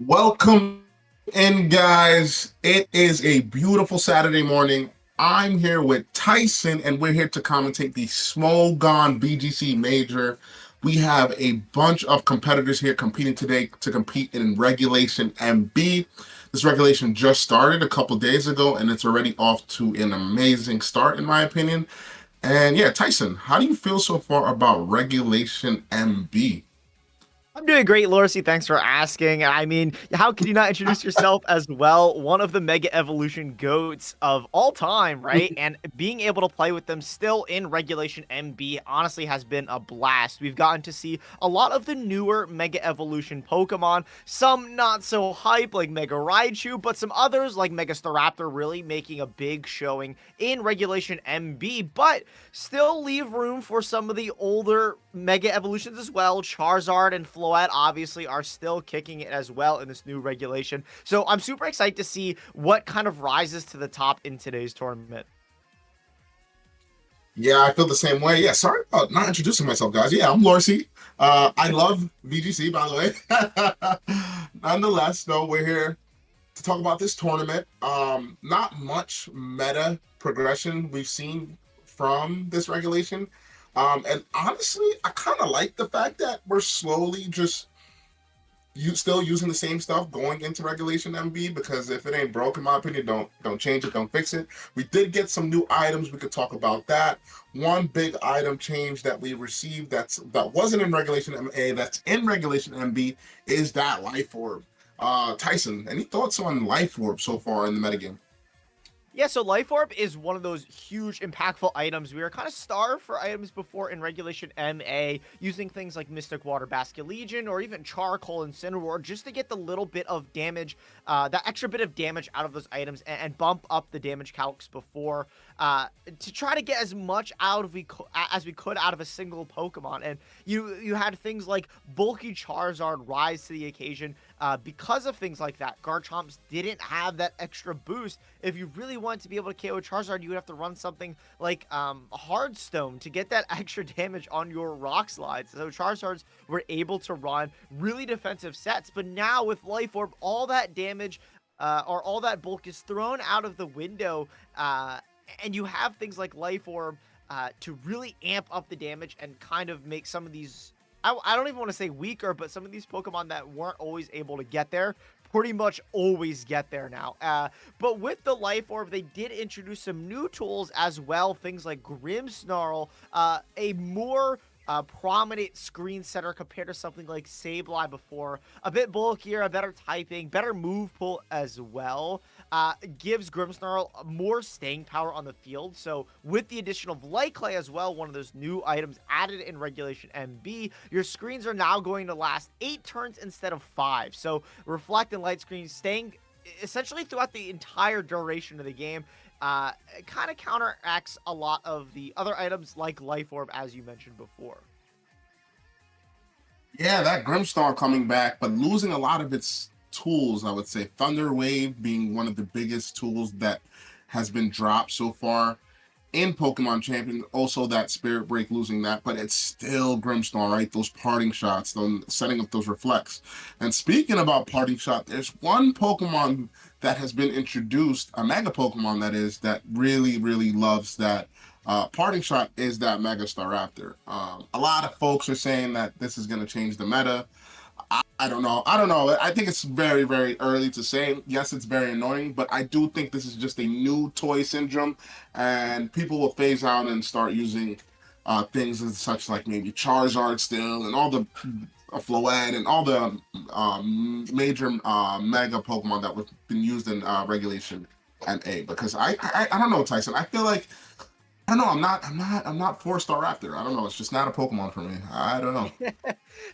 Welcome in, guys. It is a beautiful Saturday morning. I'm here with Tyson, and we're here to commentate the Smogon VGC Major. We have a bunch of competitors here competing today to compete in Regulation MB. This regulation just started a couple days ago, and it's already off to an amazing start, in my opinion. And yeah, Tyson, how do you feel so far about Regulation MB? I'm doing great, Lorcy. Thanks for asking. I mean, how could you not introduce yourself as well? One of the Mega Evolution goats of all time, right? And being able to play with them still in Regulation MB honestly has been a blast. We've gotten to see a lot of the newer Mega Evolution Pokemon, some not so hype like Mega Raichu, but some others like Mega Staraptor really making a big showing in Regulation MB, but still leave room for some of the older Mega Evolutions as well. Charizard and Floette obviously are still kicking it as well in this new regulation. So I'm super excited to see what kind of rises to the top in today's tournament. Yeah, I feel the same way. Yeah, sorry about not introducing myself, guys. Yeah, I'm Lorcy. I love VGC, by the way. Nonetheless, though, we're here to talk about this tournament. Not much meta progression we've seen from this regulation. And honestly, I kind of like the fact that we're slowly just still using the same stuff going into regulation MB, because if it ain't broke, in my opinion, don't change it, don't fix it. We did get some new items. We could talk about that. One big item change that we received that wasn't in regulation MA, that's in regulation MB, is that life orb. Tyson, any thoughts on life orb so far in the metagame? Yeah, so Life Orb is one of those huge, impactful items. We were kind of starved for items before in Regulation MA, using things like Mystic Water Basket Legion or even Charcoal Incineroar just to get the little bit of damage, that extra bit of damage out of those items and bump up the damage calcs before, to try to get as much as we could out of a single Pokemon. And you had things like bulky Charizard rise to the occasion, because of things like that. Garchomps didn't have that extra boost. If you really wanted to be able to KO Charizard, you would have to run something like Hardstone to get that extra damage on your Rock Slides. So Charizards were able to run really defensive sets, but now with Life Orb, all that damage, or all that bulk is thrown out of the window, and you have things like Life Orb to really amp up the damage and kind of make some of these, I don't even want to say weaker, but some of these Pokemon that weren't always able to get there pretty much always get there now. But with the Life Orb, they did introduce some new tools as well. Things like Grimmsnarl, a more prominent screen setter compared to something like Sableye before. A bit bulkier, a better typing, better move pull as well. Gives Grimmsnarl more staying power on the field. So with the addition of Light Clay as well, one of those new items added in Regulation MB, your screens are now going to last 8 turns instead of 5. So Reflect and Light Screens staying essentially throughout the entire duration of the game. It kind of counteracts a lot of the other items like Life Orb, as you mentioned before. Yeah, that Grimmstar coming back, but losing a lot of its tools, I would say. Thunder Wave being one of the biggest tools that has been dropped so far in Pokemon Champion. Also, that Spirit Break, losing that, but it's still Grimmstar, right? Those parting shots, setting up those reflects. And speaking about parting shot, there's one Pokemon that has been introduced, a Mega Pokemon that is, that really, really loves that parting shot, is that Mega Staraptor. A lot of folks are saying that this is going to change the meta. I don't know. I don't know. I think it's very, very early to say. Yes, it's very annoying, but I do think this is just a new toy syndrome, and people will phase out and start using things as such like maybe Charizard still, and all the Floette and all the major Mega Pokemon that have been used in Regulation and A. Because I don't know, Tyson. I feel like I don't know. I'm not 4-star Raptor. I don't know. It's just not a Pokemon for me. I don't know.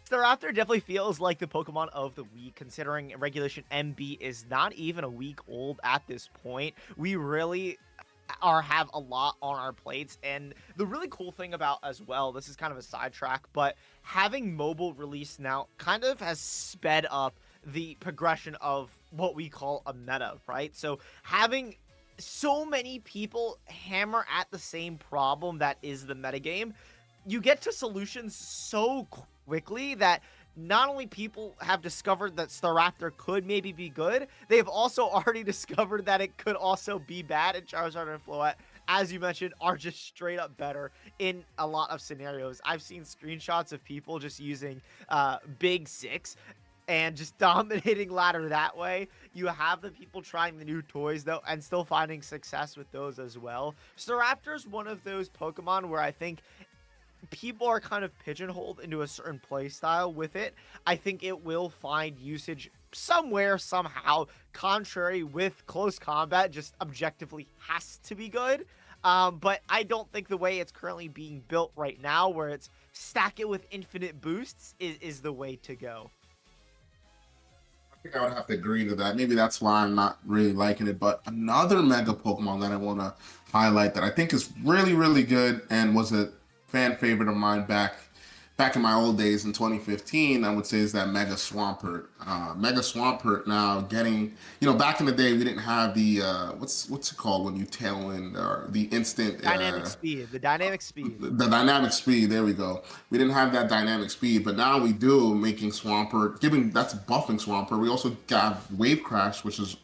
Staraptor definitely feels like the Pokemon of the week, considering Regulation MB is not even a week old at this point. We really have a lot on our plates, and the really cool thing about as well, this is kind of a sidetrack, but having mobile release now kind of has sped up the progression of what we call a meta, right? So having so many people hammer at the same problem that is the metagame, you get to solutions so quickly that not only people have discovered that Staraptor could maybe be good, they've also already discovered that it could also be bad, and Charizard and Floette, as you mentioned, are just straight up better in a lot of scenarios. I've seen screenshots of people just using Big Six and just dominating ladder that way. You have the people trying the new toys though and still finding success with those as well. Staraptor's one of those Pokemon where I think people are kind of pigeonholed into a certain play style with it. I think it will find usage somewhere, somehow, contrary with close combat, just objectively has to be good. But I don't think the way it's currently being built right now, where it's stack it with infinite boosts, is the way to go. I think I would have to agree to that. Maybe that's why I'm not really liking it. But another Mega Pokemon that I want to highlight that I think is really, really good and was a fan favorite of mine back in my old days in 2015, I would say is that Mega Swampert. Mega Swampert now getting, back in the day we didn't have the what's it called when you tailwind or the instant Dynamic speed, the dynamic speed. the dynamic speed. There we go. We didn't have that dynamic speed, but now we do, making Swampert, that's buffing Swampert. We also got Wave Crash, which is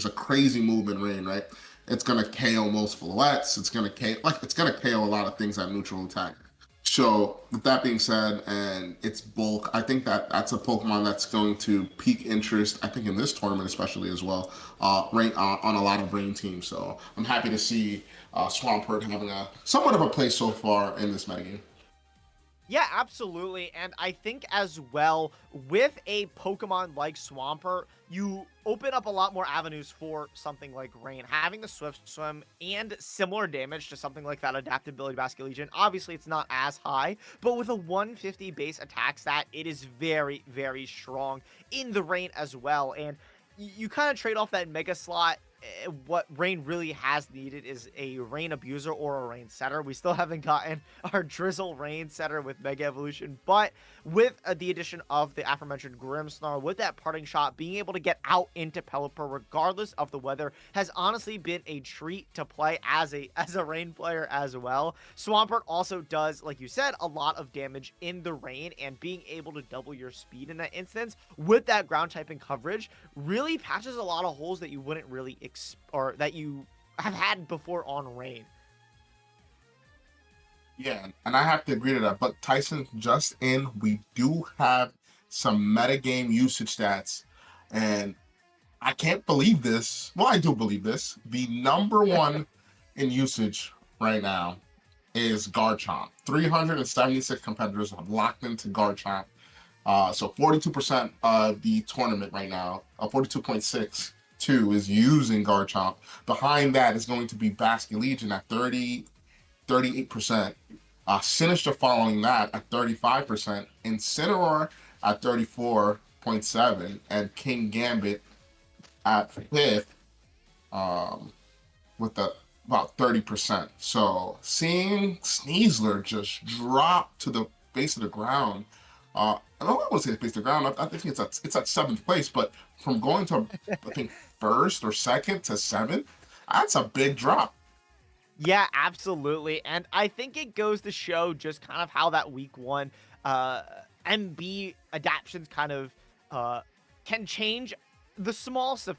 a crazy move in rain, right? It's gonna KO most Floettes. It's gonna KO a lot of things at neutral attack. So with that being said, and its bulk, I think that's a Pokemon that's going to pique interest, I think in this tournament especially as well, on a lot of rain teams. So I'm happy to see Swampert having a somewhat of a place so far in this metagame. Yeah, absolutely. And I think as well, with a Pokemon like Swampert, you open up a lot more avenues for something like Rain. Having the Swift Swim and similar damage to something like that Adaptability Basket Legion, obviously it's not as high, but with a 150 base attack stat, it is very, very strong in the Rain as well. And you kind of trade off that Mega Slot. What Rain really has needed is a Rain Abuser or a Rain Setter. We still haven't gotten our Drizzle Rain Setter with Mega Evolution, but with the addition of the aforementioned Grimmsnarl, with that parting shot, being able to get out into Pelipper regardless of the weather has honestly been a treat to play as a Rain player as well. Swampert also does, like you said, a lot of damage in the rain, and being able to double your speed in that instance with that ground typing coverage really patches a lot of holes that you wouldn't really or that you have had before on rain. Yeah, and I have to agree to that. But Tyson, just in, we do have some metagame usage stats, and I can't believe this. Well, I do believe this. The number one in usage right now is Garchomp. 376 competitors have locked into Garchomp. So 42% of the tournament right now, 42.6 is using Garchomp. Behind that is going to be Basket Legion at 38%. Sinister following that at 35%. Incineroar at 34.7%. And King Gambit at 5th with about 30%. So seeing Sneasler just drop to the base of the ground, I don't want to say it's base of the ground. I think it's at 7th place, but from going to, I think, 1st or 2nd to 7th, that's a big drop. Yeah, absolutely. And I think it goes to show just kind of how that week 1 MB adaptions kind of can change the small stuff.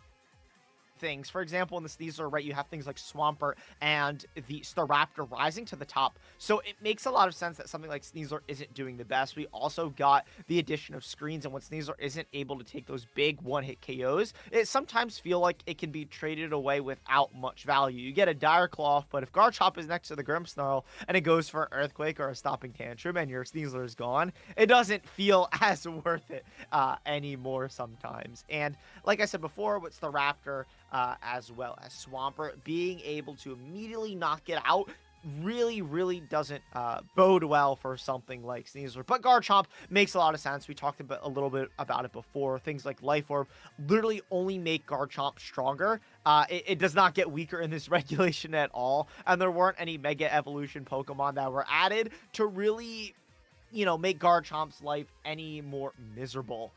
Things. For example, in the Sneasler, right, you have things like Swampert and the Staraptor rising to the top. So it makes a lot of sense that something like Sneasler isn't doing the best. We also got the addition of screens, and when Sneasler isn't able to take those big one-hit KOs, it sometimes feel like it can be traded away without much value. You get a Dire Claw, but if Garchomp is next to the Grimmsnarl and it goes for an Earthquake or a Stopping Tantrum and your Sneasler is gone, it doesn't feel as worth it anymore sometimes. And like I said before, with Staraptor, as well as Swampert, being able to immediately knock it out really doesn't bode well for something like Sneasler. But Garchomp makes a lot of sense. We talked a little bit about it before. Things like Life Orb literally only make Garchomp stronger. It does not get weaker in this regulation at all, and there weren't any Mega Evolution Pokemon that were added to really, make Garchomp's life any more miserable.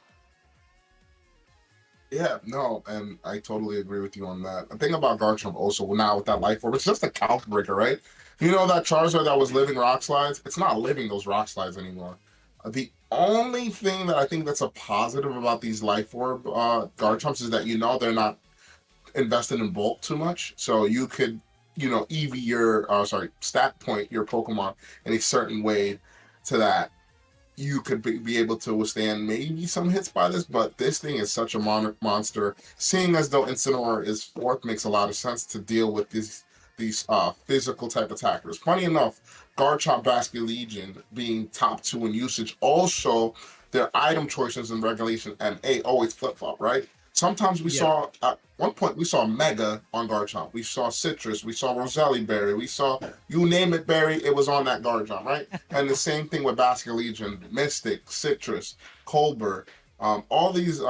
Yeah, no, and I totally agree with you on that. The thing about Garchomp also now with that Life Orb, it's just a calc breaker, right? That Charizard that was living rock slides, it's not living those rock slides anymore. The only thing that I think that's a positive about these Life Orb Garchomps is that they're not invested in bulk too much, so you could EV your stat point your Pokemon in a certain way to that you could be able to withstand maybe some hits by this, but this thing is such a monster. Seeing as though Incineroar is fourth makes a lot of sense to deal with these physical type attackers. Funny enough, Garchomp Basket Legion being top 2 in usage, also their item choices in Regulation MA always flip flop, right? Sometimes we Yep. saw at one point we saw Mega on Garchomp, we saw Citrus, we saw Roselli Berry, we saw you name it berry, it was on that Garchomp, right? And the same thing with Basket Legion, Mystic, Citrus, Colbert, all these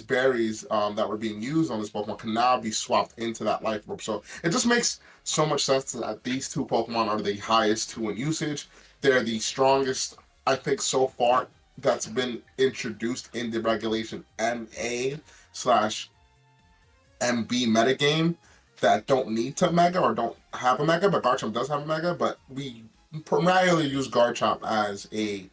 berries that were being used on this Pokemon can now be swapped into that Life Orb. So it just makes so much sense that these two Pokemon are the highest 2 in usage. They're the strongest, I think, so far that's been introduced in the Regulation MA slash MB metagame that don't need to Mega or don't have a Mega, but Garchomp does have a Mega, but we primarily use Garchomp as a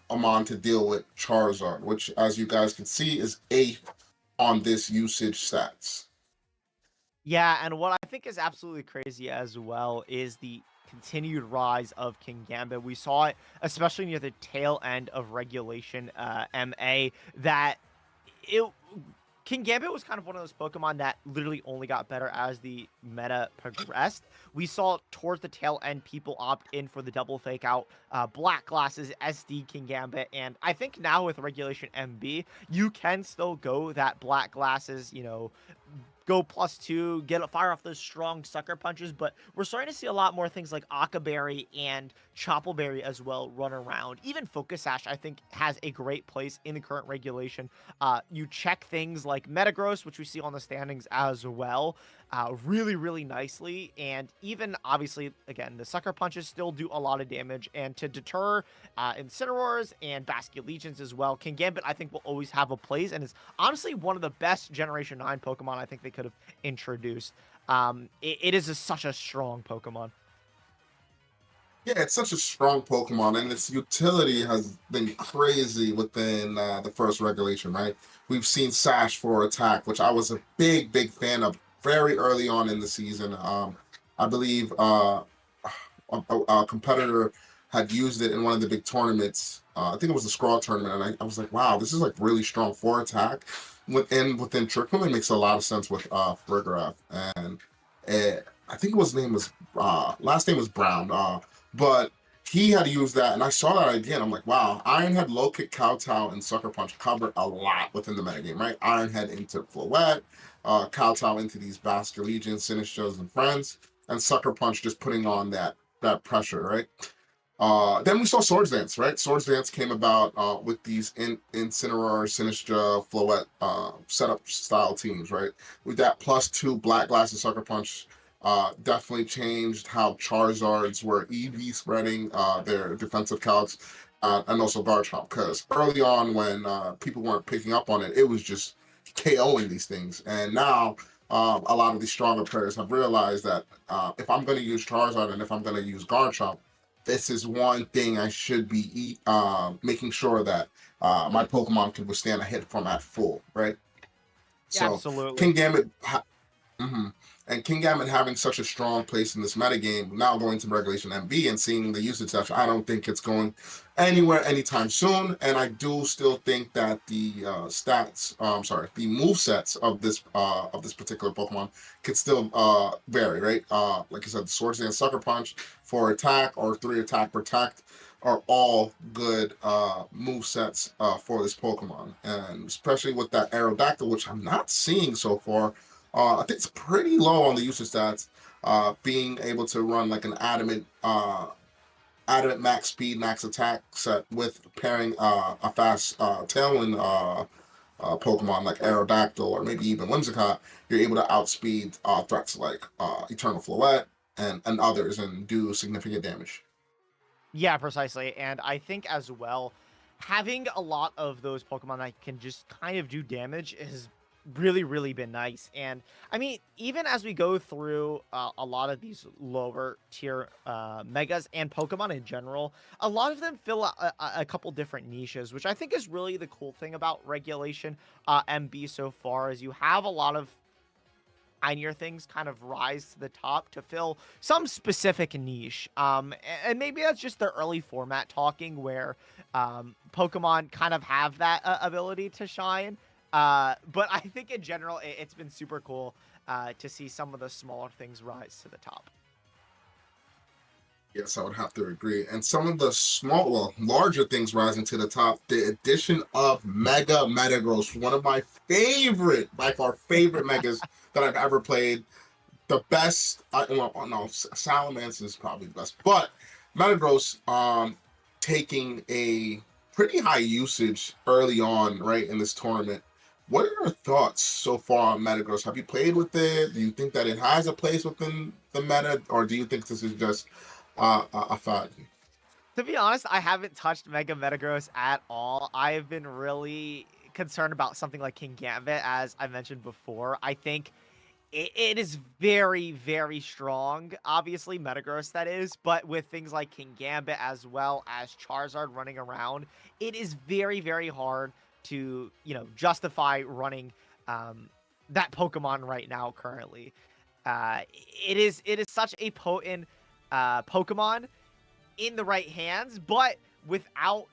mon to deal with Charizard, which, as you guys can see, is 8th on this usage stats. Yeah, and what I think is absolutely crazy as well is the continued rise of King Gambit. We saw it, especially near the tail end of Regulation MA, that it King Gambit was kind of one of those Pokemon that literally only got better as the meta progressed. We saw towards the tail end people opt in for the double fake out Black Glasses SD King Gambit, and I think now with Regulation MB, you can still go that Black Glasses, go +2, fire off those strong sucker punches, but we're starting to see a lot more things like Akaberry and Choppleberry as well run around. Even Focus Sash, I think, has a great place in the current regulation. You check things like Metagross, which we see on the standings as well, really, really nicely. And even, obviously, again, the sucker punches still do a lot of damage. And to deter Incineroars and Basket Legions as well, King Gambit, I think, will always have a place, and is honestly one of the best Generation 9 Pokemon I think they could have introduced. It is such a strong Pokemon. Yeah, it's such a strong Pokemon, and its utility has been crazy within the first regulation, right? We've seen Sash for attack, which I was a big fan of very early on in the season. I believe a competitor had used it in one of the big tournaments. I think it was the Scrawl tournament, and I was like, wow, this is like really strong for attack. Within Trick Room, it makes a lot of sense with Frigoraph, and I think his name was last name was Brown. But he had used that, and I saw that again. I'm like, wow, Ironhead, Low Kick, Kowtow, and Sucker Punch covered a lot within the metagame, right? Ironhead into Floette, Kowtow into these Basket Legions, Sinistras, and Friends, and Sucker Punch just putting on that pressure, right? Then we saw Swords Dance, right? Swords Dance came about with these Incineroar, Sinistra, Floette setup style teams, right? With that +2 Black Glasses Sucker Punch, definitely changed how Charizards were EV spreading their defensive calcs, and also Garchomp, because early on when people weren't picking up on it, it was just KOing these things. And now a lot of these stronger players have realized that if I'm going to use Charizard and if I'm going to use Garchomp, this is one thing I should be making sure that my Pokemon can withstand a hit from at full, right? Yeah, So absolutely. King Gambit, and King Gambit having such a strong place in this metagame, now going to Regulation MB and seeing the usage stats, I don't think it's going anywhere anytime soon. And I do still think that the the move sets of this particular Pokemon could still vary, right? Like I said, the Swords Dance Sucker Punch for attack or 3 attack protect are all good move sets for this Pokemon, and especially with that Aerodactyl, which I'm not seeing so far. I think it's pretty low on the usage stats. Being able to run like an adamant max speed, max attack set with pairing a fast Tailwind Pokemon like Aerodactyl or maybe even Whimsicott, you're able to outspeed threats like Eternal Floette and others and do significant damage. Yeah, precisely. And I think as well, having a lot of those Pokemon that can just kind of do damage is really, really been nice. And I mean, even as we go through a lot of these lower tier megas and Pokemon in general, a lot of them fill a couple different niches, which I think is really the cool thing about Regulation MB so far. Is you have a lot of tinier things kind of rise to the top to fill some specific niche. And maybe that's just the early format talking where Pokemon kind of have that ability to shine. But I think in general, it's been super cool to see some of the smaller things rise to the top. Yes, I would have to agree. And some of the small, well, larger things rising to the top, the addition of Mega Metagross, one of my favorite, by far favorite megas that I've ever played. The best, well, no, Salamence is probably the best, but Metagross taking a pretty high usage early on, right, in this tournament. What are your thoughts so far on Metagross? Have you played with it? Do you think that it has a place within the meta, or do you think this is just a fad? To be honest, I haven't touched Mega Metagross at all. I've been really concerned about something like King Gambit, as I mentioned before. I think it is very, very strong. Obviously, Metagross that is, but with things like King Gambit as well as Charizard running around, it is very, very hard to, justify running that Pokemon right now currently. It is such a potent Pokemon in the right hands, but without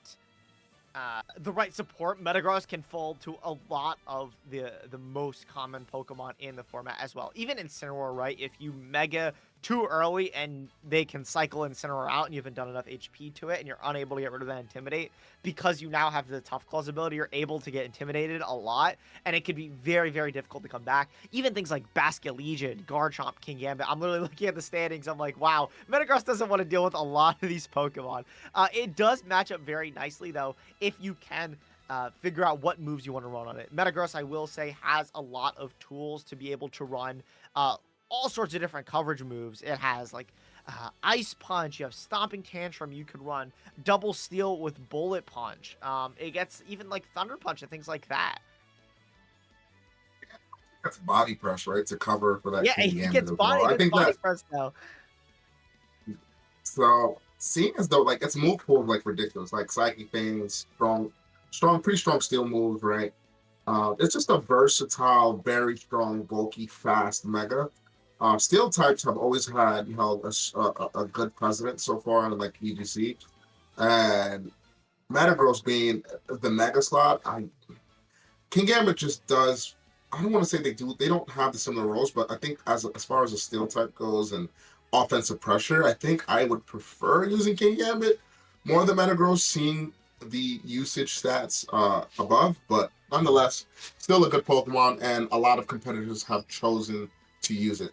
the right support, Metagross can fall to a lot of the most common Pokemon in the format as well. Even Incineroar, right? If you Mega too early and they can cycle Incineroar out and you haven't done enough HP to it and you're unable to get rid of that Intimidate, because you now have the Tough Claws ability, you're able to get intimidated a lot, and it can be very, very difficult to come back. Even things like Basculegion, Garchomp, King Gambit, I'm literally looking at the standings, I'm like, wow, Metagross doesn't want to deal with a lot of these Pokemon. It does match up very nicely, though, if you can figure out what moves you want to run on it. Metagross, I will say, has a lot of tools to be able to run all sorts of different coverage moves. It has like Ice Punch, you have Stomping Tantrum, you could run Double Steel with Bullet Punch. It gets even like Thunder Punch and things like that. That's body press, right, to cover for that Yeah, King it Gambit gets as well. body, it I gets think body that press though. so seeing as though like its move pool is like ridiculous, like Psychic Things, pretty strong steel moves, right? It's just a versatile, very strong, bulky, fast mega. Steel types have always held a good precedent so far in like VGC, and Metagross being the mega slot, King Gambit just does. I don't want to say they don't have the similar roles, but I think as far as the steel type goes and offensive pressure, I think I would prefer using King Gambit more than Metagross, seeing the usage stats above. But nonetheless, still a good Pokemon, and a lot of competitors have chosen to use it.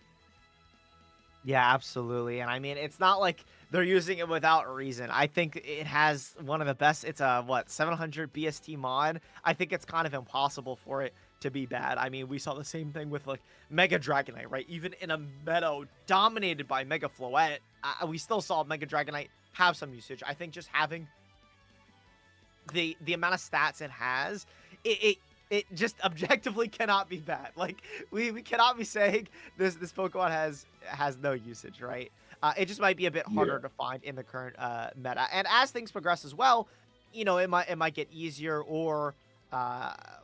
Yeah, absolutely. And I mean, it's not like they're using it without reason. I think it has one of the best. It's a, what, 700 BST mod? I think it's kind of impossible for it to be bad. I mean, we saw the same thing with like Mega Dragonite, right? Even in a meadow dominated by Mega Floette, we still saw Mega Dragonite have some usage. I think just having the amount of stats it has, it just objectively cannot be bad. Like we cannot be saying this Pokemon has no usage, right? It just might be a bit harder to find in the current meta. And as things progress as well, it might get easier or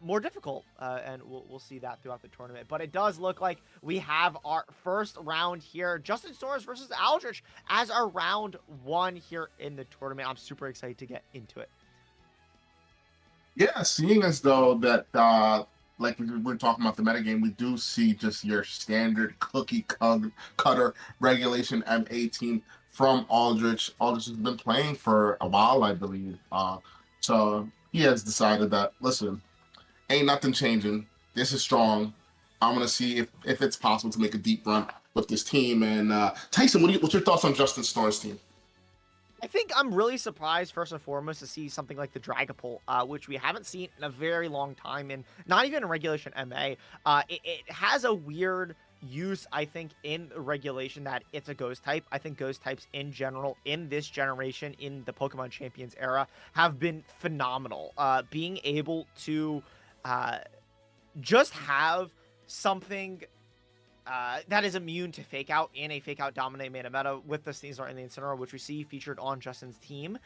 more difficult, and we'll see that throughout the tournament. But it does look like we have our first round here, Justin Storrs versus Aldrich, as our round one here in the tournament. I'm super excited to get into it. Yeah, seeing as though that, like we're talking about the metagame, we do see just your standard cutter regulation M18 from Aldrich. Aldrich has been playing for a while, I believe. So he has decided that, listen, ain't nothing changing. This is strong. I'm going to see if it's possible to make a deep run with this team. And Tyson, what's your thoughts on Justin Storrs' team? I think I'm really surprised, first and foremost, to see something like the Dragapult, which we haven't seen in a very long time, and not even in Regulation MA. It has a weird use, I think, in Regulation that it's a Ghost type. I think Ghost types in general, in this generation, in the Pokemon Champions era, have been phenomenal. Being able to just have something that is immune to fake out in a fake out dominate meta with the Sneasler and the Incineroar, which we see featured on Justin's team,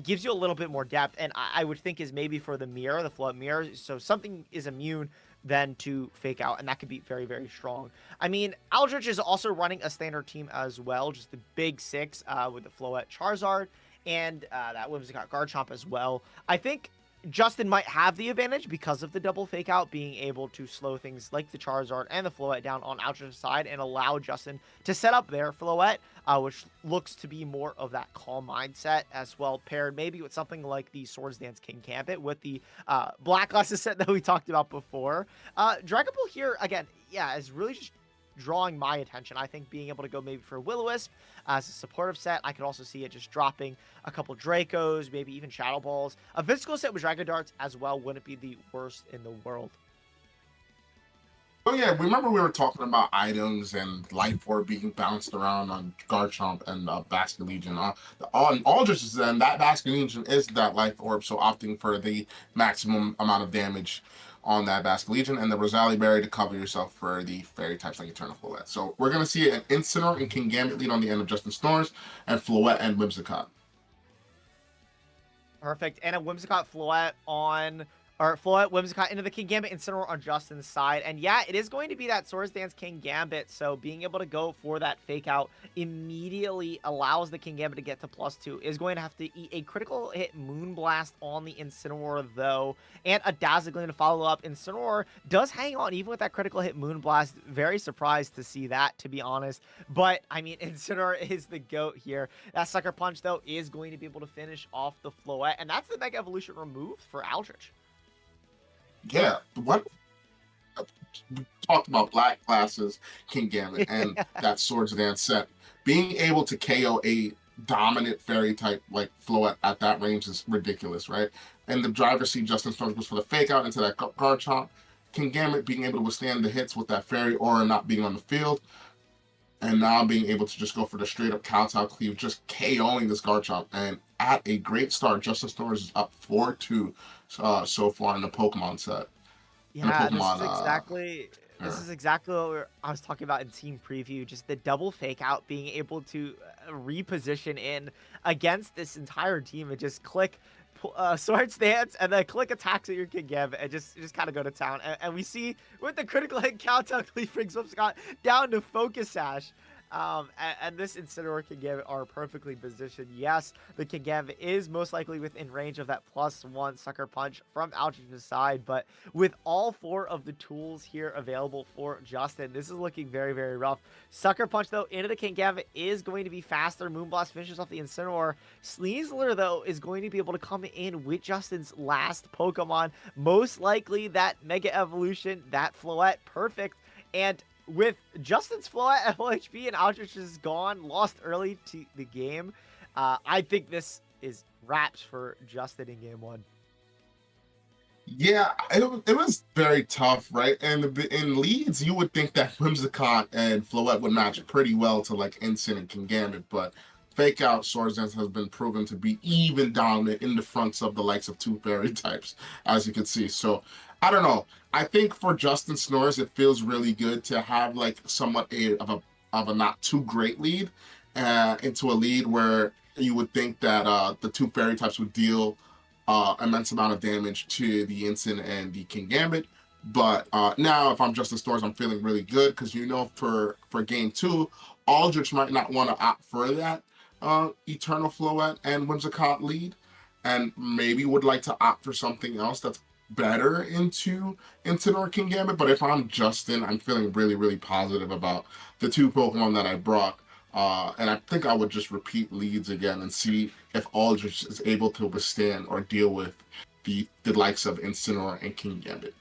gives you a little bit more depth. And I would think is maybe for the mirror, the float mirror. So something is immune then to fake out, and that could be very, very strong. I mean, Aldrich is also running a standard team as well, just the big six with the Floette Charizard and that Whimsicott Garchomp as well. I think Justin might have the advantage because of the double fake out, being able to slow things like the Charizard and the Floette down on Aldrich's side and allow Justin to set up their Floette, which looks to be more of that calm mindset as well, paired maybe with something like the Swords Dance King Gambit with the Black Glasses set that we talked about before. Dragon Ball here, again, yeah, is really just drawing my attention. I think being able to go maybe for Will-O-Wisp as a supportive set. I could also see it just dropping a couple Dracos, maybe even Shadow Balls. A physical set with Dragon Darts as well wouldn't be the worst in the world. Oh yeah, remember we were talking about items and Life Orb being bounced around on Garchomp and Basket Legion. On Aldrich, then that Basket Legion is that Life Orb, so opting for the maximum amount of damage on that Basket Legion, and the Rosalie Berry to cover yourself for the fairy types like Eternal Floette. So we're going to see an Incineroar and King Gambit lead on the end of Justin Snores, and Floette and Whimsicott. Perfect. And a Whimsicott Floette on... or Floette, Whimsicott into the King Gambit, Incineroar on Justin's side. And yeah, it is going to be that Swords Dance King Gambit, so being able to go for that fake out immediately allows the King Gambit to get to +2. Is going to have to eat a critical hit Moonblast on the Incineroar, though, and a Dazzling to follow up. Incineroar does hang on even with that critical hit Moonblast. Very surprised to see that, to be honest. But, I mean, Incineroar is the GOAT here. That Sucker Punch, though, is going to be able to finish off the Floette, and that's the Mega Evolution removed for Aldrich. Yeah, what we talked about Black Glasses, King Gambit, and that Swords Dance set. Being able to KO a dominant fairy type like Floette at that range is ridiculous, right? And the driver's seat Justin Storms was for the fake out into that Garchomp. King Gambit being able to withstand the hits with that fairy aura not being on the field, and now being able to just go for the straight up Kowtow Cleave, just KOing this Garchomp. And at a great start, Justin Storms is up 4-2 so far in the Pokemon set. Yeah, this is exactly what I was talking about in team preview. Just the double fake out, being able to reposition in against this entire team and just click Swords Dance and then click attacks at your King Gambit and just kind of go to town. And we see with the critical hit Kowtow Cleave brings up Scott down to Focus Sash. And this Incineroar King Gambit are perfectly positioned. Yes, the King Gambit is most likely within range of that +1 Sucker Punch from Aldrich's side, but with all 4 of the tools here available for Justin, this is looking very, very rough. Sucker Punch, though, into the King Gambit is going to be faster. Moonblast finishes off the Incineroar. Sneasler, though, is going to be able to come in with Justin's last Pokemon. Most likely that Mega Evolution, that Floette, perfect. And with Justin's Floette at full HP and Aldrich is gone, lost early to the game, I think this is wraps for Justin in game 1. Yeah, it was very tough, right? And in leads, you would think that Whimsicott and Floette would match pretty well to like Incin and King Gambit, but Fake Out Swords Dance has been proven to be even dominant in the fronts of the likes of 2 fairy types, as you can see. So I don't know. I think for Justin Snores, it feels really good to have like somewhat of a not too great lead into a lead where you would think that the 2 fairy types would deal immense amount of damage to the Incin and the King Gambit. But now, if I'm Justin Snores, I'm feeling really good because for game 2, Aldrich might not want to opt for that Eternal Floette and Whimsicott lead, and maybe would like to opt for something else that's better into Incineroar King Gambit. But if I'm Justin, I'm feeling really, really positive about the 2 Pokemon that I brought. And I think I would just repeat leads again and see if Aldrich is able to withstand or deal with the likes of Incineroar and King Gambit.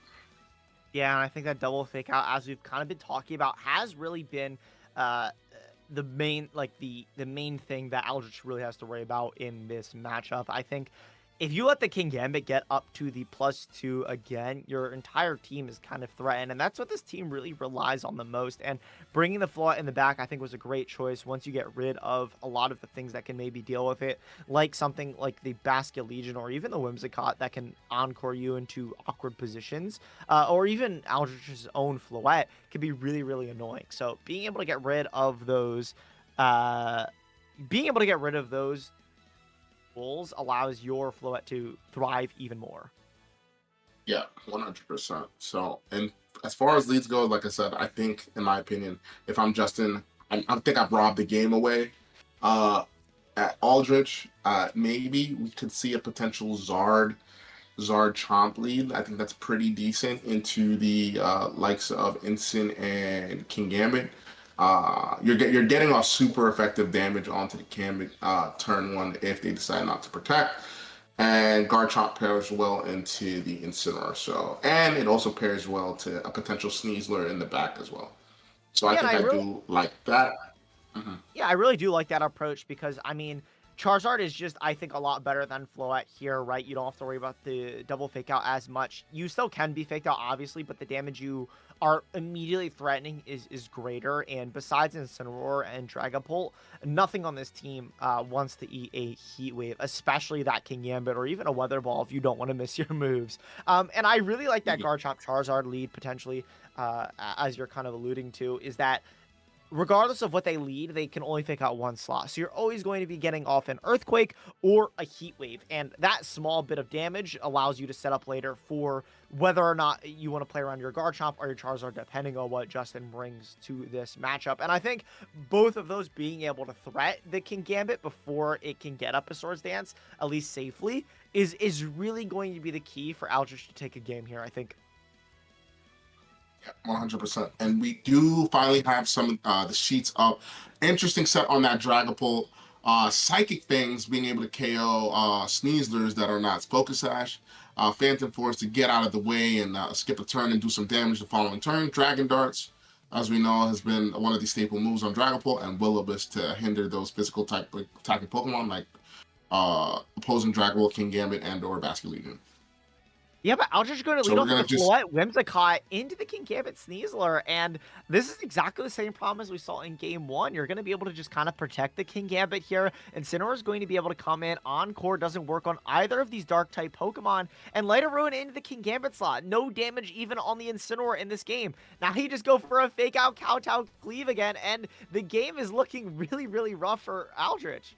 Yeah, and I think that double fake out, as we've kind of been talking about, has really been the main thing that Aldrich really has to worry about in this matchup. I think if you let the King Gambit get up to the +2 again, your entire team is kind of threatened, and that's what this team really relies on the most. And bringing the Float in the back, I think, was a great choice once you get rid of a lot of the things that can maybe deal with it, like something like the Basket Legion or even the Whimsicott that can encore you into awkward positions, or even Aldrich's own Float can be really, really annoying. So being able to get rid of those, uh, being able to get rid of those tools allows your Float to thrive even more. Yeah, 100%. So, and as far as leads go, like I said, I think, in my opinion, if I'm Justin, I think I've robbed the game away. Uh, at Aldrich, maybe we could see a potential Zard Chomp lead. I think that's pretty decent into the likes of Ensign and King Gambit. You're getting off super effective damage onto the Gambit turn one if they decide not to protect. And Garchomp pairs well into the Incineroar. So, and it also pairs well to a potential Sneasler in the back as well. So I Yeah, and think I I really do like that. Mhm. Yeah, I really do like that approach because, I mean, Charizard is just, I think, a lot better than Floette here, right? You don't have to worry about the double fake out as much. You still can be faked out, obviously, but the damage you are immediately threatening is greater. And besides Incineroar and Dragapult, nothing on this team wants to eat a Heat Wave, especially that King Gambit or even a Weather Ball if you don't want to miss your moves. And I really like that Garchomp Charizard lead potentially, as you're kind of alluding to, is that regardless of what they lead, they can only fake out one slot. So you're always going to be getting off an Earthquake or a Heat Wave. And that small bit of damage allows you to set up later for whether or not you want to play around your Garchomp or your Charizard, depending on what Justin brings to this matchup. And I think both of those being able to threat the King Gambit before it can get up a Swords Dance, at least safely, is really going to be the key for Aldrich to take a game here, I think. 100%. And we do finally have some the sheets up. Interesting set on that Dragapult. Psychic things being able to KO Sneaslers that are not Focus Sash. Phantom Force to get out of the way and skip a turn and do some damage the following turn. Dragon Darts, as we know, has been one of the staple moves on Dragapult, and Will-O-Wisp to hinder those physical type attacking Pokemon like opposing Dragapult, King Gambit, and or Basket Legion. Yeah, but Aldrich is going to So lead we're off gonna with the just Floette, Whimsicott into the King Gambit Sneasler, and this is exactly the same problem as we saw in Game 1. You're going to be able to just kind of protect the King Gambit here, and Incineroar is going to be able to come in. Encore doesn't work on either of these Dark-type Pokemon, and Lighter Ruin into the King Gambit slot. No damage even on the Incineroar in this game. Now you just go for a fake-out Kowtow Cleave again, and the game is looking really, really rough for Aldrich.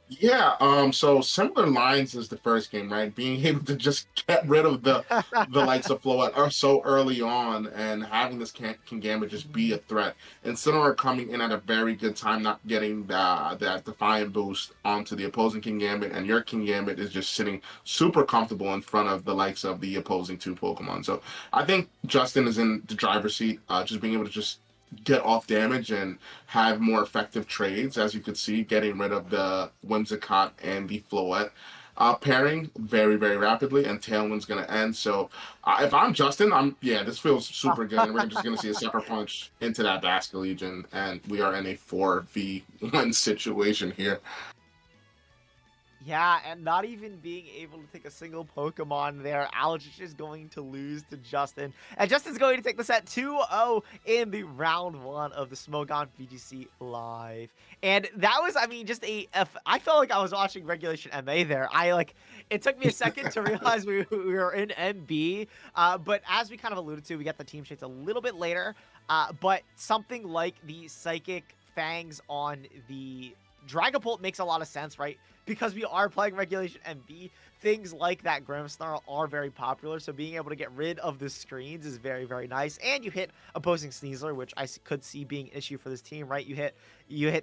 Yeah, so similar lines as the first game, right? Being able to just get rid of the likes of Floette are so early on, and having this King Gambit just be a threat. And Incineroar coming in at a very good time, not getting that Defiant boost onto the opposing King Gambit, and your King Gambit is just sitting super comfortable in front of the likes of the opposing two Pokemon. So I think Justin is in the driver's seat, just being able to just get off damage and have more effective trades, as you could see, getting rid of the Whimsicott and the Floette pairing very, very rapidly, and Tailwind's going to end. So if I'm Justin, this feels super good, and we're just going to see a Sucker Punch into that Basket Legion, and we are in a 4v1 situation here. Yeah, and not even being able to take a single Pokemon there. Aldrich is going to lose to Justin. And Justin's going to take the set 2-0 in the round 1 of the Smogon VGC Live. And that was, I mean, I felt like I was watching Regulation MA there. It took me a second to realize we were in MB. But as we kind of alluded to, we got the team shades a little bit later. But something like the Psychic Fangs on the Dragapult makes a lot of sense, right? Because we are playing Regulation MB, things like that Grimmsnarl are very popular, so being able to get rid of the screens is very, very nice. And you hit opposing Sneasler, which I could see being an issue for this team, right? You hit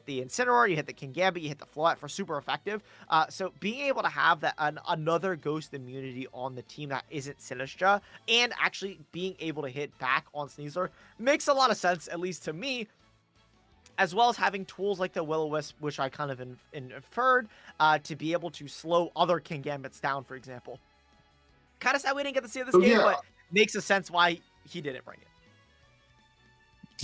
the Incineroar, you hit the King Gambit, you hit the Floette for super effective. So being able to have that another Ghost immunity on the team that isn't Sinistra, and actually being able to hit back on Sneasler makes a lot of sense, at least to me, as well as having tools like the Will-O-Wisp, which I kind of inferred, to be able to slow other King Gambits down, for example. Kind of sad we didn't get to see this game, but makes a sense why he didn't bring it.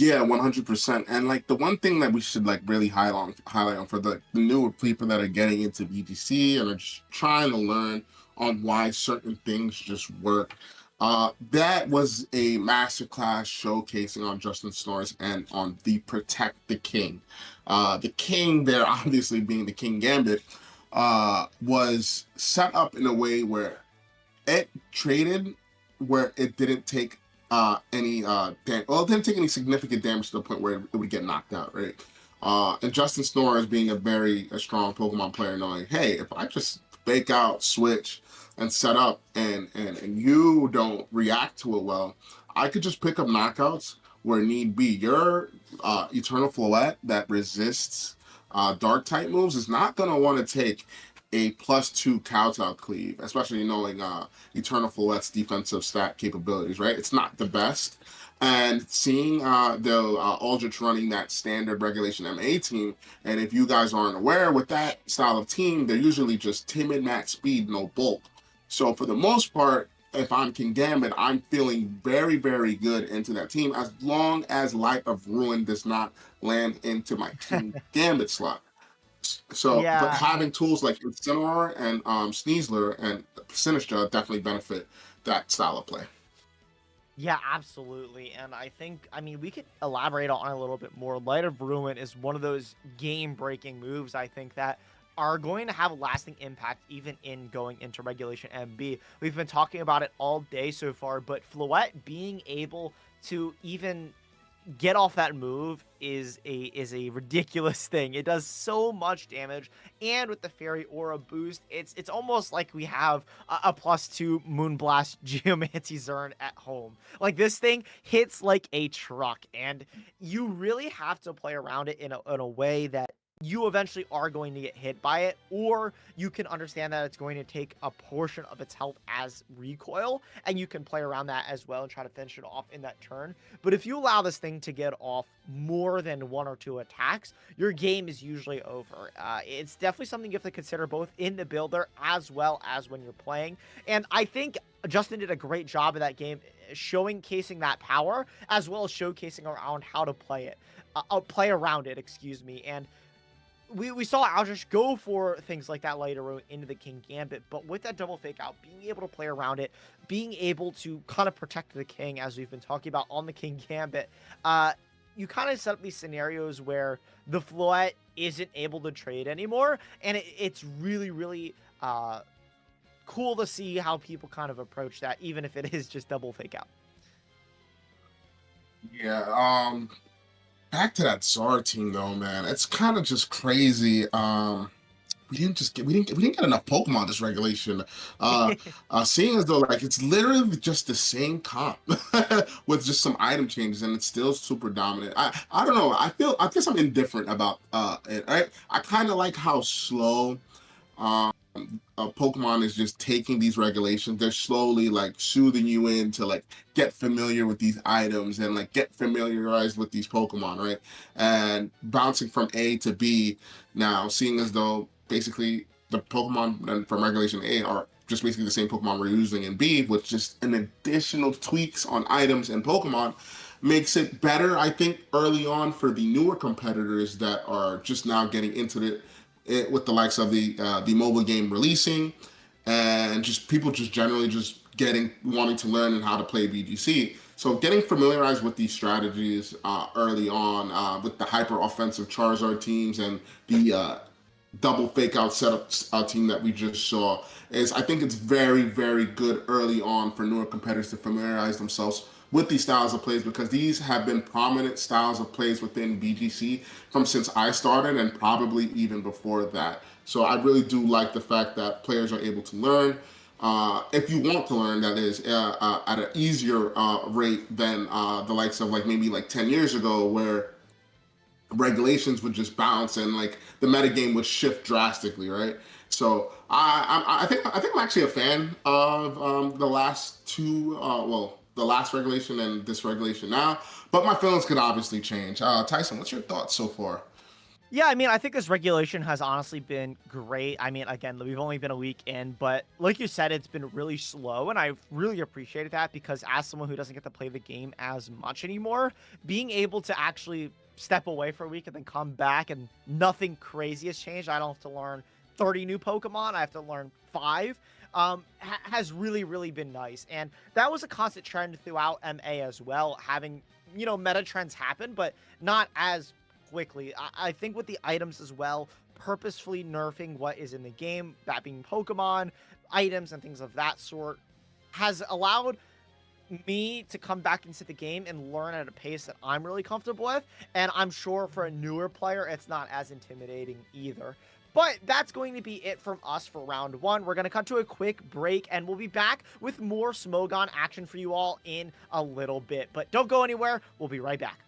Yeah, 100%. And like the one thing that we should like really highlight on for the newer people that are getting into VGC and are just trying to learn on why certain things just work. That was a masterclass showcasing on Justin Snorris and on the Protect the King. The King there, obviously being the King Gambit, was set up in a way where it traded where it didn't take any well, it didn't take any significant damage to the point where it would get knocked out, right? And Justin Snorris being a strong Pokemon player, knowing, hey, if I just fake out, switch, and set up, and you don't react to it well, I could just pick up knockouts where need be. Your Eternal Floette that resists dark type moves is not gonna want to take a +2 Kowtow cleave, especially knowing Eternal Floette's defensive stat capabilities, right? It's not the best. And seeing the Aldrich running that standard regulation MA team, and if you guys aren't aware, with that style of team, they're usually just timid max speed, no bulk. So for the most part, if I'm King Gambit, I'm feeling very, very good into that team as long as Light of Ruin does not land into my King Gambit slot. So, but Yeah. having tools like Incineroar and Sneasler and Sinistra definitely benefit that style of play. Yeah, absolutely. And I think, I mean, we could elaborate on it a little bit more. Light of Ruin is one of those game breaking moves, I think, that are going to have a lasting impact even in going into Regulation MB. We've been talking about it all day so far, but Floette being able to even get off that move is a ridiculous thing. It does so much damage, and with the Fairy Aura boost, it's almost like we have a +2 Moonblast Geomancy Zern at home. Like this thing hits like a truck, and you really have to play around it in a way that you eventually are going to get hit by it, or you can understand that it's going to take a portion of its health as recoil, and you can play around that as well and try to finish it off in that turn. But if you allow this thing to get off more than 1 or 2 attacks, your game is usually over. It's definitely something you have to consider both in the builder as well as when you're playing. And I think Justin did a great job of that game, showcasing that power as well as showcasing around how to play it, play around it, excuse me. And we saw Aldrich go for things like that later into the King Gambit, but with that double fake out, being able to play around it, being able to kind of protect the King, as we've been talking about on the King Gambit, you kind of set up these scenarios where the Floette isn't able to trade anymore, and it's really, really cool to see how people kind of approach that, even if it is just double fake out. Yeah. Back to that Zar team though, man. It's kind of just crazy. We didn't get enough Pokemon this regulation. Seeing as though like it's literally just the same comp with just some item changes, and it's still super dominant. I don't know. I guess I'm indifferent about it. I kind of like how slow um Pokemon is just taking these regulations. They're slowly like soothing you in to like get familiar with these items and like get familiarized with these Pokemon, right? And bouncing from A to B now, seeing as though basically the Pokemon from Regulation A are just basically the same Pokemon we're using in B, with just an additional tweaks on items and Pokemon, makes it better, I think, early on for the newer competitors that are just now getting into it with the likes of the mobile game releasing, and just people just generally just wanting to learn and how to play VGC. So getting familiarized with these strategies early on with the hyper offensive Charizard teams and the double fake out setup team that we just saw is, I think it's very, very good early on for newer competitors to familiarize themselves with these styles of plays, because these have been prominent styles of plays within BGC from since I started and probably even before that. So I really do like the fact that players are able to learn, if you want to learn, that is, at an easier rate than the likes of like maybe like 10 years ago, where regulations would just bounce and like the metagame would shift drastically, right? So I think I'm actually a fan of the last two, the last regulation and this regulation now, but my feelings could obviously change. Tyson, what's your thoughts so far? Yeah, I mean, I think this regulation has honestly been great. I mean, again, we've only been a week in, but like you said, it's been really slow, and I really appreciated that because as someone who doesn't get to play the game as much anymore, being able to actually step away for a week and then come back and nothing crazy has changed. I don't have to learn 30 new Pokemon. I have to learn 5. Has really, really been nice. And that was a constant trend throughout MA as well, having, meta trends happen, but not as quickly. I think with the items as well, purposefully nerfing what is in the game, that being Pokemon, items, and things of that sort, has allowed me to come back into the game and learn at a pace that I'm really comfortable with. And I'm sure for a newer player, it's not as intimidating either. But that's going to be it from us for round 1. We're going to cut to a quick break, and we'll be back with more Smogon action for you all in a little bit. But don't go anywhere. We'll be right back.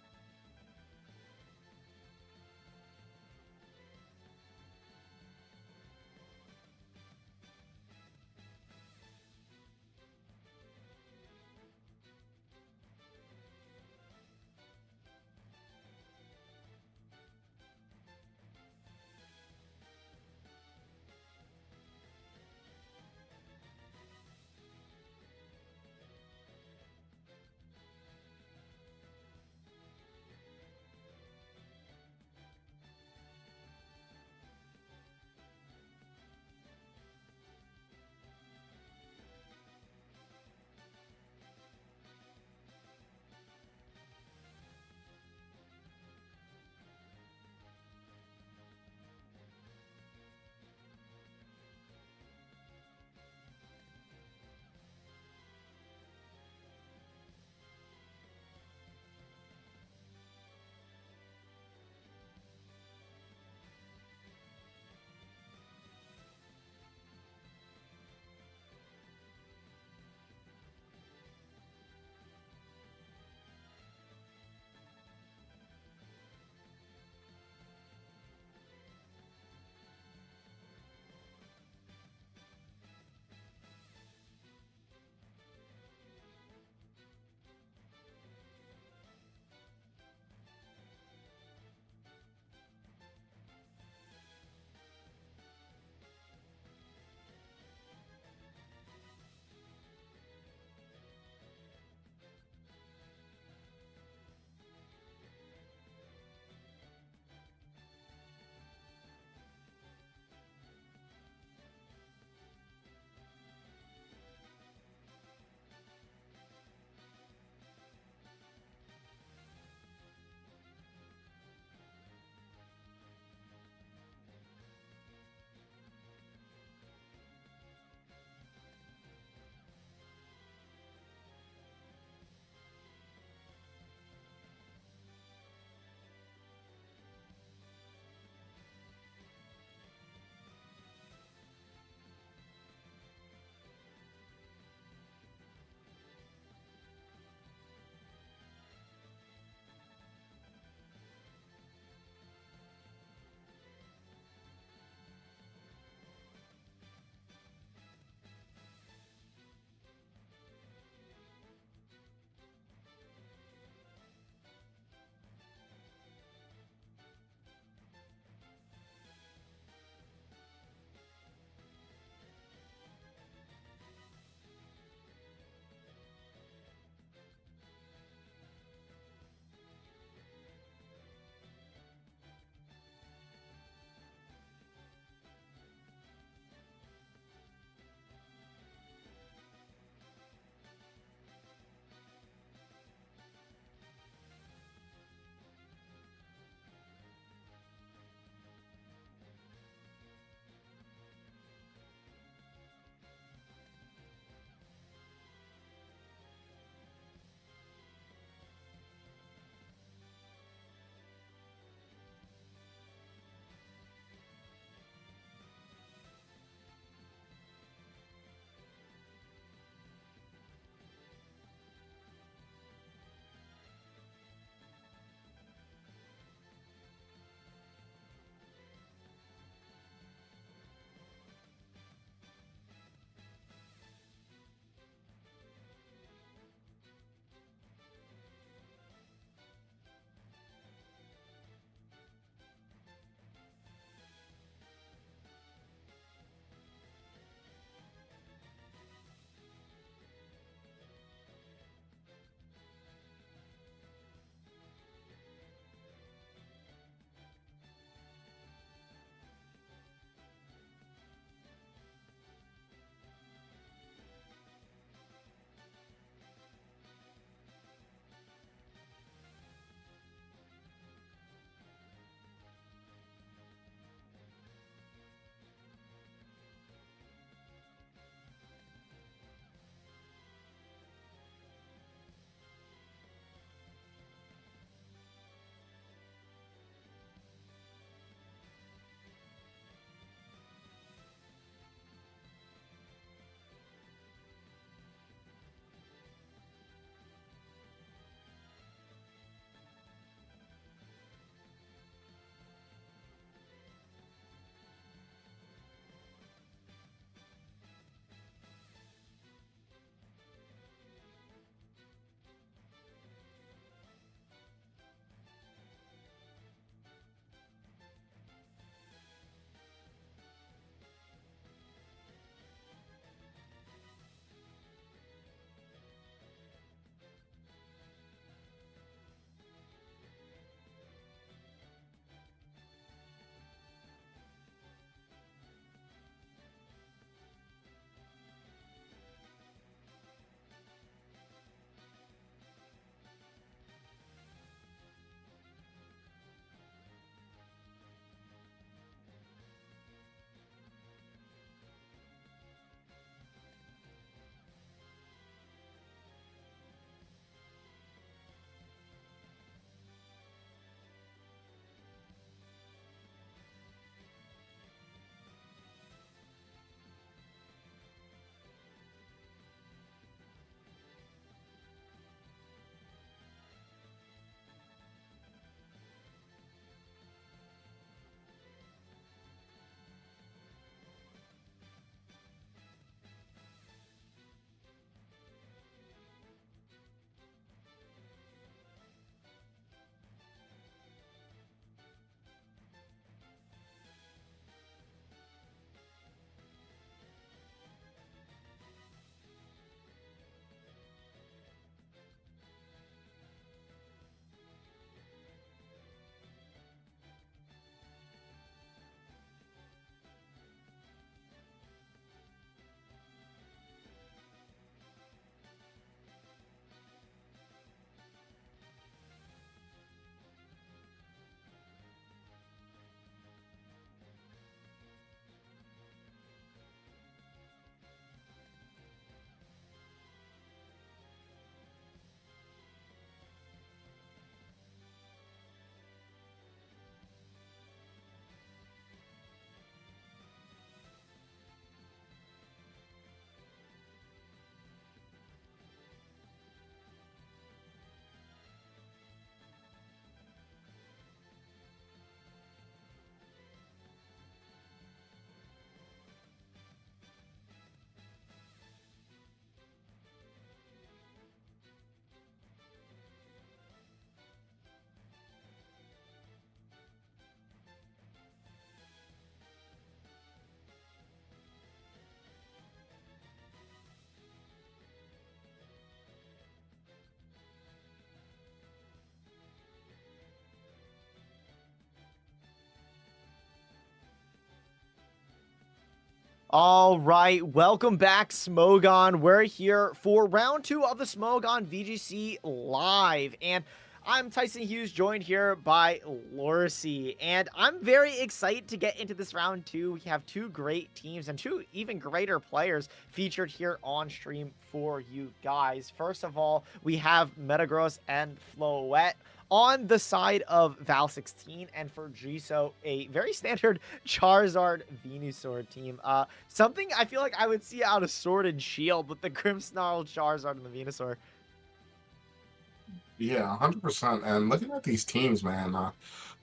All right, welcome back, Smogon. We're here for round two of the Smogon VGC Live, and I'm Tyson Hughes, joined here by Lorcy, and I'm very excited to get into this round two. We have two great teams and two even greater players featured here on stream for you guys. First of all, we have Metagross and Floette on the side of Val 16, and for Jizo, a very standard Charizard Venusaur team. Something I feel like I would see out of Sword and Shield with the Grimmsnarl, Charizard, and the Venusaur. Yeah, 100%. And looking at these teams, man,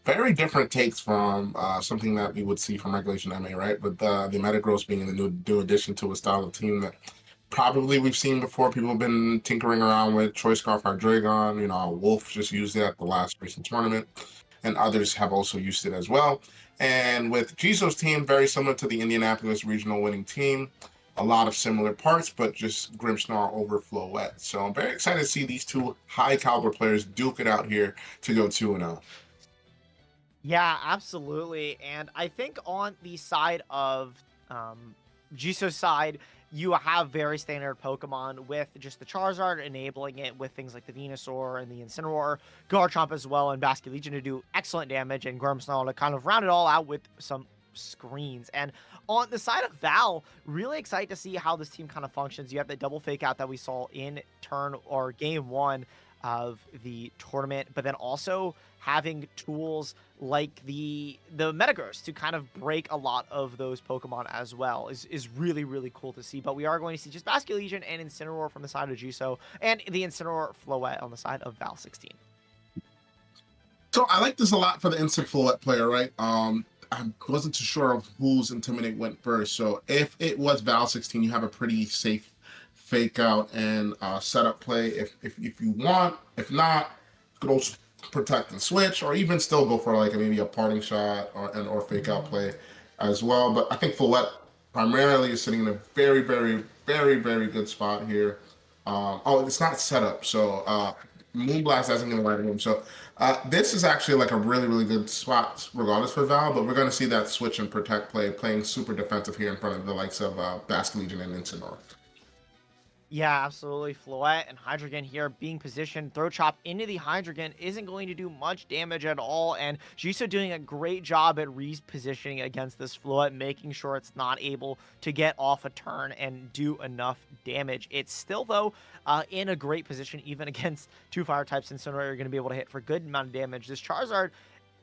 very different takes from something that we would see from Regulation MA, right? But the Metagross being the new addition to a style of team that probably we've seen before. People have been tinkering around with Choice Scarf Hydreigon. Wolf just used it at the last recent tournament, and others have also used it as well. And with Jizo's team, very similar to the Indianapolis regional winning team. A lot of similar parts, but just Grimmsnarl over Floette. So I'm very excited to see these two high caliber players duke it out here to go 2-0. Yeah, absolutely. And I think on the side of Jiso's side, you have very standard Pokemon with just the Charizard, enabling it with things like the Venusaur and the Incineroar, Garchomp as well, and Basculegion to do excellent damage, and Grimmsnarl to kind of round it all out with some screens. And on the side of Val, really excited to see how this team kind of functions. You have the double fake out that we saw in game one of the tournament, but then also having tools like the Metagross to kind of break a lot of those Pokemon as well is really, really cool to see. But we are going to see just Basculegion and Incineroar from the side of Jizo, and the Incineroar Floette on the side of Val 16. So I like this a lot for the instant Floette player, right? I wasn't too sure of whose Intimidate went first. So if it was Val 16, you have a pretty safe fake out and setup play if you want. If not, you could also protect and switch, or even still go for like maybe a parting shot or fake out play as well. But I think Floette primarily is sitting in a very, very, very, very good spot here. It's not set up, so Moonblast hasn't been right room. So this is actually like a really, really good spot regardless for Val, but we're going to see that switch and protect play playing super defensive here in front of the likes of Basculegion and Incineroar. Yeah, absolutely. Floette and Hydreigon here being positioned. Throw Chop into the Hydreigon isn't going to do much damage at all. And Jizo doing a great job at repositioning against this Floette, making sure it's not able to get off a turn and do enough damage. It's still, though, in a great position, even against two fire types. Incineroar, you're going to be able to hit for a good amount of damage. This Charizard,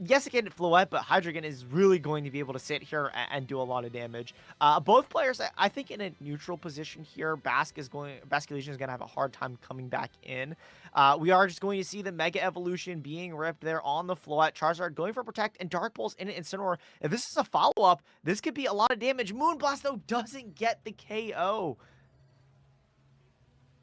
yes, it can Floette, but Hydreigon is really going to be able to sit here and do a lot of damage. Both players, I think, in a neutral position here. Basculegion is going to have a hard time coming back in. We are just going to see the Mega Evolution being ripped there on the Floette. Charizard going for Protect and Dark Pulse in Incineroar. If this is a follow-up, this could be a lot of damage. Moonblast, though, doesn't get the KO.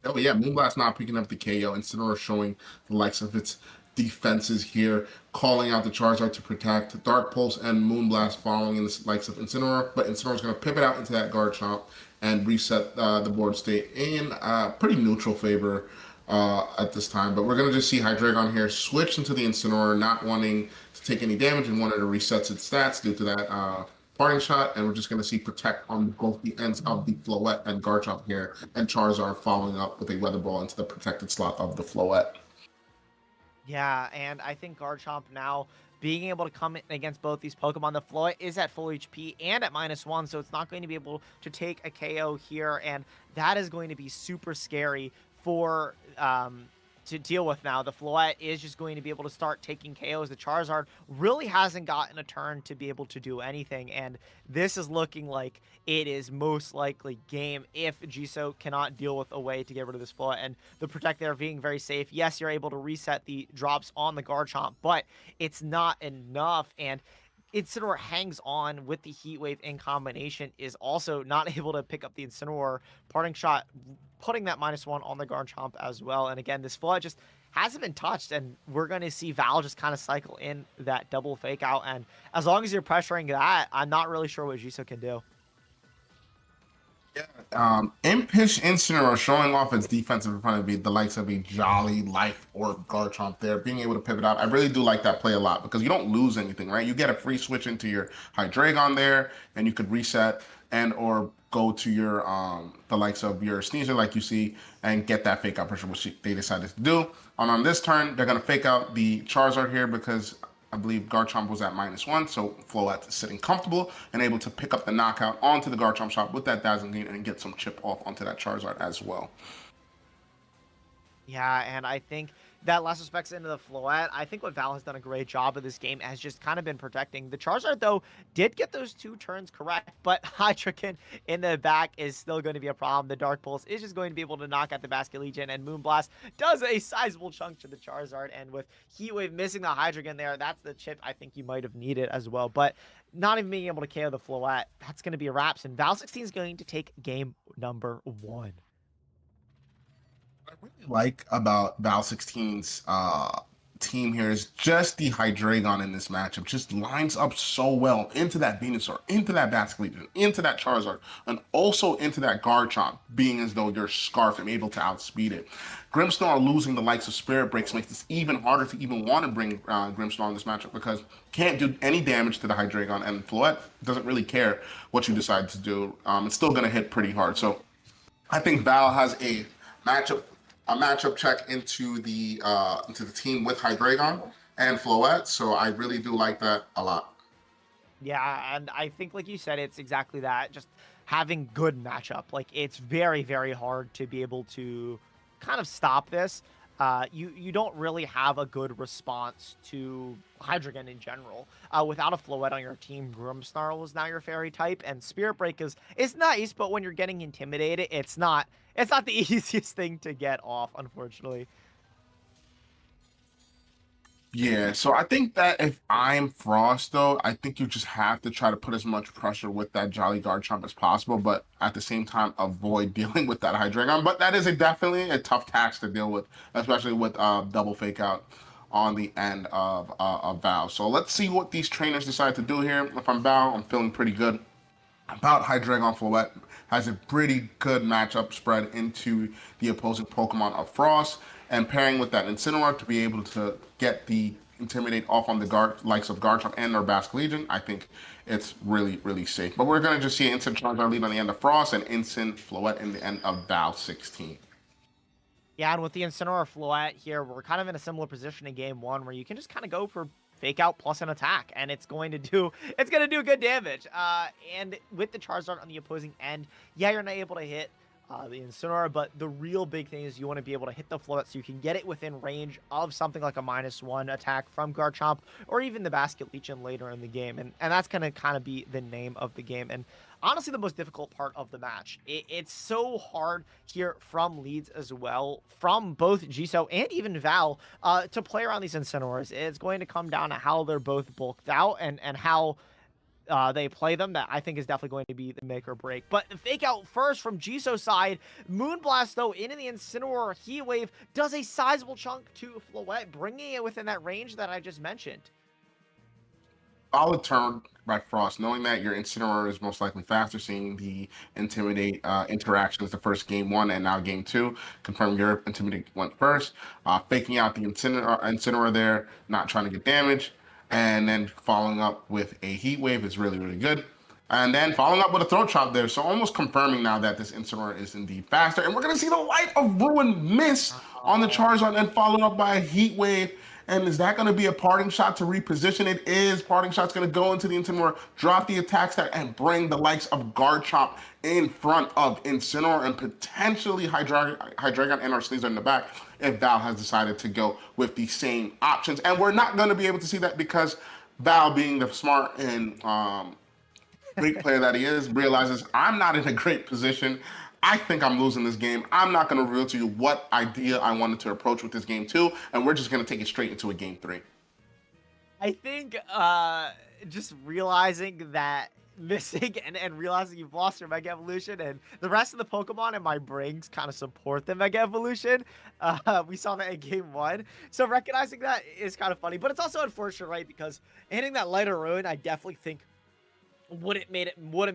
Oh yeah, Moonblast not picking up the KO. Incineroar showing the likes of its defenses here, calling out the Charizard to protect. Dark Pulse and Moonblast following in the likes of Incineroar, but Incineroar's going to pivot out into that Garchomp and reset the board state in pretty neutral favor at this time. But we're going to just see Hydreigon here switch into the Incineroar, not wanting to take any damage and wanting to reset its stats due to that parting shot, and we're just going to see Protect on both the ends of the Floette and Garchomp here, and Charizard following up with a Weather Ball into the protected slot of the Floette. Yeah, and I think Garchomp now being able to come in against both these Pokemon, the Floette is at full HP and at -1, so it's not going to be able to take a KO here, and that is going to be super scary for to deal with now. The Floette is just going to be able to start taking KOs. The Charizard really hasn't gotten a turn to be able to do anything, and this is looking like it is most likely game if Jizo cannot deal with a way to get rid of this Floette. And the Protect there being very safe. Yes, you're able to reset the drops on the Garchomp, but it's not enough, and Incineroar hangs on with the Heat Wave in combination, is also not able to pick up the Incineroar. Parting Shot putting that -1 on the Garchomp as well. And again, this Floette just hasn't been touched, and we're going to see Val just kind of cycle in that double fake out. And as long as you're pressuring that, I'm not really sure what Jizo can do. Yeah, Impish Incineroar showing off its defensive in front of the likes of a Jolly, Life, or Garchomp there, being able to pivot out. I really do like that play a lot because you don't lose anything, right? You get a free switch into your Hydreigon there, and you could reset and or go to your the likes of your Sneasel like you see and get that fake out pressure, which they decided to do. On this turn, they're gonna fake out the Charizard here because I believe Garchomp was at -1, so Floette is sitting comfortable and able to pick up the knockout onto the Garchomp shot with that Dazzling Gleam and get some chip off onto that Charizard as well. Yeah, and I think that last respects into the Floette. I think what Val has done a great job of this game has just kind of been protecting. The Charizard, though, did get those 2 turns correct, but Hydreigon in the back is still going to be a problem. The Dark Pulse is just going to be able to knock out the Basket Legion, and Moonblast does a sizable chunk to the Charizard, and with Heat Wave missing the Hydreigon there, that's the chip I think you might have needed as well, but not even being able to KO the Floette, that's going to be a wraps, and Val 16 is going to take game number 1. What I really like about Val 16's team here is just the Hydreigon in this matchup. Just lines up so well into that Venusaur, into that Basket Legion, into that Charizard, and also into that Garchomp, being as though you're Scarf and able to outspeed it. Grimmsnarl losing the likes of Spirit Breaks makes this even harder to even want to bring Grimmsnarl in this matchup because can't do any damage to the Hydreigon, and Floette doesn't really care what you decide to do. It's still going to hit pretty hard. So I think Val has a matchup check into the team with Hydreigon and Floette, so I really do like that a lot. Yeah, and I think, like you said, it's exactly that. Just having good matchup. Like, it's very, very hard to be able to kind of stop this. You don't really have a good response to Hydreigon in general. Without a Floette on your team, Grimmsnarl is now your fairy type, and Spirit Break is nice, but when you're getting intimidated, it's not the easiest thing to get off, unfortunately. Yeah, so I think that if I'm Frost, though, I think you just have to try to put as much pressure with that Jolly Garchomp as possible, but at the same time, avoid dealing with that Hydreigon. But that is definitely a tough task to deal with, especially with double fake out on the end of Val. So let's see what these trainers decide to do here. If I'm Val, I'm feeling pretty good about Hydreigon. Floette has a pretty good matchup spread into the opposing Pokemon of Frost, and pairing with that Incineroar to be able to get the Intimidate off on the likes of Garchomp and or Basque Legion, I think it's really, really safe. But we're going to just see an instant Charizard lead on the end of Frost and instant Floette in the end of Val 16. Yeah, and with the Incineroar Floette here, we're kind of in a similar position in game 1 where you can just kind of go for fake out plus an attack, and it's going to do good damage. And with the Charizard on the opposing end, yeah, you're not able to hit the Incineroar, but the real big thing is you want to be able to hit the Floette so you can get it within range of something like a -1 attack from Garchomp or even the Basket Legion later in the game, and that's going to kind of be the name of the game. And honestly, the most difficult part of the match. It's so hard here from leads as well, from both Jizo and even Val, to play around these Incineroars. It's going to come down to how they're both bulked out and how they play them. That I think is definitely going to be the make or break. But the fake out first from Jizo's side. Moonblast, though, into the Incineroar Heat Wave does a sizable chunk to Floette, bringing it within that range that I just mentioned. Solid turn by Frost, knowing that your Incineroar is most likely faster, seeing the Intimidate interactions the first game 1 and now game 2, confirming your Intimidate went first, faking out the Incineroar there, not trying to get damage, and then following up with a Heat Wave is really, really good. And then following up with a Throat Chop there, so almost confirming now that this Incineroar is indeed faster. And we're going to see the Light of Ruin miss on the Charizard and followed up by a Heat Wave. And is that going to be a parting shot to reposition? It is. Parting shot's going to go into the Incineroar, drop the attack stack, and bring the likes of Garchomp in front of Incineroar and potentially Hydreigon and our Sneasel in the back if Val has decided to go with the same options. And we're not going to be able to see that because Val, being the smart and great player that he is, realizes I'm not in a great position. I think I'm losing this game. I'm not going to reveal to you what idea I wanted to approach with this game 2, and we're just going to take it straight into a game 3. I think just realizing that missing and realizing you've lost your Mega Evolution and the rest of the Pokemon in my brains kind of support the Mega Evolution. We saw that in game 1. So recognizing that is kind of funny, but it's also unfortunate, right? Because hitting that Light of Ruin, I definitely think would have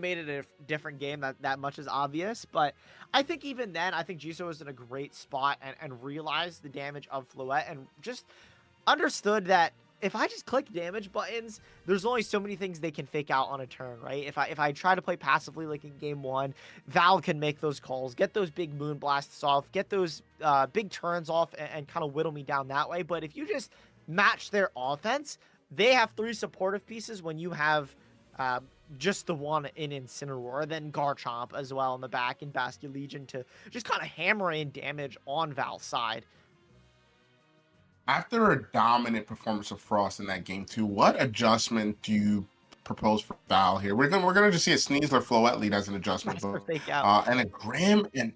made it a different game. That much is obvious, but I think even then, I think Jizo was in a great spot and realized the damage of Floette and just understood that if I just click damage buttons, there's only so many things they can fake out on a turn, right? If I try to play passively like in game one, Val can make those calls, get those big moon blasts off, get those big turns off, and kind of whittle me down that way. But if you just match their offense, they have 3 supportive pieces when you have uh, just the one in Incineroar, then Garchomp as well in the back and Bastion Legion to just kind of hammer in damage on Val's side. After a dominant performance of Frost in that game too, what adjustment do you propose for Val here? We're gonna just see a Sneasler Floette lead as an adjustment, For fake out. and a Grim and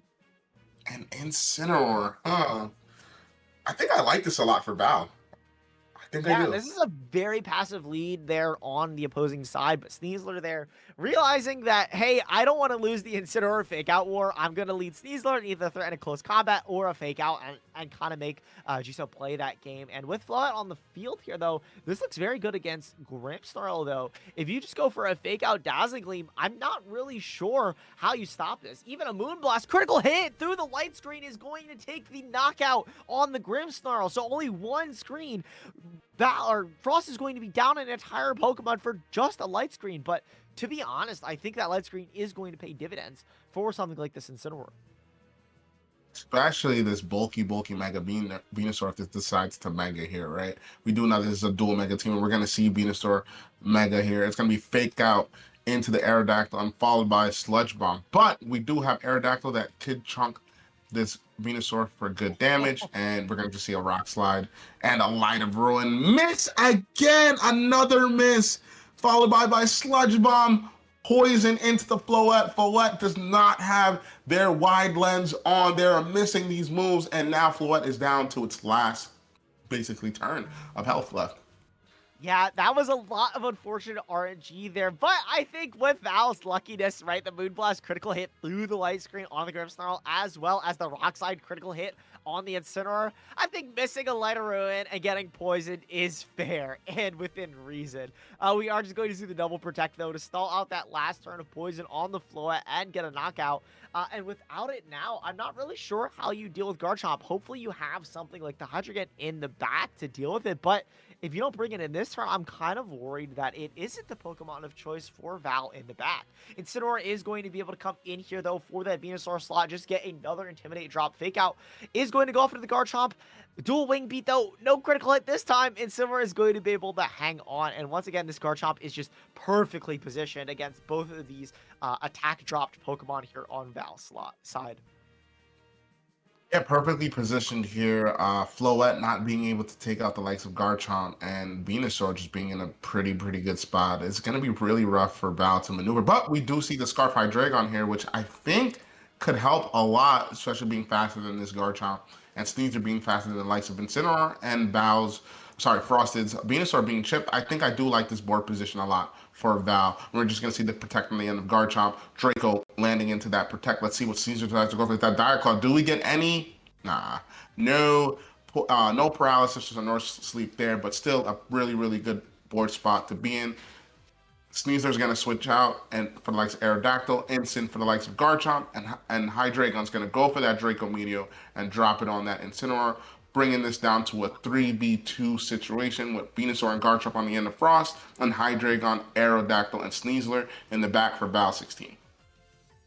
Incineroar. I think I like this a lot for Val. I think I Yeah, do. this is a very passive lead there on the opposing side, but Sneasler there realizing that, hey, I don't want to lose the Incineroar fake out war. I'm going to lead Sneasler and either threaten a close combat or a fake out and kind of make Jizo play that game. And with Flood on the field here, though, this looks very good against Grimmsnarl, though. If you just go for a fake out Dazzling Gleam, I'm not really sure how you stop this. Even a Moonblast critical hit through the light screen is going to take the knockout on the Grimmsnarl. So only one screen. Frost is going to be down an entire Pokemon for just a light screen, but to be honest, I think that light screen is going to pay dividends for something like this Incineroar. Especially this bulky Mega Venusaur if this decides to Mega here, right? We do know this is a dual Mega team, and we're going to see Venusaur Mega here. It's going to be fake out into the Aerodactyl and followed by Sludge Bomb. But we do have Aerodactyl that could chunk this Venusaur for good damage, and we're going to see a Rock Slide and a Light of Ruin. Miss again! Another miss! Followed by Sludge Bomb. Poison into the Floette. Floette does not have their wide lens on. They're missing these moves, and now Floette is down to its last, basically, turn of health left. Yeah, that was a lot of unfortunate RNG there, but I think with Val's luckiness, right, the Moonblast critical hit through the light screen on the Grimmsnarl, as well as the Rock Slide critical hit on the Incineroar, I think missing a Light of Ruin and getting poisoned is fair and within reason. We are just going to see the double protect, though, to stall out that last turn of poison on the Floette and get a knockout. And without it now, I'm not really sure how you deal with Garchomp. Hopefully you have something like the Hydreigon in the back to deal with it, but if you don't bring it in this turn, I'm kind of worried that it isn't the Pokemon of choice for Val in the back. Incineroar is going to be able to come in here, though, for that Venusaur slot, just get another Intimidate drop. Fake out is going to go after the Garchomp. Dual Wing Beat, though, no critical hit this time. Incineroar is going to be able to hang on, and once again, this Garchomp is just perfectly positioned against both of these attack-dropped Pokemon here on Val's slot side. Yeah, perfectly positioned here. Floette not being able to take out the likes of Garchomp and Venusaur just being in a pretty good spot. It's going to be really rough for Val to maneuver. But we do see the Scarf Hydreigon here, which I think could help a lot, especially being faster than this Garchomp. And Sneasler being faster than the likes of Incineroar and Frosted's Venusaur being chipped. I think I do like this board position a lot for Val. We're just going to see the Protect on the end of Garchomp. Draco landing into that Protect. Let's see what Caesar decides to go for that Dire Claw. Do we get any? Nah. No paralysis or no sleep there, but still a really good board spot to be in. Sneasler's going to switch out and for the likes of Aerodactyl, Incin for the likes of Garchomp, and Hydreigon's going to go for that Draco Meteor and drop it on that Incineroar, bringing this down to a 3v2 situation with Venusaur and Garchomp on the end of Frost, and Hydreigon, Aerodactyl, and Sneasler in the back for Val 16.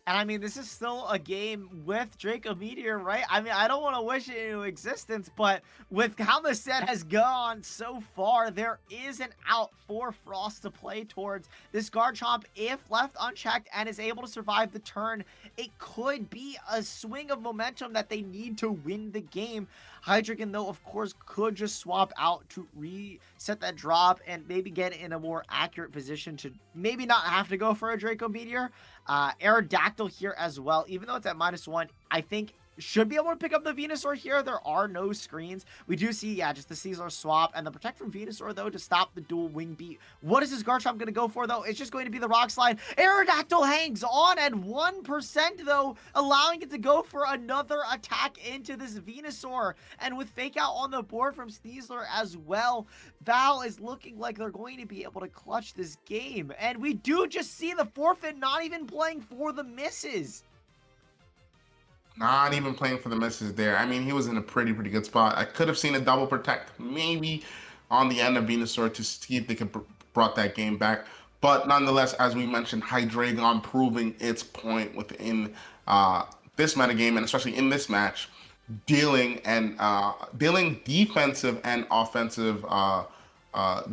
And I mean, this is still a game with Draco Meteor, right? I mean, I don't want to wish it into existence, but with how the set has gone so far, there is an out for Frost to play towards. This Garchomp, if left unchecked and is able to survive the turn, it could be a swing of momentum that they need to win the game. Hydreigon, though, of course, could just swap out to reset that drop and maybe get in a more accurate position to maybe not have to go for a Draco Meteor. Aerodactyl here as well, even though it's at -1, I think should be able to pick up the Venusaur here. There are no screens. We do see, yeah, just the Caesar swap and the Protect from Venusaur, though, to stop the dual Wing Beat. What is this Garchomp going to go for, though? It's just going to be the Rock Slide. Aerodactyl hangs on at 1%, though, allowing it to go for another attack into this Venusaur. And with Fake Out on the board from Sneasler as well, Val is looking like they're going to be able to clutch this game. And we do just see the forfeit not even playing for the misses. Not even playing for the misses there. I mean, he was in a pretty good spot. I could have seen a double protect, maybe, on the end of Venusaur to see if they could brought that game back. But nonetheless, as we mentioned, Hydreigon proving its point within uh, this metagame, and especially in this match, dealing defensive and offensive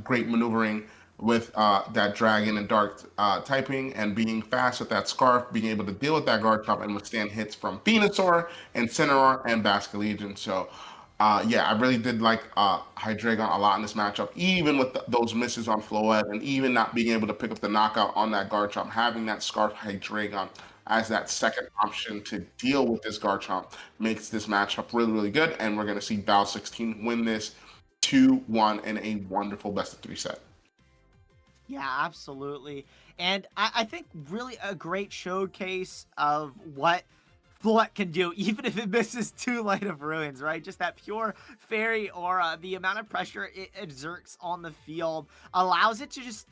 great maneuvering with that dragon and dark typing, and being fast with that scarf, being able to deal with that guard chop and withstand hits from Venusaur, Incineroar, and Basculegion. So yeah, I really did like Hydreigon a lot in this matchup, even with those misses on Floette and even not being able to pick up the knockout on that Garchomp. Having that Scarf Hydreigon as that second option to deal with this Garchomp makes this matchup really, really good. And we're going to see Val 16 win this 2-1 in a wonderful best of 3 set. Yeah, absolutely. And I think really a great showcase of what Floette can do, even if it misses 2 Light of Ruins, right? Just that pure fairy aura, the amount of pressure it exerts on the field allows it to just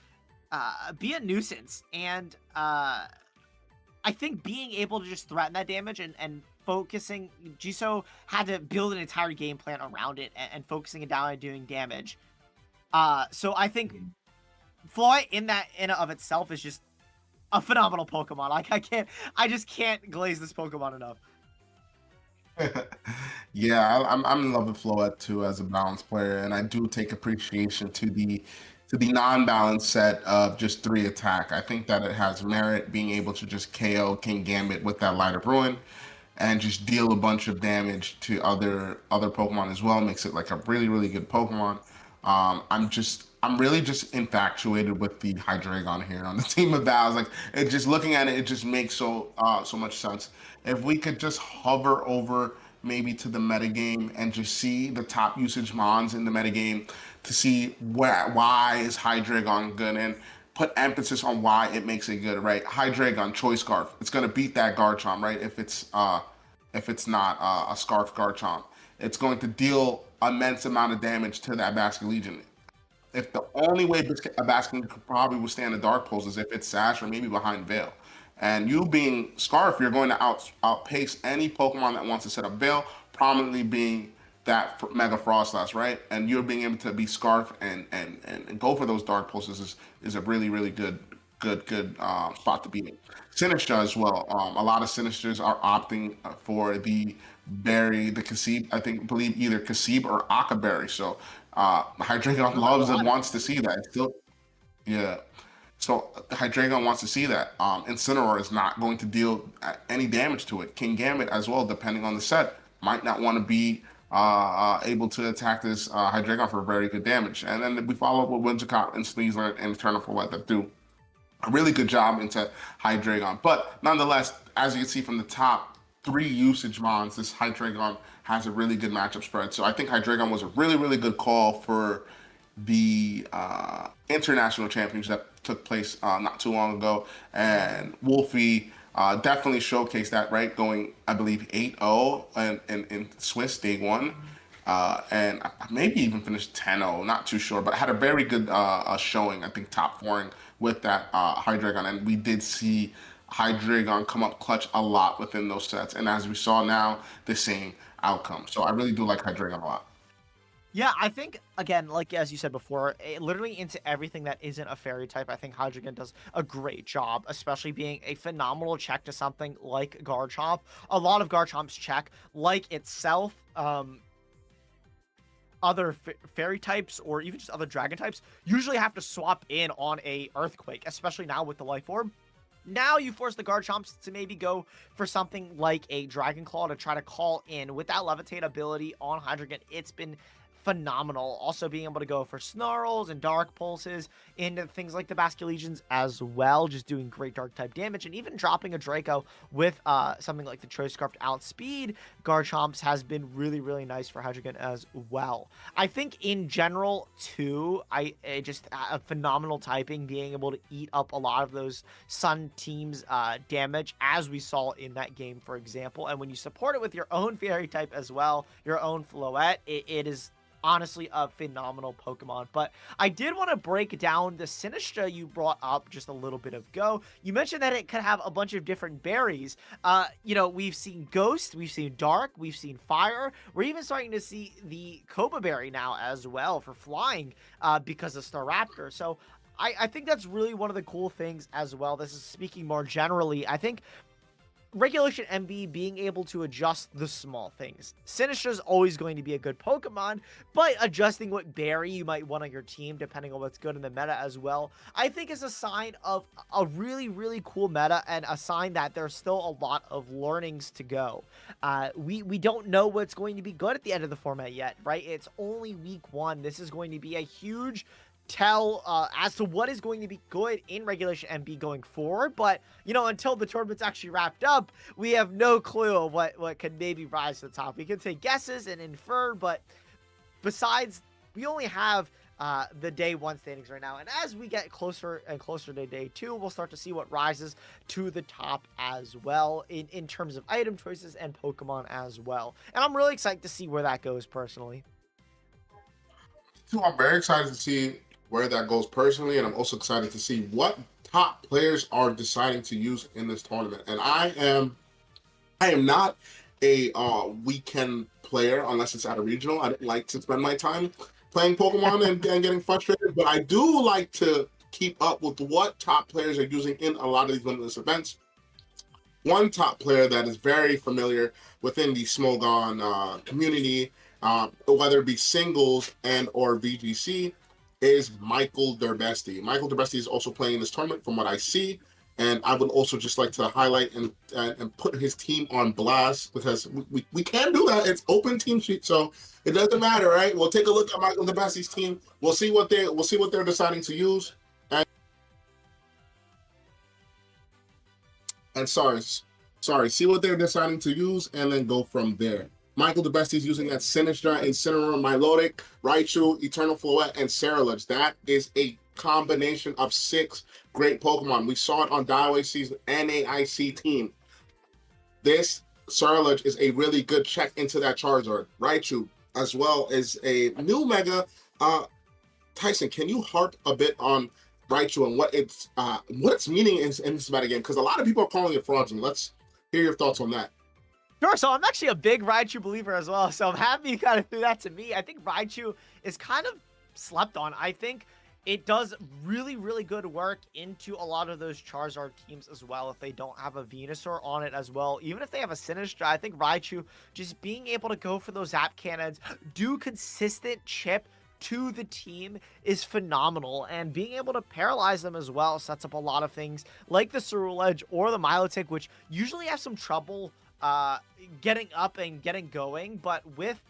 be a nuisance. And I think being able to just threaten that damage and focusing, Jizo had to build an entire game plan around it and focusing it down and doing damage. So I think Floette in and of itself is just a phenomenal Pokemon. Like I just can't glaze this Pokemon enough. Yeah, I'm in love with Floette too as a balanced player, and I do take appreciation to the non-balanced set of just 3 attack. I think that it has merit being able to just KO King Gambit with that Light of Ruin and just deal a bunch of damage to other Pokemon as well. Makes it like a really, really good Pokemon. I'm really just infatuated with the Hydreigon here on the team of Vows. Like it just looking at it, it just makes so much sense. If we could just hover over maybe to the metagame and just see the top usage mons in the metagame to see why is Hydreigon good, and put emphasis on why it makes it good, right? Hydreigon, Choice Scarf. It's gonna beat that Garchomp, right? If it's not a Scarf Garchomp. It's going to deal immense amount of damage to that Basculegion. If the only way a Baskin could probably withstand the Dark Pulse is if it's Sash or maybe behind Veil. And you being Scarf, you're going to outpace any Pokemon that wants to set up Veil, prominently being that Mega Frostlass, right? And you're being able to be Scarf and go for those Dark Pulses is a really, really good spot to be in. Sinistra as well. A lot of Sinistras are opting for the berry, the Kasib, believe either Kasib or Akaberry. So Hydreigon loves and wants to see that. It's still, yeah. So Hydreigon wants to see that. Incineroar is not going to deal any damage to it. King Gambit as well, depending on the set, might not want to be able to attack this Hydreigon for very good damage. And then we follow up with Whimsicott and Sneasler and Eternal for what that do a really good job into Hydreigon. But nonetheless, as you can see from the top 3 usage mons, this Hydreigon has a really good matchup spread. So I think Hydreigon was a really, really good call for the international championship that took place not too long ago. And Wolfie definitely showcased that, right? Going, I believe, 8-0 in Swiss day 1. And maybe even finished 10-0, not too sure, but had a very good showing, I think top 4ing with that Hydreigon. And we did see Hydreigon come up clutch a lot within those sets. And as we saw now, the same outcome. So I really do like Hydreigon a lot. Yeah, I think, again, like as you said before, literally into everything that isn't a fairy type, I think Hydreigon does a great job, especially being a phenomenal check to something like Garchomp. A lot of Garchomp's check, like itself, other fairy types or even just other dragon types usually have to swap in on a Earthquake, especially now with the Life Orb. Now you force the Garchomps to maybe go for something like a Dragon Claw to try to call in. With that Levitate ability on Hydreigon, it's been phenomenal. Also being able to go for Snarls and Dark Pulses into things like the Basculegions as well, just doing great Dark type damage, and even dropping a Draco with something like the Choice Scarf to outspeed Garchomps has been really, really nice for Hydreigon as well. I think in general too, just a phenomenal typing, being able to eat up a lot of those Sun teams damage, as we saw in that game, for example. And when you support it with your own fairy type as well, your own Floette, it is honestly a phenomenal Pokemon. But I did want to break down the Sinistra you brought up just a little bit ago. You mentioned that it could have a bunch of different berries. You know, we've seen Ghost, we've seen Dark, we've seen Fire. We're even starting to see the Koba Berry now as well for flying because of Staraptor. So I think that's really one of the cool things as well. This is speaking more generally. I think Regulation MB being able to adjust the small things. Sinistra is always going to be a good Pokemon, but adjusting what berry you might want on your team, depending on what's good in the meta as well, I think is a sign of a really, really cool meta and a sign that there's still a lot of learnings to go. We don't know what's going to be good at the end of the format yet, right? It's only week 1. This is going to be a huge tell as to what is going to be good in Regulation MB going forward, but you know, until the tournament's actually wrapped up, we have no clue of what could maybe rise to the top. We can take guesses and infer, but besides, we only have the day 1 standings right now, and as we get closer and closer to day 2, we'll start to see what rises to the top as well in terms of item choices and Pokemon as well, and I'm really excited to see where that goes personally. So I'm very excited to see where that goes personally, and I'm also excited to see what top players are deciding to use in this tournament. And I am not a weekend player unless it's at a regional. I don't like to spend my time playing Pokemon and getting frustrated, but I do like to keep up with what top players are using in a lot of these limitless events. One top player that is very familiar within the Smogon community, whether it be singles and or VGC, is Michael Derbesti. Michael Derbesti is also playing in this tournament from what I see, and I would also just like to highlight and put his team on blast, because we can do that. It's open team sheet, so it doesn't matter, right? We'll take a look at Michael Derbesti's team. We'll see what they're deciding to use. And see what they're deciding to use, and then go from there. Michael Derbesti is using that Sinistra, Incineroar, Milotic, Raichu, Eternal Floette, and Cerulege. That is a combination of 6 great Pokemon. We saw it on Diowacy's NAIC team. This Cerulege is a really good check into that Charizard. Raichu, as well as a new Mega. Tyson, can you harp a bit on Raichu and what its meaning is in this meta game? Because a lot of people are calling it fraudulent. Let's hear your thoughts on that. Sure, so I'm actually a big Raichu believer as well, so I'm happy you kind of threw that to me. I think Raichu is kind of slept on. I think it does really, really good work into a lot of those Charizard teams as well if they don't have a Venusaur on it as well. Even if they have a Sinistra, I think Raichu just being able to go for those Zap Cannons, do consistent chip to the team is phenomenal, and being able to paralyze them as well sets up a lot of things like the Cerulege or the Milotic, which usually have some trouble getting up and getting going, but with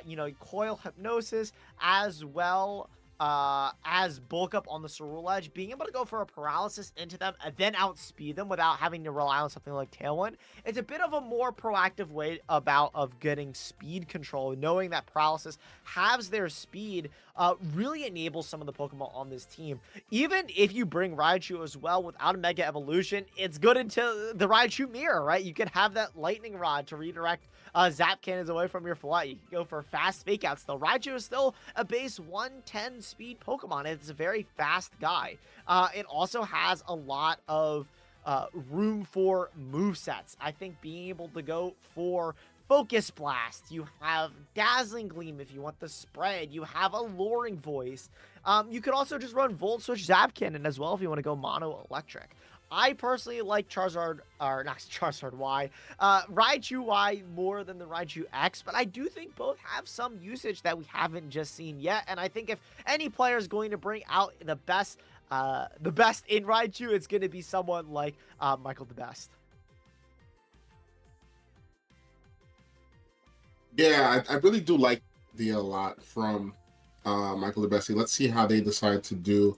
you know, Coil Hypnosis as well as bulk up on the Cerulege, being able to go for a paralysis into them and then outspeed them without having to rely on something like Tailwind, it's a bit of a more proactive way of getting speed control, knowing that paralysis halves their speed, really enables some of the Pokemon on this team. Even if you bring Raichu as well without a Mega Evolution, it's good into the Raichu mirror, right? You can have that Lightning Rod to redirect Zap Cannons away from your Floette. You can go for fast Fake Outs. Though Raichu is still a base 110 speed Pokemon. It's a very fast guy. It also has a lot of room for movesets. I think being able to go for Focus Blast, you have Dazzling Gleam if you want the spread, you have Alluring Voice. You could also just run Volt Switch Zap Cannon as well if you want to go mono electric. I personally like Charizard, or not Charizard Y, Raichu Y more than the Raichu X, but I do think both have some usage that we haven't just seen yet, and I think if any player is going to bring out the best in Raichu, it's going to be someone like Michael Derbesti. Yeah, I really do like the a lot from Michael Derbesti. Let's see how they decide to do.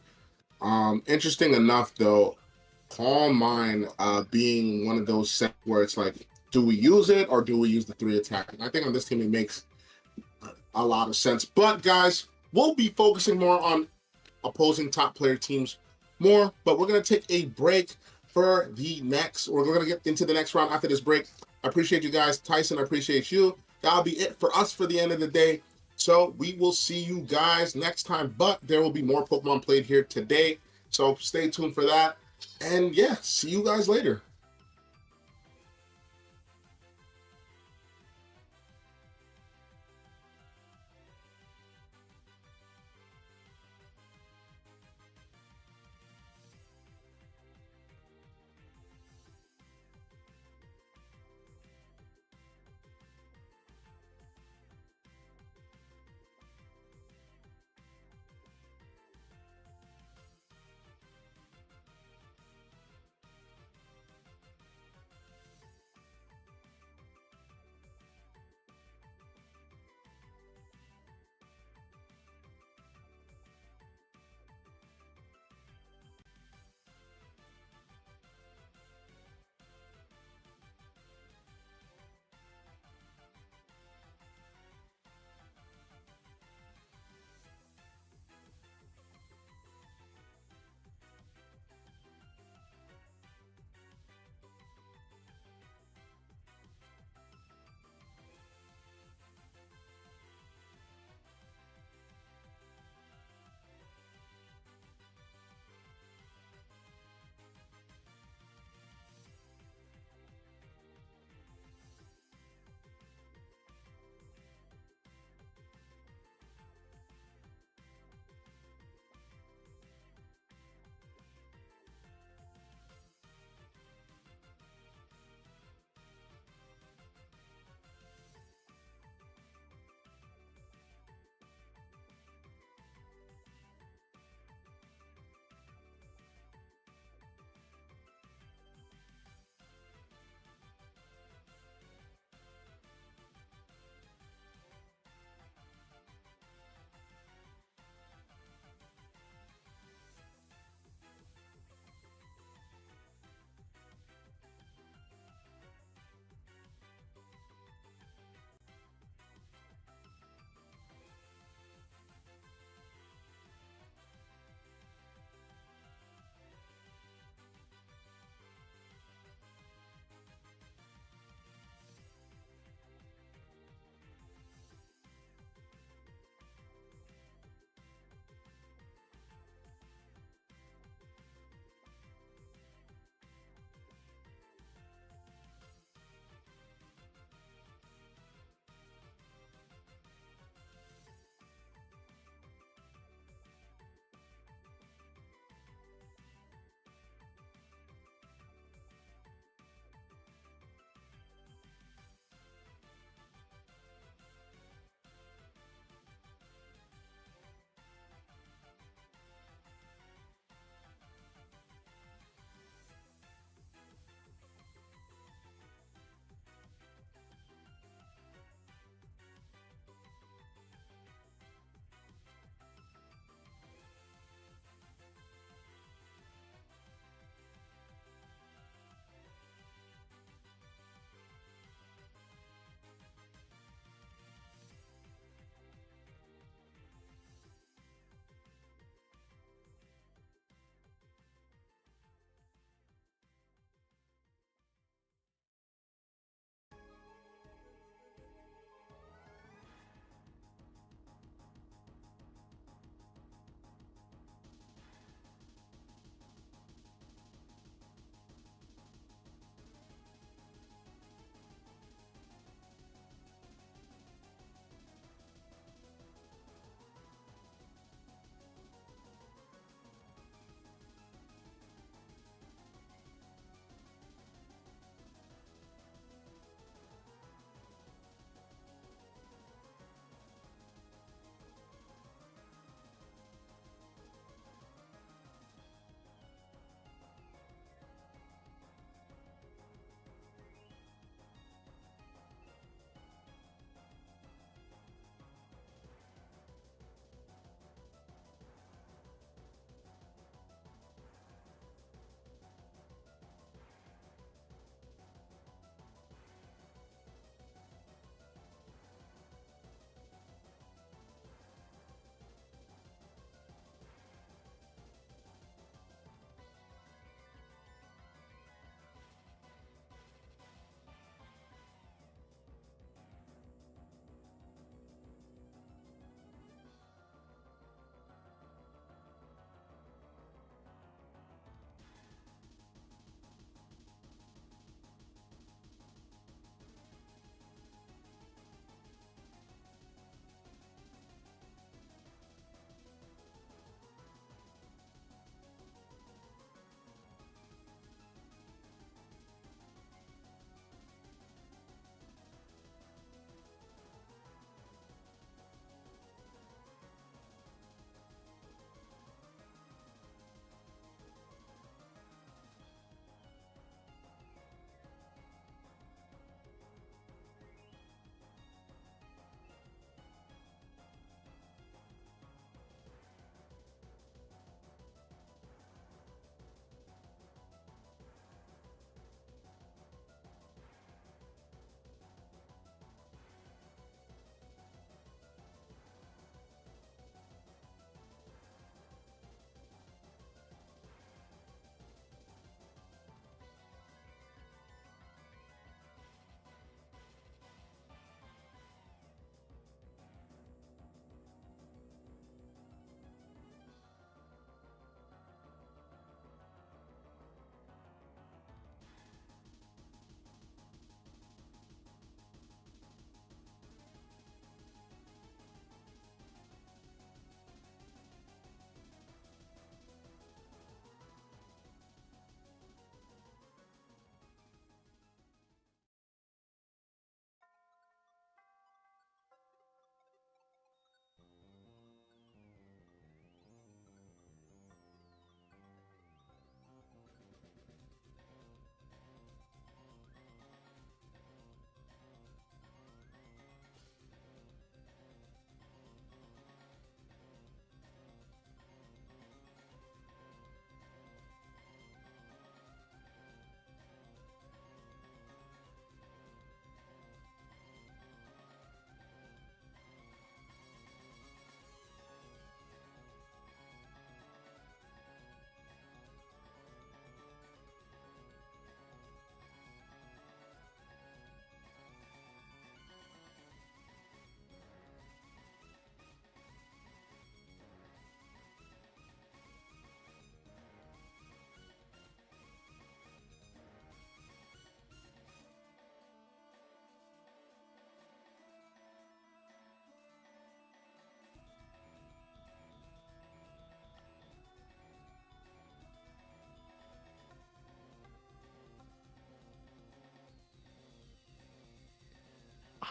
Interesting enough, though, Calm Mind being one of those sets where it's like, do we use it or do we use the 3 attack? And I think on this team it makes a lot of sense. But guys, we'll be focusing more on opposing top player teams more, but we're going to take a break for the next, we're going to get into the next round after this break. I appreciate you guys. Tyson, I appreciate you. That'll be it for us for the end of the day. So we will see you guys next time, but there will be more Pokemon played here today. So stay tuned for that. And yeah, see you guys later.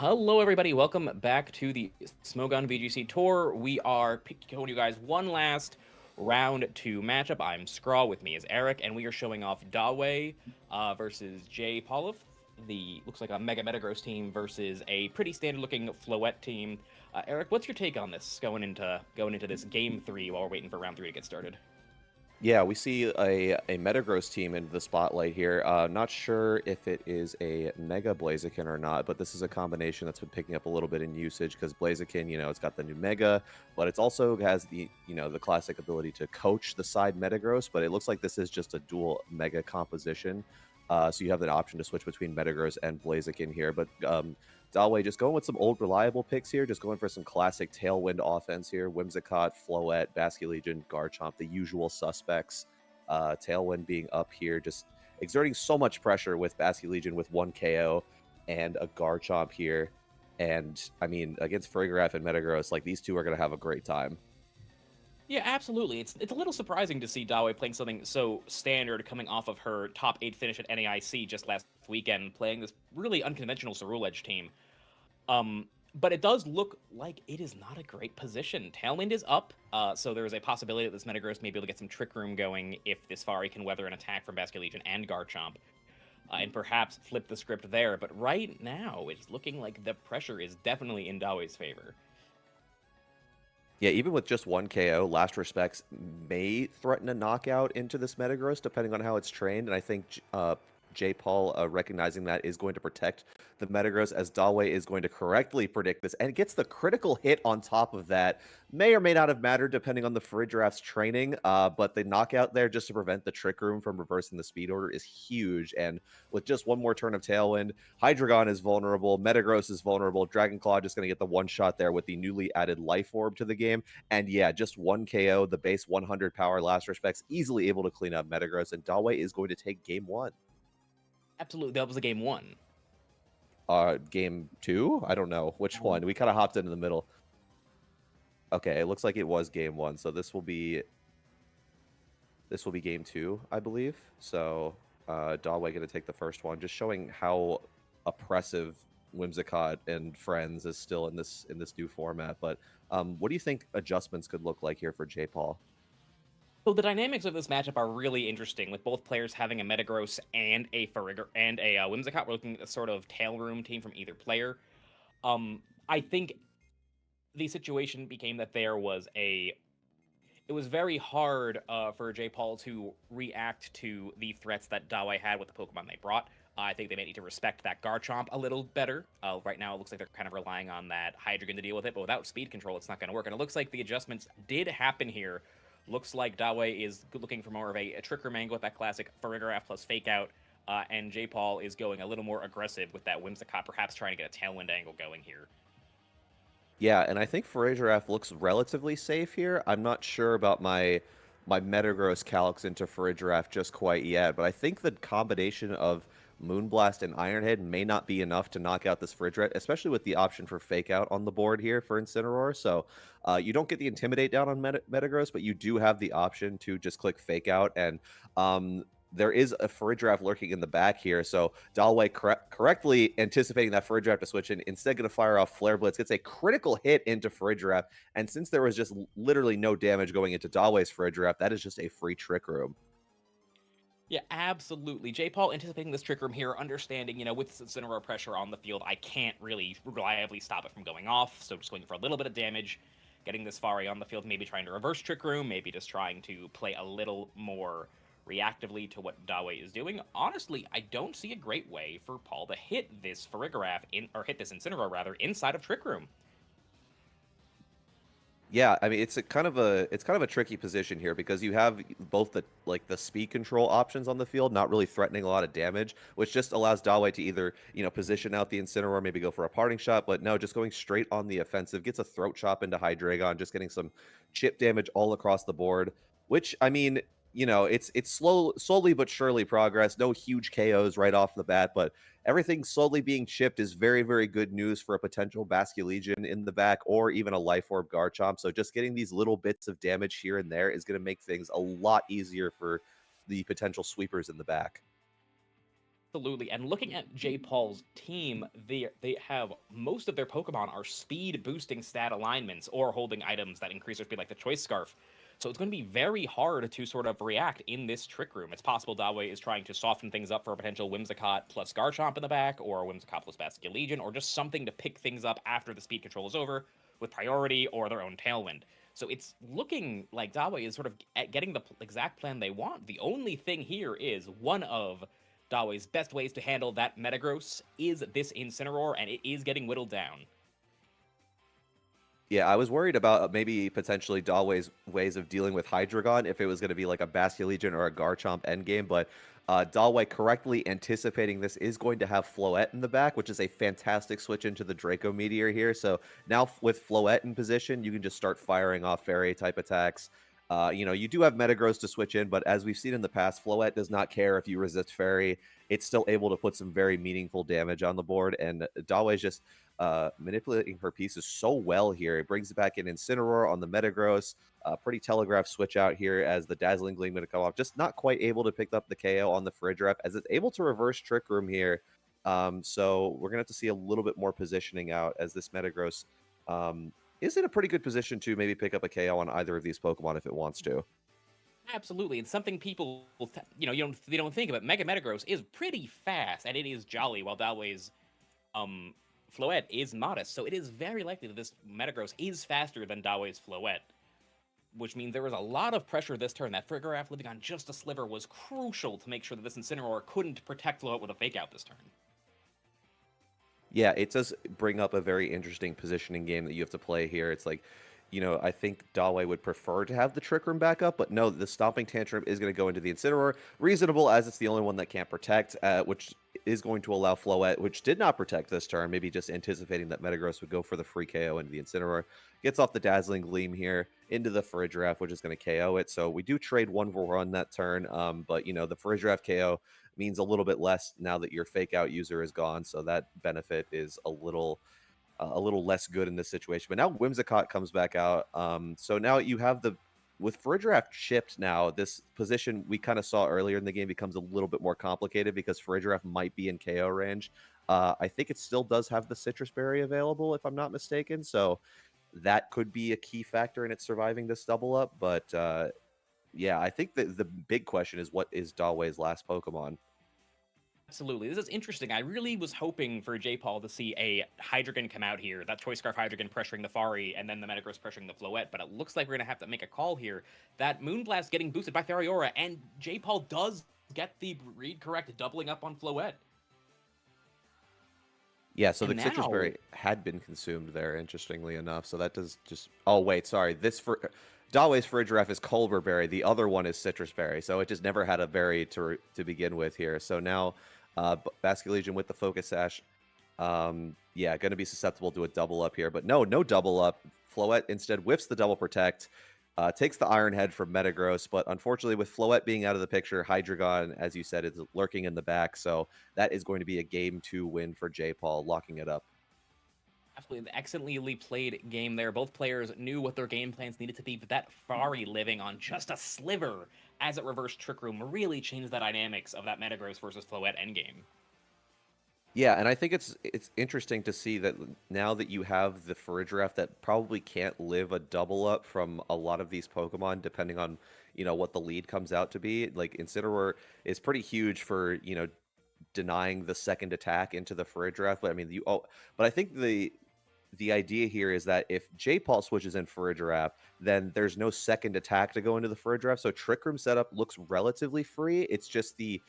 Hello, everybody. Welcome back to the Smogon VGC Tour. We are showing you guys one last round 2 matchup. I'm Scraw, with me is Eric, and we are showing off Dawei versus Jay Polloff. Looks like a Mega Metagross team versus a pretty standard-looking Floette team. Eric, what's your take on this going into this game 3 while we're waiting for round 3 to get started? Yeah, we see a Metagross team in the spotlight here. Not sure if it is a Mega Blaziken or not, but this is a combination that's been picking up a little bit in usage because Blaziken, it's got the new Mega, but it's also has the classic ability to coach the side Metagross. But it looks like this is just a dual Mega composition, so you have the option to switch between Metagross and Blaziken here. But Dawei just going with some old reliable picks here, just going for some classic Tailwind offense here. Whimsicott, Floette, Basculegion, Garchomp, the usual suspects. Tailwind being up here, just exerting so much pressure with Basculegion with 1 KO and a Garchomp here. And, I mean, against Farigiraf and Metagross, like, these two are going to have a great time. Yeah, absolutely. It's a little surprising to see Dawei playing something so standard coming off of her top 8 finish at NAIC just last weekend, playing this really unconventional Cerule Edge team. But it does look like it is not a great position. Tailwind is up, so there is a possibility that this Metagross may be able to get some Trick Room going if this Fari can weather an attack from Basculegion and Garchomp, and perhaps flip the script there. But right now, it's looking like the pressure is definitely in Dawei's favor. Yeah, even with just 1 KO, Last Respects may threaten a knockout into this Metagross, depending on how it's trained. And I think J. Paul, recognizing that, is going to protect the Metagross, as Dawei is going to correctly predict this and gets the critical hit on top of that. May or may not have mattered depending on the Farigiraf's training, but the knockout there just to prevent the Trick Room from reversing the speed order is huge. And with just one more turn of Tailwind, Hydreigon is vulnerable, Metagross is vulnerable, Dragonclaw just going to get the one shot there with the newly added Life Orb to the game. And yeah, just 1 KO, the base 100 power Last Respects, easily able to clean up Metagross, and Dawei is going to take game 1. Absolutely, that was a game 1. Game 2? I don't know which one. We kind of hopped into the middle. Okay, it looks like it was game 1, so this will be game 2, I believe. So Dawei going to take the first one, just showing how oppressive Whimsicott and friends is still in this new format. But what do you think adjustments could look like here for J. Paul? So the dynamics of this matchup are really interesting, with both players having a Metagross and a Whimsicott. We're looking at a sort of tail room team from either player. I think the situation became that it was very hard for J. Paul to react to the threats that Dawei had with the Pokemon they brought. I think they may need to respect that Garchomp a little better. Right now, it looks like they're kind of relying on that Hydreigon to deal with it, but without speed control, it's not going to work. And it looks like the adjustments did happen here. Looks like Dawei is looking for more of a Trick Room angle with that classic Farigiraf plus Fake Out, and J. Paul is going a little more aggressive with that Whimsicott, perhaps trying to get a Tailwind angle going here. Yeah, and I think Farigiraf looks relatively safe here. I'm not sure about my Metagross Calyx into Farigiraf just quite yet, but I think the combination of Moonblast and Ironhead may not be enough to knock out this Farigiraf, especially with the option for Fake Out on the board here for Incineroar. So you don't get the Intimidate down on Metagross, but you do have the option to just click Fake Out, and there is a Farigiraf lurking in the back here, so Dawei correctly anticipating that Farigiraf to switch in, instead going to fire off Flare Blitz, gets a critical hit into Farigiraf, and since there was just literally no damage going into Dawei's Farigiraf, that is just a free Trick Room. Yeah, absolutely. J. Paul anticipating this Trick Room here, understanding, with Incineroar pressure on the field, I can't really reliably stop it from going off, so just going for a little bit of damage, getting this Fari on the field, maybe trying to reverse Trick Room, maybe just trying to play a little more reactively to what Dawei is doing. Honestly, I don't see a great way for Paul to hit this Farigiraf hit this Incineroar rather inside of Trick Room. Yeah, I mean it's kind of a tricky position here because you have both the speed control options on the field, not really threatening a lot of damage, which just allows Dawei to either position out the Incineroar, maybe go for a parting shot, but no, just going straight on the offensive, gets a throat chop into Hydreigon, just getting some chip damage all across the board. Which, I mean, it's slowly but surely progress. No huge KOs right off the bat, but everything slowly being chipped is very, very good news for a potential Basculegion in the back or even a Life Orb Garchomp. So just getting these little bits of damage here and there is going to make things a lot easier for the potential sweepers in the back. Absolutely. And looking at J. Paul's team, they have most of their Pokemon are speed boosting stat alignments or holding items that increase their speed, like the Choice Scarf. So it's going to be very hard to sort of react in this Trick Room. It's possible Dawei is trying to soften things up for a potential Whimsicott plus Garchomp in the back, or Whimsicott plus Basculegion, or just something to pick things up after the speed control is over with priority or their own Tailwind. So it's looking like Dawei is sort of getting the exact plan they want. The only thing here is one of Dawei's best ways to handle that Metagross is this Incineroar, and it is getting whittled down. Yeah, I was worried about maybe potentially Dawei's ways of dealing with Hydreigon if it was going to be like a Basculegion or a Garchomp endgame, but Dawei correctly anticipating this is going to have Floette in the back, which is a fantastic switch into the Draco Meteor here. So now with Floette in position, you can just start firing off Fairy type attacks. You do have Metagross to switch in, but as we've seen in the past, Floette does not care if you resist Fairy. It's still able to put some very meaningful damage on the board, and Dawei's just manipulating her pieces so well here. It brings it back in Incineroar on the Metagross. Pretty telegraph switch out here as the Dazzling Gleam going to come off. Just not quite able to pick up the KO on the Farigiraf as it's able to reverse Trick Room here. So we're going to have to see a little bit more positioning out as this Metagross is in a pretty good position to maybe pick up a KO on either of these Pokemon if it wants to. Absolutely, it's something people, they don't think about. Mega Metagross is pretty fast, and it is jolly, while Dawei's Floette is modest. So it is very likely that this Metagross is faster than Dawei's Floette, which means there was a lot of pressure this turn. That Farigiraf living on just a sliver was crucial to make sure that this Incineroar couldn't protect Floette with a Fake Out this turn. Yeah, it does bring up a very interesting positioning game that you have to play here. It's like, I think Dawei would prefer to have the Trick Room back up, but no, the Stomping Tantrum is going to go into the Incineroar. Reasonable, as it's the only one that can't protect, which is going to allow Floette, which did not protect this turn, maybe just anticipating that Metagross would go for the free KO into the Incineroar. Gets off the Dazzling Gleam here into the Farigiraf, which is going to KO it. So we do trade 1-for-1 that turn, but, the Farigiraf KO means a little bit less now that your Fake Out user is gone, so that benefit is a little less good in this situation. But now Whimsicott comes back out. So now you have with Farigiraf chipped now, this position we kind of saw earlier in the game becomes a little bit more complicated because Farigiraf might be in KO range. I think it still does have the Citrus Berry available, if I'm not mistaken. So that could be a key factor in it surviving this double up. But yeah, I think that the big question is, what is Dawei's last Pokemon? Absolutely. This is interesting. I really was hoping for J. Paul to see a Hydreigon come out here, that Choice Scarf Hydreigon pressuring the Fari, and then the Metagross pressuring the Floette, but it looks like we're going to have to make a call here. That Moonblast getting boosted by Theriora, and J. Paul does get the read correct, doubling up on Floette. Yeah, so And the Citrus now- Berry had been consumed there, interestingly enough. So that does just... Oh, wait, sorry. Dawei's Farigiraf is Culver Berry. The other one is Citrus Berry. So it just never had a berry to begin with here. So now Basculegion with the Focus Sash. Yeah, going to be susceptible to a double up here. But no double up. Floette instead whiffs the double protect. Takes the Iron Head from Metagross. But unfortunately, with Floette being out of the picture, Hydreigon, as you said, is lurking in the back. So that is going to be a Game 2 win for J. Paul, locking it up. Absolutely, an excellently played game there. Both players knew what their game plans needed to be, but that Fari living on just a sliver as it reversed Trick Room really changed the dynamics of that Metagross versus Floette endgame. Yeah, and I think it's interesting to see that now that you have the Farigiraf that probably can't live a double up from a lot of these Pokemon, depending on what the lead comes out to be. Like Incineroar is pretty huge for denying the second attack into the Farigiraf. But I mean, but I think the idea here is that if J-Paul switches in Farigiraf, then there's no second attack to go into the Farigiraf. So Trick Room setup looks relatively free. It's just the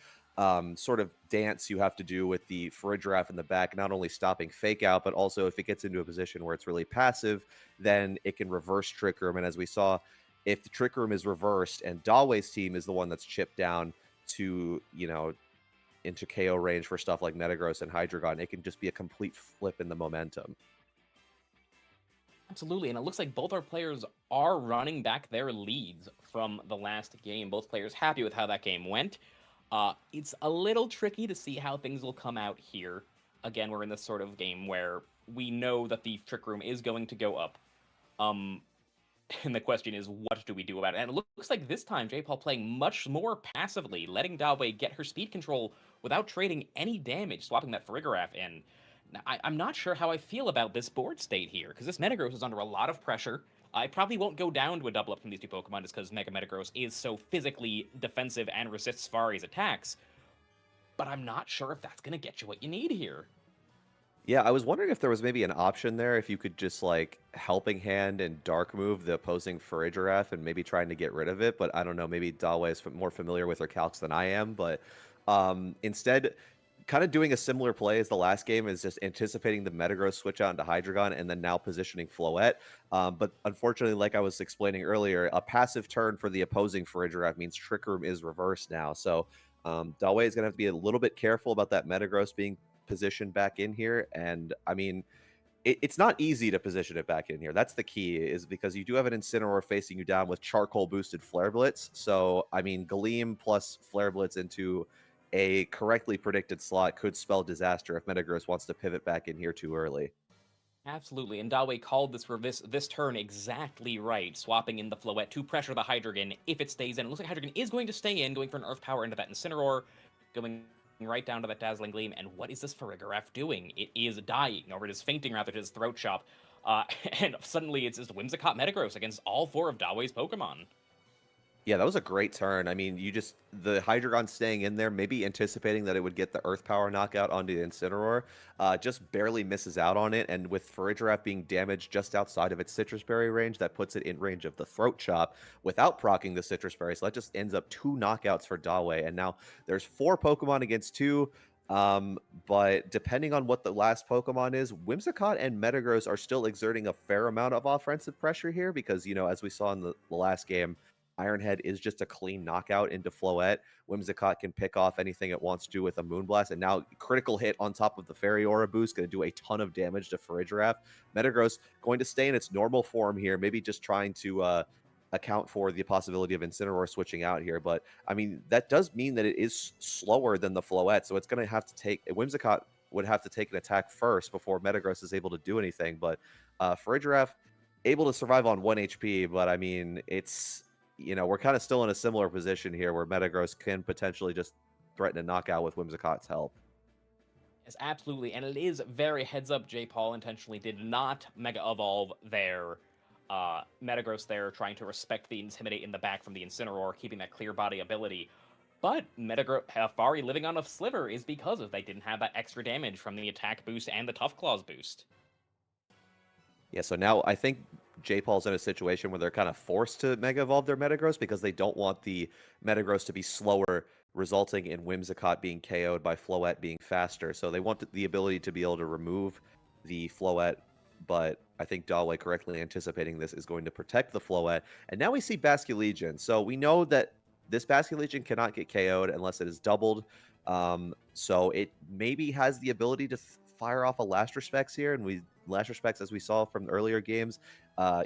sort of dance you have to do with the Farigiraf in the back, not only stopping Fake Out, but also if it gets into a position where it's really passive, then it can reverse Trick Room. And as we saw, if the Trick Room is reversed and Dawei's team is the one that's chipped down to, into KO range for stuff like Metagross and Hydreigon, it can just be a complete flip in the momentum. Absolutely, and it looks like both our players are running back their leads from the last game. Both players happy with how that game went. It's a little tricky to see how things will come out here. Again, we're in this sort of game where we know that the Trick Room is going to go up. And the question is, what do we do about it? And it looks like this time, J-Paul playing much more passively, letting Dawe get her speed control without trading any damage, swapping that Farigiraf in. Now, I'm not sure how I feel about this board state here, because this Metagross is under a lot of pressure. I probably won't go down to a double up from these two Pokemon just because Mega Metagross is so physically defensive and resists Fari's attacks. But I'm not sure if that's going to get you what you need here. Yeah, I was wondering if there was maybe an option there, if you could just like helping hand and dark move the opposing Farigiraf and maybe trying to get rid of it. But I don't know, maybe Dawe is more familiar with her calcs than I am. But instead, kind of doing a similar play as the last game is just anticipating the Metagross switch out into Hydreigon and then now positioning Floette. But unfortunately, like I was explaining earlier, a passive turn for the opposing Farigiraf means Trick Room is reversed now. So Dawe is going to have to be a little bit careful about that Metagross being positioned back in here. And I mean, it's not easy to position it back in here. That's the key, is because you do have an Incineroar facing you down with charcoal boosted Flare Blitz. So I mean, Gleam plus Flare Blitz into a correctly predicted slot could spell disaster if Metagross wants to pivot back in here too early. Absolutely, and Dawe called this turn exactly right, swapping in the Floette to pressure the Hydreigon if it stays in. It looks like Hydreigon is going to stay in, going for an Earth Power into that Incineroar, going right down to that Dazzling Gleam. And what is this Farigiraf doing? It is dying, or it is fainting rather to his Throat Chop. And suddenly it's just Whimsicott Metagross against all four of Dawe's Pokemon. Yeah, that was a great turn. I mean, the Hydreigon staying in there, maybe anticipating that it would get the Earth Power knockout onto the Incineroar, just barely misses out on it. And with Farigiraf being damaged just outside of its Citrus Berry range, that puts it in range of the Throat Chop without proccing the Citrus Berry. So that just ends up 2 knockouts for Dawe. And now there's 4 Pokemon against 2. But depending on what the last Pokemon is, Whimsicott and Metagross are still exerting a fair amount of offensive pressure here because, as we saw in the last game, Ironhead is just a clean knockout into Floette. Whimsicott can pick off anything it wants to with a Moonblast, and now critical hit on top of the Fairy Aura boost, going to do a ton of damage to Farigiraf. Metagross going to stay in its normal form here, maybe just trying to account for the possibility of Incineroar switching out here. But, I mean, that does mean that it is slower than the Floette, so it's going to have to take... Whimsicott would have to take an attack first before Metagross is able to do anything, but Farigiraf able to survive on 1 HP, but, I mean, it's... we're kind of still in a similar position here where Metagross can potentially just threaten a knockout with Whimsicott's help. Yes, absolutely. And it is very heads up, J-Paul intentionally did not Mega Evolve their Metagross there, trying to respect the Intimidate in the back from the Incineroar, keeping that clear body ability. But Fari living on a sliver is because they didn't have that extra damage from the attack boost and the Tough Claws boost. Yeah, so now I think J-Paul's in a situation where they're kind of forced to Mega Evolve their Metagross because they don't want the Metagross to be slower, resulting in Whimsicott being KO'd by Floette being faster. So they want the ability to be able to remove the Floette, but I think Dawe, correctly anticipating this, is going to protect the Floette. And now we see Basculegion. So we know that this Basculegion cannot get KO'd unless it is doubled. So it maybe has the ability to fire off a Last Respects here, and Last Respects, as we saw from earlier games,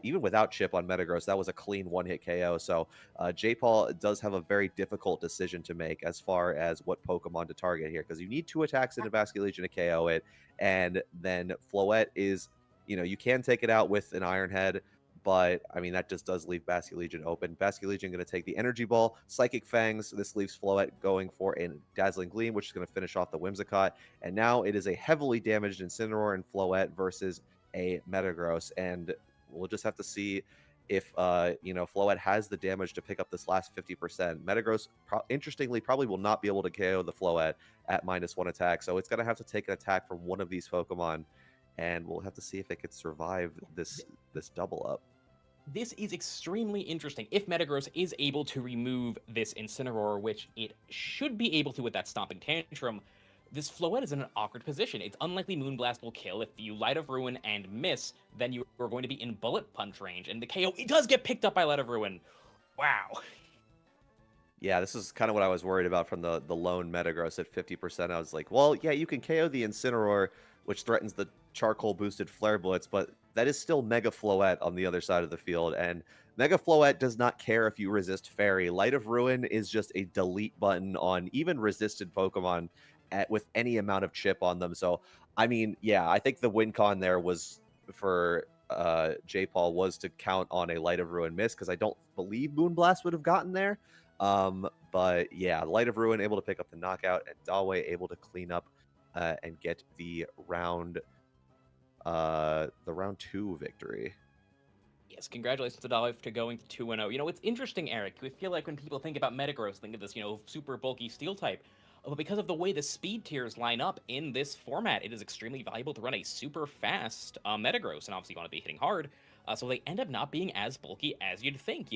even without Chip on Metagross, that was a clean one-hit KO. So J-Paul does have a very difficult decision to make as far as what Pokemon to target here, because you need 2 attacks into Basculegion to KO it, and then Floette is, you can take it out with an Iron Head, but, I mean, that just does leave Basculegion open. Basculegion going to take the Energy Ball, Psychic Fangs. This leaves Floette going for a Dazzling Gleam, which is going to finish off the Whimsicott. And now it is a heavily damaged Incineroar and Floette versus a Metagross. And we'll just have to see if, Floette has the damage to pick up this last 50%. Metagross, interestingly, probably will not be able to KO the Floette at -1 attack. So it's going to have to take an attack from one of these Pokemon. And we'll have to see if it could survive this double up. This is extremely interesting. If Metagross is able to remove this Incineroar, which it should be able to with that Stomping Tantrum, this Floette is in an awkward position. It's unlikely Moonblast will kill. If you Light of Ruin and miss, then you are going to be in Bullet Punch range. And the KO, it does get picked up by Light of Ruin. Wow. Yeah, this is kind of what I was worried about from the lone Metagross at 50%. I was like, well, yeah, you can KO the Incineroar, which threatens the charcoal boosted Flare Blitz, but that is still Mega Floette on the other side of the field, and Mega Floette does not care if you resist Fairy. Light of Ruin is just a delete button on even resisted Pokemon with any amount of chip on them. So, I mean, yeah, I think the win con there was for J-Paul was to count on a Light of Ruin miss, because I don't believe Moonblast would have gotten there. But yeah, Light of Ruin able to pick up the knockout, and Dawe able to clean up and get the round 2 victory. Yes, congratulations to Dolph to going to 2-0. You know, it's interesting, Eric. We feel like when people think about Metagross, think of this, super bulky steel type. But because of the way the speed tiers line up in this format, it is extremely valuable to run a super fast Metagross, and obviously you want to be hitting hard. So they end up not being as bulky as you'd think.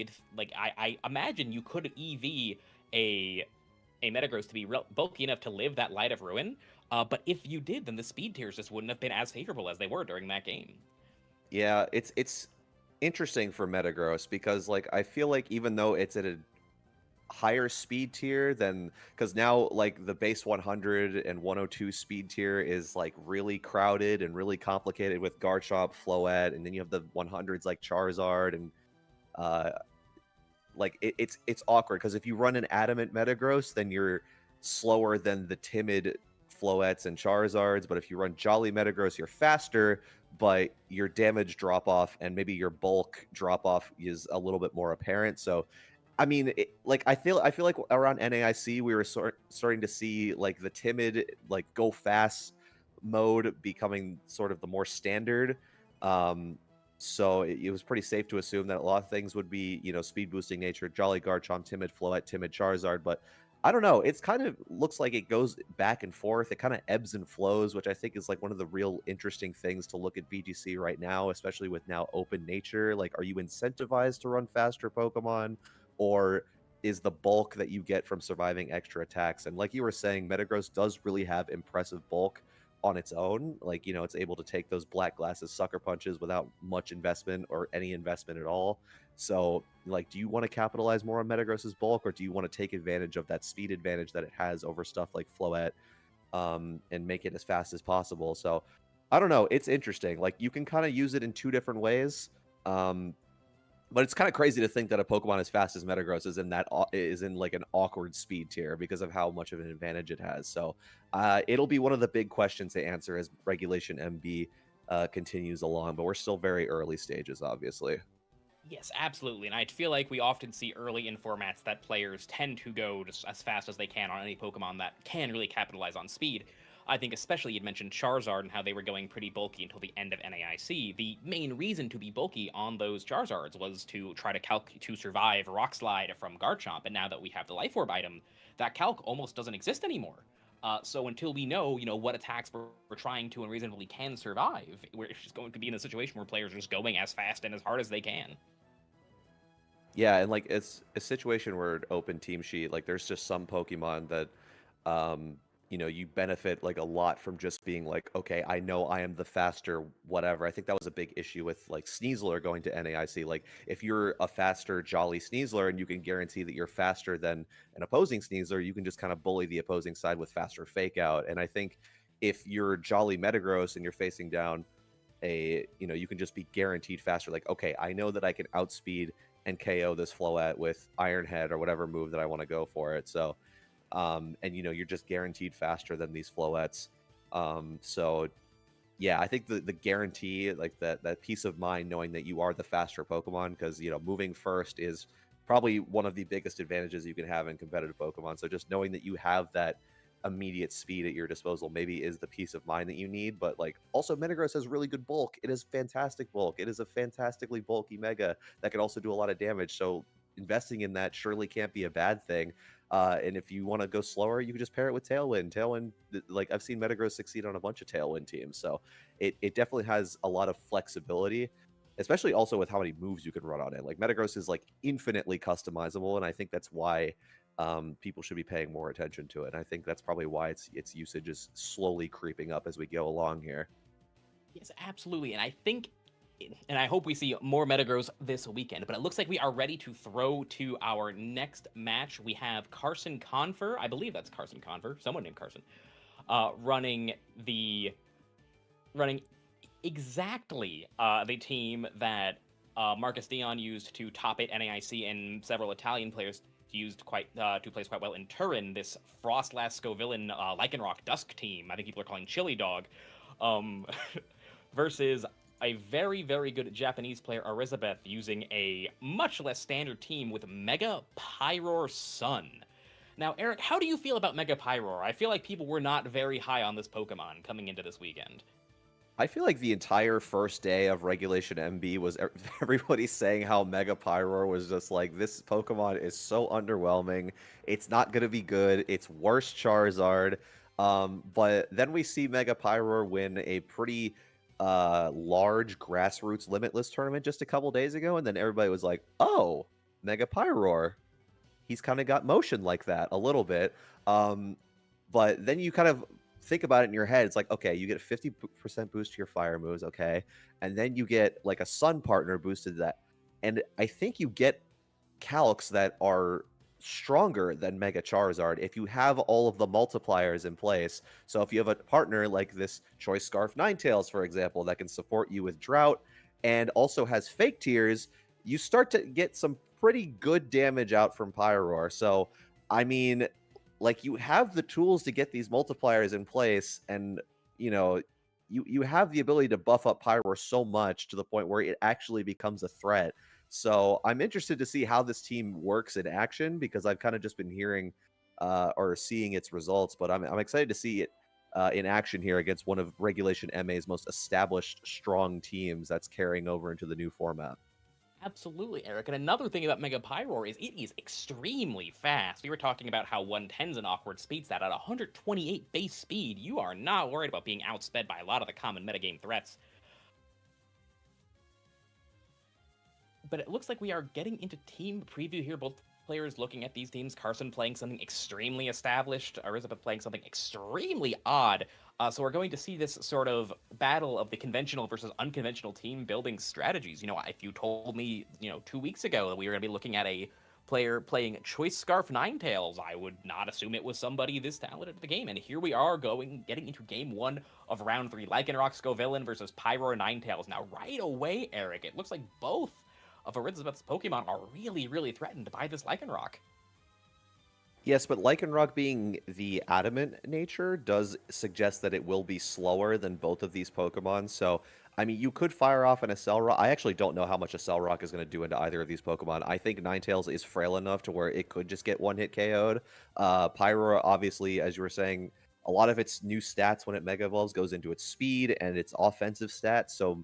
I imagine you could EV a Metagross to be bulky enough to live that Light of Ruin. But if you did, then the speed tiers just wouldn't have been as favorable as they were during that game. Yeah, it's interesting for Metagross, because like I feel like even though it's at a higher speed tier than, because now like the base 100 and 102 speed tier is like really crowded and really complicated with Garchomp, Floette, and then you have the 100s like Charizard, and like it's awkward, because if you run an adamant Metagross, then you're slower than the timid Floettes and Charizards, but if you run Jolly Metagross, you're faster, but your damage drop off and maybe your bulk drop off is a little bit more apparent. So I mean, I feel like around NAIC we were starting to see like the timid like go fast mode becoming sort of the more standard. So it was pretty safe to assume that a lot of things would be, speed boosting nature, Jolly Garchomp, timid Floette, timid Charizard, but I don't know. It's kind of looks like it goes back and forth. It kind of ebbs and flows, which I think is like one of the real interesting things to look at VGC right now, especially with now open nature. Like, are you incentivized to run faster Pokemon, or is the bulk that you get from surviving extra attacks? And like you were saying, Metagross does really have impressive bulk on its own. Like, it's able to take those Black Glasses sucker punches without much investment or any investment at all. So, like, do you want to capitalize more on Metagross's bulk, or do you want to take advantage of that speed advantage that it has over stuff like Floette, and make it as fast as possible? So, I don't know. It's interesting. Like, you can kind of use it in two different ways. But it's kind of crazy to think that a Pokemon as fast as Metagross is in like an awkward speed tier because of how much of an advantage it has. So it'll be one of the big questions to answer as Regulation MB continues along. But we're still very early stages, obviously. Yes, absolutely. And I feel like we often see early in formats that players tend to go just as fast as they can on any Pokemon that can really capitalize on speed. I think especially you'd mentioned Charizard and how they were going pretty bulky until the end of NAIC. The main reason to be bulky on those Charizards was to try to survive Rock Slide from Garchomp, and now that we have the Life Orb item, that calc almost doesn't exist anymore. So until we know, what attacks we're trying to and reasonably can survive, we're just going to be in a situation where players are just going as fast and as hard as they can. Yeah, and like it's a situation where open team sheet, like there's just some Pokemon that you benefit like a lot from just being like, okay, I know I am the faster whatever. I think that was a big issue with like Sneasler going to NAIC. Like if you're a faster Jolly Sneasler and you can guarantee that you're faster than an opposing Sneasler, you can just kind of bully the opposing side with faster fake out. And I think if you're Jolly Metagross and you're facing down you can just be guaranteed faster. Like, okay, I know that I can outspeed and KO this Floette with Iron Head or whatever move that I want to go for it. So and you're just guaranteed faster than these Floettes. So yeah, I think the guarantee, like that peace of mind knowing that you are the faster Pokemon, because moving first is probably one of the biggest advantages you can have in competitive Pokemon. So just knowing that you have that immediate speed at your disposal maybe is the peace of mind that you need. But like also Metagross has really good bulk. It is fantastic bulk. It is a fantastically bulky Mega that can also do a lot of damage. So investing in that surely can't be a bad thing. And if you want to go slower, you can just pair it with Tailwind. Tailwind, like I've seen Metagross succeed on a bunch of Tailwind teams. So it definitely has a lot of flexibility, especially also with how many moves you can run on it. Like Metagross is like infinitely customizable, and I think that's why people should be paying more attention to it. And I think that's probably why its usage is slowly creeping up as we go along here. Yes, absolutely. And I think, and I hope we see more Metagross this weekend, but it looks like we are ready to throw to our next match. We have Carson Confer, I believe that's Carson Confer, someone named Carson, running exactly the team that Marcus Dion used to top 8 NAIC, and several Italian players used to place quite well in Turin, this Frostlass Scovillain Lycanroc Dusk team. I think people are calling Chili Dog, versus a very, very good Japanese player, Elizabeth, using a much less standard team with Mega Pyroar Sun. Now, Eric, how do you feel about Mega Pyroar? I feel like people were not very high on this Pokemon coming into this weekend. I feel like the entire first day of Regulation MB was everybody saying how Mega Pyroar was just like, this Pokemon is so underwhelming. It's not going to be good. It's worse Charizard. But then we see Mega Pyroar win a pretty large grassroots limitless tournament just a couple days ago. And then everybody was like, oh, Mega Pyroar. He's kind of got motion like that a little bit. But then you kind of think about it in your head. It's like, okay, you get a 50% boost to your fire moves, okay, and then you get like a sun partner boosted to that, and I think you get calcs that are stronger than Mega Charizard if you have all of the multipliers in place. So if you have a partner like this Choice Scarf Ninetales, for example, that can support you with Drought and also has Fake Tears, you start to get some pretty good damage out from Pyroar. So, I mean, like, you have the tools to get these multipliers in place, and you have the ability to buff up Pyroar so much to the point where it actually becomes a threat. So I'm interested to see how this team works in action, because I've kind of just been hearing or seeing its results, but I'm excited to see it in action here against one of Regulation MA's most established strong teams that's carrying over into the new format. Absolutely, Eric. And another thing about Mega Pyroar is it is extremely fast. We were talking about how 110's an awkward speed stat. At 128 base speed, you are not worried about being outsped by a lot of the common metagame threats. But it looks like we are getting into team preview here. Both players looking at these teams. Carson playing something extremely established. Elizabeth playing something extremely odd. So we're going to see this sort of battle of the conventional versus unconventional team building strategies. If you told me, 2 weeks ago that we were going to be looking at a player playing Choice Scarf Ninetales, I would not assume it was somebody this talented at the game. And here we are getting into game 1 of round 3. Lycanroc Scovillain versus Pyroar Ninetales. Now, right away, Eric, it looks like both of Elizabeth's Pokemon are really, really threatened by this Lycanroc. Yes, but Lycanroc being the adamant nature does suggest that it will be slower than both of these Pokemon. So, I mean, you could fire off an Accelerock. I actually don't know how much Accelerock is going to do into either of these Pokemon. I think Ninetales is frail enough to where it could just get one-hit KO'd. Pyroar, obviously, as you were saying, a lot of its new stats when it Mega Evolves goes into its speed and its offensive stats, so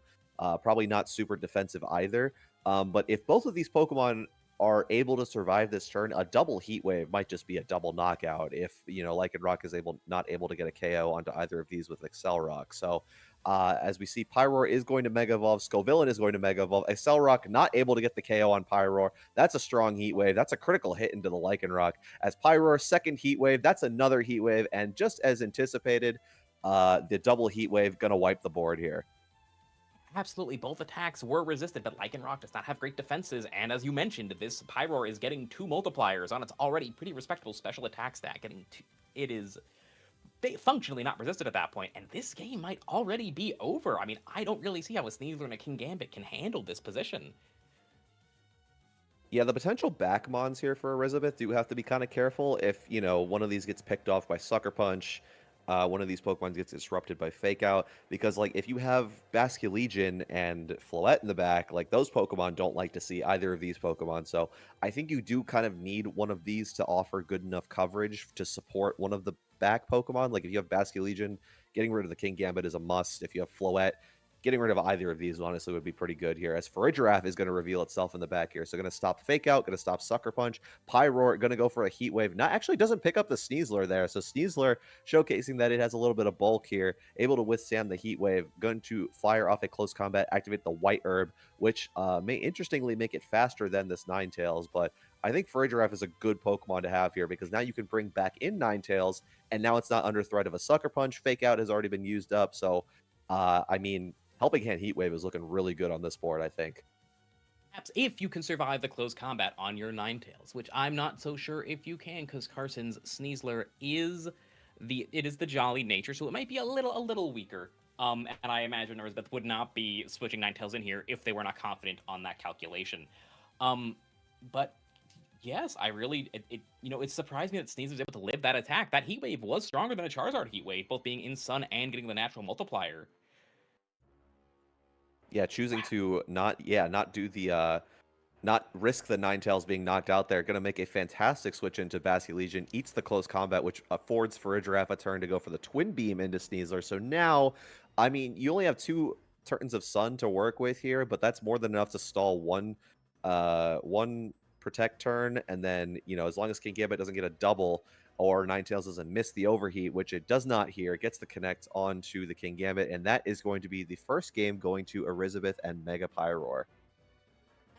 probably not super defensive either. But if both of these Pokemon are able to survive this turn, a double Heat Wave might just be a double knockout if, Lycanroc is not able to get a KO onto either of these with Accelerock. So, as we see, Pyroar is going to Mega Evolve, Scovillain is going to Mega Evolve, Accelerock not able to get the KO on Pyroar. That's a strong Heat Wave. That's a critical hit into the Lycanroc. As Pyroar, second Heat Wave, that's another Heat Wave, and just as anticipated, the double Heat Wave gonna wipe the board here. Absolutely, both attacks were resisted, but Lycanroc does not have great defenses, and as you mentioned, this Pyroar is getting 2 multipliers on its already pretty respectable special attack stat. It is functionally not resisted at that point, and this game might already be over. I mean, I don't really see how a Sneasler and a King Gambit can handle this position. Yeah, the potential backmons here for Elizabeth do have to be kind of careful. If, one of these gets picked off by Sucker Punch, one of these Pokemon gets disrupted by Fake Out, because, like, if you have Basculegion and Floette in the back, like, those Pokemon don't like to see either of these Pokemon. So I think you do kind of need one of these to offer good enough coverage to support one of the back Pokemon. Like, if you have Basculegion, getting rid of the King Gambit is a must. If you have Floette, getting rid of either of these, honestly, would be pretty good here. As Farigiraf is going to reveal itself in the back here. So going to stop Fake Out, going to stop Sucker Punch. Pyroar going to go for a Heat Wave. Actually doesn't pick up the Sneasler there. So Sneasler showcasing that it has a little bit of bulk here. Able to withstand the Heat Wave. Going to fire off a close combat, activate the White Herb, which may interestingly make it faster than this Ninetales. But I think Farigiraf is a good Pokemon to have here, because now you can bring back in Ninetales, and now it's not under threat of a Sucker Punch. Fake Out has already been used up. So, I mean, Helping Hand Heat Wave is looking really good on this board, I think. Perhaps if you can survive the close combat on your Ninetales, which I'm not so sure if you can, because Carson's Sneasler is the jolly nature, so it might be a little weaker. And I imagine Elizabeth would not be switching Ninetales in here if they were not confident on that calculation. But yes, I really, it surprised me that Sneasler was able to live that attack. That Heat Wave was stronger than a Charizard Heat Wave, both being in Sun and getting the natural multiplier. Yeah, choosing to not do the not risk the Ninetales being knocked out there. Going to make a fantastic switch into Basket Legion. Eats the close combat, which affords Farigiraf a turn to go for the Twin Beam into Sneasler. So now, I mean, you only have 2 turns of Sun to work with here, but that's more than enough to stall one Protect turn. And then, as long as King Gambit doesn't get a double or Ninetales doesn't miss the overheat, which it does not here, it gets the connect onto the King Gambit. And that is going to be the first game going to Elizabeth and Mega Pyroar.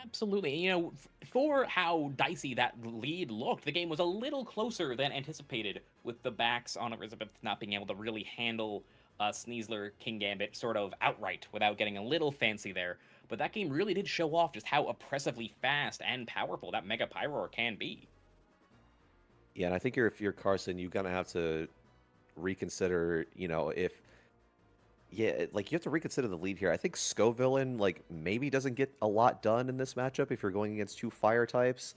Absolutely. For how dicey that lead looked, the game was a little closer than anticipated, with the backs on Elizabeth not being able to really handle Sneasler, King Gambit sort of outright without getting a little fancy there. But that game really did show off just how oppressively fast and powerful that Mega Pyroar can be. Yeah, and I think if you're Carson, you're gonna have to reconsider, if like you have to reconsider the lead here. I think Scovillain maybe doesn't get a lot done in this matchup if you're going against 2 fire types.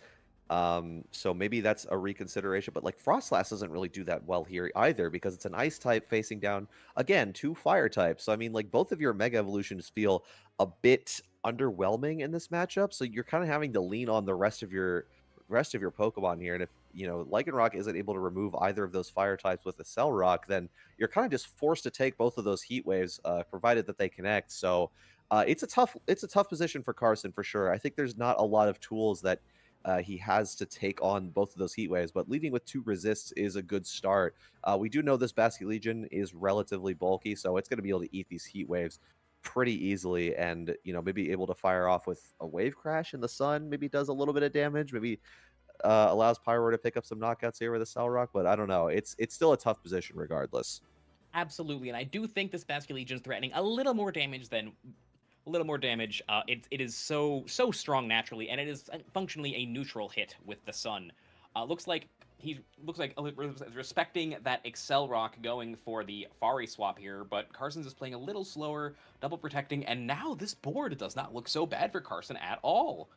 So maybe that's a reconsideration. But Frostlass doesn't really do that well here either because it's an ice type facing down again 2 fire types. So I mean, both of your Mega Evolutions feel a bit underwhelming in this matchup. So you're kind of having to lean on the rest of your Pokemon here. And if Lycanroc isn't able to remove either of those fire types with a Cell Rock, then you're kind of just forced to take both of those Heat Waves, provided that they connect. So it's a tough position for Carson for sure. I think there's not a lot of tools that he has to take on both of those Heat Waves, but leading with 2 resists is a good start. We do know this Basket Legion is relatively bulky, so it's going to be able to eat these Heat Waves pretty easily, and maybe able to fire off with a Wave Crash in the Sun. Maybe does a little bit of damage. Maybe allows Pyro to pick up some knockouts here with a Cell Rock, but I don't know. It's still a tough position regardless. Absolutely, and I do think this Basket Legion is threatening a little more damage than a little more damage. It is so strong naturally, and it is functionally a neutral hit with the Sun. Looks like respecting that Excel Rock, going for the Fari swap here, but Carson's is playing a little slower, double protecting, and now this board does not look so bad for Carson at all.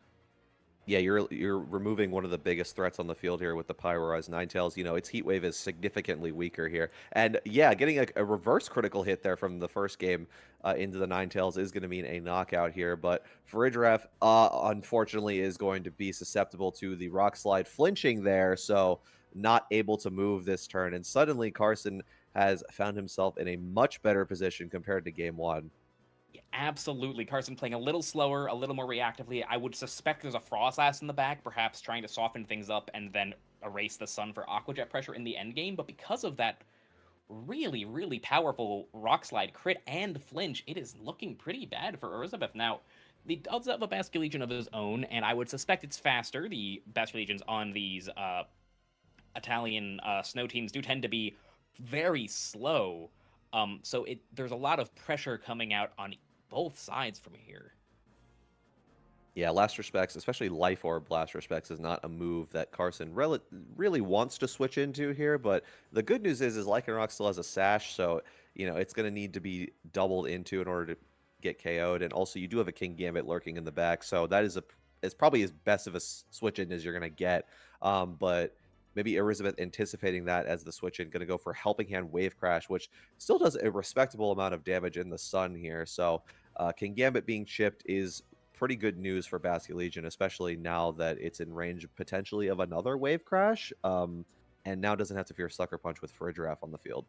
Yeah, you're removing one of the biggest threats on the field here with the Pyrorized Ninetales. Its Heat Wave is significantly weaker here. And yeah, getting a reverse critical hit there from the first game into the Ninetales is going to mean a knockout here. But Farigiraf, unfortunately, is going to be susceptible to the Rock Slide flinching there, so not able to move this turn. And suddenly Carson has found himself in a much better position compared to Game 1. Absolutely. Carson playing a little slower, a little more reactively. I would suspect there's a Frostlass in the back, perhaps trying to soften things up and then erase the Sun for Aqua Jet pressure in the end game. But because of that really, really powerful Rock Slide crit and flinch, it is looking pretty bad for Elizabeth. Now, the does have a Basket Legion of his own, and I would suspect it's faster. The Basket Legions on these Italian snow teams do tend to be very slow. So there's a lot of pressure coming out on both sides from here. Yeah, Last Respects, especially Life Orb Last Respects, is not a move that Carson really wants to switch into here. But the good news is Lycanroc still has a Sash, so it's going to need to be doubled into in order to get KO'd. And also, you do have a King Gambit lurking in the back, so that is it's probably as best of a switch in as you're going to get. But maybe Elizabeth anticipating that as the switch in, going to go for Helping Hand Wave Crash, which still does a respectable amount of damage in the Sun here. So King Gambit being chipped is pretty good news for Basket Legion, especially now that it's in range potentially of another Wave Crash, and now doesn't have to fear Sucker Punch with Farigiraf on the field.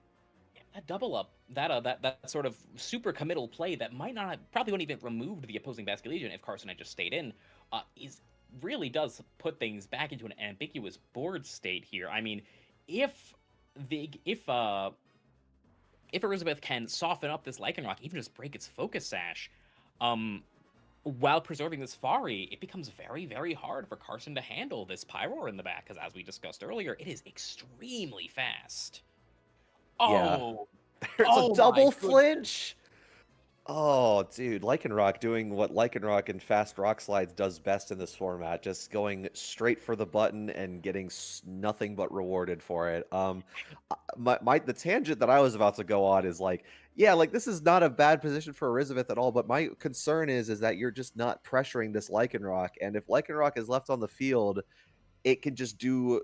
Yeah, that double up, that sort of super committal play that probably wouldn't even removed the opposing Basket Legion if Carson had just stayed in, really does put things back into an ambiguous board state here. I mean, if Elizabeth can soften up this Lycanroc, even just break its Focus Sash, while preserving this Fari, it becomes very, very hard for Carson to handle this Pyroar in the back, because as we discussed earlier, it is extremely fast. Oh! Yeah. There's a double flinch! Oh, dude, Lycanroc doing what Lycanroc and Fast Rock Slides does best in this format, just going straight for the button and getting nothing but rewarded for it. The tangent that I was about to go on is this is not a bad position for Elizabeth at all, but my concern is that you're just not pressuring this Lycanroc, and if Lycanroc is left on the field, it can just do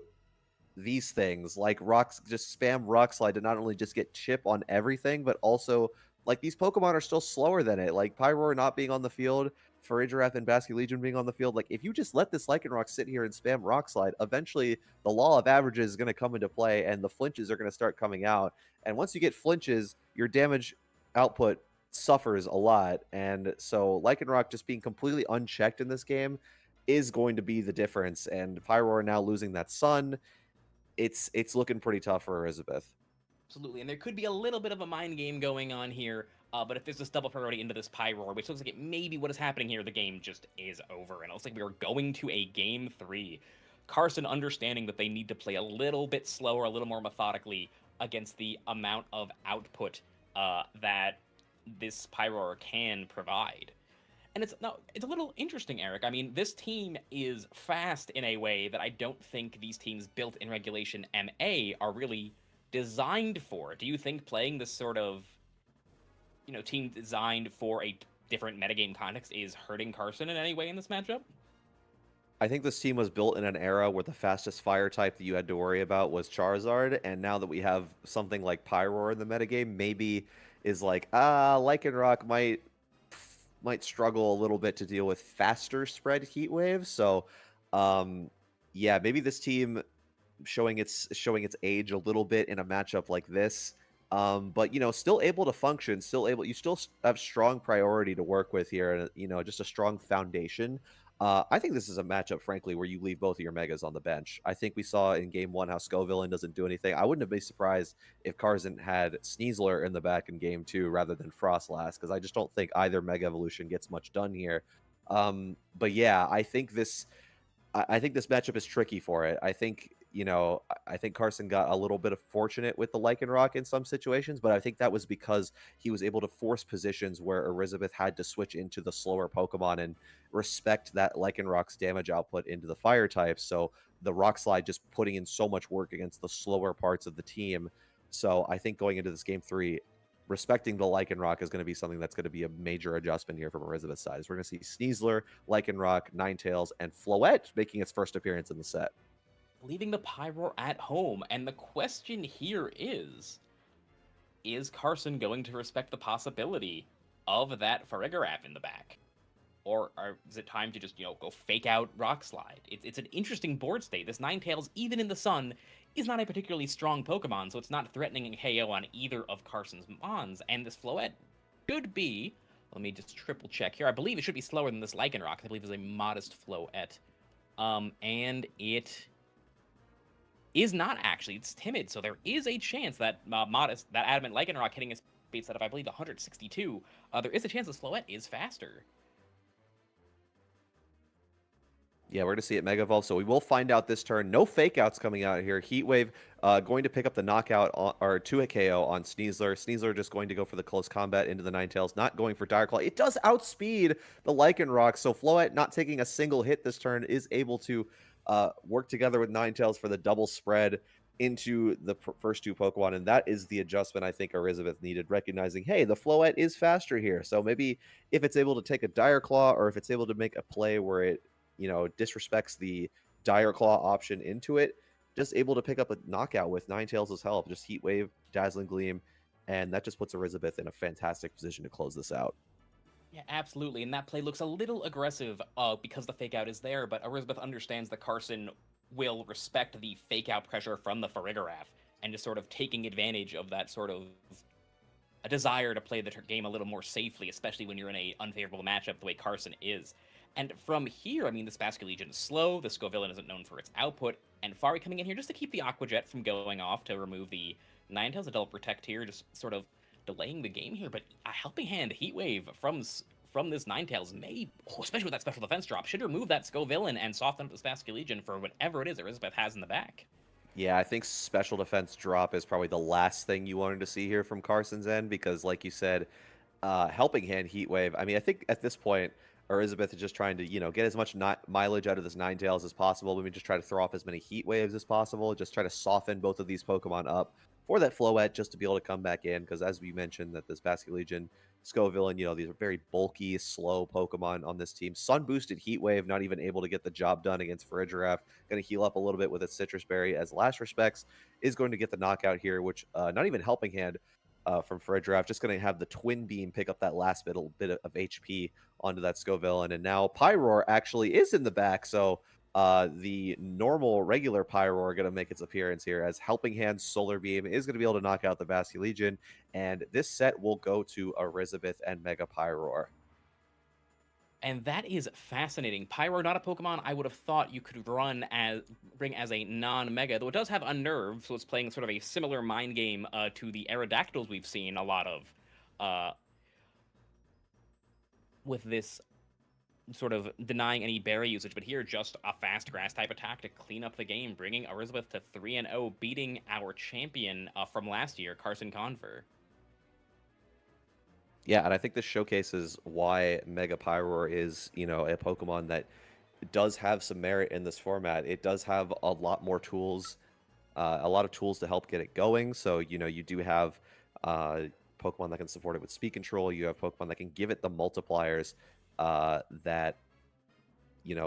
these things, just spam Rock Slide to not only just get chip on everything, but also like these Pokemon are still slower than it. Like Pyroar not being on the field, Farigiraf and Basculegion being on the field. Like if you just let this Lycanroc sit here and spam Rock Slide, eventually the law of averages is going to come into play and the flinches are going to start coming out. And once you get flinches, your damage output suffers a lot. And so Lycanroc just being completely unchecked in this game is going to be the difference. And Pyroar now losing that Sun, it's looking pretty tough for Elizabeth. Absolutely, and there could be a little bit of a mind game going on here, but if there's this double priority into this Pyroar, which looks like it may be what is happening here, the game just is over, and it looks like we are going to a Game 3. Carson understanding that they need to play a little bit slower, a little more methodically against the amount of output that this Pyroar can provide. And it's a little interesting, Eric. I mean, this team is fast in a way that I don't think these teams built in Regulation MA are really designed for. Do you think playing this sort of, team designed for a different metagame context is hurting Carson in any way in this matchup? I think this team was built in an era where the fastest fire type that you had to worry about was Charizard, and now that we have something like Pyroar in the metagame, maybe is like, Lycanroc might struggle a little bit to deal with faster spread heat waves. So, yeah, maybe this team showing its age a little bit in a matchup like this. But still able to function, you still have strong priority to work with here, and just a strong foundation. I think this is a matchup, frankly, where you leave both of your megas on the bench. I think we saw in game 1 how Scovillain doesn't do anything. I wouldn't have been surprised if Carson had Sneasler in the back in game 2 rather than Frostlass, because I just don't think either Mega Evolution gets much done here. But yeah, I think this matchup is tricky for it. I think Carson got a little bit of fortunate with the Lycanroc in some situations, but I think that was because he was able to force positions where Elizabeth had to switch into the slower Pokemon and respect that Lycanroc's damage output into the fire type. So the Rock Slide just putting in so much work against the slower parts of the team. So I think going into this game 3, respecting the Lycanroc is going to be something that's going to be a major adjustment here from Elizabeth's side. So we're going to see Sneasler, Lycanroc, Ninetales, and Floette making its first appearance in the set. Leaving the Pyroar at home, and the question here is Carson going to respect the possibility of that Farigiraf in the back? Or is it time to just, go fake out Rock Slide? It's an interesting board state. This Ninetales, even in the sun, is not a particularly strong Pokemon, so it's not threatening a KO on either of Carson's Mons, and this Floette should be, let me just triple check here, I believe it should be slower than this Lycanroc. I believe it's a modest Floette. And it is not actually. It's timid, so there is a chance that that Adamant Lycanroc hitting his base set of, I believe, 162. There is a chance this Floette is faster. Yeah, we're going to see it Mega Evolve, so we will find out this turn. No fake outs coming out here. Heatwave going to pick up the knockout or 2-hit KO on Sneasler. Sneasler just going to go for the close combat into the Ninetales, not going for Dire Claw. It does outspeed the Lycanroc, so Floette not taking a single hit this turn is able to work together with Ninetales for the double spread into the first 2 Pokemon, and that is the adjustment I think Elizabeth needed, recognizing, hey, the Floette is faster here, so maybe if it's able to take a Dire Claw or if it's able to make a play where it disrespects the Dire Claw option into it, just able to pick up a knockout with Ninetales' help, just Heat Wave, Dazzling Gleam, and that just puts Elizabeth in a fantastic position to close this out. Yeah, absolutely, and that play looks a little aggressive because the fake out is there, but Elizabeth understands that Carson will respect the fake out pressure from the Farigiraf and just sort of taking advantage of that sort of a desire to play the game a little more safely, especially when you're in an unfavorable matchup the way Carson is. And from here, I mean, this Basculegion is slow, the Scovillain isn't known for its output, and Fari coming in here just to keep the Aqua Jet from going off to remove the Ninetales, a double protect here, just sort of delaying the game here, but a helping hand, Heat Wave from this Ninetales may, especially with that special defense drop, should remove that Scovillain and soften up this Basculegion for whatever it is Elizabeth has in the back. Yeah, I think special defense drop is probably the last thing you wanted to see here from Carson's end, because like you said, helping hand Heat Wave, I mean, I think at this point, Elizabeth is just trying to, get as much mileage out of this Ninetales as possible. Maybe just try to throw off as many Heat Waves as possible. Just try to soften both of these Pokemon up for that Floette just to be able to come back in. Because as we mentioned, that this Basculegion, Scovillain, these are very bulky, slow Pokemon on this team. Sun boosted Heat Wave, not even able to get the job done against Farigiraf. Going to heal up a little bit with its Citrus Berry, as Last Respects is going to get the knockout here, which not even helping hand. from Freddraft. Just going to have the Twin Beam pick up that last bit of HP onto that Scovillain. And now Pyroar actually is in the back. So the normal, regular Pyroar going to make its appearance here as Helping Hand Solar Beam is going to be able to knock out the Basculegion. And this set will go to Elizabeth and Mega Pyroar. And that is fascinating. Pyro, not a Pokemon I would have thought you could bring as a non-Mega, though it does have Unnerve, so it's playing sort of a similar mind game to the Aerodactyls we've seen a lot of with this sort of denying any berry usage. But here, just a fast grass type attack to clean up the game, bringing Elizabeth to 3-0, beating our champion from last year, Carson Conver. Yeah, and I think this showcases why Mega Pyroar is, a Pokemon that does have some merit in this format. It does have a lot more tools, a lot of tools to help get it going. So, you do have Pokemon that can support it with speed control. You have Pokemon that can give it the multipliers that,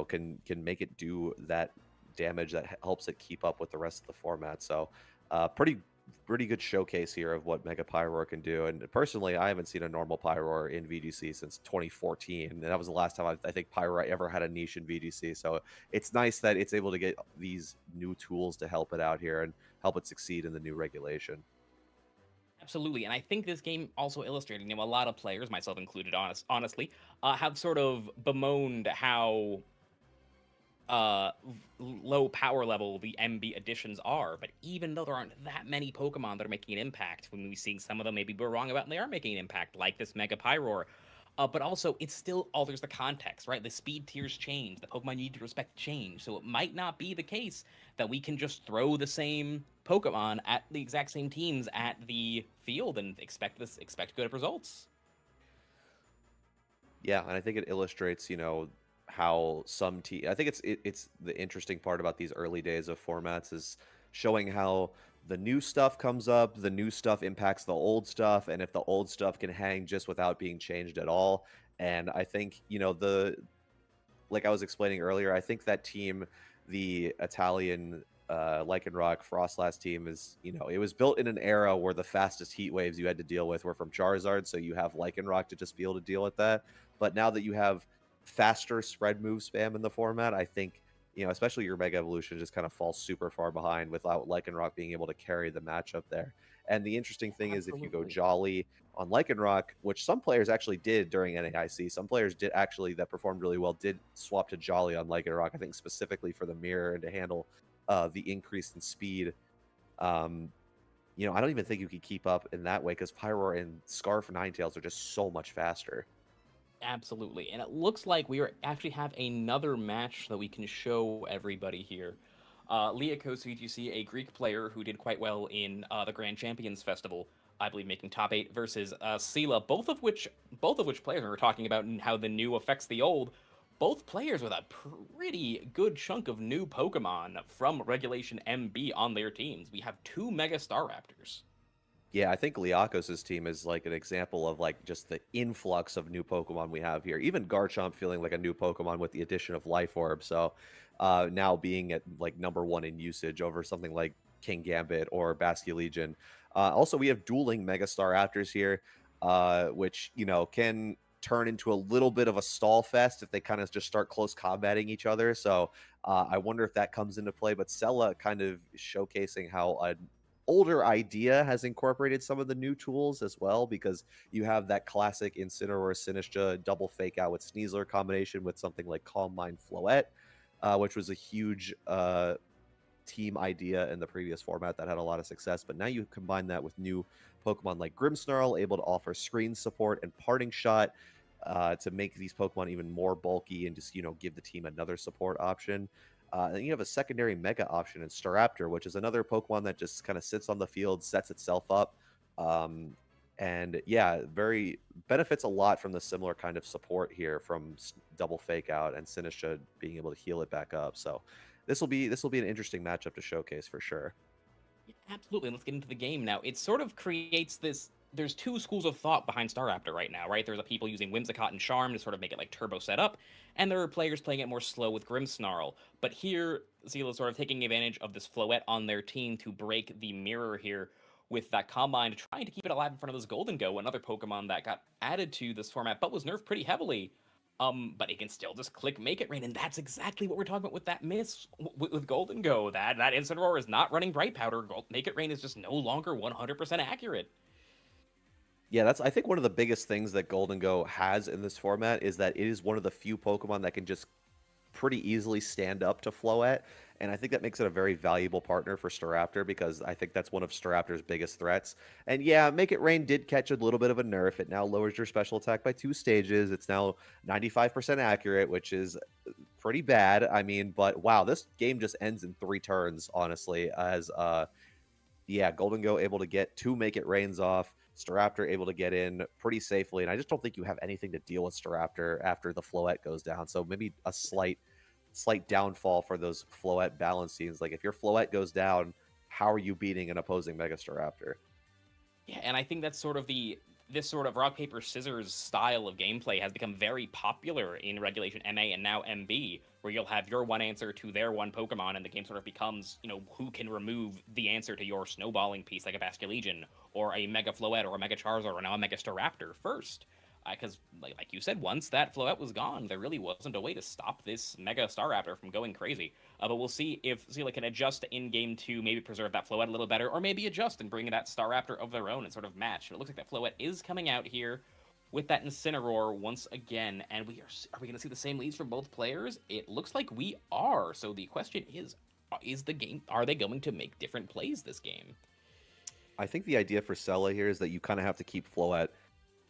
can make it do that damage that helps it keep up with the rest of the format. So, pretty good showcase here of what Mega Pyroar can do. And personally, I haven't seen a normal Pyroar in VGC since 2014. And that was the last time I think Pyroar ever had a niche in VGC. So it's nice that it's able to get these new tools to help it out here and help it succeed in the new regulation. Absolutely, and I think this game also illustrated, a lot of players, myself included, honestly, have sort of bemoaned how low power level the MB additions are. But even though there aren't that many Pokemon that are making an impact, when we see some of them maybe we're wrong about and they are making an impact, like this Mega Pyroar. But also, it still alters the context, right? The speed tiers change. The Pokemon need to respect change. So it might not be the case that we can just throw the same Pokemon at the exact same teams at the field and expect good results. Yeah, and I think it illustrates, how some I think it's the interesting part about these early days of formats is showing how the new stuff comes up, the new stuff impacts the old stuff, and if the old stuff can hang just without being changed at all. And I think, like I was explaining earlier, I think that team, the Italian Lycanroc Frostlass team is, it was built in an era where the fastest heat waves you had to deal with were from Charizard, so you have Lycanroc to just be able to deal with that. But now that you have faster spread move spam in the format, I think, especially your Mega Evolution just kind of falls super far behind without Lycanroc being able to carry the matchup there. And the interesting thing is if you go Jolly on Lycanroc, which some players actually did during NAIC, some players did actually that performed really well, did swap to Jolly on Lycanroc, I think specifically for the mirror and to handle the increase in speed. I don't even think you could keep up in that way because Pyroar and Scarf Ninetales are just so much faster. Absolutely. And it looks like we actually have another match that we can show everybody here. Liakos VGC, a Greek player who did quite well in the Grand Champions Festival, I believe making top 8, versus Sela, both of which players, we were talking about and how the new affects the old, both players with a pretty good chunk of new Pokemon from Regulation MB on their teams. We have 2 Mega Staraptors. Yeah, I think Liakos' team is like an example of like just the influx of new Pokemon we have here. Even Garchomp feeling like a new Pokemon with the addition of Life Orb. So now being at like #1 in usage over something like King Gambit or Basculegion. Also, we have dueling Mega Staraptors here, which, can turn into a little bit of a stall fest if they kind of just start close combating each other. So I wonder if that comes into play. But Sela kind of showcasing how an older idea has incorporated some of the new tools as well, because you have that classic Incineroar Sinistcha double fake out with Sneasler combination with something like Calm Mind Floette, which was a huge team idea in the previous format that had a lot of success. But now you combine that with new Pokemon like Grimmsnarl, able to offer screen support and Parting Shot to make these Pokemon even more bulky and just, give the team another support option. Then you have a secondary Mega option in Staraptor, which is another Pokemon that just kind of sits on the field, sets itself up. And yeah, very benefits a lot from the similar kind of support here from double fake out and Sinistcha being able to heal it back up. So this will be an interesting matchup to showcase for sure. Yeah, absolutely. Let's get into the game now. It sort of creates this. There's 2 schools of thought behind Staraptor right now, right? There's people using Whimsicott and Charm to sort of make it like turbo setup, and there are players playing it more slow with Grimmsnarl. But here, Zela's sort of taking advantage of this Floette on their team to break the mirror here, with that Combine trying to keep it alive in front of this Golden Go, another Pokemon that got added to this format but was nerfed pretty heavily. But it can still just click Make It Rain, and that's exactly what we're talking about with that miss with Golden Go. That Incineroar is not running Bright Powder. Make It Rain is just no longer 100% accurate. Yeah, that's I think one of the biggest things that Golden Go has in this format is that it is one of the few Pokemon that can just pretty easily stand up to Floette, and I think that makes it a very valuable partner for Staraptor because I think that's one of Staraptor's biggest threats. And yeah, Make It Rain did catch a little bit of a nerf. It now lowers your special attack by 2 stages. It's now 95% accurate, which is pretty bad. I mean, but wow, this game just ends in 3 turns, honestly, as yeah, Golden Go able to get 2 Make It Rains off. Staraptor able to get in pretty safely, and I just don't think you have anything to deal with Staraptor after the Floette goes down. So maybe a slight downfall for those Floette balance scenes. Like if your Floette goes down, how are you beating an opposing Mega Staraptor? Yeah, and I think that's sort of this sort of rock paper scissors style of gameplay has become very popular in Regulation MA and now MB, where you'll have your one answer to their one Pokemon, and the game sort of becomes, who can remove the answer to your snowballing piece, like a Basculegion, or a Mega Floette, or a Mega Charizard, or now a Mega Staraptor first. Because, like you said, once that Floette was gone, there really wasn't a way to stop this Mega Staraptor from going crazy. But we'll see if Zila can adjust in Game 2, maybe preserve that Floette a little better, or maybe adjust and bring that Staraptor of their own and sort of match. It looks like that Floette is coming out here with that Incineroar once again, and are we going to see the same leads from both players? It looks like we are. So the question is are they going to make different plays this game? I think the idea for Sella here is that you kind of have to keep Floette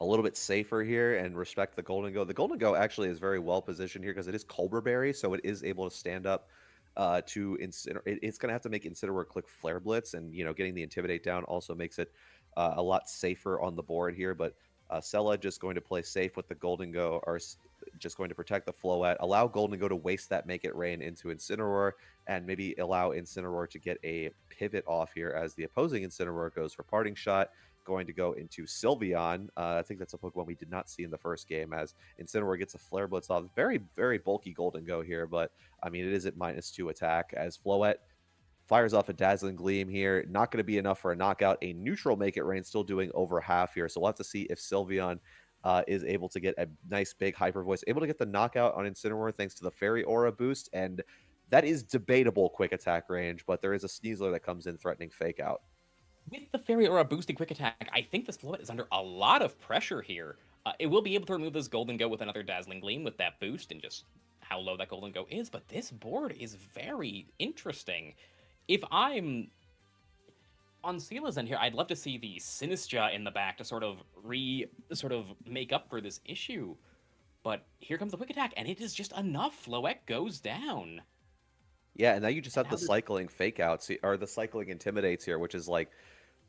a little bit safer here and respect the Golden Go. The Golden Go actually is very well positioned here because it is Cobra Berry, so it is able to stand up to Incineroar. It's going to have to make Incineroar click Flare Blitz, and getting the Intimidate down also makes it a lot safer on the board here. But Sella just going to play safe with the Golden Go, or just going to protect the Floette, allow Golden Go to waste that Make It Rain into Incineroar, and maybe allow Incineroar to get a pivot off here as the opposing Incineroar goes for Parting Shot, going to go into Sylveon. I think that's a Pokemon we did not see in the first game, as Incineroar gets a Flare Blitz off. Very, very bulky Golden Go here, but I mean, it is at -2 attack, as Floette fires off a Dazzling Gleam here. Not going to be enough for a knockout. A neutral Make It Rain, still doing over half here, so we'll have to see if Sylveon is able to get a nice big Hyper Voice, able to get the knockout on Incineroar thanks to the Fairy Aura boost, and that is debatable quick attack range, but there is a Sneasler that comes in threatening Fake Out. With the Fairy Aura boosting quick attack, I think this Floette is under a lot of pressure here. It will be able to remove this Golden Go with another Dazzling Gleam with that boost and just how low that Golden Go is, but this board is very interesting. If I'm on Sila's end here, I'd love to see the Sinistra in the back to sort of make up for this issue. But here comes the quick attack, and it is just enough. Floette goes down. Yeah, and now you just have the cycling Fake Outs, or the cycling Intimidates here, which is like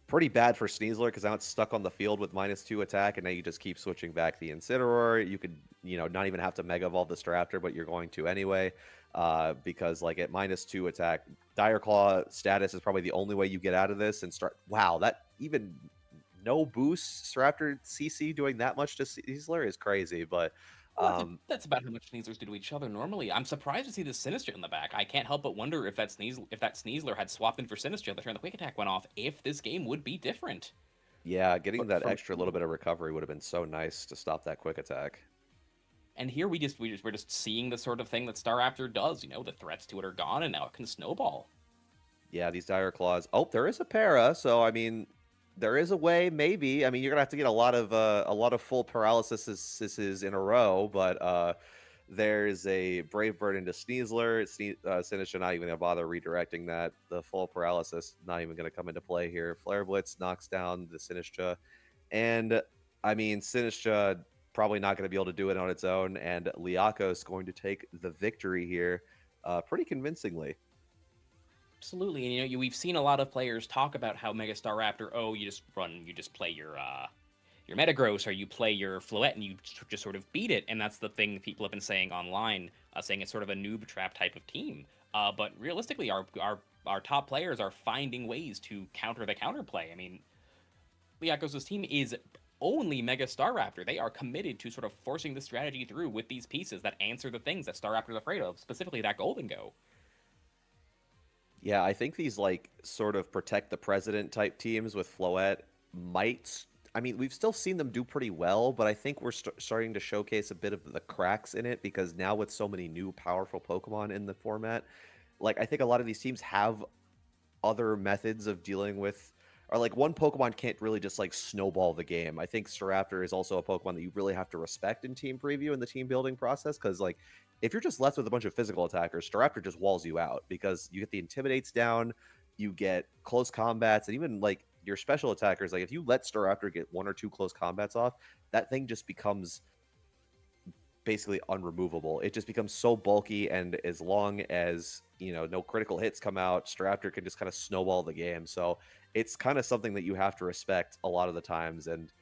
pretty bad for Sneasler because now it's stuck on the field with -2 attack, and now you just keep switching back the Incineroar. You could, not even have to Mega Evolve the Staraptor, but you're going to anyway, because like at -2 attack, Dire Claw status is probably the only way you get out of this and start. Wow, that even no boost Staraptor CC doing that much to Sneasler is crazy, but. That's about how much Sneaslers do to each other normally. I'm surprised to see the Sinistra in the back. I can't help but wonder if that Sneasler had swapped in for Sinistra the turn the quick attack went off, if this game would be different. Yeah, getting that extra little bit of recovery would have been so nice to stop that quick attack. And here we're just seeing the sort of thing that Staraptor does. The threats to it are gone, and now it can snowball. Yeah, these Dire Claws. Oh, there is a para, so I mean, there is a way, maybe. I mean, you're gonna have to get a lot of full paralysis in a row, but there's a Brave Bird into Sneasler. Sinistra not even gonna bother redirecting that. The full paralysis not even gonna come into play here. Flare Blitz knocks down the Sinistra, and I mean, Sinistra probably not gonna be able to do it on its own, and Liakos going to take the victory here, pretty convincingly. Absolutely, and we've seen a lot of players talk about how Mega Staraptor, you just play your Metagross, or you play your Floette, and you just sort of beat it, and that's the thing people have been saying online, saying it's sort of a noob trap type of team. But realistically, our top players are finding ways to counter the counterplay. I mean, Liakos' team is only Mega Staraptor. They are committed to sort of forcing the strategy through with these pieces that answer the things that Staraptor's afraid of, specifically that Golden Go. Yeah, I think these like sort of protect the president type teams with Floette might. I mean, we've still seen them do pretty well, but I think we're starting to showcase a bit of the cracks in it because now with so many new powerful Pokemon in the format, like I think a lot of these teams have other methods of dealing with, or like one Pokemon can't really just like snowball the game. I think Staraptor is also a Pokemon that you really have to respect in team preview and the team building process because like if you're just left with a bunch of physical attackers, Staraptor just walls you out because you get the intimidates down, you get close combats, and even like your special attackers. Like if you let Staraptor get one or two close combats off, that thing just becomes basically unremovable. It just becomes so bulky, and as long as no critical hits come out, Staraptor can just kind of snowball the game. So it's kind of something that you have to respect a lot of the times, and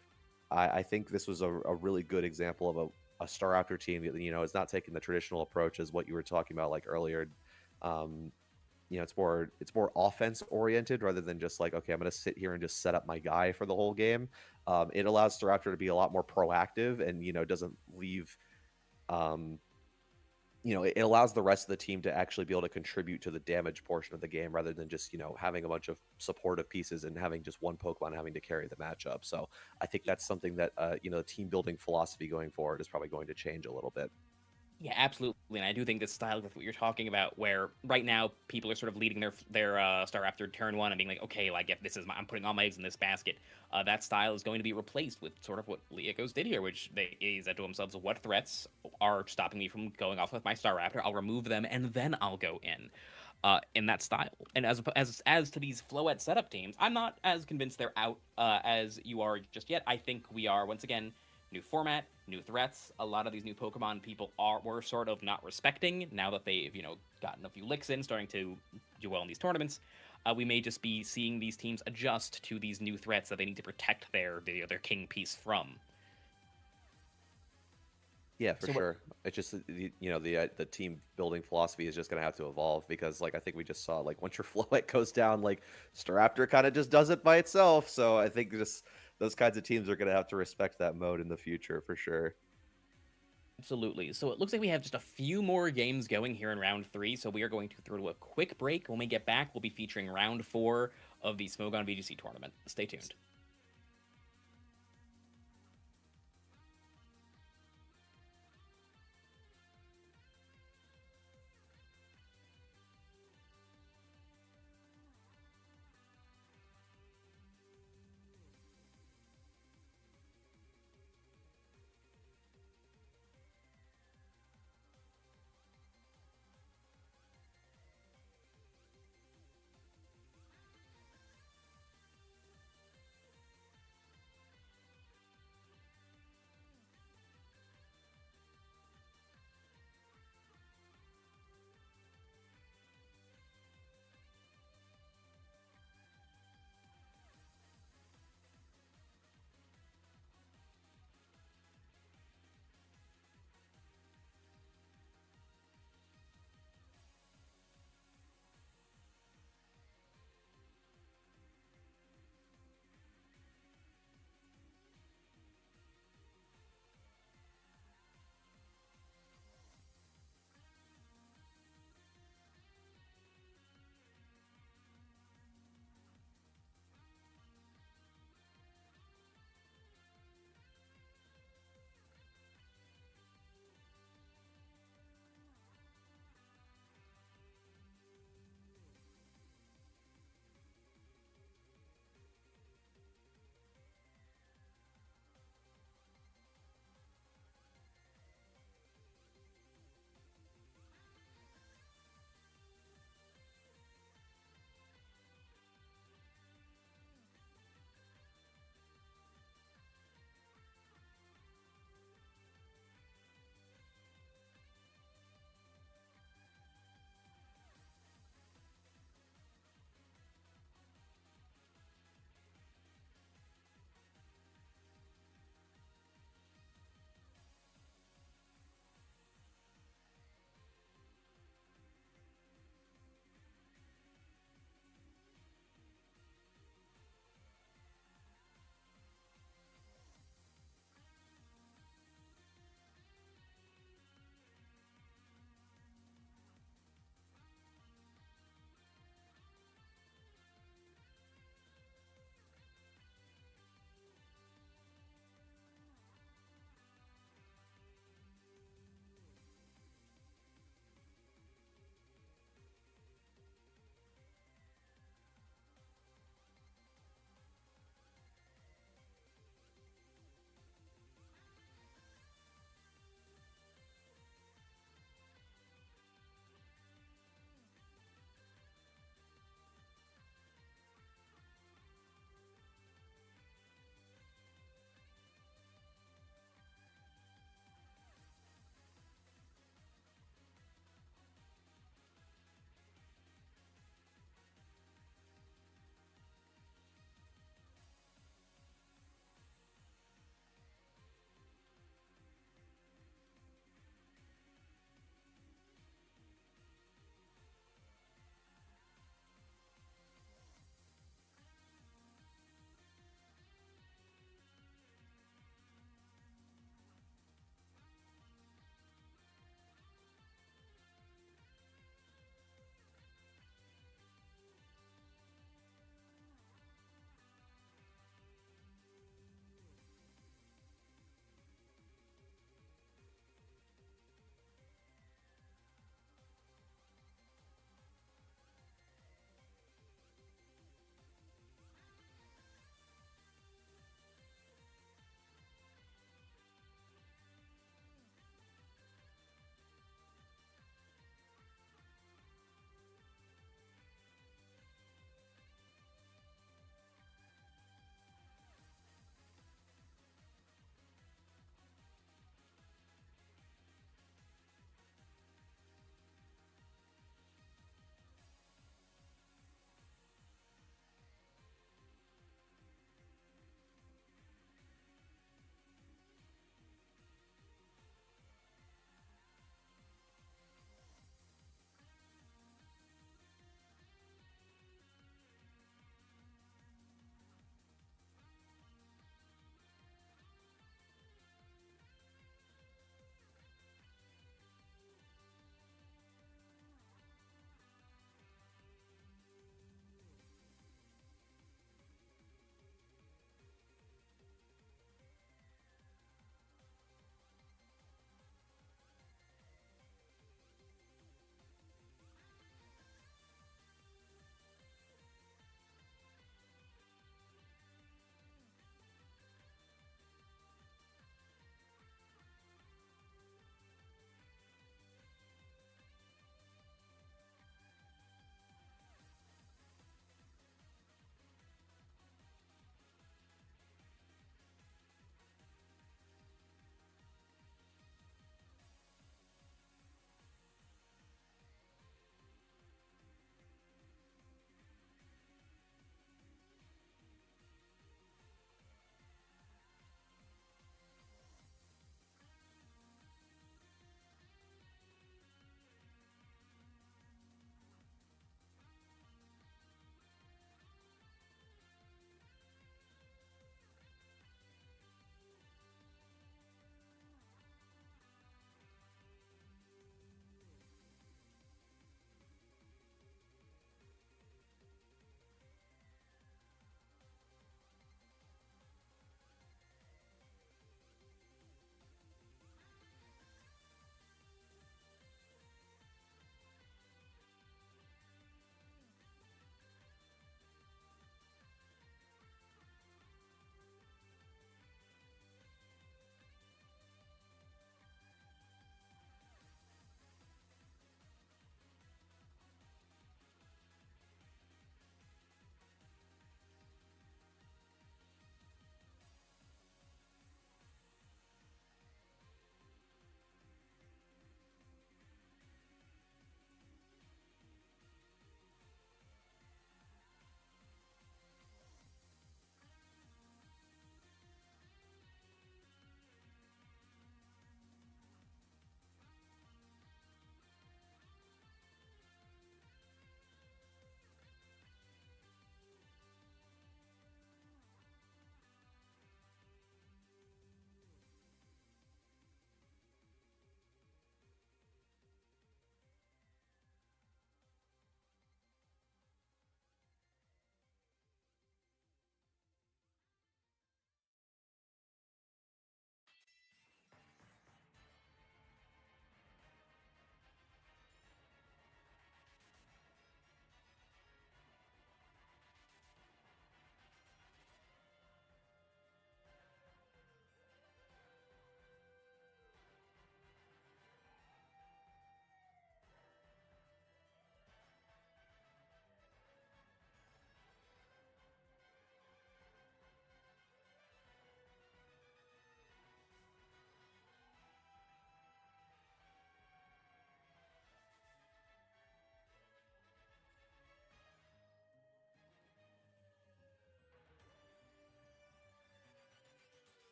I think this was a really good example of a Staraptor team that is not taking the traditional approach as what you were talking about like earlier. Um, it's more offense oriented rather than just like, okay, I'm going to sit here and just set up my guy for the whole game. It allows Staraptor to be a lot more proactive and doesn't leave um, it allows the rest of the team to actually be able to contribute to the damage portion of the game rather than just, having a bunch of supportive pieces and having just one Pokemon having to carry the matchup. So I think that's something that, the team building philosophy going forward is probably going to change a little bit. Yeah, absolutely, and I do think this style with what you're talking about, where right now people are sort of leading their Staraptor turn one and being like, okay, like if this is I'm putting all my eggs in this basket, that style is going to be replaced with sort of what Leakos did here, which they said to themselves, what threats are stopping me from going off with my Staraptor? I'll remove them and then I'll go in that style. And as to these Floette setup teams, I'm not as convinced they're out as you are just yet. I think we are once again. New format, new threats. A lot of these new Pokemon people were sort of not respecting now that they've gotten a few licks in, starting to do well in these tournaments. We may just be seeing these teams adjust to these new threats that they need to protect their king piece from. Yeah, for sure. It's just the team building philosophy is just going to have to evolve because like I think we just saw like once your Floette goes down, like Staraptor kind of just does it by itself. So I think just those kinds of teams are going to have to respect that mode in the future for sure. Absolutely. So it looks like we have just a few more games going here in round 3. So we are going to throw to a quick break. When we get back, we'll be featuring round 4 of the Smogon VGC tournament. Stay tuned.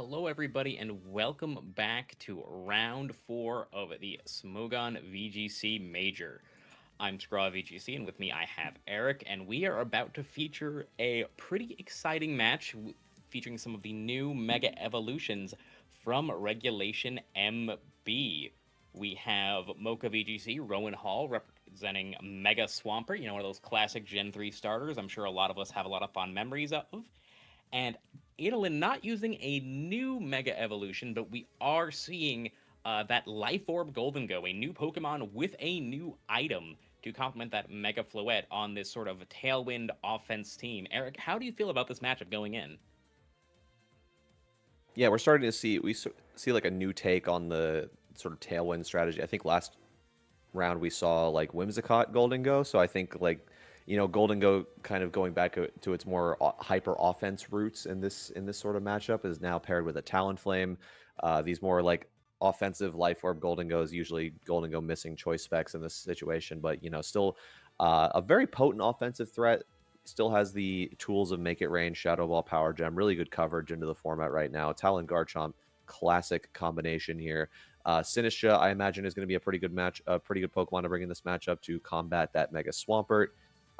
hello everybody, and welcome back to round 4 of the Smogon VGC Major. I'm Scraw VGC, and with me I have Eric, and we are about to feature a pretty exciting match featuring some of the new Mega Evolutions from Regulation MB. We have Mocha VGC, Rowan Hall, representing Mega Swampert, one of those classic Gen 3 starters I'm sure a lot of us have a lot of fond memories of. And Adolin not using a new Mega Evolution, but we are seeing that Life Orb Golden Go, a new Pokemon with a new item to complement that Mega Floette on this sort of Tailwind offense team. Eric, how do you feel about this matchup going in? Yeah, we're starting to see like a new take on the sort of Tailwind strategy. I think last round we saw like Whimsicott Golden Go, so I think like Golden Go kind of going back to its more hyper offense roots in this sort of matchup is now paired with a Talonflame. These more like offensive Life Orb Golden Goes, usually Golden Go missing choice specs in this situation, but still a very potent offensive threat. Still has the tools of Make It Rain, Shadow Ball, Power Gem, really good coverage into the format right now. Talon Garchomp, classic combination here. Sinistcha, I imagine, is going to be a pretty good Pokemon to bring in this matchup to combat that Mega Swampert.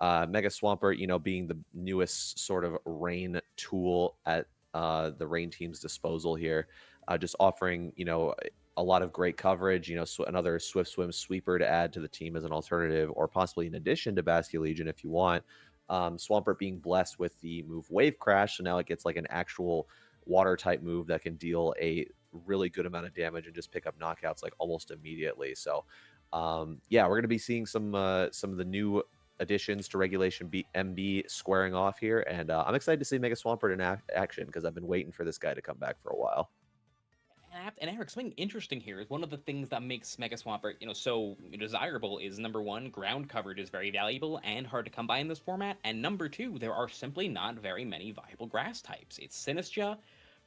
Mega Swampert, being the newest sort of rain tool at the rain team's disposal here, just offering, a lot of great coverage, another Swift Swim sweeper to add to the team as an alternative, or possibly in addition to Basculegion if you want. Swampert being blessed with the move Wave Crash, so now it gets like an actual water type move that can deal a really good amount of damage and just pick up knockouts like almost immediately. So yeah, we're going to be seeing some of the new additions to Regulation MB squaring off here, and I'm excited to see Mega Swampert in action because I've been waiting for this guy to come back for a while. And Eric, something interesting here is one of the things that makes Mega Swampert, so desirable is, number one, ground coverage is very valuable and hard to come by in this format, and number two, there are simply not very many viable grass types. It's Sinistcha,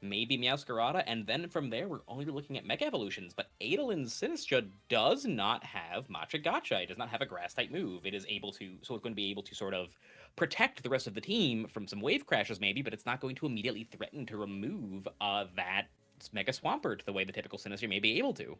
maybe Meowscarada, and then from there, we're only looking at Mega Evolutions, but Adolin's Sinistcha does not have Machagacha. It does not have a grass-type move. It is able to, so it's going to be able to sort of protect the rest of the team from some Wave Crashes, maybe, but it's not going to immediately threaten to remove that Mega Swampert the way the typical Sinistcha may be able to.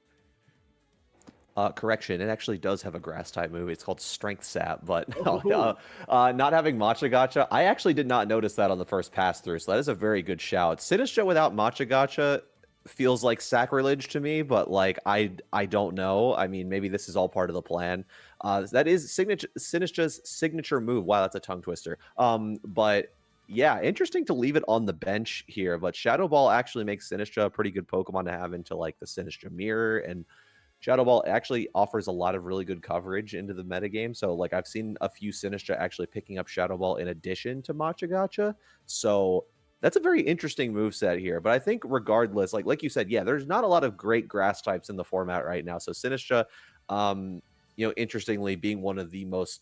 Correction, it actually does have a grass type move. It's called Strength Sap, but not having Machagacha, I actually did not notice that on the first pass through, so that is a very good shout. Sinistcha without Machagacha feels like sacrilege to me, but like I don't know. I mean, maybe this is all part of the plan. That is Sinistcha's signature move. Wow, that's a tongue twister. But yeah, interesting to leave it on the bench here, but Shadow Ball actually makes Sinistcha a pretty good Pokemon to have into like the Sinistcha Mirror, and Shadow Ball actually offers a lot of really good coverage into the metagame. So like I've seen a few Sinistcha actually picking up Shadow Ball in addition to Machagacha. So that's a very interesting moveset here. But I think regardless, like you said, yeah, there's not a lot of great grass types in the format right now. So Sinistcha, interestingly, being one of the most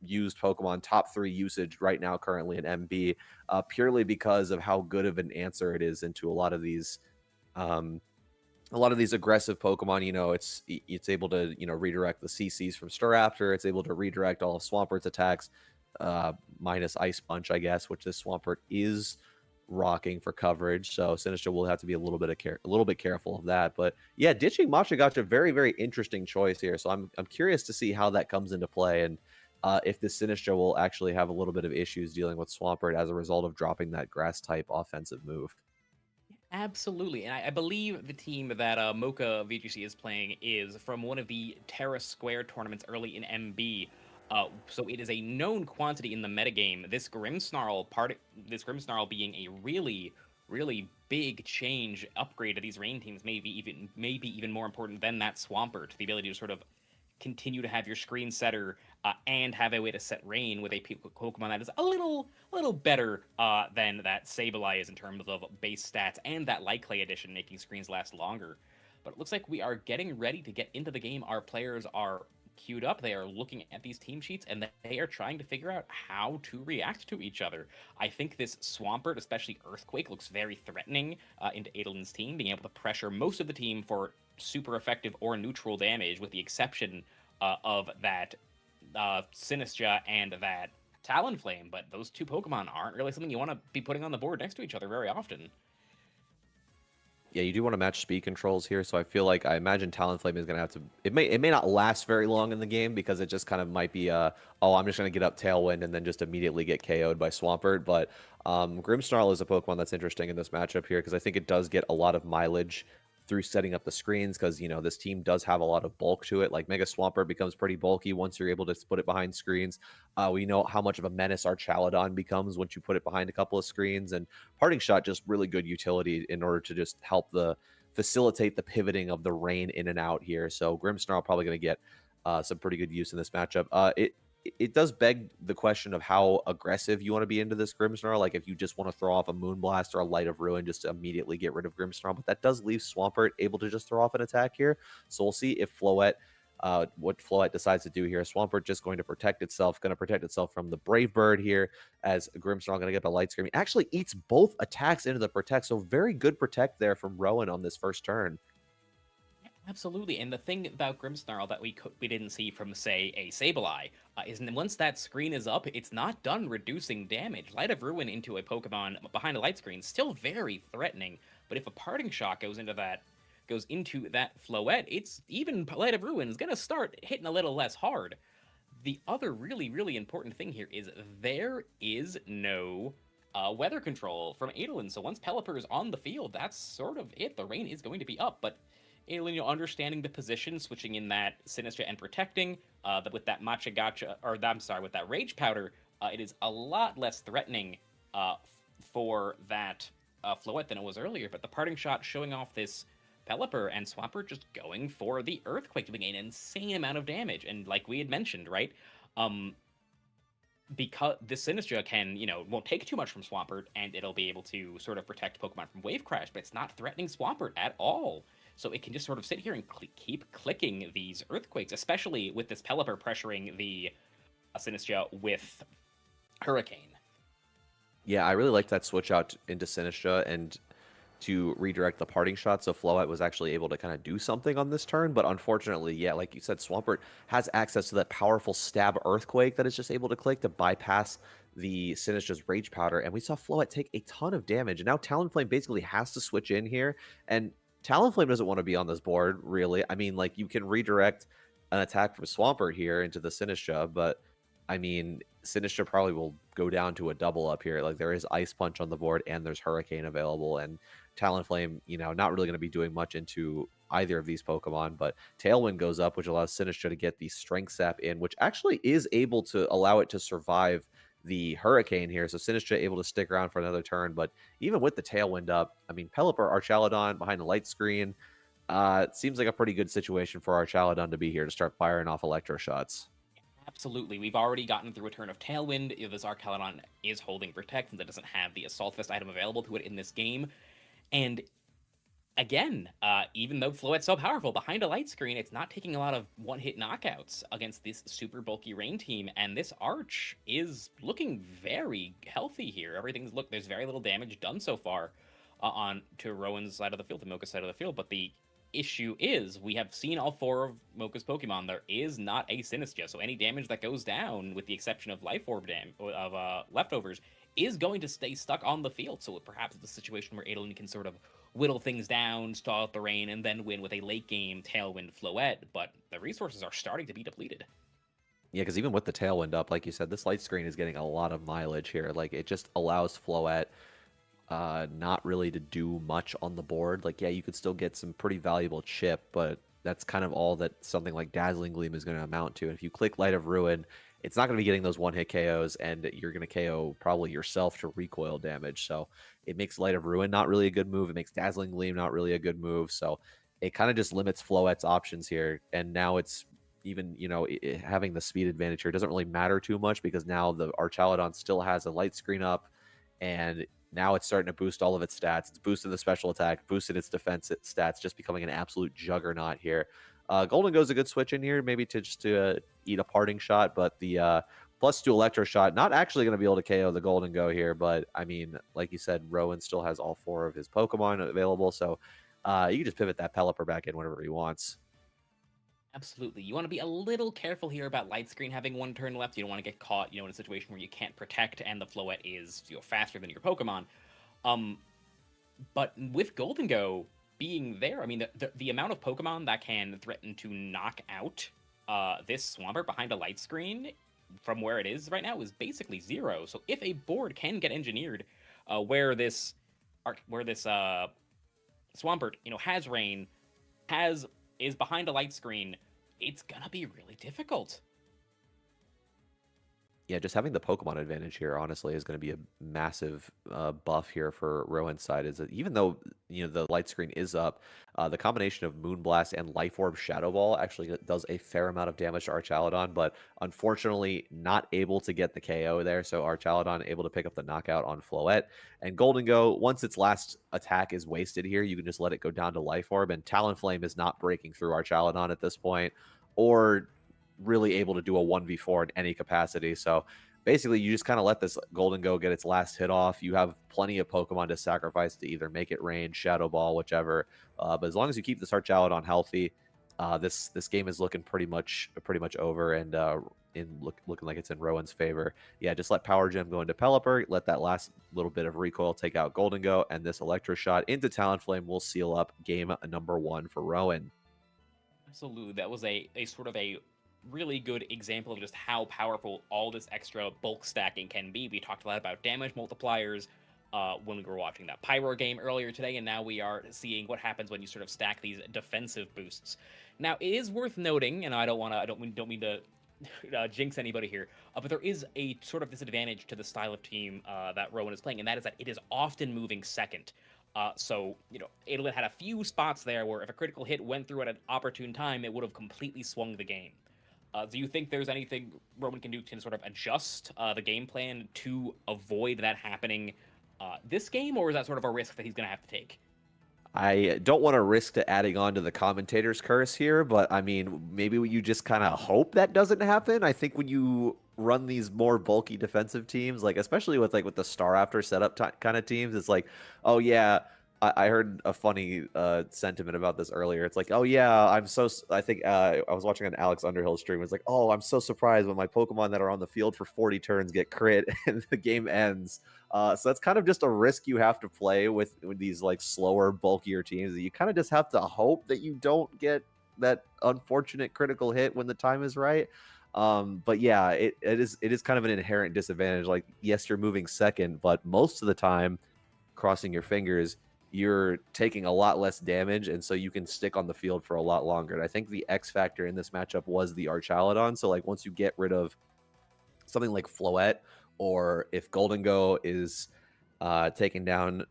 used Pokemon, top 3 usage right now currently in MB, purely because of how good of an answer it is into a lot of these aggressive Pokemon. It's able to redirect the CCs from Staraptor. It's able to redirect all of Swampert's attacks, minus Ice Punch, I guess, which this Swampert is rocking for coverage. So Sinistcha will have to be a little bit careful of that. But yeah, ditching Machagacha, very, very interesting choice here. So I'm curious to see how that comes into play, and if this Sinistcha will actually have a little bit of issues dealing with Swampert as a result of dropping that grass type offensive move. Absolutely, and I believe the team that Mocha VGC is playing is from one of the Terra Square tournaments early in MB. So it is a known quantity in the metagame. This Grimmsnarl being a really, really big change upgrade to these rain teams, maybe even more important than that Swampert. The ability to sort of continue to have your screen setter and have a way to set rain with a Pokemon that is a little better than that Sableye is in terms of base stats, and that Light Clay edition making screens last longer. But it looks like we are getting ready to get into the game. Our players are queued up. They are looking at these team sheets, and they are trying to figure out how to react to each other. I think this Swampert, especially Earthquake, looks very threatening into Adolin's team, being able to pressure most of the team for super effective or neutral damage, with the exception of that Sinistcha and that Talonflame. But those two Pokemon aren't really something you want to be putting on the board next to each other very often. Yeah, you do want to match speed controls here, so I imagine Talonflame is gonna have to. It may not last very long in the game because it just kind of might be oh, I'm just gonna get up Tailwind and then just immediately get KO'd by Swampert. But Grimmsnarl is a Pokemon that's interesting in this matchup here because I think it does get a lot of mileage through setting up the screens because this team does have a lot of bulk to it. Like Mega Swampert becomes pretty bulky once you're able to put it behind screens. We know how much of a menace our Chaladon becomes once you put it behind a couple of screens, and Parting Shot just really good utility in order to just help facilitate the pivoting of the rain in and out here. So Grimmsnarl probably going to get some pretty good use in this matchup. It does beg the question of how aggressive you want to be into this Grimmsnarl. Like if you just want to throw off a Moonblast or a Light of Ruin just to immediately get rid of Grimmsnarl, but that does leave Swampert able to just throw off an attack here. So we'll see if what Floette decides to do here. Swampert just going to protect itself from the Brave Bird here, as Grimmsnarl going to get the Light Scream. He actually eats both attacks into the protect, so very good protect there from Rowan on this first turn. Absolutely, and the thing about Grimmsnarl that we didn't see from, say, a Sableye, is once that screen is up, it's not done reducing damage. Light of Ruin into a Pokemon behind a light screen still very threatening, but if a Parting Shot goes into that Floette, it's even Light of Ruin is gonna start hitting a little less hard. The other really, really important thing here is there is no weather control from Adolin, so once Pelipper is on the field, that's sort of it. The rain is going to be up, but Adolin, understanding the position, switching in that Sinistra and protecting, with that Matcha Gotcha, with that Rage Powder, it is a lot less threatening for that Floette than it was earlier, but the Parting Shot showing off this Pelipper and Swampert just going for the Earthquake, doing an insane amount of damage, and like we had mentioned, right, because the Sinistra won't take too much from Swampert, and it'll be able to sort of protect Pokemon from Wave Crash, but it's not threatening Swampert at all. So it can just sort of sit here and keep clicking these Earthquakes, especially with this Pelipper pressuring the Sinistra with Hurricane. Yeah, I really like that switch out into Sinistra and to redirect the Parting Shot, so Floette was actually able to kind of do something on this turn. But unfortunately, yeah, like you said, Swampert has access to that powerful Stab Earthquake that is just able to click to bypass the Sinistra's Rage Powder, and we saw Floette take a ton of damage. And now Talonflame basically has to switch in here, and Talonflame doesn't want to be on this board, really. I mean, like, you can redirect an attack from Swampert here into the Sinistra, but, I mean, Sinistra probably will go down to a double up here. Like, there is Ice Punch on the board, and there's Hurricane available, and Talonflame, not really going to be doing much into either of these Pokemon, but Tailwind goes up, which allows Sinistra to get the Strength Sap in, which actually is able to allow it to survive the Hurricane here. So Sinistra able to stick around for another turn, but even with the Tailwind up, I mean, Pelipper, Archaladon behind the light screen, it seems like a pretty good situation for Archaladon to be here to start firing off Electro Shots. Absolutely. We've already gotten through a turn of Tailwind. This Archaladon is holding Protect, and that doesn't have the Assault Vest item available to it in this game. And again, even though Floette's so powerful, behind a light screen, it's not taking a lot of one-hit knockouts against this super bulky Rain team, and this Arch is looking very healthy here. There's very little damage done so far on to Rowan's side of the field, to Mocha's side of the field, but the issue is we have seen all four of Mocha's Pokemon. There is not a Sinistra, so any damage that goes down, with the exception of Life Orb leftovers, is going to stay stuck on the field. So perhaps it's a situation where Adolin can sort of whittle things down, stall out the rain, and then win with a late game Tailwind Floette, but the resources are starting to be depleted. Yeah, because even with the Tailwind up, like you said, this light screen is getting a lot of mileage here. Like, it just allows Floette not really to do much on the board. Like, yeah, you could still get some pretty valuable chip, but that's kind of all that something like Dazzling Gleam is going to amount to. And if you click Light of Ruin, it's not going to be getting those one-hit KOs, and you're going to KO probably yourself to recoil damage. So it makes Light of Ruin not really a good move. It makes Dazzling Gleam not really a good move. So it kind of just limits Floette's options here. And now it's even, having the speed advantage here doesn't really matter too much, because now the Archaladon still has a light screen up, and now it's starting to boost all of its stats. It's boosted the special attack, boosted its defense stats, just becoming an absolute juggernaut here. Golden Go's a good switch in here, maybe to eat a Parting Shot, but the +2 Electro Shot, not actually going to be able to KO the Golden Go here, but, I mean, like you said, Rowan still has all four of his Pokemon available, so you can just pivot that Pelipper back in whenever he wants. Absolutely. You want to be a little careful here about Light Screen having one turn left. You don't want to get caught, in a situation where you can't protect and the Floette is, faster than your Pokemon. But with Golden Go, being there, I mean, the amount of Pokemon that can threaten to knock out this Swampert behind a light screen from where it is right now is basically zero. So if a board can get engineered where this Swampert, has rain, is behind a light screen, it's gonna be really difficult. Yeah, just having the Pokemon advantage here, honestly, is going to be a massive buff here for Rowan's side. Is that even though the light screen is up, the combination of Moonblast and Life Orb Shadow Ball actually does a fair amount of damage to Archaladon, but unfortunately not able to get the KO there. So Archaladon able to pick up the knockout on Floette. And Golden Go, once its last attack is wasted here, you can just let it go down to Life Orb, and Talonflame is not breaking through Archaladon at this point, or really able to do a 1v4 in any capacity. So basically, you just kind of let this Golden Go get its last hit off. You have plenty of Pokemon to sacrifice to either make it rain, Shadow Ball, whichever. But as long as you keep this Archaladon healthy, this game is looking pretty much over, and looking like it's in Rowan's favor. Yeah, just let Power Gem go into Pelipper, let that last little bit of recoil take out Golden Go, and this Electro Shot into Talonflame will seal up game number 1 for Rowan. Absolutely, that was a sort of a really good example of just how powerful all this extra bulk stacking can be. We talked a lot about damage multipliers when we were watching that Pyro game earlier today, and now we are seeing what happens when you sort of stack these defensive boosts. Now, it is worth noting, and I don't mean to jinx anybody here, but there is a sort of disadvantage to the style of team that Rowan is playing, and that is that it is often moving second. So, Adolin had a few spots there where if a critical hit went through at an opportune time, it would have completely swung the game. Do you think there's anything Rowan can do to sort of adjust the game plan to avoid that happening this game, or is that sort of a risk that he's going to have to take? I don't want to risk to adding on to the commentator's curse here, but I mean, maybe you just kind of hope that doesn't happen. I think when you run these more bulky defensive teams, like especially with the Staraptor setup kind of teams, it's like, oh yeah, I heard a funny sentiment about this earlier. It's like, oh yeah, I think I was watching an Alex Underhill stream. It's like, oh, I'm so surprised when my Pokemon that are on the field for 40 turns get crit and the game ends. So that's kind of just a risk you have to play with these like slower, bulkier teams. You kind of just have to hope that you don't get that unfortunate critical hit when the time is right. But yeah, it is kind of an inherent disadvantage. Like, yes, you're moving second, but most of the time, crossing your fingers, you're taking a lot less damage, and so you can stick on the field for a lot longer. And I think the X factor in this matchup was the Archaladon. So like once you get rid of something like Floette, or if Golden Go is taken down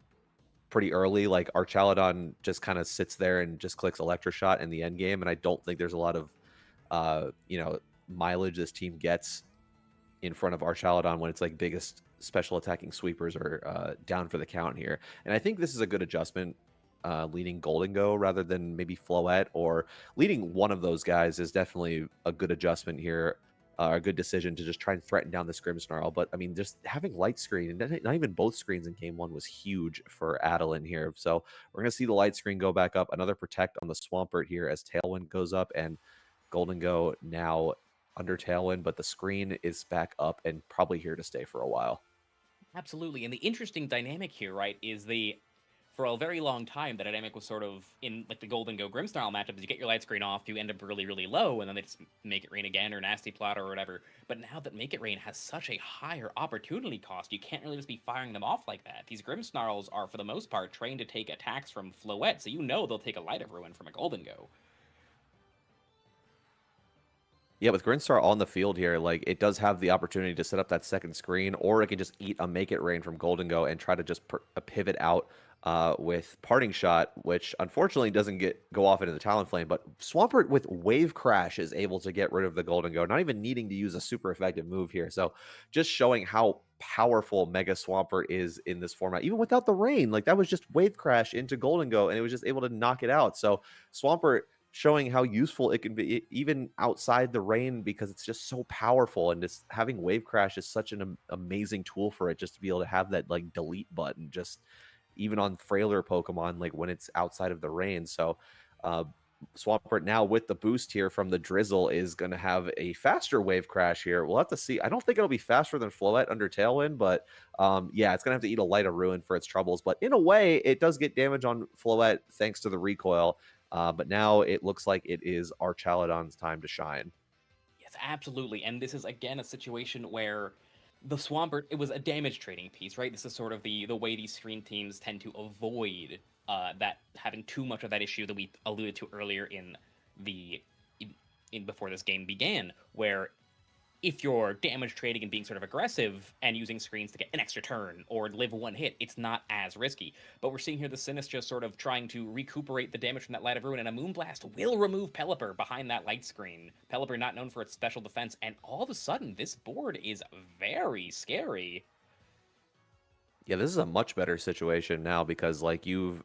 pretty early, like Archaladon just kind of sits there and just clicks Electro Shot in the end game. And I don't think there's a lot of mileage this team gets in front of Archaladon when it's like biggest special attacking sweepers are down for the count here. And I think this is a good adjustment, leading Golden Go rather than maybe Floette, or leading one of those guys is definitely a good adjustment here. A good decision to just try and threaten down this Grimmsnarl. But I mean, just having light screen, and not even both screens in game 1 was huge for Adolin here. So we're going to see the light screen go back up. Another protect on the Swampert here as Tailwind goes up, and Golden Go now under Tailwind, but the screen is back up and probably here to stay for a while. Absolutely. And the interesting dynamic here, right, is for a very long time, the dynamic was sort of in like the Golden Go Grimmsnarl matchup is you get your light screen off, you end up really, really low, and then they just make it rain again or nasty plot or whatever. But now that Make It Rain has such a higher opportunity cost, you can't really just be firing them off like that. These Grimmsnarls are, for the most part, trained to take attacks from Floette, so they'll take a Light of Ruin from a Golden Go. Yeah, with Grinstar on the field here, like it does have the opportunity to set up that second screen, or it can just eat a Make It Rain from Golden Go and try to just pivot out with Parting Shot, which unfortunately doesn't go off into the Talonflame. But Swampert with Wave Crash is able to get rid of the Golden Go, not even needing to use a super effective move here. So just showing how powerful Mega Swampert is in this format, even without the rain. Like that was just Wave Crash into Golden Go, and it was just able to knock it out. So Swampert showing how useful it can be even outside the rain, because it's just so powerful, and just having Wave Crash is such an amazing tool for it, just to be able to have that like delete button just even on frailer Pokemon, like when it's outside of the rain. So Swampert now with the boost here from the Drizzle is going to have a faster wave crash here. We'll have to see. I don't think it'll be faster than Floette under Tailwind, but yeah, it's going to have to eat a Light of Ruin for its troubles. But in a way, it does get damage on Floette thanks to the recoil. But now it looks like it is Archaladon's time to shine. Yes, absolutely. And this is, again, a situation where the Swampert, it was a damage trading piece, right? This is sort of the way these screen teams tend to avoid that having too much of that issue that we alluded to earlier in before this game began, where if you're damage trading and being sort of aggressive and using screens to get an extra turn or live one hit, it's not as risky. But we're seeing here the Sinistra sort of trying to recuperate the damage from that Light of Ruin, and a Moonblast will remove Pelipper behind that light screen. Pelipper not known for its special defense, and all of a sudden, this board is very scary. Yeah, this is a much better situation now because like you've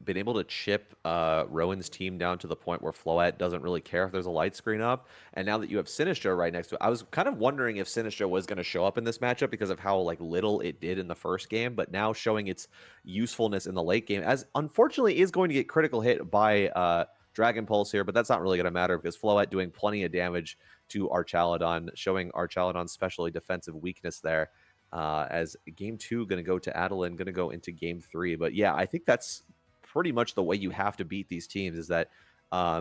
been able to chip Rowan's team down to the point where Floette doesn't really care if there's a light screen up. And now that you have Sinistra right next to it, I was kind of wondering if Sinistra was going to show up in this matchup because of how like little it did in the first game, but now showing its usefulness in the late game, as unfortunately is going to get critical hit by Dragon Pulse here, but that's not really going to matter because Floette doing plenty of damage to Archaladon, showing Archaladon's specially defensive weakness there. As game 2 going to go to Adeline, going to go into game 3. But yeah, I think that's pretty much the way you have to beat these teams is that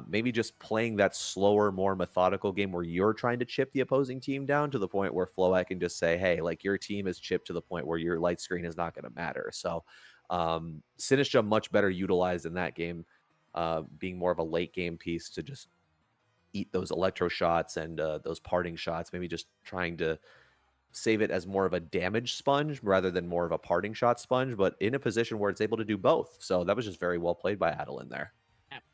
maybe just playing that slower, more methodical game where you're trying to chip the opposing team down to the point where Floette can just say, hey, like your team is chipped to the point where your light screen is not going to matter. So Sinistra much better utilized in that game, being more of a late game piece to just eat those electro shots and those parting shots, maybe just trying to save it as more of a damage sponge rather than more of a parting shot sponge, but in a position where it's able to do both. So that was just very well played by Adeline there.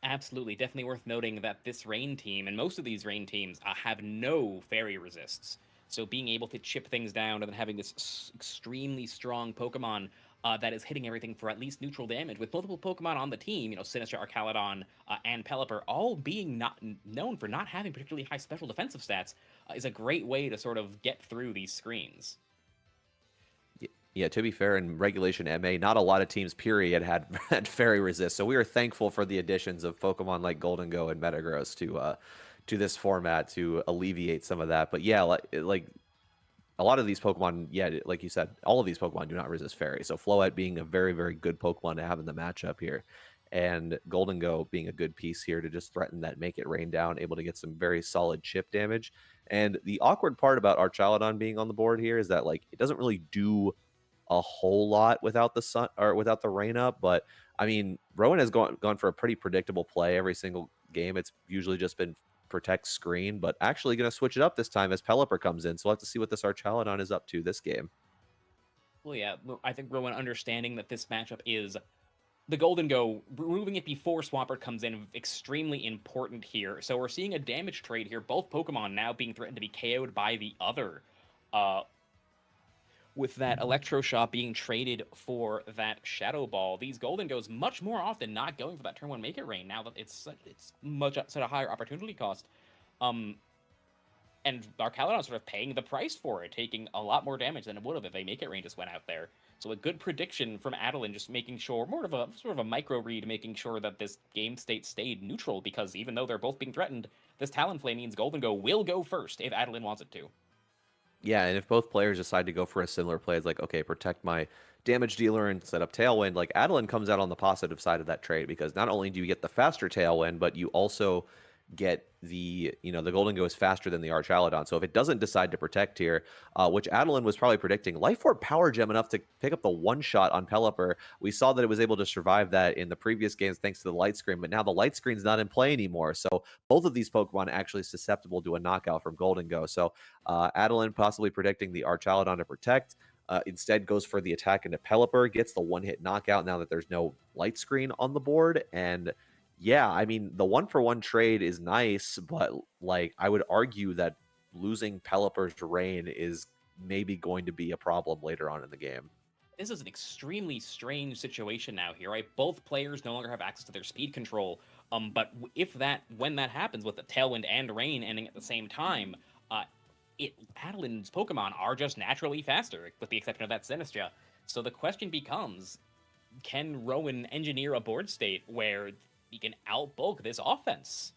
Absolutely. Definitely worth noting that this Rain team, and most of these Rain teams, have no fairy resists. So being able to chip things down and then having this extremely strong Pokemon that is hitting everything for at least neutral damage, with multiple Pokemon on the team, Sinistra, Archaladon, and Pelipper, all being not known for not having particularly high special defensive stats, is a great way to sort of get through these screens. Yeah, to be fair, in Regulation MA, not a lot of teams, period, had fairy resist. So we are thankful for the additions of Pokemon like Golden Go and Metagross to this format to alleviate some of that. But yeah, like a lot of these Pokemon, yeah, like you said, all of these Pokemon do not resist Fairy. So Floette being a very, very good Pokemon to have in the matchup here. And Golden Go being a good piece here to just threaten that, make it rain down, able to get some very solid chip damage. And the awkward part about Archaladon being on the board here is that like it doesn't really do a whole lot without the sun or without the rain up. But I mean, Rowan has gone for a pretty predictable play every single game. It's usually just been protect screen, but actually going to switch it up this time as Pelipper comes in. So we'll have to see what this Archaladon is up to this game. Well, yeah, I think Rowan understanding that this matchup is the Golden Go, removing it before Swampert comes in, extremely important here. So we're seeing a damage trade here. Both Pokemon now being threatened to be KO'd by the other. With that Electroshock being traded for that Shadow Ball, these Golden Goes much more often not going for that turn 1 Make It Rain now that it's much at a higher opportunity cost. And Archaladon sort of paying the price for it, taking a lot more damage than it would have if a Make It Rain just went out there. So a good prediction from Adeline, just making sure, more of a sort of a micro read, making sure that this game state stayed neutral, because even though they're both being threatened, this Talonflame means Golden Go will go first if Adeline wants it to. Yeah, and if both players decide to go for a similar play, it's like, okay, protect my damage dealer and set up Tailwind, like Adeline comes out on the positive side of that trade, because not only do you get the faster Tailwind, but you also get the Golden Go is faster than the Archaladon. So if it doesn't decide to protect here, which Adeline was probably predicting, Life Orb Power Gem enough to pick up the one shot on Pelipper. We saw that it was able to survive that in the previous games thanks to the light screen, but now the light screen's not in play anymore. So both of these Pokemon actually susceptible to a knockout from Golden Go. So Adeline possibly predicting the Archaladon to protect. Instead goes for the attack into Pelipper, gets the one-hit knockout now that there's no light screen on the board. And yeah, I mean, the 1-for-1 trade is nice, but like I would argue that losing Pelipper's Rain is maybe going to be a problem later on in the game. This is an extremely strange situation now here, right? Both players no longer have access to their speed control. But when that happens with the Tailwind and Rain ending at the same time, Adeline's Pokemon are just naturally faster, with the exception of that Sinistra. So the question becomes, can Rowan engineer a board state where he can outbulk this offense.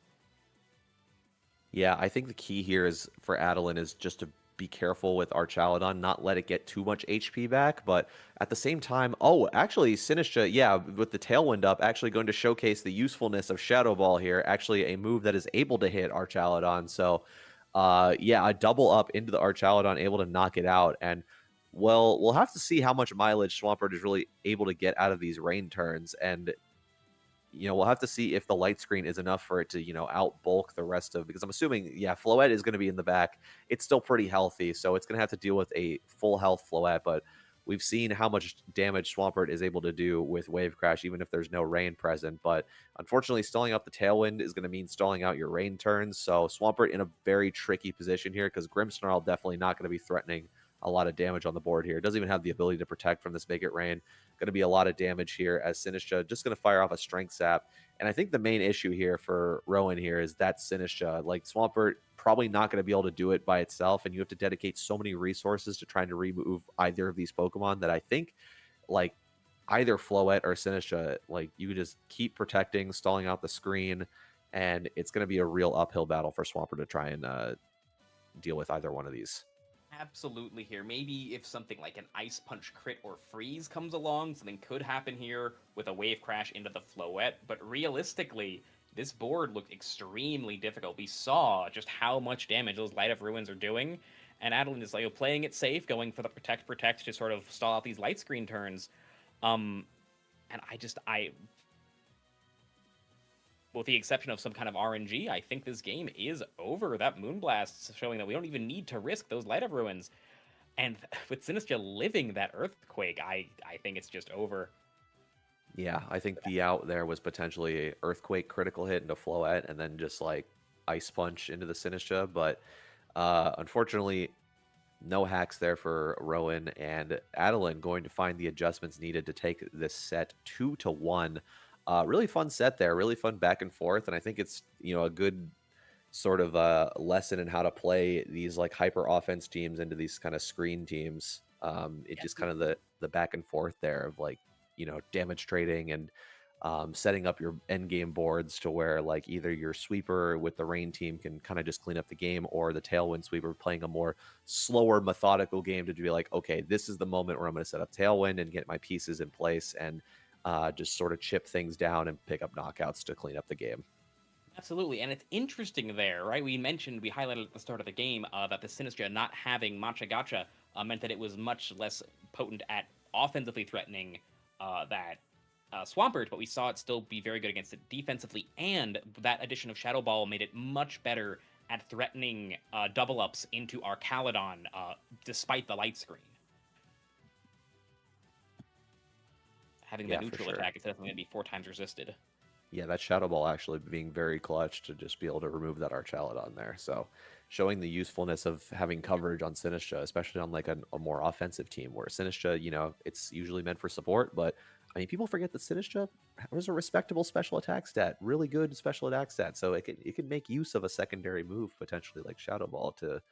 Yeah, I think the key here is for Adeline is just to be careful with Archaludon, not let it get too much HP back, but at the same time, oh, actually, Sinistra, yeah, with the Tailwind up, actually going to showcase the usefulness of Shadow Ball here, actually a move that is able to hit Archaludon. So, yeah, a double up into the Archaludon, able to knock it out, and well, we'll have to see how much mileage Swampert is really able to get out of these rain turns, and we'll have to see if the light screen is enough for it to, outbulk the rest of, because I'm assuming, yeah, Floette is going to be in the back. It's still pretty healthy, so it's going to have to deal with a full health Floette, but we've seen how much damage Swampert is able to do with Wave Crash, even if there's no rain present. But unfortunately, stalling out the Tailwind is going to mean stalling out your rain turns, so Swampert in a very tricky position here, because Grimmsnarl definitely not going to be threatening a lot of damage on the board here. It doesn't even have the ability to protect from this Make It Rain. Going to be a lot of damage here as Sinistra just going to fire off a Strength Sap. And I think the main issue here for Rowan here is that Sinistra. Like, Swampert probably not going to be able to do it by itself, and you have to dedicate so many resources to trying to remove either of these Pokemon that I think, like, either Floette or Sinistra, like, you just keep protecting, stalling out the screen, and it's going to be a real uphill battle for Swampert to try and deal with either one of these. Absolutely here. Maybe if something like an Ice Punch crit or freeze comes along, something could happen here with a Wave Crash into the Floette, but realistically, this board looked extremely difficult. We saw just how much damage those Light of Ruins are doing, and Adeline is like playing it safe, going for the protect to sort of stall out these light screen turns. And with the exception of some kind of RNG, I think this game is over. That Moonblast's showing that we don't even need to risk those Light of Ruins. And with Sinistra living that Earthquake, I think it's just over. Yeah, I think the out there was potentially a Earthquake critical hit into Floette and then just like Ice Punch into the Sinistra. But unfortunately, no hacks there for Rowan, and Adeline going to find the adjustments needed to take this set 2-1. Really fun set there, really fun back and forth, and I think it's a good sort of lesson in how to play these like hyper offense teams into these kind of screen teams. It just kind of the back and forth there of like damage trading and setting up your end game boards to where like either your sweeper with the rain team can kind of just clean up the game, or the Tailwind sweeper playing a more slower methodical game to be like, okay, this is the moment where I'm going to set up Tailwind and get my pieces in place and just sort of chip things down and pick up knockouts to clean up the game. Absolutely, and it's interesting there, right? We highlighted at the start of the game that the Sinistra not having Matcha Gacha meant that it was much less potent at offensively threatening that Swampert, but we saw it still be very good against it defensively, and that addition of Shadow Ball made it much better at threatening double-ups into Archaludon despite the light screen. Having the neutral attack is definitely going to be 4 times resisted. Yeah, that Shadow Ball actually being very clutch to just be able to remove that Archaludon there. So showing the usefulness of having coverage on Sinistra, especially on like a more offensive team where Sinistra, it's usually meant for support, but I mean, people forget that Sinistra has a respectable special attack stat, really good special attack stat. So it could make use of a secondary move, potentially like Shadow Ball, to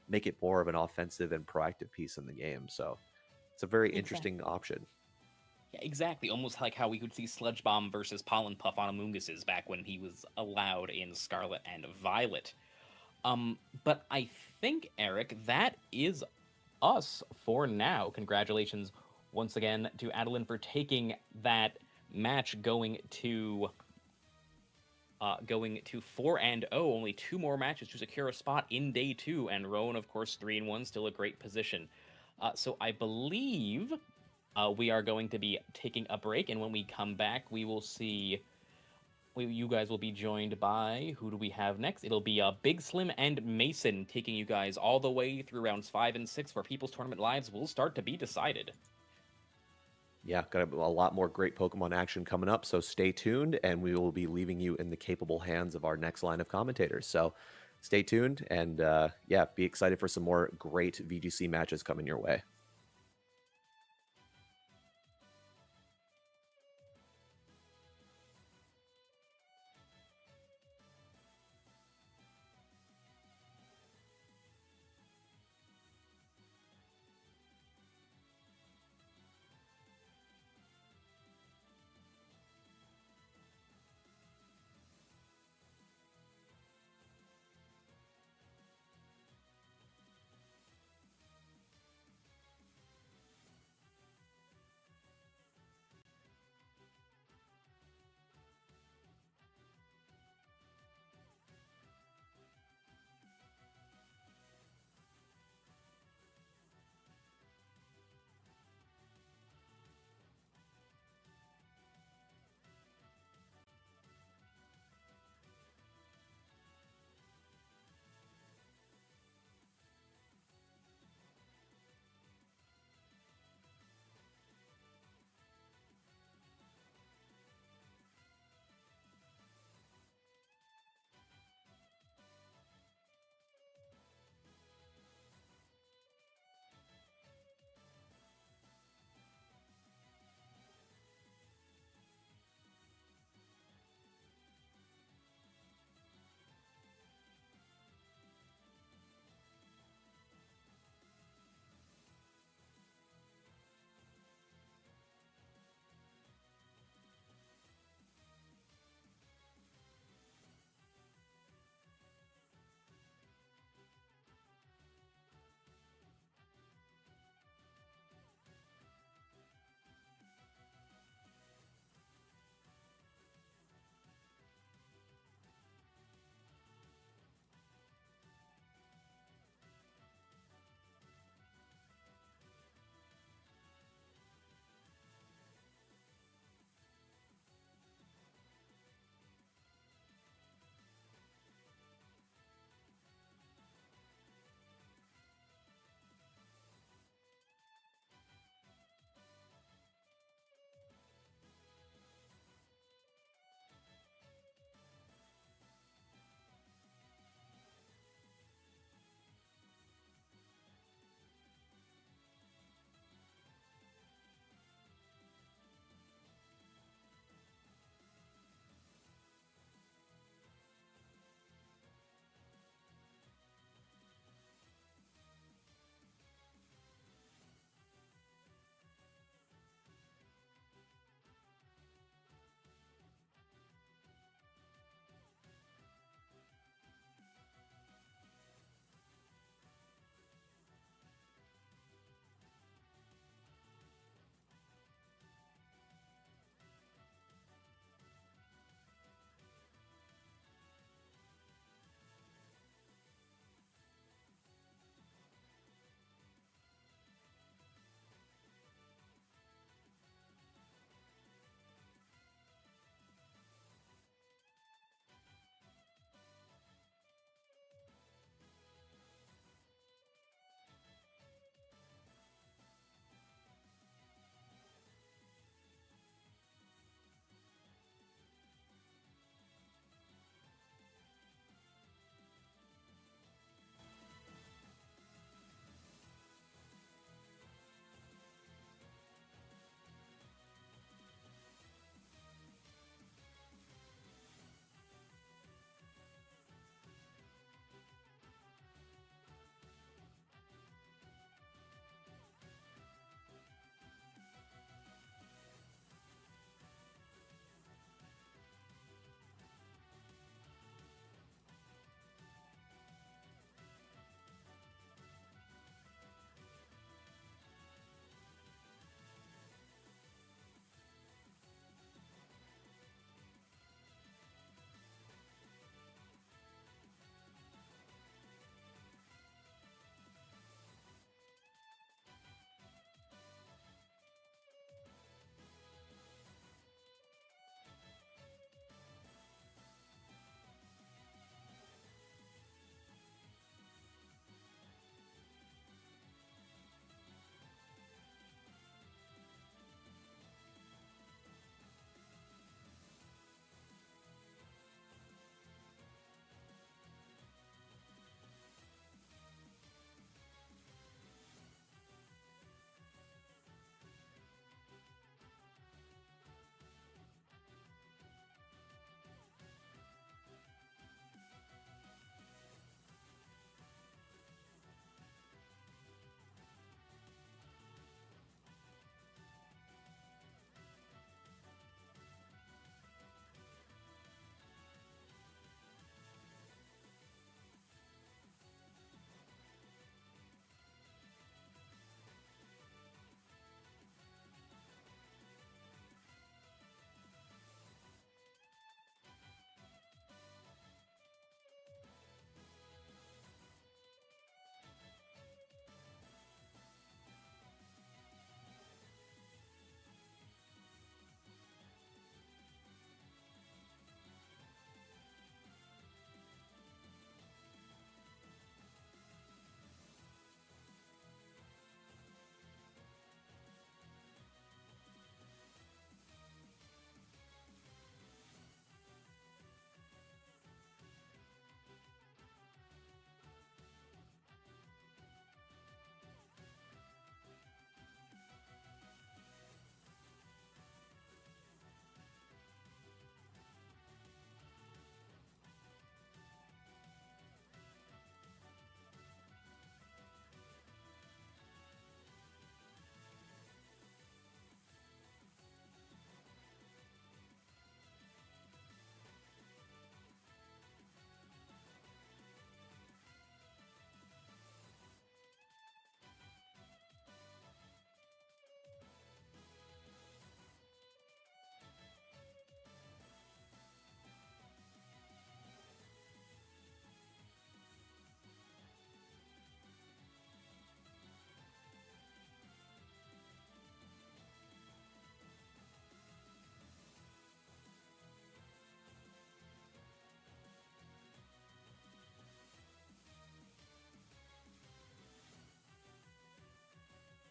make it more of an offensive and proactive piece in the game. So it's a very interesting option. Yeah, exactly. Almost like how we could see Sludge Bomb versus Pollen Puff on Amoonguses back when he was allowed in Scarlet and Violet. But I think, Eric, that is us for now. Congratulations once again to Adeline for taking that match, going to 4-0, only 2 more matches to secure a spot in day 2, and Rowan, of course, 3-1, still a great position. So I believe we are going to be taking a break, and when we come back, we will see. You guys will be joined by, who do we have next? It'll be Big Slim and Mason taking you guys all the way through rounds 5 and 6, where people's tournament lives will start to be decided. Yeah, got a lot more great Pokemon action coming up, so stay tuned, and we will be leaving you in the capable hands of our next line of commentators. So stay tuned, and be excited for some more great VGC matches coming your way.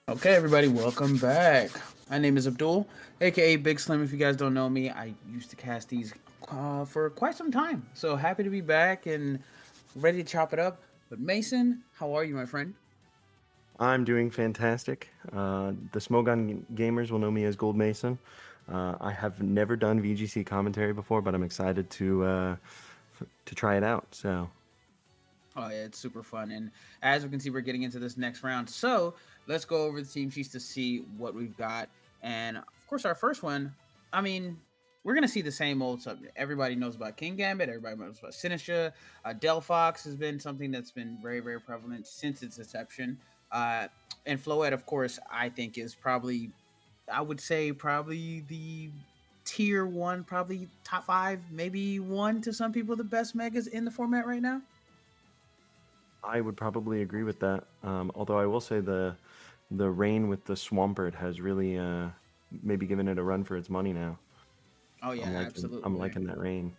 Okay, everybody, welcome back. My name is Abdul, aka Big Slim. If you guys don't know me, I used to cast these for quite some time. So happy to be back and ready to chop it up. But Mason, how are you, my friend? I'm doing fantastic. The Smogon gamers will know me as Gold Mason. I have never done VGC commentary before, but I'm excited to try it out. So, Oh yeah, it's super fun. And as we can see, we're getting into this next round. So let's go over the team sheets to see what we've got. And of course, our first one, I mean, we're gonna see the same old subject. Everybody knows about King Gambit. Everybody knows about Sinistra. Delphox has been something that's been very, very prevalent since its inception. Uh, and Floette, of course, I think is probably, I would say, probably the tier one, probably top five, maybe one to some people, the best megas in the format right now. I would probably agree with that. Although I will say the rain with the Swampert has really maybe given it a run for its money now. Oh yeah, absolutely. I'm liking that rain.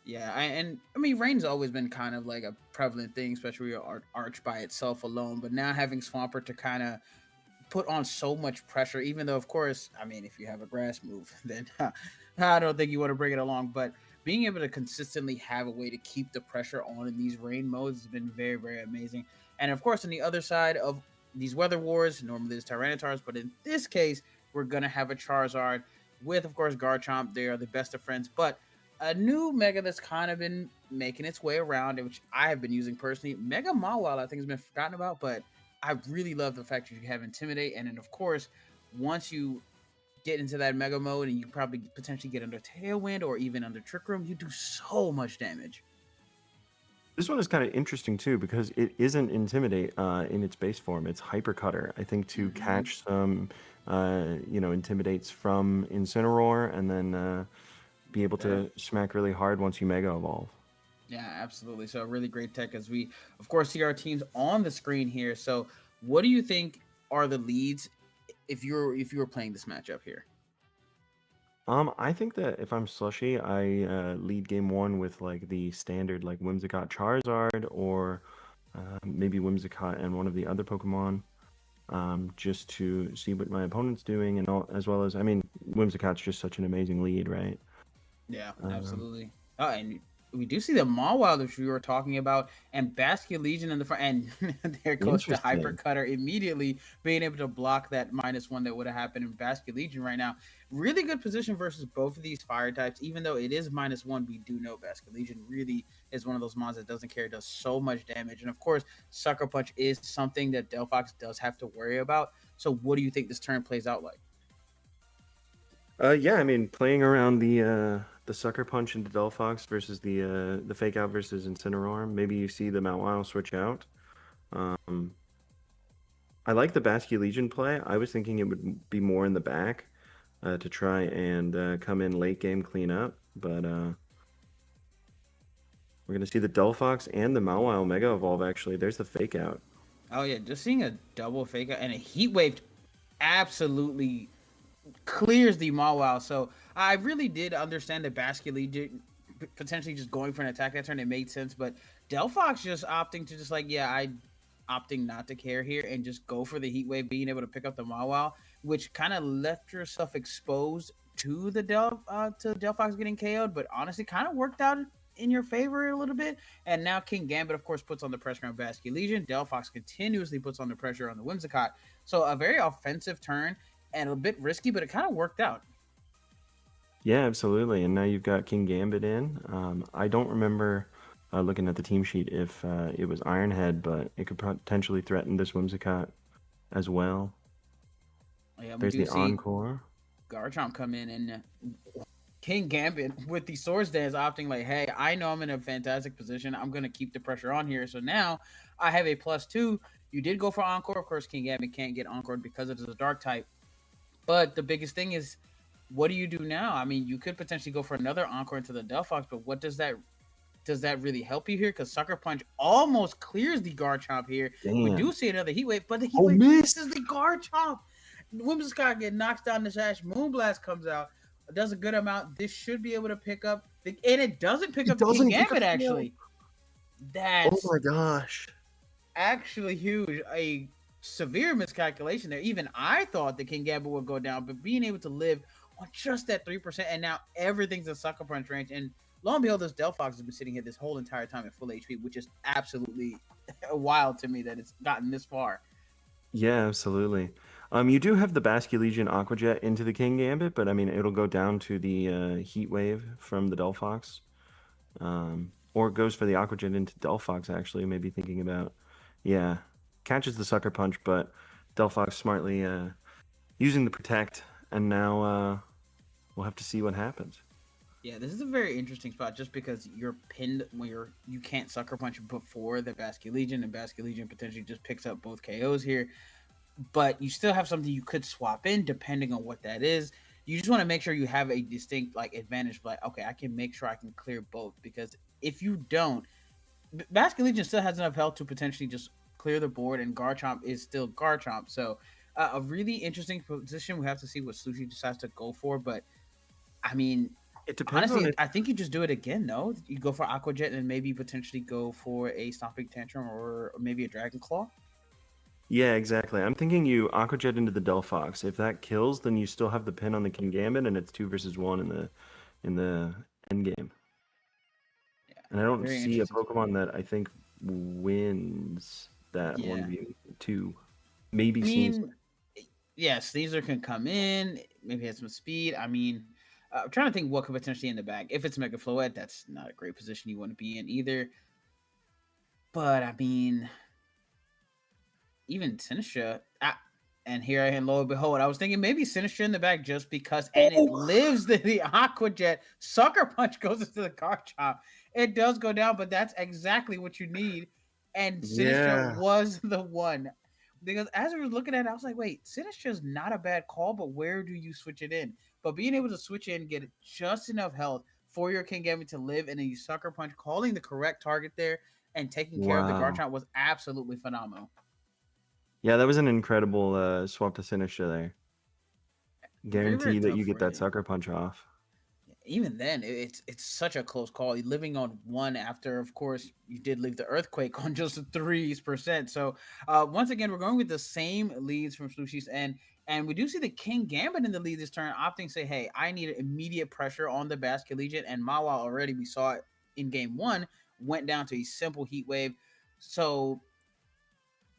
Yeah, I mean, Rain's always been kind of like a prevalent thing, especially with Arch by itself alone. But now having Swampert to kind of put on so much pressure, even though, of course, I mean, if you have a grass move, then I don't think you want to bring it along. But being able to consistently have a way to keep the pressure on in these rain modes has been very, very amazing. And of course, on the other side of these weather wars, normally there's Tyrannotars, but in this case, we're gonna have a Charizard with, of course, Garchomp. They are the best of friends, but a new Mega that's kind of been making its way around, which I have been using personally. Mega Mawile, I think, has been forgotten about, but I really love the fact that you have Intimidate. And then, of course, once you get into that Mega mode and you probably potentially get under Tailwind or even under Trick Room, you do so much damage. This one is kind of interesting too because it isn't Intimidate in its base form. It's Hyper Cutter. I think to catch some, intimidates from Incineroar and then be able to smack really hard once you Mega Evolve. Yeah, absolutely. So a really great tech as we, of course, see our teams on the screen here. So what do you think are the leads if you were playing this matchup here? I think that if I'm Slushy, I lead game one with like the standard like Whimsicott Charizard or maybe Whimsicott and one of the other Pokemon, just to see what my opponent's doing and all, as well as I mean Whimsicott's just such an amazing lead, right? Yeah, absolutely. Oh, and we do see the Mawile that we were talking about, and Basket Legion in the front, and there goes the Hyper Interesting. Cutter immediately being able to block that -1 that would have happened in Basket Legion right now. Really good position versus both of these fire types. Even though it is -1, we do know Basket Legion really is one of those mons that doesn't care, does so much damage, and of course, Sucker Punch is something that Delphox does have to worry about. So, what do you think this turn plays out like? Yeah, I mean playing around the Sucker Punch into Delphox versus the Fake Out versus Incineroar. Maybe you see the Mawile switch out. Um, I like the Basque Legion play. I was thinking it would be more in the back to try and come in late game clean up, but we're gonna see the Delphox and the Mawile Mega Evolve. Actually, there's the Fake Out. Oh yeah, just seeing a double Fake Out and a Heat Wave absolutely clears the Mawile. So I really did understand the Basket Legion potentially just going for an attack that turn. It made sense, but Delphox just opting to just like, yeah, I opting not to care here and just go for the Heat Wave, being able to pick up the Mawile, which kind of left yourself exposed to the Delphox getting KO'd, but honestly kind of worked out in your favor a little bit. And now King Gambit, of course, puts on the pressure on Basket Legion. Delphox continuously puts on the pressure on the Whimsicott. So a very offensive turn and a bit risky, but it kind of worked out. Yeah, absolutely. And now you've got King Gambit in. I don't remember looking at the team sheet if it was Ironhead, but it could potentially threaten this Whimsicott as well. Yeah, There's the Encore. Garchomp come in and King Gambit with the Swords Dance opting like, hey, I know I'm in a fantastic position. I'm going to keep the pressure on here. So now I have a +2. You did go for Encore. Of course, King Gambit can't get Encored because it is a Dark type. But the biggest thing is, what do you do now? I mean, you could potentially go for another Encore into the Delphox, but what does that really help you here? Because Sucker Punch almost clears the Garchomp here. Damn. We do see another Heat Wave, but the Heat Wave misses the Garchomp. Whimsicott get knocks down the Sash. Moonblast comes out. Does a good amount. This should be able to pick up. And it doesn't pick up the King Gambit, actually. That's oh my gosh. actually huge. A severe miscalculation there. Even I thought the King Gambit would go down, but being able to live on just that 3%, and now everything's in Sucker Punch range. And lo and behold, this Delphox has been sitting here this whole entire time at full HP, which is absolutely wild to me that it's gotten this far. Yeah, absolutely. You do have the Basque Legion Aqua Jet into the King Gambit, but I mean, it'll go down to the Heat Wave from the Delphox. Or it goes for the Aqua Jet into Delphox, actually, maybe thinking about. Yeah, catches the Sucker Punch, but Delphox smartly using the Protect, and now we'll have to see what happens. Yeah, this is a very interesting spot just because you're pinned when you can't Sucker Punch before the Basque Legion, and Basque Legion potentially just picks up both KOs here. But you still have something you could swap in depending on what that is. You just want to make sure you have a distinct like advantage, like, okay, I can make sure I can clear both, because if you don't, Basque Legion still has enough health to potentially just clear the board, and Garchomp is still Garchomp. So a really interesting position. We have to see what Sushi decides to go for, but I mean, It depends on honestly, if I think you just do it again. No, you go for Aqua Jet and maybe potentially go for a Stomping Tantrum or maybe a Dragon Claw. Yeah, exactly. I'm thinking you Aqua Jet into the Delphox. If that kills, then you still have the pin on the King Gambit, and it's 2 versus 1 in the end game. Yeah, And I don't very see a interesting. Pokemon that I think wins that Yeah. 1v2. Maybe I Sneasel. mean, yeah, Sneasler can come in, maybe has some speed. I mean, I'm trying to think what could potentially in the bag. If it's Mega Floette, that's not a great position you want to be in either. But I mean, even Sinistra, and here I am, lo and behold, I was thinking maybe Sinistra in the back just because, and it lives the Aqua Jet. Sucker Punch goes into the Garchomp. It does go down, but that's exactly what you need. And Sinistra Yeah. was the one. Because as I was looking at it, I was like, wait, Sinistra is not a bad call, but where do you switch it in? But being able to switch in, get just enough health for your King Gambit to live, and then you Sucker Punch, calling the correct target there and taking care of the Wow. Garchomp was absolutely phenomenal. Yeah, that was an incredible swap to Sinistra there. Very, very Guarantee that tough you for get that you. Sucker Punch off. Even then, it's such a close call. You're living on one after, of course, you did leave the earthquake on just 3%. So once again, we're going with the same leads from Sushi's end. And we do see the King Gambit in the lead this turn, opting to say, hey, I need immediate pressure on the Basque Legion. And Mawa already, we saw it in game one, went down to a simple heat wave. So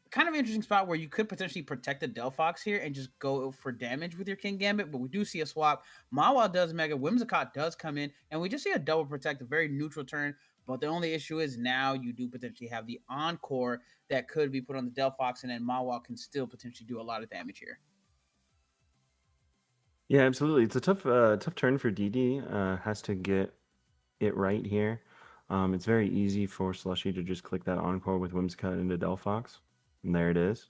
kind of interesting spot where you could potentially protect the Delphox here and just go for damage with your King Gambit, but we do see a swap. Mawa does Mega, Whimsicott does come in, and we just see a double protect, a very neutral turn. But the only issue is now you do potentially have the Encore that could be put on the Delphox, and then Mawa can still potentially do a lot of damage here. Yeah, absolutely. It's a tough turn for DD. Has to get it right here. It's very easy for Slushy to just click that Encore with Whimsicott into Delphox. And there it is.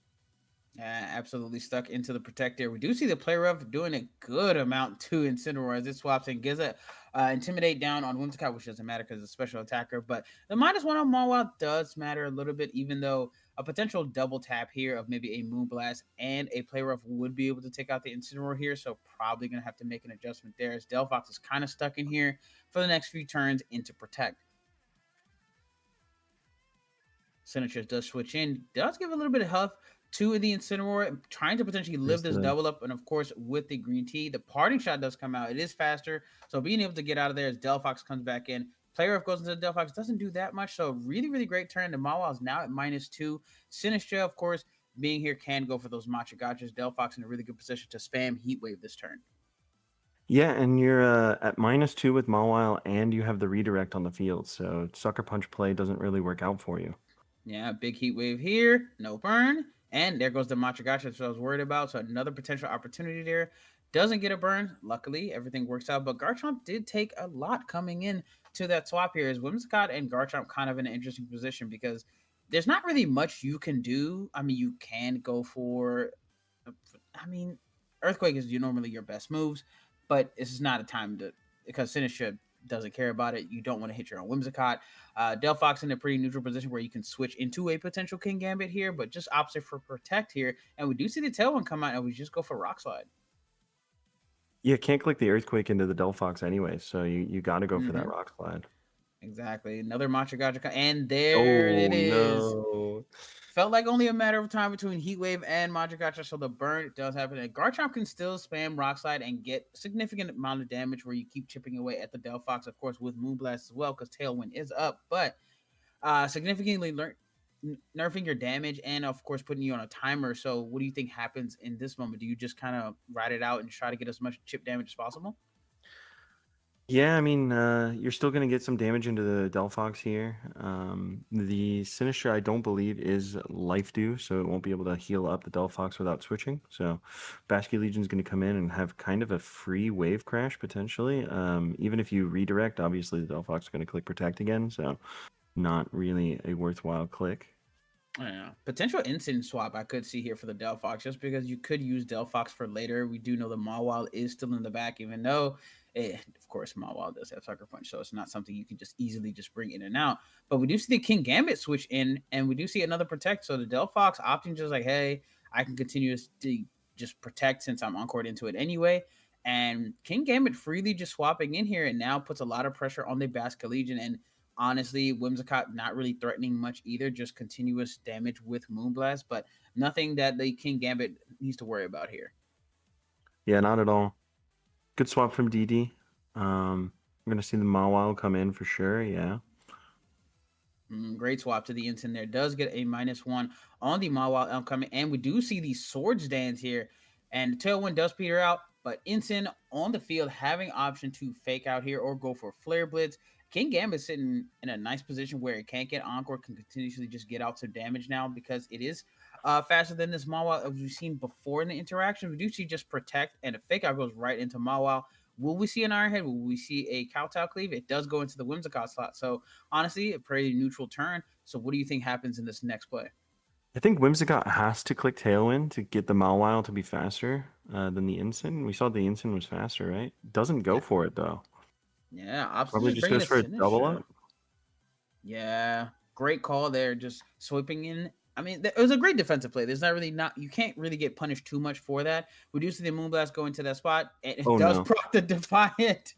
Absolutely stuck into the protector. We do see the play rough doing a good amount to Incineroar as it swaps and gives it intimidate down on Whimsicott, which doesn't matter because it's a special attacker. But the -1 on Mawa does matter a little bit, even though a potential double tap here of maybe a Moonblast and a play rough would be able to take out the Incineroar here. So probably going to have to make an adjustment there as Delphox is kind of stuck in here for the next few turns into protect. Sinistras does switch in, does give a little bit of health to the Incineroar, trying to potentially live this double up. And of course, with the green tea, the parting shot does come out. It is faster. So being able to get out of there as Delphox comes back in. Player F goes into the Delphox, doesn't do that much. So really, really great turn. The Mawa is now at -2. Sinistra, of course, being here can go for those Matcha Gotchas. Delphox in a really good position to spam Heat Wave this turn. Yeah, and you're at -2 with Mawile, and you have the redirect on the field. So Sucker Punch play doesn't really work out for you. Yeah, big Heat Wave here. No burn. And there goes the Matcha Gotcha, that's what I was worried about. So another potential opportunity there. Doesn't get a burn. Luckily, everything works out. But Garchomp did take a lot coming in to that swap here. As Whimsicott and Garchomp kind of in an interesting position because there's not really much you can do. I mean, you can go for... Earthquake is normally your best moves. But this is not a time to... Because Sinistra doesn't care about it. You don't want to hit your own Whimsicott. Delphox in a pretty neutral position where you can switch into a potential King Gambit here, but just opposite for Protect here. And we do see the Tailwind come out, and we just go for Rock Slide. Yeah, can't click the Earthquake into the Delphox anyway, so you got to go for that Rock Slide. Exactly. Another Matcha Gotcha, and there it is. No. felt like only a matter of time between Heat Wave and Magic, so the burn does happen. And Garchomp can still spam Rock Slide and get significant amount of damage where you keep chipping away at the Delphox, of course, with Moonblast as well, because Tailwind is up, but significantly nerfing your damage and, of course, putting you on a timer. So what do you think happens in this moment? Do you just kind of ride it out and try to get as much chip damage as possible? Yeah, I mean, you're still going to get some damage into the Delphox here. The Sinistcha, I don't believe, is life due, so it won't be able to heal up the Delphox without switching. So Basculegion is going to come in and have kind of a free wave crash, potentially. Even if you redirect, obviously the Delphox is going to click Protect again, so not really a worthwhile click. Yeah. Potential instant swap I could see here for the Delphox, just because you could use Delphox for later. We do know the Mawile is still in the back, even though, of course, Mawile does have Sucker Punch, so it's not something you can just easily just bring in and out. But we do see the King Gambit switch in, and we do see another Protect. So the Delphox opting just like, hey, I can continue to just Protect since I'm Encored into it anyway. And King Gambit freely just swapping in here, and now puts a lot of pressure on the Basculegion. And honestly, Whimsicott not really threatening much either, just continuous damage with Moonblast, but nothing that the King Gambit needs to worry about here. Yeah, not at all. Good swap from DD. I'm going to see the Mawile come in for sure, yeah. Great swap to the Ensign there. Does get a -1 on the Mawile outcoming, and we do see these Swords Dance here, and the Tailwind does peter out, but Ensign on the field having option to fake out here or go for Flare Blitz. King Gambit sitting in a nice position where it can't get Encore, can continuously just get out some damage now because it is faster than this Mawile as we've seen before in the interaction. We do see just Protect, and a fake out goes right into Mawile. Will we see an Iron Head? Will we see a Kowtow Cleave? It does go into the Whimsicott slot. So honestly, a pretty neutral turn. So what do you think happens in this next play? I think Whimsicott has to click Tailwind to get the Mawile to be faster than the Ensign. We saw the Ensign was faster, right? Doesn't go for it, though. Yeah, Probably just goes for a double up. Yeah, great call there. Just sweeping in. I mean, it was a great defensive play. There's not really you can't really get punished too much for that. We do see the Moonblast go into that spot, and it does proc the Defiant.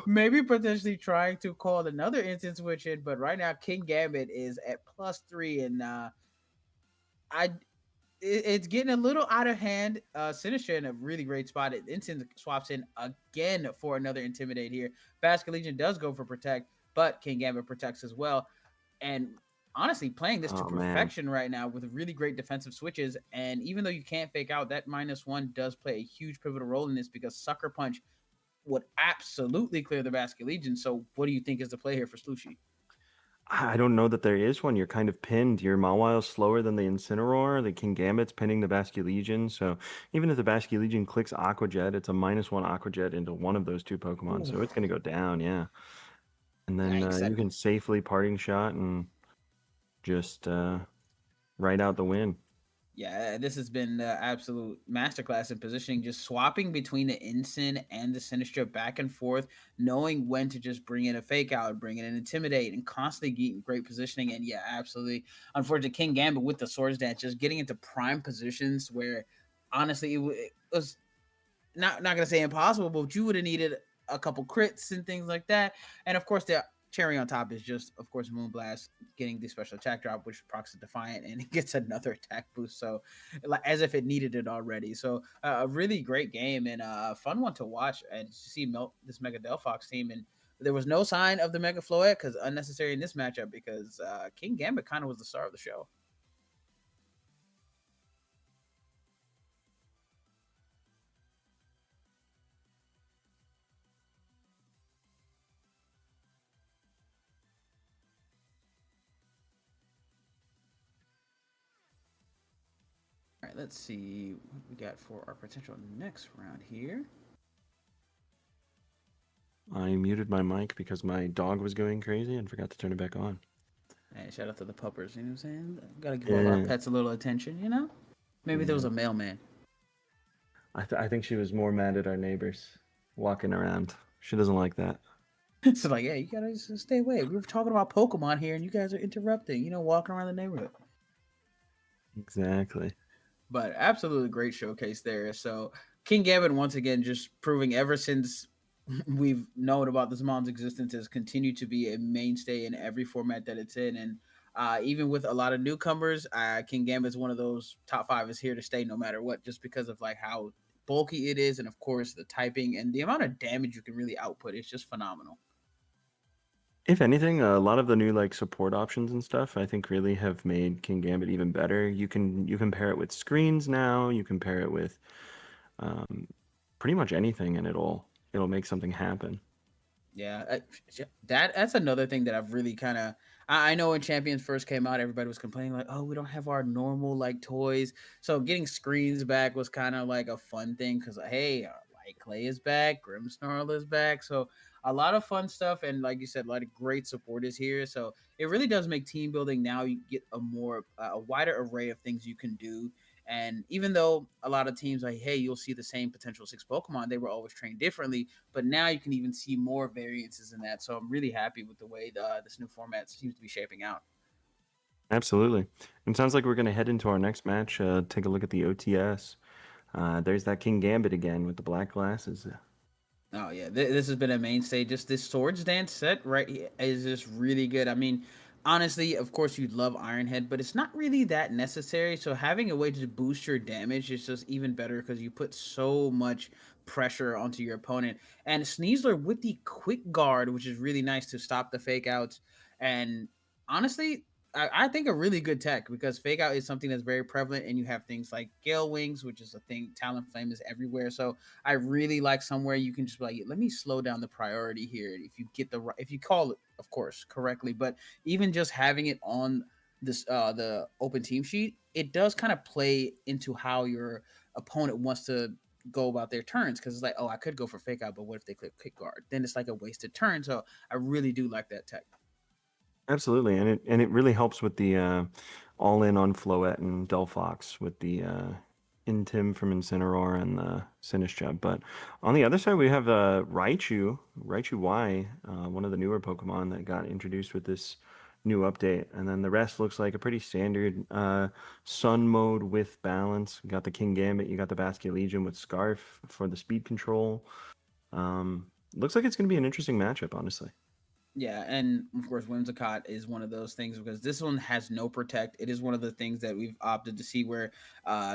Maybe potentially trying to call another instant switch in, but right now King Gambit is at +3, and it's getting a little out of hand. Sinistcha in a really great spot. Instant swaps in again for another Intimidate here. Basculegion does go for Protect, but King Gambit protects as well. And honestly, playing this to perfection right now with really great defensive switches. And even though you can't fake out, that -1 does play a huge pivotal role in this because Sucker Punch would absolutely clear the Basculegion. So what do you think is the play here for Slushie? I don't know that there is one. You're kind of pinned. Your Mawile's slower than the Incineroar. The King Gambit's pinning the Basculegion. So even if the Basculegion clicks Aqua Jet, it's a -1 Aqua Jet into one of those two Pokemon. Ooh. So it's going to go down, yeah. And then you can safely Parting Shot and just ride out the win. Yeah, this has been the absolute masterclass in positioning, just swapping between the Ensign and the Sinistcha back and forth, knowing when to just bring in a fake out, bring in an Intimidate, and constantly getting great positioning. And yeah, absolutely. Unfortunately, King Gambit with the Swords Dance, just getting into prime positions where honestly it was not going to say impossible, but you would have needed a couple crits and things like that. And of course, the cherry on top is just, of course, Moonblast getting the special attack drop, which procs the Defiant, and it gets another attack boost. So, as if it needed it already. So, a really great game and a fun one to watch and to see this Mega Delphox team. And there was no sign of the Mega Floette because unnecessary in this matchup because King Gambit kind of was the star of the show. All right, let's see what we got for our potential next round here. I muted my mic because my dog was going crazy and forgot to turn it back on. Hey, shout out to the puppers, you know what I'm saying? Gotta give all our pets a little attention, you know? Maybe there was a mailman. I think she was more mad at our neighbors walking around. She doesn't like that. It's like, yeah, you gotta stay away. We were talking about Pokemon here and you guys are interrupting, walking around the neighborhood. Exactly. But absolutely great showcase there. So King Gambit, once again, just proving ever since we've known about this mom's existence, has continued to be a mainstay in every format that it's in. And Even with a lot of newcomers, King Gambit is one of those top 5 is here to stay no matter what, just because of like how bulky it is, and of course the typing and the amount of damage you can really output is just phenomenal. If anything, a lot of the new like support options and stuff, I think really have made King Gambit even better. You can pair it with screens now. You can pair it with um, pretty much anything, and it'll make something happen. Yeah, that's another thing that I've really kind of. I know when Champions first came out, everybody was complaining like, "Oh, we don't have our normal like toys." So getting screens back was kind of like a fun thing because hey, Light Clay is back, Grimmsnarl is back, so a lot of fun stuff. And like you said, a lot of great support is here. So it really does make team building now. You get a wider array of things you can do. And even though a lot of teams like, hey, you'll see the same potential 6 Pokemon, they were always trained differently. But now you can even see more variances in that. So I'm really happy with the way this new format seems to be shaping out. Absolutely. And it sounds like we're going to head into our next match. Take a look at the OTS. There's that King Gambit again with the black glasses. Oh yeah, this has been a mainstay. Just this Swords Dance set right here is just really good. I mean, honestly, of course you'd love Iron Head, but it's not really that necessary. So having a way to boost your damage is just even better because you put so much pressure onto your opponent. And Sneasler with the quick guard, which is really nice to stop the fake outs. And honestly, I think a really good tech because fake out is something that's very prevalent, and you have things like Gale Wings, which is a thing. Talonflame is everywhere, so I really like somewhere you can just be like, let me slow down the priority here. If you get if you call it, of course, correctly, but even just having it on this the open team sheet, it does kind of play into how your opponent wants to go about their turns because it's like, oh, I could go for fake out, but what if they click kick guard? Then it's like a wasted turn. So I really do like that tech. Absolutely, and it really helps with the all in on Floette and Delphox with the Intim from Incineroar and the Sinistcha. But on the other side, we have Raichu Y, one of the newer Pokemon that got introduced with this new update. And then the rest looks like a pretty standard Sun mode with balance. You got the King Gambit, you got the Basculegion with Scarf for the speed control. Looks like it's going to be an interesting matchup, honestly. Yeah, and of course, Whimsicott is one of those things because this one has no protect. It is one of the things that we've opted to see where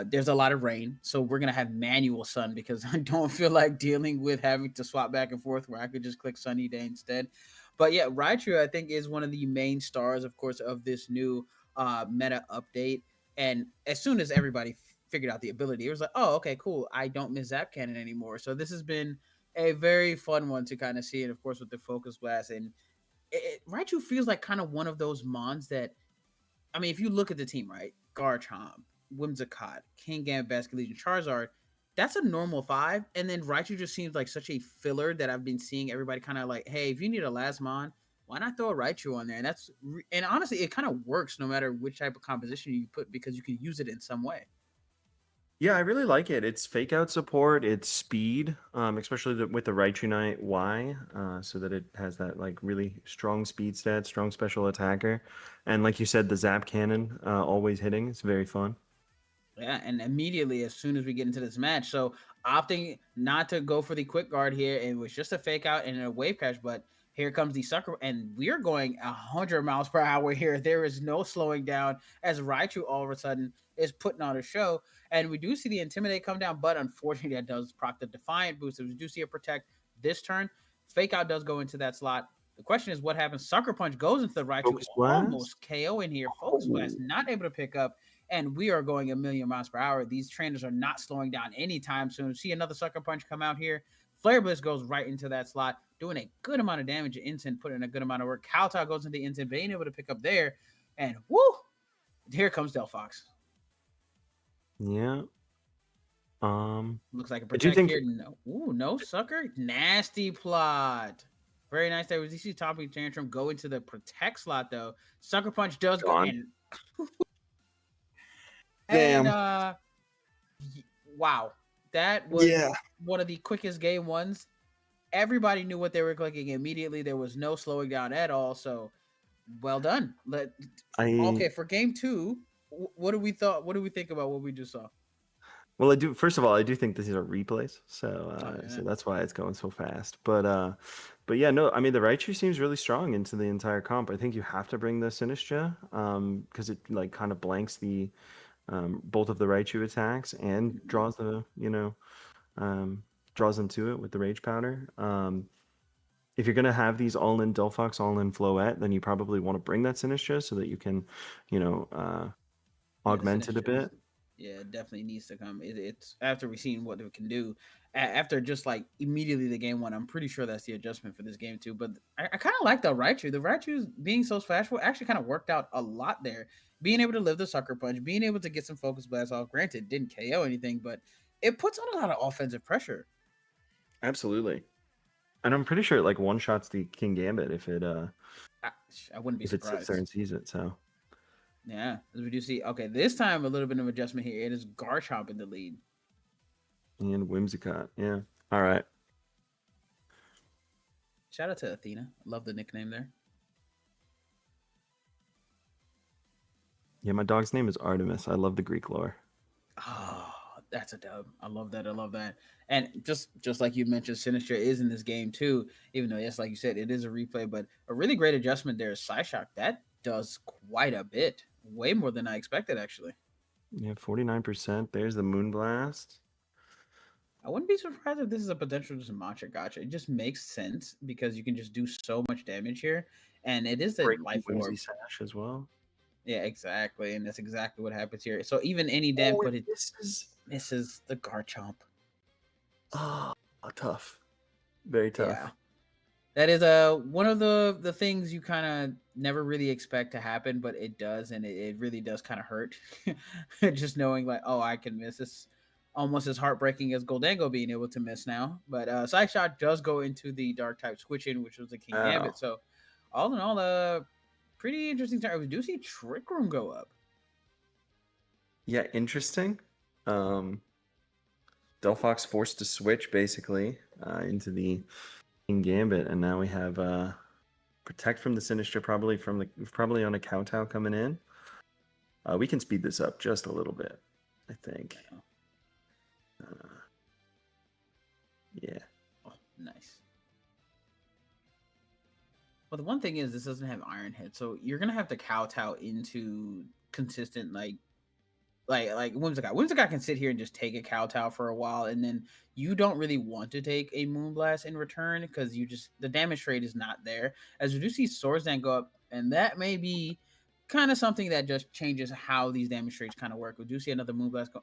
there's a lot of rain. So we're going to have manual sun because I don't feel like dealing with having to swap back and forth where I could just click sunny day instead. But yeah, Raichu, I think, is one of the main stars, of course, of this new meta update. And as soon as everybody figured out the ability, it was like, oh, okay, cool. I don't miss Zap Cannon anymore. So this has been a very fun one to kind of see. And of course, with the Focus Blast and Raichu feels like kind of one of those mons that, I mean, if you look at the team, right? Garchomp, Whimsicott, King Gambit, Basculegion, Charizard, that's a normal 5. And then Raichu just seems like such a filler that I've been seeing everybody kind of like, hey, if you need a last mon, why not throw a Raichu on there? And honestly, it kind of works no matter which type of composition you put because you can use it in some way. Yeah, I really like it. It's fake out support, it's speed, especially with the Raichu Knight Y, so that it has that like really strong speed stat, strong special attacker, and like you said, the Zap Cannon always hitting. It's very fun. Yeah, and immediately as soon as we get into this match, so opting not to go for the quick guard here, it was just a fake out and a wave crash, but here comes the sucker, and we're going 100 miles per hour here. There is no slowing down as Raichu all of a sudden is putting on a show, and we do see the Intimidate come down, but unfortunately that does proc the Defiant boost. So we do see a Protect this turn. Fake out does go into that slot. The question is what happens. Sucker Punch goes into the Raichu, Focus Blast? almost KO in here. Focus Blast not able to pick up, and we are going 1,000,000 miles per hour. These trainers are not slowing down anytime soon. See another Sucker Punch come out here. Flare Blitz goes right into that slot, doing a good amount of damage. Instant put in a good amount of work. Kowtow goes into Instant, being able to pick up there, and woo! Here comes Delphox. Yeah. Looks like a I do protect think here. No, no sucker. Nasty plot. Very nice there. Was DC topping tantrum go into the protect slot though. Sucker Punch does go in. Damn. And wow, that was one of the quickest game ones. Everybody knew what they were clicking immediately. There was no slowing down at all. So well done. Okay, for game 2, what do we think about what we just saw? Well, I do. First of all, I do think these are replays, so Oh yeah. so that's why it's going so fast. But yeah, no, I mean the Raichu seems really strong into the entire comp. I think you have to bring the Sinistra, because it like kind of blanks the both of the Raichu attacks and draws the um, draws them to it with the Rage Powder. If you're gonna have these all-in Delphox, all-in Floette, then you probably want to bring that Sinistra so that you can, you know, Yeah, the augment it a Sinistras. bit. Yeah, it definitely needs to come. It's after we've seen what it can do. After just like immediately the game one, I'm pretty sure that's the adjustment for this game too. But I kind of like the Raichu. The Raichu's being so flashful actually kind of worked out a lot there. Being able to live the sucker punch, being able to get some focus blast off. Granted, didn't KO anything, but it puts on a lot of offensive pressure. Absolutely. And I'm pretty sure it like one shots the King Gambit I, I wouldn't be if it sits there surprised. and sees it. So Yeah, as we do see. Okay, this time a little bit of adjustment here. It is Garchomp in the lead. and Whimsicott, yeah. All right. Shout out to Athena. Love the nickname there. Yeah, my dog's name is Artemis. I love the Greek lore. Oh, that's a dub. I love that. I love that. And just like you mentioned, Sinistra is in this game too. Even though, yes, like you said, it is a replay, but a really great adjustment there is Psyshock. That does quite a bit. Way more than I expected, actually. Yeah, 49%. There's the Moonblast. I wouldn't be surprised if this is a potential just matcha gotcha. It just makes sense because you can just do so much damage here. And it is the Break life Whimsy orb. Sash as well. Yeah, exactly. And that's exactly what happens here. So even any damage, but it misses the Garchomp. Oh, tough. Very tough. Yeah. That is one of the things you kind of never really expect to happen, but it does, and it really does kind of hurt. Just knowing like, oh, I can miss this, almost as heartbreaking as Goldango being able to miss now. But Side Shot does go into the Dark type switch in, which was the King Ow. Gambit. So all in all, pretty interesting turn. We do see Trick Room go up. Yeah, interesting. Delphox forced to switch basically into the King Gambit, and now we have Protect from the Sinistra, probably on a Kowtow coming in. We can speed this up just a little bit, I think. Yeah. Oh, nice. Well, the one thing is this doesn't have Iron Head, so you're gonna have to kowtow into consistent like Whimsicott. Whimsicott can sit here and just take a kowtow for a while, and then you don't really want to take a Moonblast in return because the damage rate is not there. As we do see Swordsdance go up, and that may be kind of something that just changes how these damage rates kind of work. We do see another Moonblast go.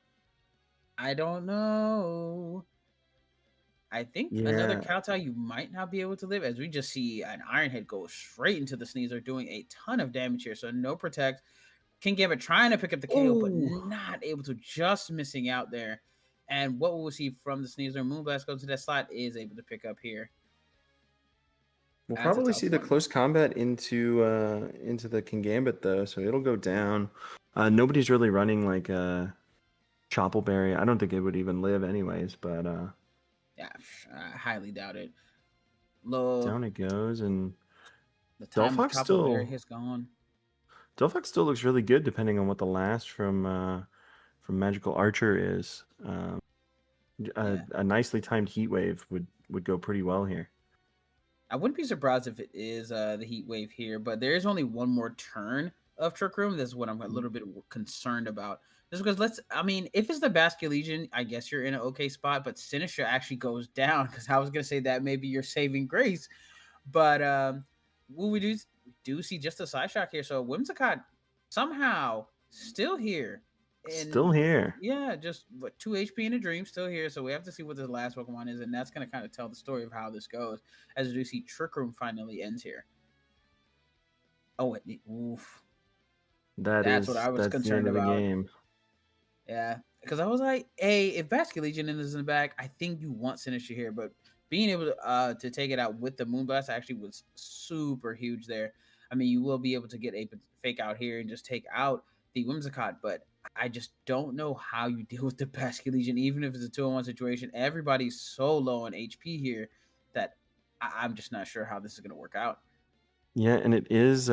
I don't know. I think another kowtow you might not be able to live, as we just see an Iron Head go straight into the Sneasler, doing a ton of damage here. So no protect. King Gambit trying to pick up the KO, but not able to, just missing out there. And what we'll see from the Sneasler, Moonblast goes to that slot, is able to pick up here. We'll That's a probably tough see the one. close combat into the King Gambit though, so it'll go down. Nobody's really running like Choppleberry. I don't think it would even live anyways, but Yeah, I highly doubt it. Low, down it goes, and the time of Delphox Choppleberry has gone. Delphox still looks really good depending on what the last from Magical Archer is. A nicely timed Heat Wave would go pretty well here. I wouldn't be surprised if it is the Heat Wave here, but there is only one more turn of Trick Room. That's what I'm a little bit concerned about. Just because if it's the Basculegion, I guess you're in an okay spot, but Sinistra actually goes down, because I was going to say that maybe you're saving grace. But we do see just a side shock here. So Whimsicott somehow still here. Still here. Yeah, just 2 HP in a dream, still here. So we have to see what this last Pokemon is, and that's going to kind of tell the story of how this goes. As we do see Trick Room finally ends here. Oh, oof. That's what I was concerned the end about. of the game. Yeah, because I was like, hey, if Basculegion is in the back, I think you want Sinistra here, but being able to take it out with the Moonblast actually was super huge there. I mean, you will be able to get a fake out here and just take out the Whimsicott, but I just don't know how you deal with the Basculegion, even if it's a 2-on-1 situation. Everybody's so low on HP here that I'm just not sure how this is going to work out. Yeah, and it is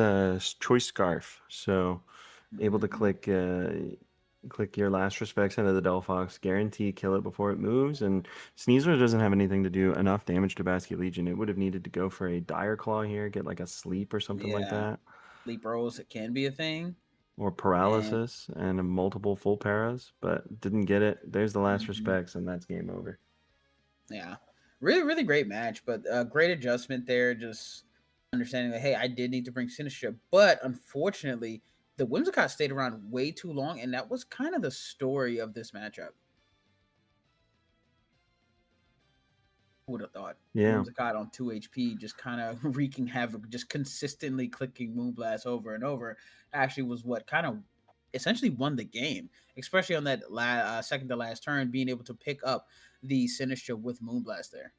Choice Scarf, so able to click click your last respects into the Delphox, guarantee kill it before it moves, and Sneasler doesn't have anything to do enough damage to Basket Legion. It would have needed to go for a Dire Claw here, get like a sleep or something like Yeah. that, Leap rolls, it can be a thing. or And paralysis and a multiple full paras, but didn't get it. There's the last Mhm. respects, and that's game over. Yeah, really, really great match, but great adjustment there. Just understanding that, hey, I did need to bring Sinister, but unfortunately, the Whimsicott stayed around way too long, and that was kind of the story of this matchup. Who would have thought? Yeah, Whimsicott on 2 HP, just kind of wreaking havoc, just consistently clicking Moonblast over and over, actually was what kind of essentially won the game, especially on that second to last turn, being able to pick up the Sinister with Moonblast there.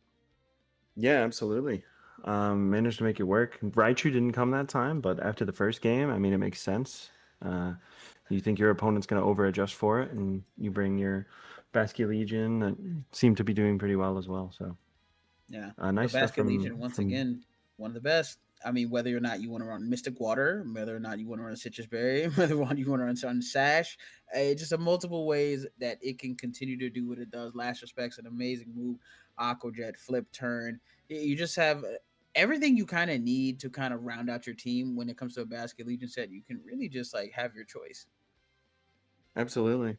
yeah, absolutely. Managed to make it work. Raichu didn't come that time, but after the first game, I mean, it makes sense. You think your opponent's going to over adjust for it, and you bring your Basque Legion that seem to be doing pretty well as well. So Yeah. nice But stuff Basket Legion, once from again, one of the best. I mean, whether or not you want to run Mystic Water, whether or not you want to run Citrus Berry, whether or not you want to run Sash, just a multiple ways that it can continue to do what it does. Last Respect's an amazing move. Aqua Jet, Flip Turn. You just have everything you kind of need to kind of round out your team when it comes to a Basket Legion set. You can really just like have your choice. Absolutely.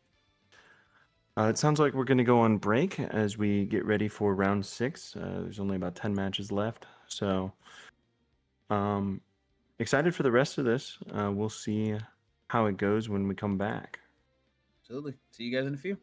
It sounds like we're going to go on break as we get ready for round 6. There's only about 10 matches left, so excited for the rest of this. We'll see how it goes when we come back. Absolutely. See you guys in a few.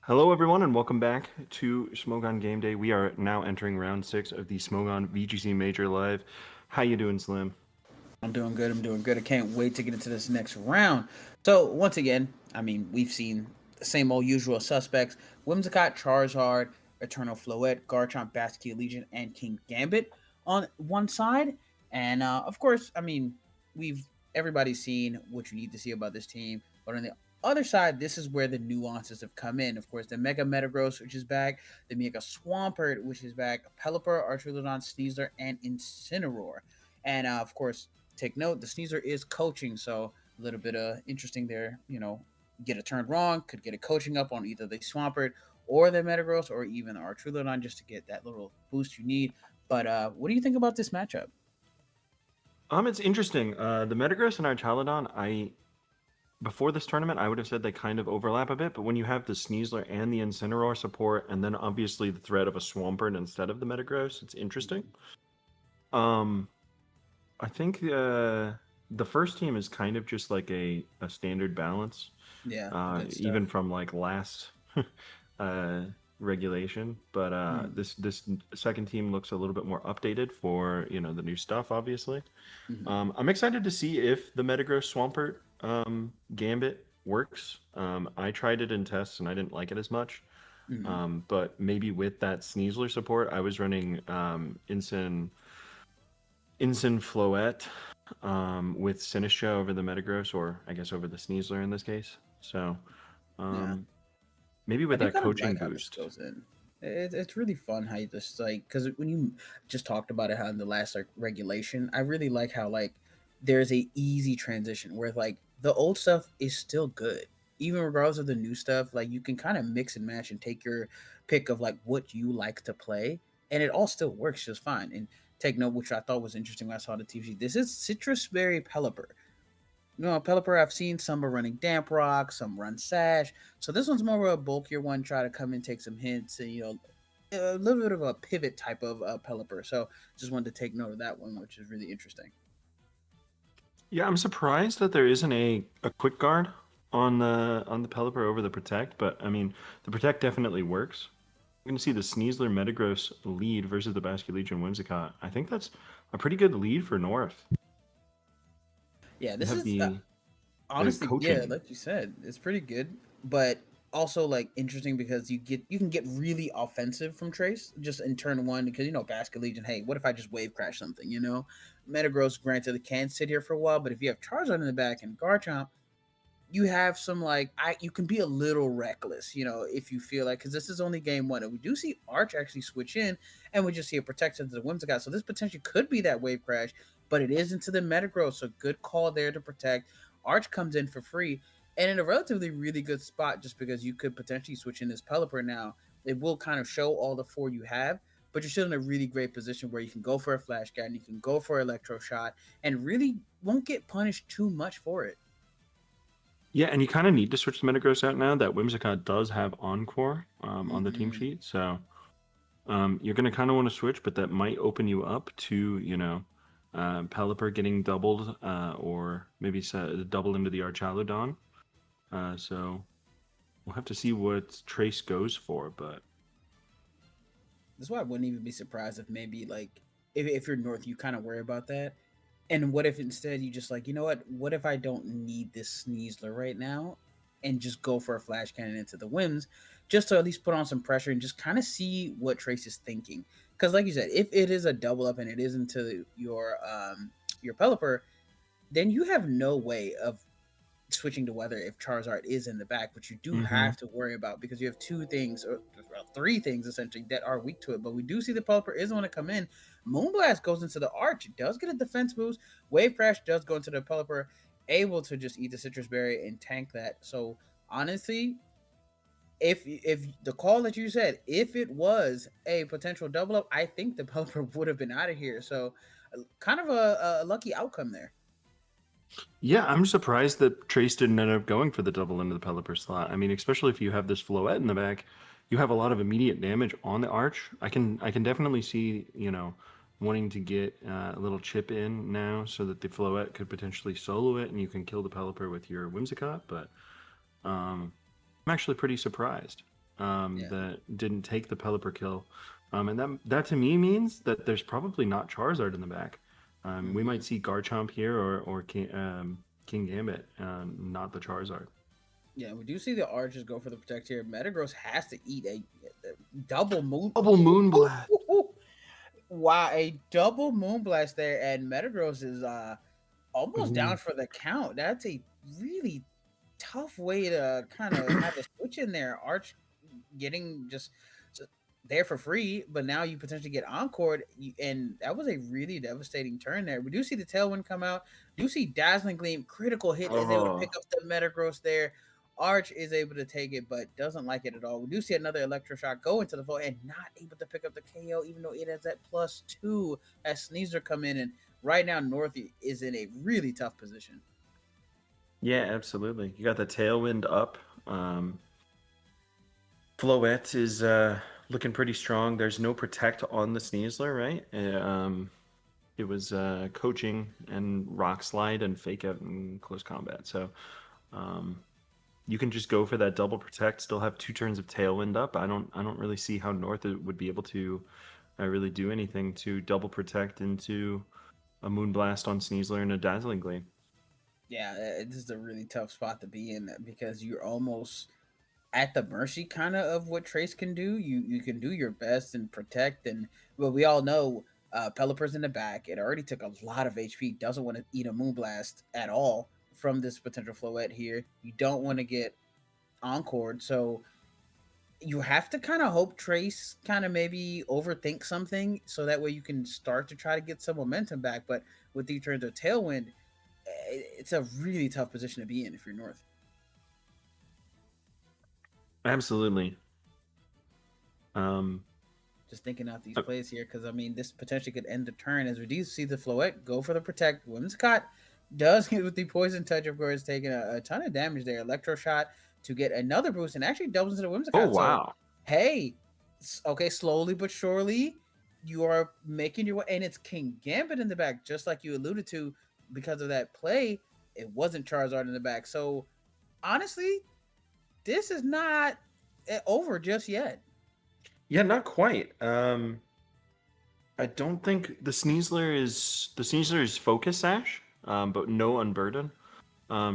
Hello, everyone, and welcome back to Smogon Game Day. We are now entering round 6 of the Smogon VGC Major Live. How you doing, Slim? I'm doing good. I'm doing good. I can't wait to get into this next round. So once again, I mean, we've seen the same old usual suspects: Whimsicott, Charizard, Eternal Floette, Garchomp, Basculin Legion, and King Gambit on one side. And of course, I mean, we've everybody's seen what you need to see about this team. But on the other side, this is where the nuances have come in. Of course, the Mega Metagross, which is back, the Mega Swampert, which is back, Pelipper, Articuno, Sneasler, and Incineroar. And of course, take note, the Sneasler is coaching, so a little bit interesting there. Get it turned wrong, could get a coaching up on either the Swampert or the Metagross or even our Articuno just to get that little boost you need. But what do you think about this matchup? It's interesting. The Metagross and Archaludon, before this tournament, I would have said they kind of overlap a bit, but when you have the Sneasler and the Incineroar support, and then obviously the threat of a Swampert instead of the Metagross, it's interesting. I think the first team is kind of just like a standard balance. Yeah, Even from like last regulation, but this second team looks a little bit more updated for the new stuff, obviously. I'm excited to see if the Metagross Swampert Gambit works. I tried it in tests and I didn't like it as much. But maybe with that Sneasler support, I was running Ensign Floette with Sinistra over the Metagross, or I guess over the Sneasler in this case. So maybe with that coaching boost. Goes in. It's really fun how you just like, because when you just talked about it, how in the last like regulation, I really like how like there's a easy transition where like the old stuff is still good even regardless of the new stuff. Like you can kind of mix and match and take your pick of like what you like to play, and it all still works just fine. And take note, which I thought was interesting when I saw the TV. This is Citrus Berry Pelipper. Pelipper, I've seen some are running Damp Rock, some run Sash. So this one's more of a bulkier one, try to come and take some hints and, a little bit of a pivot type of Pelipper. So just wanted to take note of that one, which is really interesting. Yeah, I'm surprised that there isn't a quick guard on the Pelipper over the Protect, but I mean, the Protect definitely works. We're going to see the Sneasler Metagross lead versus the Basculin Legion Whimsicott. I think that's a pretty good lead for North. Yeah, this is the honestly, coaching. like you said, it's pretty good, but also like interesting because you can get really offensive from Trace just in turn one because Basket Legion. Hey, what if I just wave crash something? Metagross, granted, it can sit here for a while, but if you have Charizard in the back and Garchomp, you have some you can be a little reckless, if you feel like, because this is only game one, and we do see Arch actually switch in, and we just see a protection to the Whimsicott. So this potentially could be that wave crash, but it is into the Metagross, so good call there to protect. Arch comes in for free, and in a relatively really good spot, just because you could potentially switch in this Pelipper now. It will kind of show all the four you have, but you're still in a really great position where you can go for a Flash Guard, you can go for Electro Shot, and really won't get punished too much for it. Yeah, and you kind of need to switch the Metagross out now that Whimsicott does have Encore on the team sheet. So you're going to kind of want to switch, but that might open you up to, Pelipper getting doubled or maybe double into the Archaludon. So we'll have to see what Trace goes for, but... That's why I wouldn't even be surprised if maybe, like, if you're North, you kind of worry about that. And what if instead you just like, what if I don't need this Sneasler right now and just go for a Flash Cannon into the Whims just to at least put on some pressure and just kind of see what Trace is thinking. Because like you said, if it is a double up and it is into your Pelipper, then you have no way of switching to weather if Charizard is in the back, but you do have to worry about because you have two things or three things essentially that are weak to it. But we do see the Pelipper is going to come in. Moonblast goes into the Arch. It does get a defense boost. Wave Crash does go into the Pelipper, able to just eat the Citrus Berry and tank that. So honestly, if the call that you said, if it was a potential double up, I think the Pelipper would have been out of here. So kind of a lucky outcome there. Yeah, I'm surprised that Trace didn't end up going for the double into the Pelipper slot. I mean, especially if you have this Floette in the back, you have a lot of immediate damage on the Arch. I can definitely see, wanting to get a little chip in now so that the Floette could potentially solo it and you can kill the Pelipper with your Whimsicott, but I'm actually pretty surprised. Yeah. that didn't take the Pelipper kill. And that to me means that there's probably not Charizard in the back. We might see Garchomp here or King Gambit, not the Charizard. Yeah, we do see the Archers go for the protect here. Metagross has to eat a double moon. Double Moonblast. Wow, a double Moonblast there, and Metagross is almost down Ooh. for the count. That's a really tough way to kind of have a switch in there. Arch getting just there for free, but now you potentially get encored, and that was a really devastating turn there. We do see the Tailwind come out. Do see Dazzling Gleam, critical hit, is able to pick up the Metagross there. Arch is able to take it, but doesn't like it at all. We do see another Electroshock go into the floor and not able to pick up the KO, even though it has that +2 as Sneasler come in. And right now, North is in a really tough position. Yeah, absolutely. You got the Tailwind up. Floette is looking pretty strong. There's no protect on the Sneasler, right? It was coaching and rock slide and fake out in close combat. So you can just go for that double protect. Still have 2 turns of Tailwind up. I don't really see how North would be able to really do anything to double protect into a Moonblast on Sneasler and a Dazzling Gleam. Yeah, this is a really tough spot to be in because you're almost at the mercy kind of what Trace can do. You can do your best and protect, but we all know Pelipper's in the back. It already took a lot of HP. Doesn't want to eat a Moonblast at all from this potential Floette here. You don't want to get encored, so you have to kind of hope Trace kind of maybe overthink something so that way you can start to try to get some momentum back. But with the turns of Tailwind, it's a really tough position to be in if you're North. Absolutely. Just thinking out these plays here because I mean this potentially could end the turn as we do see the Floette go for the protect. Whimsicott does hit with the poison touch, of course, taking a ton of damage there. Electro shot to get another boost and actually doubles into the Whimsicott. Oh wow! So, hey, okay, slowly but surely you are making your way, and it's King Gambit in the back, just like you alluded to. Because of that play, it wasn't Charizard in the back. So honestly, this is not over just yet. Yeah, not quite. I don't think the Sneasler is Focus Sash, but no Unburden.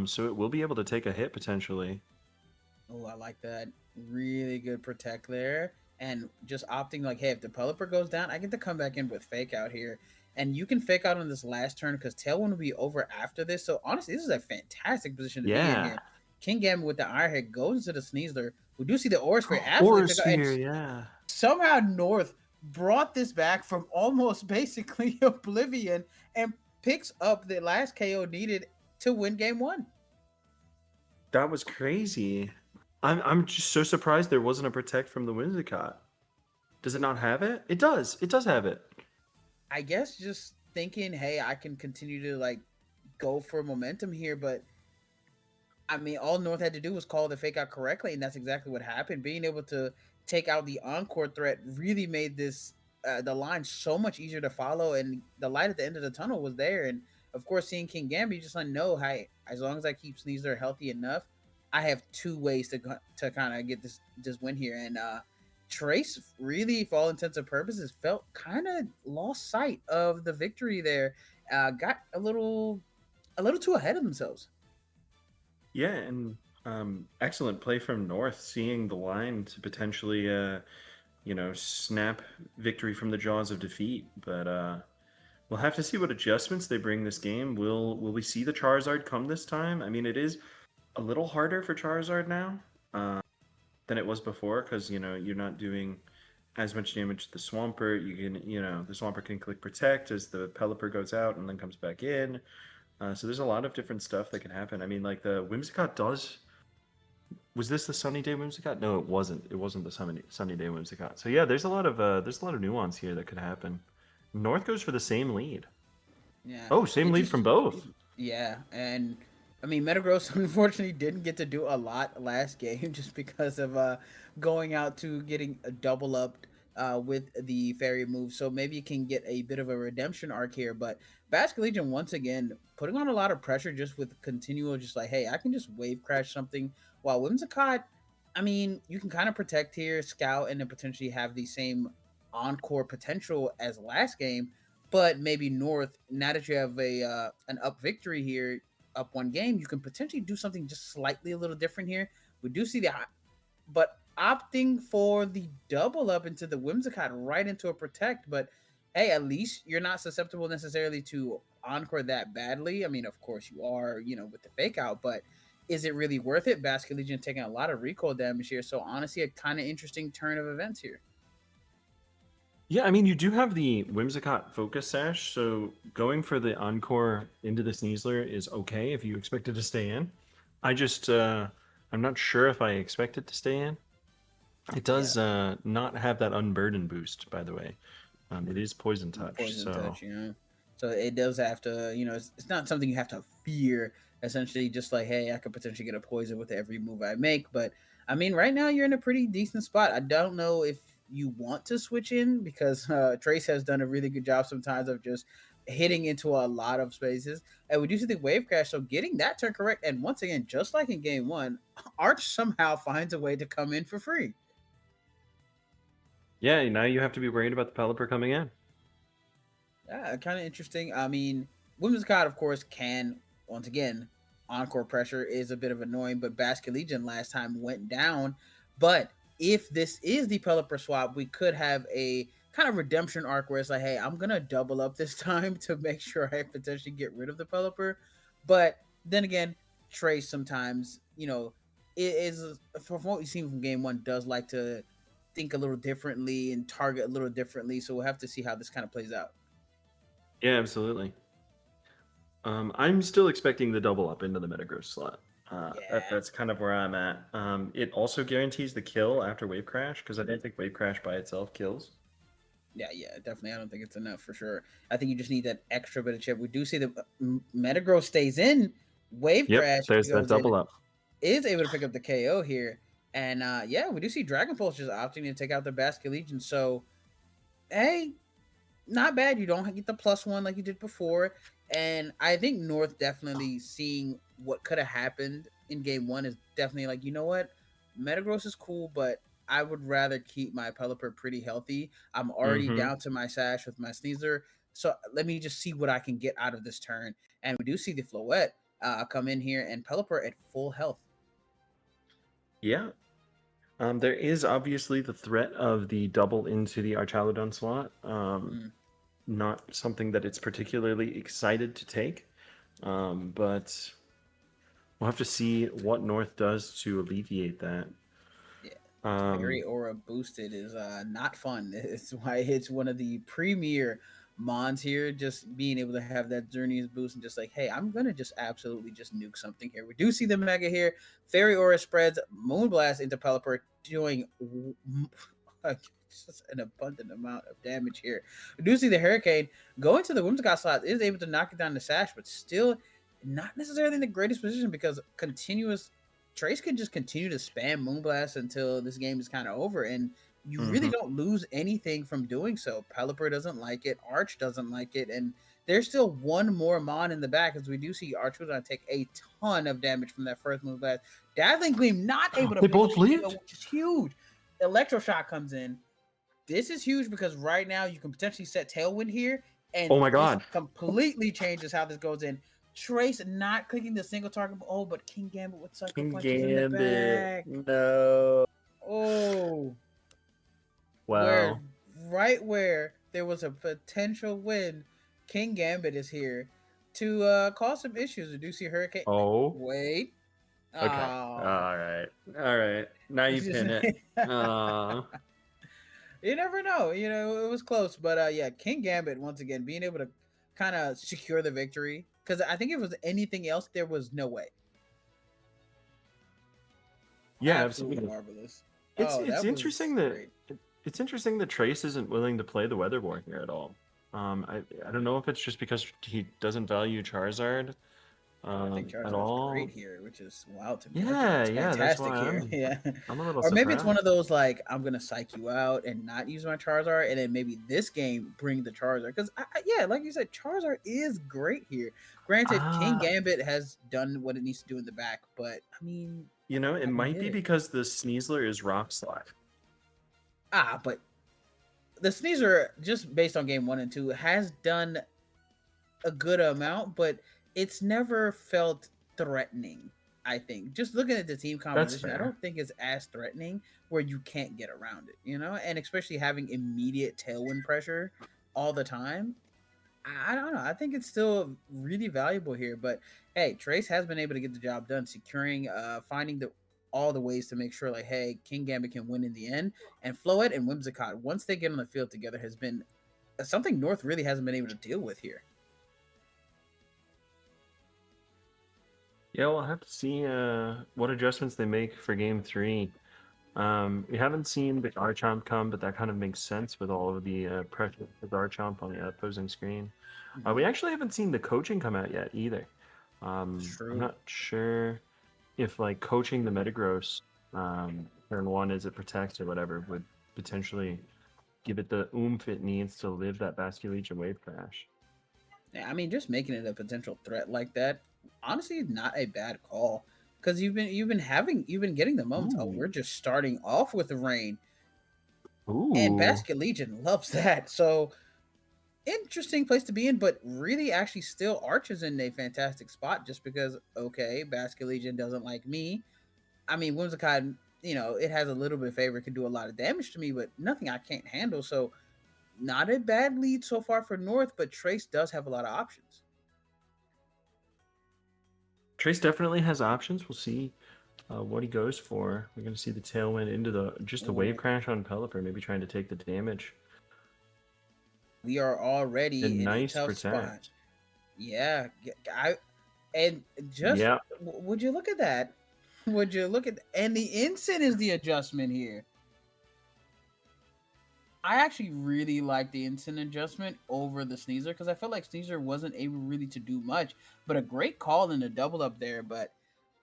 So it will be able to take a hit potentially. Oh, I like that. Really good protect there. And just opting like, hey, if the Pelipper goes down, I get to come back in with Fake Out here. And you can Fake Out on this last turn because Tailwind will be over after this. So honestly, this is a fantastic position to be in here. King Gambit with the Iron Head goes into the Sneasler. We do see the Aura Sphere absolutely. Yeah. Somehow North brought this back from almost basically oblivion and picks up the last KO needed to win game 1. That was crazy. I'm just so surprised there wasn't a protect from the Whimsicott. Does it not have it? It does. It does have it. I guess just thinking, hey, I can continue to like go for momentum here, but I mean, all North had to do was call the Fake Out correctly, and that's exactly what happened. Being able to take out the Encore threat really made this the line so much easier to follow, and the light at the end of the tunnel was there. And of course, seeing King Gambit, just like, no, hey, as long as I keep Sneasler healthy enough, I have 2 ways to kind of get this win here. And Trace really, for all intents and purposes, felt kind of lost sight of the victory there. Got a little too ahead of themselves. Yeah, and excellent play from North, seeing the line to potentially, snap victory from the jaws of defeat. But we'll have to see what adjustments they bring this game. Will we see the Charizard come this time? I mean, it is a little harder for Charizard now than it was before because, you're not doing as much damage to the Swampert. You can, the Swampert can click Protect as the Pelipper goes out and then comes back in. So there's a lot of different stuff that can happen. I mean, like the Whimsicott does. Was this the Sunny Day Whimsicott? No, it wasn't. It wasn't the Sunny Day Whimsicott. So yeah, there's a lot of nuance here that could happen. North goes for the same lead. Yeah. Oh, same lead from both. Yeah, and I mean Metagross unfortunately didn't get to do a lot last game just because of going out to getting a double up with the fairy move. So maybe you can get a bit of a redemption arc here. But Basket Legion once again putting on a lot of pressure just with continual just like, hey, I can just wave crash something. While Whimsicott, I mean, you can kind of protect here, scout, and then potentially have the same encore potential as last game. But maybe North, now that you have a an up victory here, up one game, you can potentially do something just slightly a little different here. We do see the, but opting for the double up into the Whimsicott right into a protect. But hey, at least you're not susceptible necessarily to encore that badly. I mean, of course you are, with the fake out, but is it really worth it? Basket Legion taking a lot of recoil damage here. So honestly, a kind of interesting turn of events here. Yeah, I mean, you do have the Whimsicott Focus Sash, so going for the Encore into the Sneasler is okay if you expect it to stay in. I just, I'm not sure if I expect it to stay in. It does not have that Unburden boost, by the way. It is Poison Touch. Touch, So it does have to, it's not something you have to fear. Essentially, just like, hey, I could potentially get a poison with every move I make. But I mean, right now you're in a pretty decent spot. I don't know if you want to switch in because Trace has done a really good job sometimes of just hitting into a lot of spaces. And we do see the wave crash, so getting that turn correct. And once again, just like in game one, Arch somehow finds a way to come in for free. Yeah, now you have to be worried about the Pelipper coming in. Yeah, kind of interesting. I mean, Whimsicott, of course, can, once again, encore pressure is a bit of annoying, but Basket Legion last time went down. But if this is the Pelipper swap, we could have a kind of redemption arc where it's like, hey, I'm going to double up this time to make sure I potentially get rid of the Pelipper. But then again, Trace sometimes, it is, from what we've seen from game one, does like to think a little differently and target a little differently. So we'll have to see how this kind of plays out. Yeah, absolutely. I'm still expecting the double up into the Metagross slot. That's kind of where I'm at. It also guarantees the kill after Wave Crash, because I don't think Wave Crash by itself kills. Yeah, definitely. I don't think it's enough for sure. I think you just need that extra bit of chip. We do see the Metagross stays in. Wave Crash. There's that double up. Is able to pick up the KO here. And we do see Dragon Pulse just opting to take out the Basket Legion. So, hey, not bad. You don't get the +1 like you did before. And I think North definitely seeing what could have happened in game one is definitely like, you know what? Metagross is cool, but I would rather keep my Pelipper pretty healthy. I'm already down to my Sash with my Sneasler. So let me just see what I can get out of this turn. And we do see the Floette come in here and Pelipper at full health. Yeah. There is obviously the threat of the double into the Archaludon slot. Not something that it's particularly excited to take, but we'll have to see what North does to alleviate that. Yeah, Fairy Aura boosted is not fun. It's why it's one of the premier mons here. Just being able to have that Xerneas boost and just like, hey, I'm gonna just absolutely just nuke something here. We do see the Mega here. Fairy Aura spreads Moonblast into Pelipper, doing just an abundant amount of damage here. We do see the Hurricane going to the Whimsicott slot, is able to knock it down the Sash, but still not necessarily in the greatest position because Trace can just continue to spam Moonblast until this game is kind of over, and you really don't lose anything from doing so. Pelipper doesn't like it, Arch doesn't like it, and there's still one more Mon in the back, as we do see Archaludon take a ton of damage from that first Moonblast. Dazzling Gleam not able to they both lived, which is huge. Electroshock comes in. This is huge because right now you can potentially set Tailwind here, and oh my god, completely changes how this goes in. Trace not clicking the single target. Oh, but King Gambit with Sucker Punches in the back. No. Oh. Wow. Right where there was a potential win, King Gambit is here to cause some issues. We do see Hurricane. Oh. Wait. Okay. All right. Now you pin it. You never know. It was close. But King Gambit, once again, being able to kind of secure the victory. Because I think if it was anything else, there was no way. Yeah, absolutely marvelous. It's interesting that Trace isn't willing to play the Weather War here at all. I don't know if it's just because he doesn't value Charizard I think at Charizard's all. great here, which is wild to me. Yeah, it's that's fantastic why here. I'm a little or maybe surprised. it's one of those like I'm gonna psych you out and not use my Charizard, and then maybe this game bring the Charizard because like you said, Charizard is great here. Granted, King Gambit has done what it needs to do in the back, but I mean, You know, it I might get be it. because the Sneasler is rock slide. But the Sneezer, just based on game 1 and 2, has done a good amount, but it's never felt threatening. I think just looking at the team That's composition, I fair. don't think it's as threatening where you can't get around it, and especially having immediate tailwind pressure all the time. I don't know. I think it's still really valuable here, but hey, Trace has been able to get the job done, securing, finding the all the ways to make sure, like, hey, King Gambit can win in the end, and Floet and Whimsicott, once they get on the field together, has been something North really hasn't been able to deal with here. Yeah, we'll have to see what adjustments they make for game 3. We haven't seen the Garchomp come, but that kind of makes sense with all of the pressure with Garchomp on the opposing screen. We actually haven't seen the coaching come out yet either. It's I'm true. not sure if like coaching the Metagross turn 1 as it protects or whatever would potentially give it the oomph it needs to live that Basculegion Wave Crash. Yeah, I mean, just making it a potential threat like that, honestly, not a bad call. Because you've been getting the moments. Oh, Ooh. we're just starting off with the rain, and Ooh. Basket Legion loves that. So interesting place to be in, but really, actually, still Arch is in a fantastic spot. Just because, okay, Basket Legion doesn't like me. I mean, Whimsicott, it has a little bit of favor, can do a lot of damage to me, but nothing I can't handle. So not a bad lead so far for North, but Trace does have a lot of options. Trace definitely has options. We'll see what he goes for. We're going to see the tailwind into the wave Ooh. crash on Pelipper, maybe trying to take the damage. We are already And in a nice tough spot. protect. Yeah, and just Yeah. would you look at that? Would you look at and the instant is the adjustment here. I actually really like the instant adjustment over the Sneezer because I felt like Sneezer wasn't able really to do much, but a great call and a double up there. But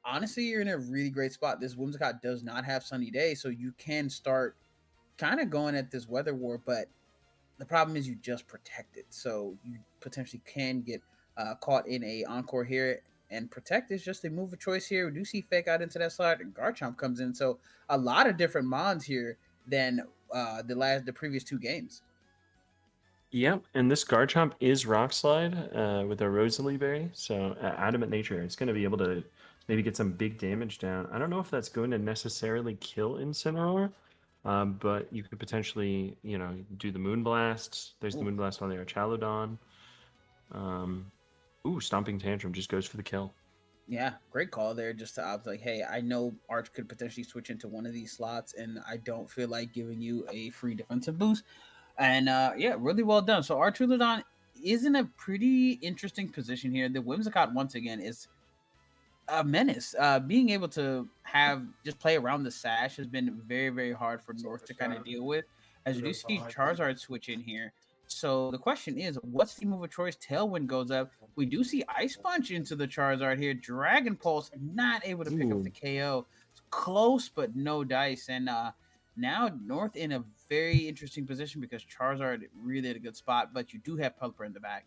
honestly, you're in a really great spot. This Whimsicott does not have sunny days, so you can start kind of going at this weather war, but the problem is you just protect it, so you potentially can get caught in a encore here. And protect is just a move of choice here. We do see fake out into that slot, and Garchomp comes in, so a lot of different mons here than the previous 2 games. Yep, and this Garchomp is Rock Slide with a Rosalie Berry, so Adamant Nature. It's going to be able to maybe get some big damage down. I don't know if that's going to necessarily kill Incineroar, but you could potentially, do the Moonblast. There's the Ooh. Moonblast on the Archaludon. Stomping Tantrum just goes for the kill. Yeah, great call there. Just to opt like, hey, I know Arch could potentially switch into one of these slots, and I don't feel like giving you a free defensive boost. And yeah, really well done. So Archaludon is in a pretty interesting position here. The Whimsicott once again is a menace. Being able to have just play around the sash has been very, very hard for North to kind of deal with. As you do see Charizard switch in here. So the question is, what's the move of choice? Tailwind goes up. We do see Ice Punch into the Charizard here. Dragon Pulse not able to pick up the KO. It's close, but no dice. And now North in a very interesting position because Charizard really at a good spot, but you do have Pelipper in the back.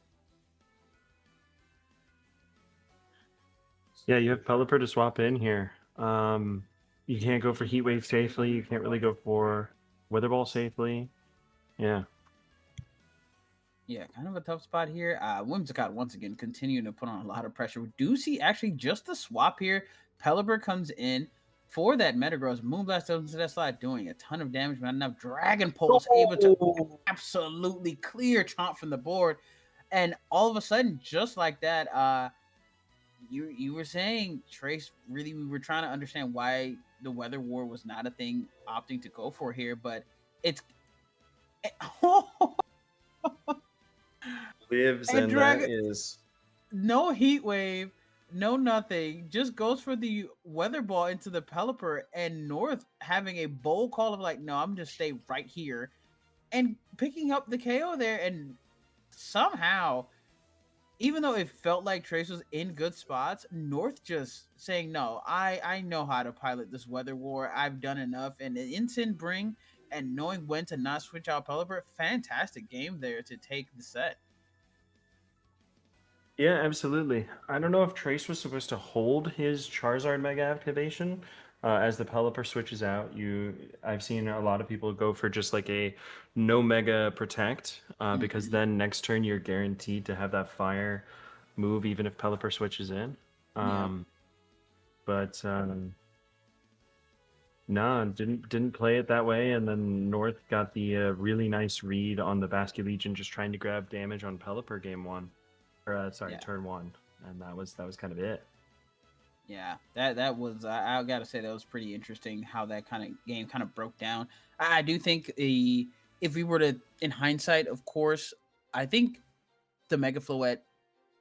Yeah, you have Pelipper to swap in here. You can't go for Heat Wave safely. You can't really go for Weather Ball safely. Yeah. Yeah, kind of a tough spot here. Whimsicott once again continuing to put on a lot of pressure. We do see actually just the swap here. Pelipper comes in for that Metagross. Moonblast into that slide, doing a ton of damage, but not enough. Dragon Pulse able to absolutely clear Chomp from the board. And all of a sudden, just like that, you were saying, Trace, really, we were trying to understand why the weather war was not a thing opting to go for here, but it's Lives and and Dragon, that is no heat wave, no nothing, just goes for the weather ball into the Pelipper, and North having a bold call of like, no, I'm just stay right here, and picking up the KO there, and somehow, even though it felt like Trace was in good spots, North just saying, no, I know how to pilot this weather war. I've done enough. And an instant bring and knowing when to not switch out Pelipper, fantastic game there to take the set. Yeah, absolutely. I don't know if Trace was supposed to hold his Charizard Mega Activation As the Pelipper switches out, I've seen a lot of people go for just like a no mega protect, because then next turn you're guaranteed to have that fire move even if Pelipper switches in. Yeah. But no, didn't play it that way, and then North got the really nice read on the Basque Legion, just trying to grab damage on Pelipper game one, or Yeah. turn one, and that was kind of it. Yeah, that was I gotta say that was pretty interesting how that kind of game kind of broke down. I do think if we were to, in hindsight, of course, I think the Mega Floette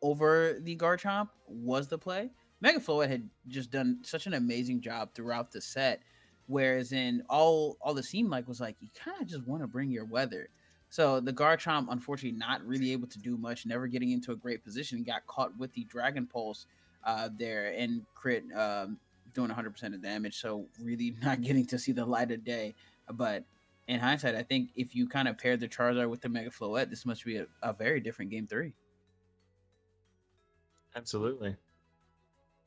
over the Garchomp was the play. Mega Floette had just done such an amazing job throughout the set, whereas in all the seemed like was like you kind of just want to bring your weather. So the Garchomp, unfortunately, not really able to do much, never getting into a great position, got caught with the Dragon Pulse there and crit doing 100% of damage. So really not getting to see the light of day. But in hindsight, I think if you kind of paired the Charizard with the Mega Floette, this must be a very different game 3. Absolutely.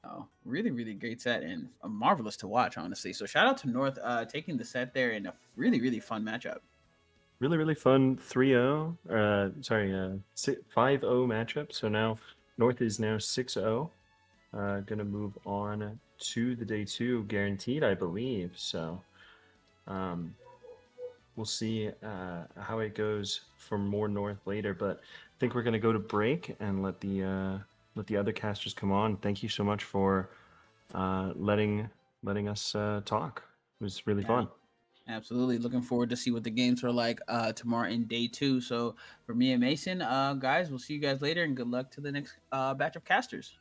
Oh, really, really great set and marvelous to watch, honestly. So shout out to North taking the set there in a really, really fun matchup. Really, really fun 3-0, 5-0 matchup. So now North is now 6-0. Gonna move on to the day 2, guaranteed, I believe. So we'll see how it goes for more North later. But I think we're gonna go to break and let the other casters come on. Thank you so much for letting us talk. It was really fun. Absolutely. Looking forward to see what the games are like tomorrow in day 2. So for me and Mason, guys, we'll see you guys later and good luck to the next batch of casters.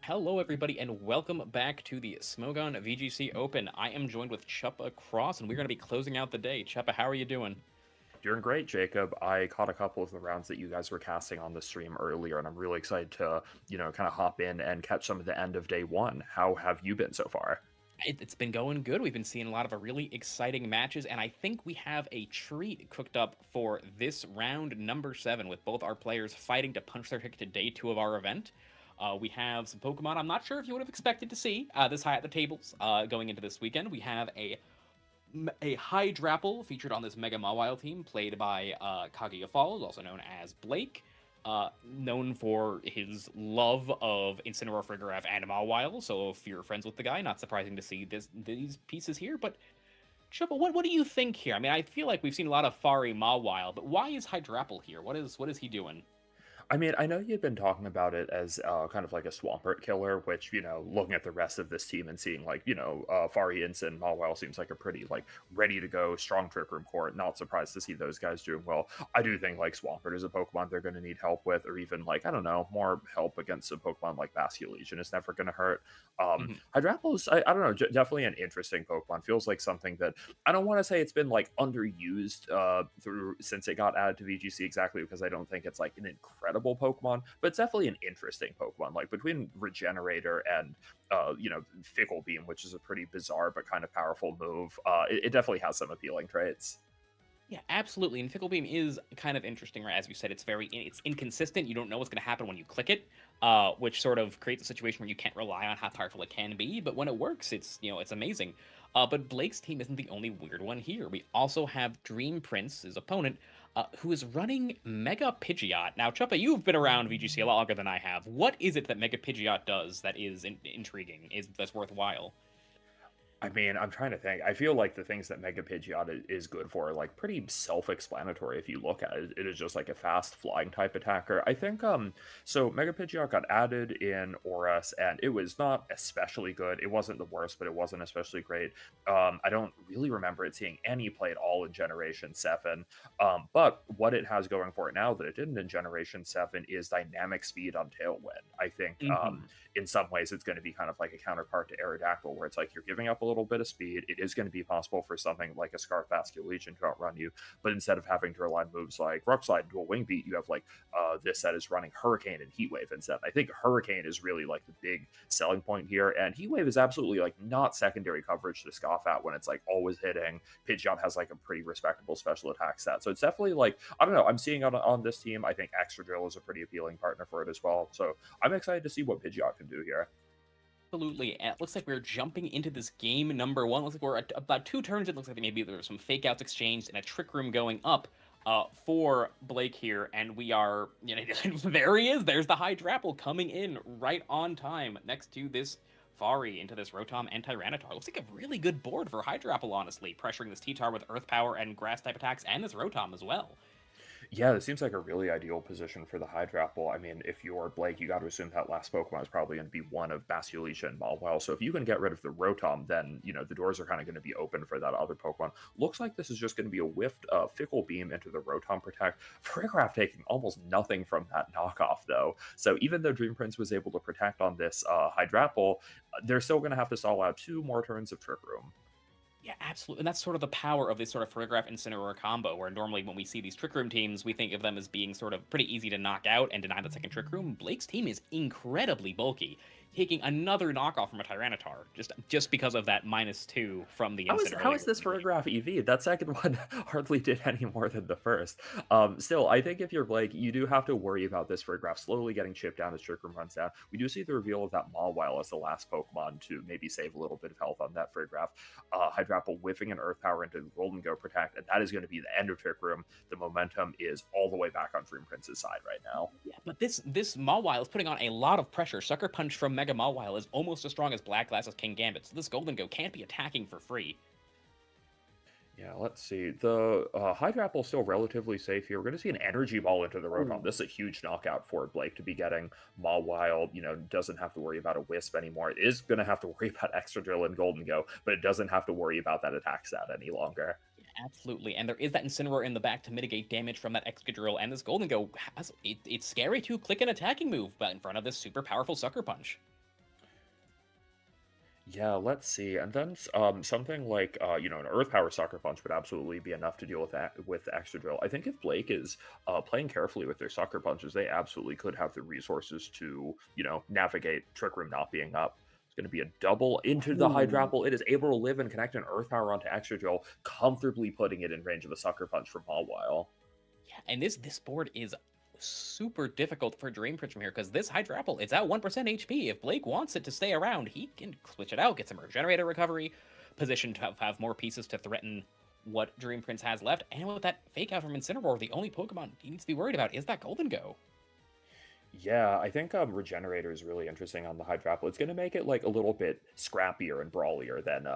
Hello, everybody, and welcome back to the Smogon VGC Open. I am joined with Chuppa Cross, and we're going to be closing out the day. Chuppa, how are you doing? Doing great, Jacob. I caught a couple of the rounds that you guys were casting on the stream earlier, and I'm really excited to, kind of hop in and catch some of the end of day one. How have you been so far? It's been going good. We've been seeing a lot of really exciting matches, and I think we have a treat cooked up for this round number 7, with both our players fighting to punch their ticket to day 2 of our event. We have some Pokemon I'm not sure if you would have expected to see this high at the tables going into this weekend. We have a Hydrapple featured on this Mega Mawile team, played by Kaguya Falls, also known as Blake, known for his love of Incineroar, Frigoraph, and Mawile. So if you're friends with the guy, not surprising to see these pieces here. But Chippa, what do you think here? I mean, I feel like we've seen a lot of Fari Mawile, but why is Hydrapple here? What is he doing? I mean, I know you'd been talking about it as kind of like a Swampert killer, which, looking at the rest of this team and seeing, Fari, Incin, Mawile seems like a pretty, ready to go, strong Trick Room core. Not surprised to see those guys doing well. I do think, Swampert is a Pokemon they're going to need help with, or even, I don't know, more help against a Pokemon like Basculegion is never going to hurt. Hydrapple's, I don't know, definitely an interesting Pokemon. Feels like something that, I don't want to say it's been, underused since it got added to VGC exactly, because I don't think it's, an incredible Pokemon, but it's definitely an interesting Pokemon. Between Regenerator and Fickle Beam, which is a pretty bizarre but kind of powerful move, it definitely has some appealing traits. Yeah, absolutely. And Fickle Beam is kind of interesting, right? As you said, it's inconsistent. You don't know what's going to happen when you click it, which sort of creates a situation where you can't rely on how powerful it can be. But when it works, it's amazing. But Blake's team isn't the only weird one here. We also have Dream Prince, his opponent, who is running Mega Pidgeot. Now, Chuppa, you've been around VGC a lot longer than I have. What is it that Mega Pidgeot does that is intriguing, that's worthwhile? I mean, I'm trying to think. I feel like the things that Mega Pidgeot is good for are pretty self-explanatory if you look at it. It is just a fast flying type attacker. I think so Mega Pidgeot got added in Oras, and it was not especially good. It wasn't the worst, but it wasn't especially great. I don't really remember it seeing any play at all in Generation 7. But what it has going for it now that it didn't in Generation 7 is dynamic speed on Tailwind. I think in some ways it's going to be kind of like a counterpart to Aerodactyl, where it's you're giving up a little bit of speed. It is going to be possible for something like a Scarf Basculegion to outrun you, but instead of having to rely on moves like Rock Slide and Dual Wing Beat, you have this set is running Hurricane and Heat Wave instead. I think Hurricane is really the big selling point here, and Heat Wave is absolutely not secondary coverage to scoff at when it's always hitting. Pidgeot has a pretty respectable special attack set, so it's definitely I don't know, I'm seeing on this team. I think Extra Drill is a pretty appealing partner for it as well, so I'm excited to see what Pidgeot can do here. Absolutely, and it looks like we're jumping into this game number 1. Looks like we're at about 2 turns. It looks like maybe there's some fake outs exchanged and a Trick Room going up for Blake here, and we are, there he is. There's the Hydrapple coming in right on time next to this Fari into this Rotom and Tyranitar. Looks like a really good board for Hydrapple, honestly, pressuring this T-Tar with Earth Power and Grass type attacks, and this Rotom as well. Yeah, it seems like a really ideal position for the Hydrapple. I mean, if you're Blake, you got to assume that last Pokemon is probably going to be one of Basculegion and Mawile. So if you can get rid of the Rotom, then, the doors are kind of going to be open for that other Pokemon. Looks like this is just going to be a whiffed Fickle Beam into the Rotom Protect. Frigoraph taking almost nothing from that knockoff, though. So even though Dream Prince was able to protect on this Hydrapple, they're still going to have to stall out 2 more turns of Trick Room. Yeah, absolutely. And that's sort of the power of this sort of Frigoraph Incineroar combo, where normally when we see these Trick Room teams, we think of them as being sort of pretty easy to knock out and deny the second Trick Room. Blake's team is incredibly bulky, taking another knockoff from a Tyranitar, just because of that -2 from the Incineroar. How is this Frigoraph EV? That second one hardly did any more than the first. Still, I think if you're Blake, you do have to worry about this Frigoraph slowly getting chipped down as Trick Room runs down. We do see the reveal of that Mawile as the last Pokemon to maybe save a little bit of health on that Frigoraph. Hydrapple whiffing an Earth Power into Golden Go Protect, and that is going to be the end of Trick Room. The momentum is all the way back on Dream Prince's side right now. Yeah, but this Mawile is putting on a lot of pressure. Sucker Punch from Mega Mawile is almost as strong as Black Glass's King Gambit, so this Golden Go can't be attacking for free. Yeah, let's see. The Hydrapple is still relatively safe here. We're going to see an Energy Ball into the Rotom. This is a huge knockout for Blake to be getting. Mawile, doesn't have to worry about a Wisp anymore. It is going to have to worry about Extra Drill and Golden Go, but it doesn't have to worry about that attack stat any longer. Absolutely, and there is that Incineroar in the back to mitigate damage from that Excadrill, and this Golden Go it's scary to click an attacking move, but in front of this super powerful Sucker Punch. Yeah, let's see. And then something like an Earth Power Sucker Punch would absolutely be enough to deal with that with Extra Drill. I think if Blake is playing carefully with their Sucker Punches, they absolutely could have the resources to navigate Trick Room not being up. It's going to be a double into the Ooh. Hydrapple. It is able to live and connect an Earth Power onto Extra Drill, comfortably putting it in range of a Sucker Punch from Mawile. Yeah, and this board is super difficult for Dream Prince from here because this Hydrapple, it's at 1% HP. If Blake wants it to stay around, he can switch it out, get some Regenerator recovery, position to have more pieces to threaten what Dream Prince has left. And with that fake out from Incineroar, the only Pokemon he needs to be worried about is that Golden Go. Yeah, I think Regenerator is really interesting on the Hydrapple. It's going to make it like a little bit scrappier and brawlier than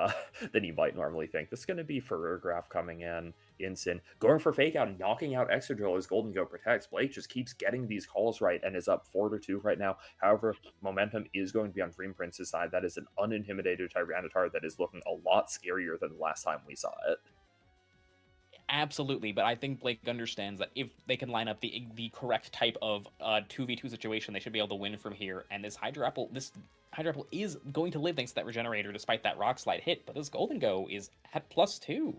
than you might normally think. This is going to be Ferrograph coming in, Incin, going for Fake Out, knocking out Excadrill as Golden Go protects. Blake just keeps getting these calls right and is up 4-2 right now. However, momentum is going to be on Dream Prince's side. That is an unintimidated Tyranitar that is looking a lot scarier than the last time we saw it. Absolutely, but I think Blake understands that if they can line up the correct type of 2v2 situation, they should be able to win from here. And this Hydrapple is going to live thanks to that Regenerator despite that Rock Slide hit, but this Golden Go is at +2.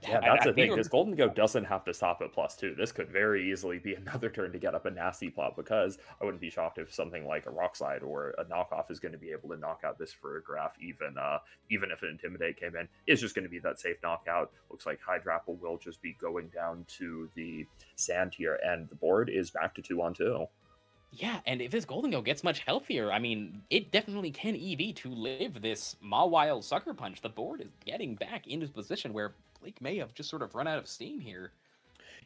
Yeah, that's the thing. This Golden Go doesn't have to stop at +2. This could very easily be another turn to get up a nasty plot, because I wouldn't be shocked if something like a Rock Slide or a Knockoff is going to be able to knock out this Ferrograph, even if an Intimidate came in. It's just going to be that safe knockout. Looks like Hydrapple will just be going down to the sand here, and the board is back to 2-on-2. Yeah, and if this Golden Go gets much healthier, I mean, it definitely can EV to live this Mawile Sucker Punch. The board is getting back into position where Blake may have just sort of run out of steam here.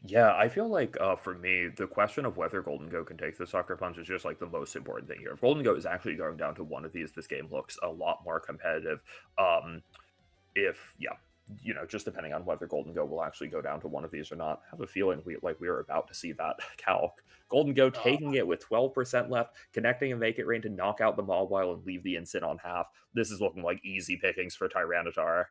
Yeah, I feel like for me, the question of whether Golden Go can take the Sucker Punch is just like the most important thing here. If Golden Go is actually going down to one of these, this game looks a lot more competitive. Just depending on whether Golden Go will actually go down to one of these or not. I have a feeling we're about to see that calc. Golden Go taking it with 12% left, connecting a Vacant Rain to knock out the Mawile and leave the Incin on half. This is looking like easy pickings for Tyranitar.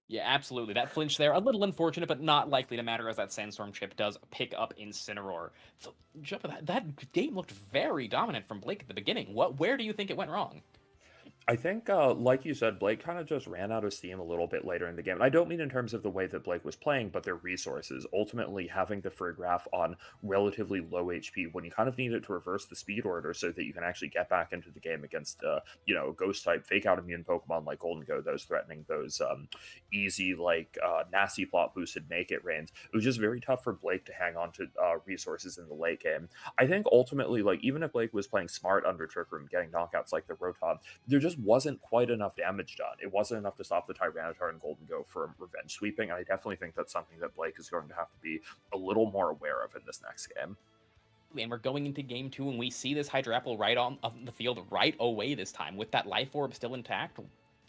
Yeah, absolutely. That flinch there, a little unfortunate, but not likely to matter as that Sandstorm chip does pick up Incineroar. So, jump that game looked very dominant from Blake at the beginning. Where do you think it went wrong? I think, like you said, Blake kind of just ran out of steam a little bit later in the game. And I don't mean in terms of the way that Blake was playing, but their resources. Ultimately, having the Ferrograph on relatively low HP when you kind of need it to reverse the speed order so that you can actually get back into the game against, Ghost-type fake-out immune Pokemon like Golden Go, those threatening those easy, nasty plot boosted Naked Rains. It was just very tough for Blake to hang on to resources in the late game. I think ultimately, even if Blake was playing smart under Trick Room, getting knockouts like the Rotom, there just wasn't quite enough damage done. It wasn't enough to stop the Tyranitar and Golden Go from revenge sweeping, and I definitely think that's something that Blake is going to have to be a little more aware of in this next game. And we're going into game 2, and we see this Hydrapple right on the field right away this time. With that Life Orb still intact,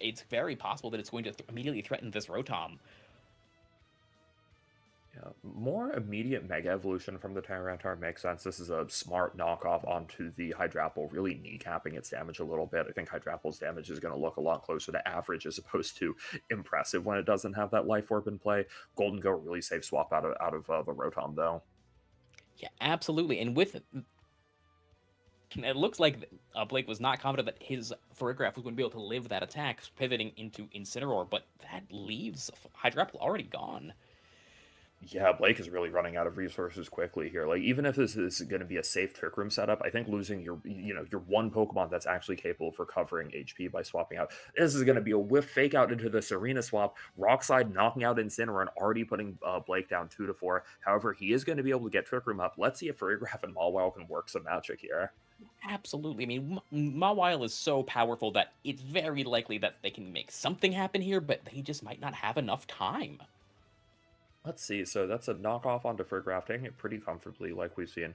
it's very possible that it's going to immediately threaten this Rotom. Yeah, more immediate Mega Evolution from the Tyranitar makes sense. This is a smart knockoff onto the Hydrapple, really kneecapping its damage a little bit. I think Hydrapple's damage is going to look a lot closer to average as opposed to impressive when it doesn't have that Life Orb in play. Golden Go really safe swap out of the Rotom, though. Yeah, absolutely. And with it looks like Blake was not confident that his Ferrograph was going to be able to live that attack, pivoting into Incineroar, but that leaves Hydrapple already gone. Yeah, Blake is really running out of resources quickly here. Even if this is going to be a safe Trick Room setup, I think losing your one Pokemon that's actually capable of recovering HP by swapping out. This is going to be a whiff fake out into this Arena swap. Rock Slide knocking out Incineroar and already putting Blake down 2-4. However, he is going to be able to get Trick Room up. Let's see if Ferrograph and Mawile can work some magic here. Absolutely. I mean, Mawile is so powerful that it's very likely that they can make something happen here, but they just might not have enough time. Let's see. So that's a knockoff onto Ferrograph, taking it pretty comfortably, like we've seen.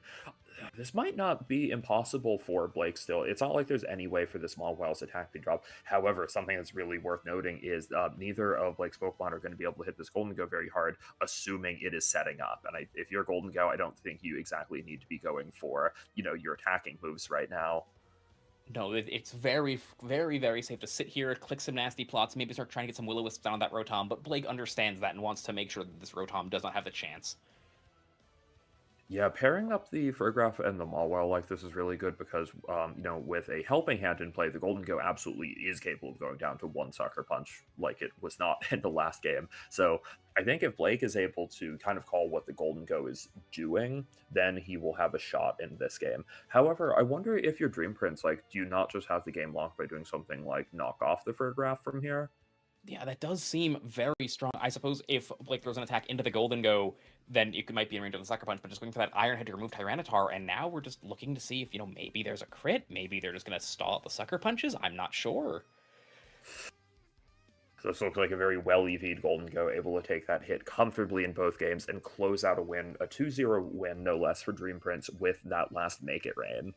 This might not be impossible for Blake still. It's not like there's any way for this Mawile's attack to drop. However, something that's really worth noting is neither of Blake's Pokemon are going to be able to hit this Golden Go very hard, assuming it is setting up. And if you're Golden Go, I don't think you exactly need to be going for, your attacking moves right now. No, it's very, very, very safe to sit here, click some nasty plots, maybe start trying to get some Will-O-Wisps down on that Rotom, but Blake understands that and wants to make sure that this Rotom does not have the chance. Yeah, pairing up the Furgraph and the Mawile like this is really good because, with a helping hand in play, the Golden Go absolutely is capable of going down to one Sucker Punch like it was not in the last game. So I think if Blake is able to kind of call what the Golden Go is doing, then he will have a shot in this game. However, I wonder if your Dream Prince, like, do you not just have the game locked by doing something like knock off the Furgraph from here? Yeah, that does seem very strong. I suppose if Blake throws an attack into the Golden Go, then it might be in range of the Sucker Punch, but just going for that Iron Head to remove Tyranitar, and now we're just looking to see if, maybe there's a crit, maybe they're just going to stall out the Sucker Punches, I'm not sure. So this looks like a very well EV'd Golden Go, able to take that hit comfortably in both games and close out a win, a 2-0 win, no less, for Dream Prince with that last Make It Rain.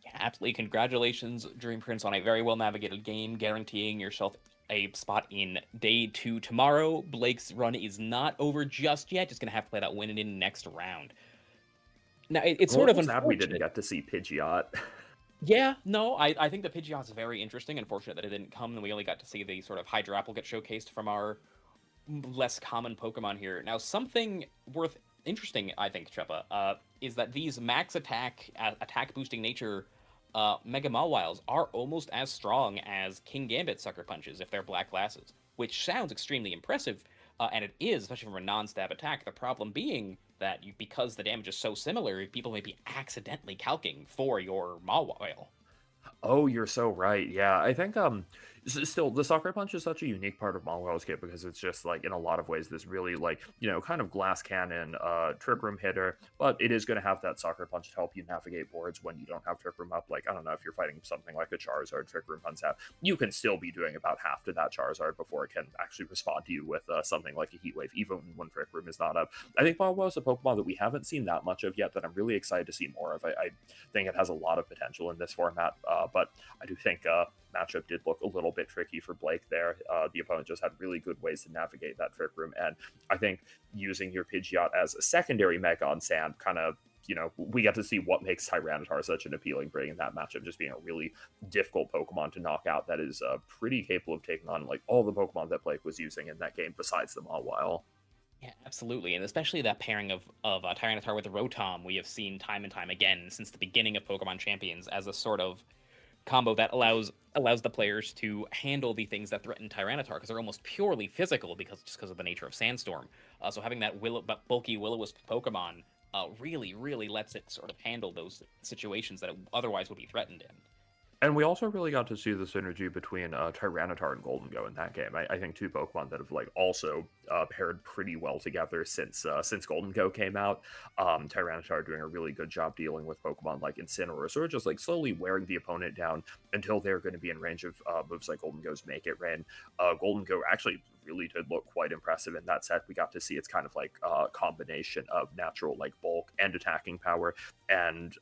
Yeah, absolutely. Congratulations, Dream Prince, on a very well navigated game, guaranteeing yourself a spot in day 2 tomorrow. Blake's run is not over just yet. Just going to have to play that win in next round. Now, it's sort of unfortunate. We didn't get to see Pidgeot. Yeah, no, I think the Pidgeot's very interesting. Unfortunate that it didn't come, and we only got to see the sort of Hydro Apple get showcased from our less common Pokemon here. Now, something worth interesting, I think, Trepa, is that these max attack boosting nature Mega Mawiles are almost as strong as King Gambit Sucker Punches if they're black glasses, which sounds extremely impressive, and it is, especially from a non-stab attack. The problem being that because the damage is so similar, people may be accidentally calking for your Mawile. Oh, you're so right. Yeah, I think still the Sucker Punch is such a unique part of Mongrel's kit because it's just like in a lot of ways this really like kind of glass cannon Trick Room hitter, but it is going to have that Sucker Punch to help you navigate boards when you don't have Trick Room up. Like I don't know if you're fighting something like a Charizard Trick Room runs out, you can still be doing about half to that Charizard before it can actually respond to you with something like a Heat Wave, even when Trick Room is not up. I think Mongrel is a Pokemon that we haven't seen that much of yet that I'm really excited to see more of. I think it has a lot of potential in this format, but I do think matchup did look a little bit tricky for Blake there. The opponent just had really good ways to navigate that Trick Room, and I think using your Pidgeot as a secondary Mega on Sand kind of, we got to see what makes Tyranitar such an appealing bring in that matchup, just being a really difficult Pokemon to knock out that is pretty capable of taking on like all the Pokemon that Blake was using in that game besides the Mawile. Yeah, absolutely, and especially that pairing of Tyranitar with Rotom, we have seen time and time again since the beginning of Pokemon Champions as a sort of combo that allows the players to handle the things that threaten Tyranitar because they're almost purely physical because of the nature of Sandstorm. So having that bulky Will-O-Wisp Pokemon really lets it sort of handle those situations that it otherwise would be threatened in. And we also really got to see the synergy between Tyranitar and Golden Go in that game. I think two Pokemon that have like also paired pretty well together since Golden Go came out. Tyranitar doing a really good job dealing with Pokemon like Incineroar, sort of just like slowly wearing the opponent down until they're going to be in range of moves like Golden Go's Make It Rain. Golden Go actually really did look quite impressive in that set. We got to see its kind of like combination of natural like bulk and attacking power, and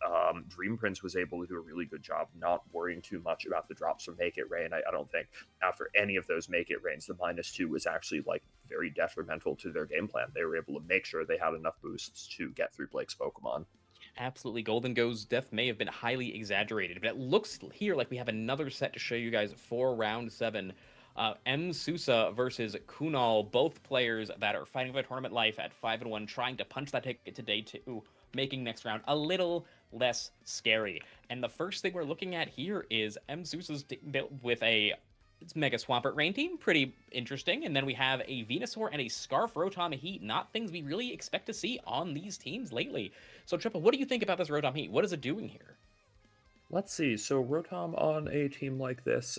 Dream Prince was able to do a really good job not worrying too much about the drops from Make It Rain. I don't think after any of those Make It Rains the -2 was actually like very detrimental to their game plan. They were able to make sure they had enough boosts to get through Blake's Pokemon. Absolutely. Golden Go's death may have been highly exaggerated, but it looks here like we have another set to show you guys for round 7. M. Sousa versus Kunal, both players that are fighting for tournament life at 5-1, trying to punch that ticket to day 2, making next round a little less scary. And the first thing we're looking at here is M. Sousa's built with it's Mega Swampert Rain Team, pretty interesting. And then we have a Venusaur and a Scarf Rotom Heat, not things we really expect to see on these teams lately. So Triple, what do you think about this Rotom Heat? What is it doing here? Let's see. So Rotom on a team like this,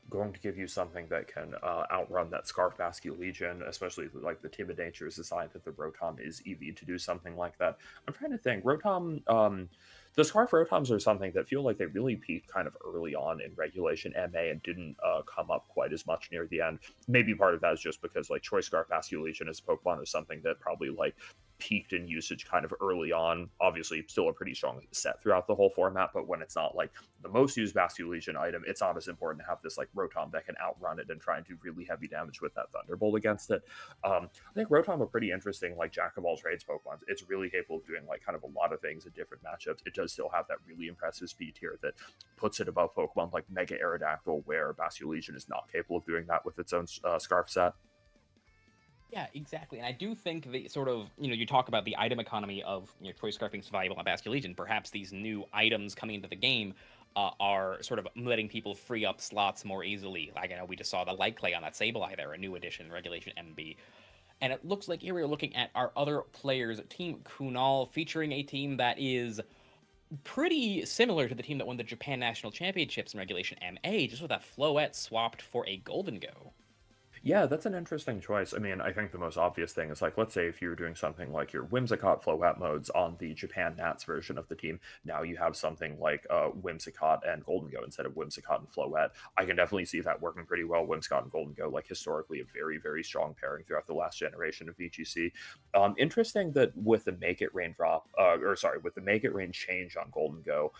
going to give you something that can outrun that Scarf Bascule Legion, especially like the timid nature is a sign that the Rotom is EV to do something like that. I'm trying to think. Rotom, the Scarf Rotoms are something that feel like they really peaked kind of early on in Regulation MA and didn't come up quite as much near the end. Maybe part of that is just because like Choice Scarf Bascule Legion as a Pokemon is something that probably like peaked in usage kind of early on. Obviously still a pretty strong set throughout the whole format, but when it's not like the most used Bascule Legion item, it's not as important to have this like Rotom that can outrun it and try and do really heavy damage with that Thunderbolt against it. I think Rotom a pretty interesting like jack of all trades Pokemon. It's really capable of doing like kind of a lot of things in different matchups. It does still have that really impressive speed here that puts it above Pokemon like Mega Aerodactyl, where Bascule Legion is not capable of doing that with its own Scarf set. Yeah, exactly. And I do think the sort of, you talk about the item economy of choice scarf being survival on Bastion Legion. Perhaps these new items coming into the game are sort of letting people free up slots more easily. Like, I know we just saw the Light Clay on that Sableye there, a new addition, Regulation MB. And it looks like here we're looking at our other players, Team Kunal, featuring a team that is pretty similar to the team that won the Japan National Championships in Regulation MA, just with that Floette swapped for a Golden Go. Yeah, that's an interesting choice. I mean, I think the most obvious thing is like, let's say if you're doing something like your Whimsicott Float modes on the Japan Nats version of the team, now you have something like Whimsicott and Golden Go instead of Whimsicott and Float. I can definitely see that working pretty well. Whimsicott and Golden Go, like historically, a very, very strong pairing throughout the last generation of VGC. Interesting that with the Make It Rain drop, with the Make It Rain change on Golden Go,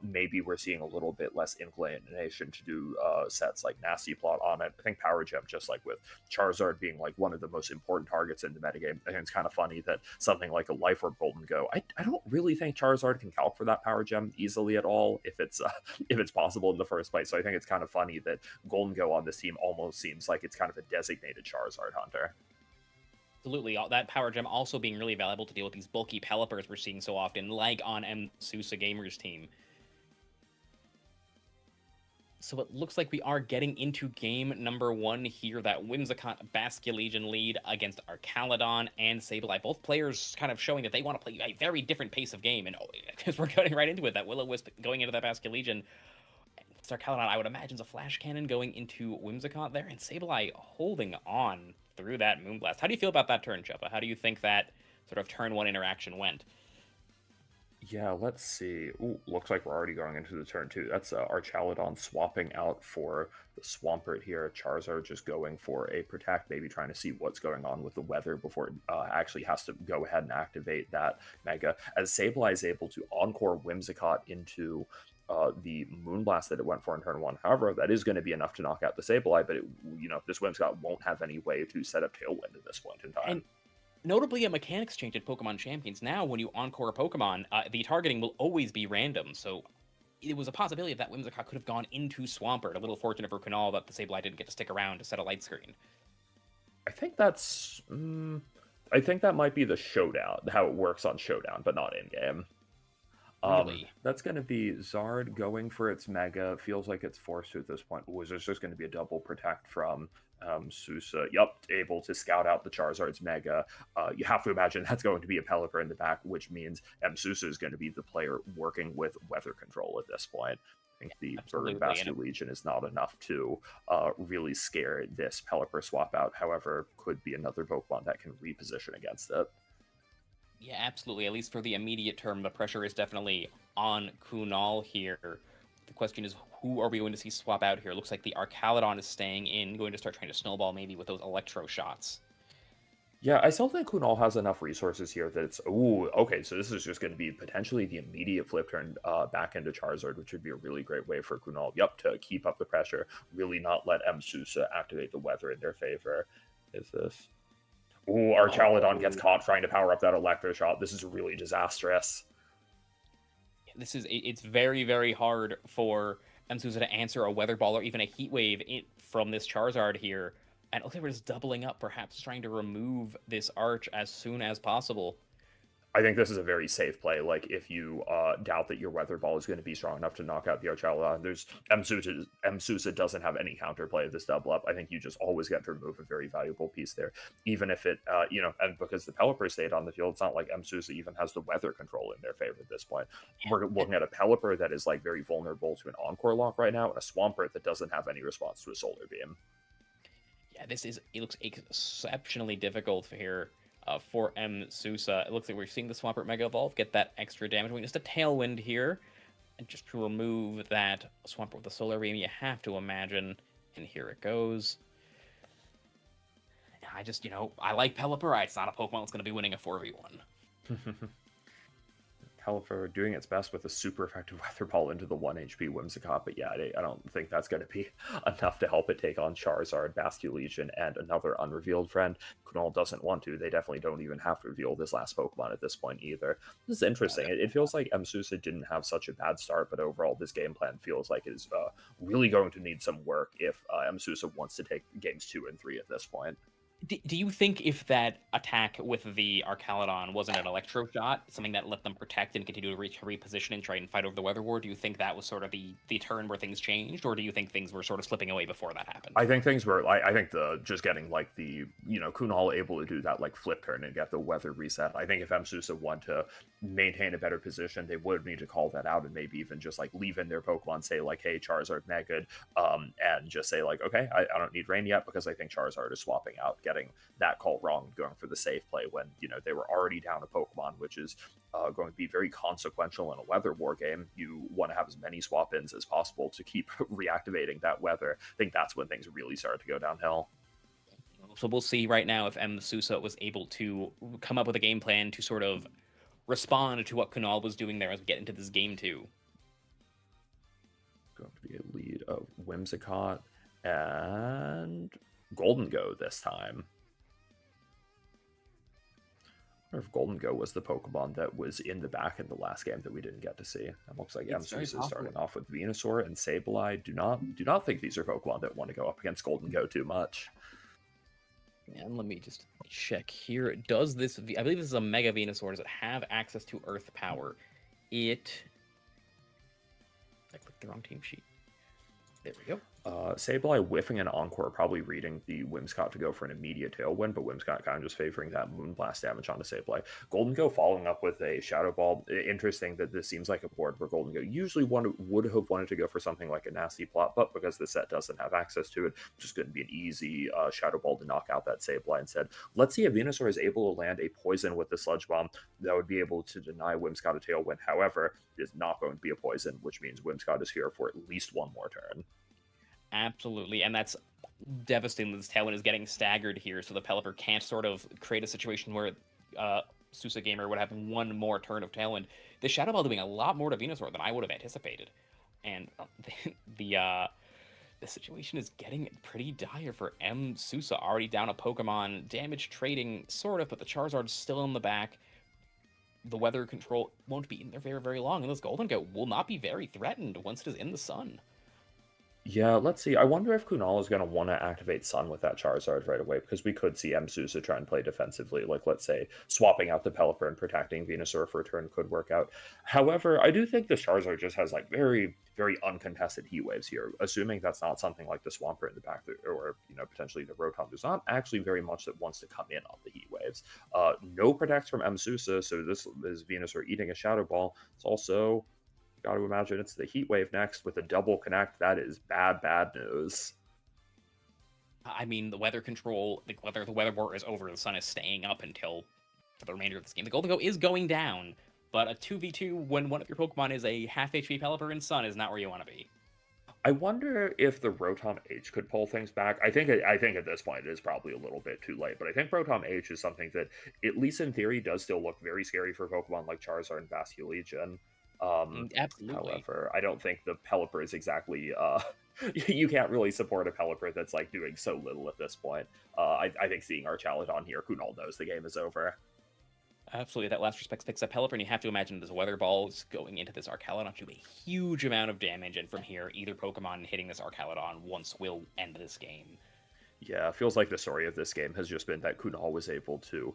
maybe we're seeing a little bit less inclination to do sets like Nasty Plot on it. I think Power Gem, just like with Charizard being like one of the most important targets in the metagame, I think it's kind of funny that something like a Life Orb Golden Go, I don't really think Charizard can calc for that Power Gem easily at all if it's if it's possible in the first place. So I think it's kind of funny that Golden Go on this team almost seems like it's kind of a designated Charizard hunter. Absolutely. That Power Gem also being really valuable to deal with these bulky Pelipers we're seeing so often, like on Sousa Gamer's team. So it looks like we are getting into game number 1 here, that Whimsicott Bastion Legion lead against Archaludon and Sableye. Both players kind of showing that they want to play a very different pace of game, and because we're getting right into it, that Will-O-Wisp going into that Bastion Legion. Archaludon, I would imagine, is a Flash Cannon going into Whimsicott there, and Sableye holding on through that Moonblast. How do you feel about that turn, Chuppa? How do you think that sort of turn 1 interaction went? Yeah, let's see. Ooh, looks like we're already going into the turn 2. That's Archaludon swapping out for the Swampert here. Charizard just going for a Protect, maybe trying to see what's going on with the weather before it actually has to go ahead and activate that Mega. As Sableye is able to Encore Whimsicott into the Moonblast that it went for in turn 1. However, that is going to be enough to knock out the Sableye, but this Whimsicott won't have any way to set up Tailwind at this point in time. And notably, a mechanics change at Pokemon Champions. Now, when you Encore a Pokemon, the targeting will always be random, so it was a possibility that Whimsicott could have gone into Swampert. A little fortunate for Kunal that the Sableye didn't get to stick around to set a light screen. I think that's... I think that might be the Showdown, how it works on Showdown, but not in-game. Really? That's going to be Zard going for its Mega. Feels like it's forced to at this point. Was there's just going to be a double Protect from Sousa. Yup, able to scout out the Charizard's Mega. You have to imagine that's going to be a Pelipper in the back, which means Sousa is going to be the player working with weather control at this point. I think the Bird Bastion Legion is not enough to really scare this Pelipper swap out. However, could be another Pokemon that can reposition against it. Yeah, absolutely. At least for the immediate term, the pressure is definitely on Kunal here. The question is, who are we going to see swap out here? It looks like the Archaludon is staying in, going to start trying to snowball maybe with those Electro shots. Yeah, I still think Kunal has enough resources here that it's... Ooh, okay, so this is just going to be potentially the immediate flip turn back into Charizard, which would be a really great way for Kunal, to keep up the pressure, really not let Sousa activate the weather in their favor. Is this... Ooh, Archaludon gets caught trying to power up that Electro Shot. This is really disastrous. It's very, very hard for Sousa to answer a Weather Ball or even a Heat Wave from this Charizard here. And it looks like we're just doubling up, perhaps trying to remove this Arch as soon as possible. I think this is a very safe play. Like, if you doubt that your Weather Ball is going to be strong enough to knock out the Archaludon, Sousa doesn't have any counterplay of this double up. I think you just always get to remove a very valuable piece there, even if it, and because the Pelipper stayed on the field, it's not like Sousa even has the weather control in their favor at this point. We're looking at a Pelipper that is like very vulnerable to an Encore lock right now, and a Swampert that doesn't have any response to a Solar Beam. Yeah, it looks exceptionally difficult here. For Sousa. It looks like we're seeing the Swampert Mega Evolve get that extra damage. Just a Tailwind here. And just to remove that Swampert with the Solar Beam, you have to imagine. And here it goes. I just, I like Pelipper. It's not a Pokemon that's going to be winning a 4v1. Pelipper doing its best with a super effective Weather Ball into the 1 HP Whimsicott, but yeah, I don't think that's going to be enough to help it take on Charizard, Bastion Legion, and another unrevealed friend. Kunal doesn't want to. They definitely don't even have to reveal this last Pokemon at this point either. This is interesting. It feels like Sousa didn't have such a bad start, but overall this game plan feels like it is really going to need some work if Sousa wants to take games 2 and 3 at this point. Do you think if that attack with the Archaludon wasn't an electro shot, something that let them protect and continue to reposition and try and fight over the Weather War, do you think that was sort of the turn where things changed, or do you think things were sort of slipping away before that happened? I think things were I think the just getting like the Kunal able to do that like flip turn and get the weather reset. I think if MSUSA want to maintain a better position, they would need to call that out and maybe even just like leave in their Pokemon, say like, hey, Charizard Megad, and just say like, okay, I don't need Rain yet because I think Charizard is swapping out, getting that call wrong, going for the safe play when they were already down a Pokemon, which is going to be very consequential in a weather war game. You want to have as many swap ins as possible to keep reactivating that weather. I think that's when things really started to go downhill. So we'll see right now if MSUSA was able to come up with a game plan to sort of respond to what Kunal was doing there as we get into this game too. Going to be a lead of Whimsicott and Golden Go this time. I wonder if Golden Go was the Pokemon that was in the back in the last game that we didn't get to see. It looks like MSUSA is starting off with Venusaur and Sableye. Do not think these are Pokemon that want to go up against Golden Go too much. And let me just check here. Does this... I believe this is a Mega Venusaur. Does it have access to Earth Power? I clicked the wrong team sheet. There we go. Sableye whiffing an Encore, probably reading the Whimsicott to go for an immediate Tailwind, but Whimsicott kind of just favoring that Moonblast damage onto Sableye. Golden Go following up with a Shadow Ball. Interesting that this seems like a board where Golden Go usually would have wanted to go for something like a Nasty Plot, but because the set doesn't have access to it, just going to be an easy Shadow Ball to knock out that Sableye instead. Let's see if Venusaur is able to land a Poison with the Sludge Bomb. That would be able to deny Whimsicott a Tailwind. However, it is not going to be a Poison, which means Whimsicott is here for at least one more turn. Absolutely, and that's devastating that this Tailwind is getting staggered here, so the Pelipper can't sort of create a situation where Susa Gamer would have one more turn of Tailwind. The Shadow Ball doing a lot more to Venusaur than I would have anticipated, and the situation is getting pretty dire for MSUSA, already down a Pokemon, damage trading, sort of, but the Charizard's still in the back. The weather control won't be in there very, very long, and this Golden Goat will not be very threatened once it is in the sun. Yeah, let's see. I wonder if Kunal is going to want to activate Sun with that Charizard right away, because we could see MSUSA try and play defensively. Like, let's say, swapping out the Pelipper and protecting Venusaur for a turn could work out. However, I do think the Charizard just has, like, very, very uncontested Heat Waves here. Assuming that's not something like the Swampert in the back, or, potentially the Rotom. There's not actually very much that wants to come in on the Heat Waves. No protects from MSUSA, so this is Venusaur eating a Shadow Ball. It's also... got to imagine it's the Heat Wave next with a double connect. That is bad news. I mean, the weather control, the weather war is over. The sun is staying up until for the remainder of this game. The Golden Go is going down, but a 2v2 when one of your Pokemon is a half HP Pelipper in sun is not where you want to be. I wonder if the Rotom H could pull things back. I think at this point it is probably a little bit too late, but I think Rotom H is something that, at least in theory, does still look very scary for Pokemon like Charizard and Basculegion. Absolutely. However, I don't think the Pelipper is exactly you can't really support a Pelipper that's like doing so little at this point. I think seeing Archaludon here, Kunal knows the game is over. Absolutely, that last respect picks up Pelipper, and you have to imagine this Weather Ball is going into this Archaludon to do a huge amount of damage, and from here, either Pokemon hitting this Archaludon once will end this game. Yeah, it feels like the story of this game has just been that Kunal was able to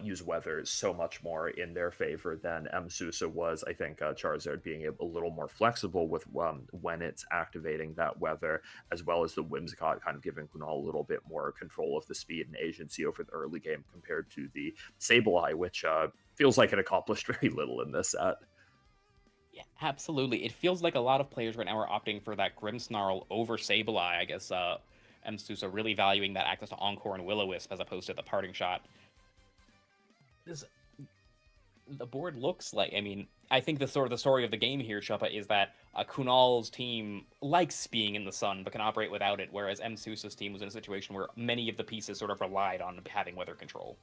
use weather so much more in their favor than MSUSA was. I think Charizard being a little more flexible with when it's activating that weather, as well as the Whimsicott kind of giving Kunal a little bit more control of the speed and agency over the early game compared to the Sableye, which feels like it accomplished very little in this set. Yeah, absolutely. It feels like a lot of players right now are opting for that Grimmsnarl over Sableye, I guess. MSUSA really valuing that access to Encore and Will-O-Wisp as opposed to the Parting Shot. The board looks like, I mean, I think the story of the game here, Chuppa, is that Kunal's team likes being in the sun but can operate without it, whereas MSUSA's team was in a situation where many of the pieces sort of relied on having weather control.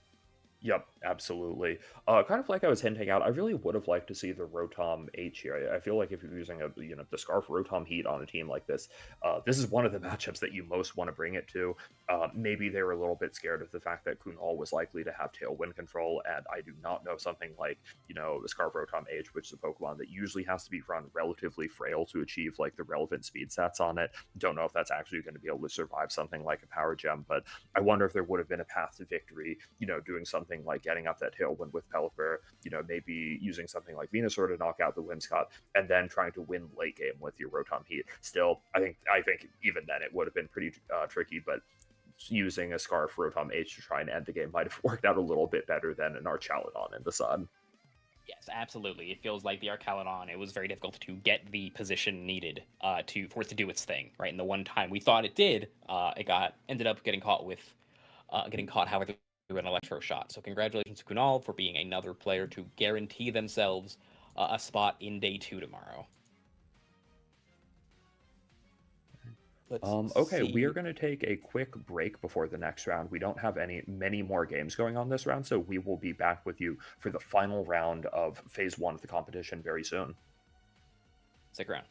Yep, absolutely. Kind of like I was hinting out, I really would have liked to see the Rotom H here. I feel like if you're using the Scarf Rotom Heat on a team like this is one of the matchups that you most want to bring it to. Maybe they were a little bit scared of the fact that Kunal was likely to have Tailwind control, and I do not know something like the Scarf Rotom H, which is a Pokemon that usually has to be run relatively frail to achieve like the relevant speed stats on it. Don't know if that's actually going to be able to survive something like a Power Gem, but I wonder if there would have been a path to victory, doing something like getting up that Tailwind with Pelipper, maybe using something like Venusaur to knock out the Whimsicott, and then trying to win late game with your Rotom Heat. Still, I think even then it would have been pretty tricky, but using a Scarf Rotom H to try and end the game might have worked out a little bit better than an Archaludon in the sun. Yes, absolutely. It feels like the Archaludon, it was very difficult to get the position needed for it to do its thing, right? And the one time we thought it did, it ended up getting caught however through an electro shot. So congratulations to Kunal for being another player to guarantee themselves a spot in day 2 tomorrow. Okay, we are going to take a quick break before the next round. We don't have many more games going on this round, so we will be back with you for the final round of phase 1 of the competition very soon. Stick around.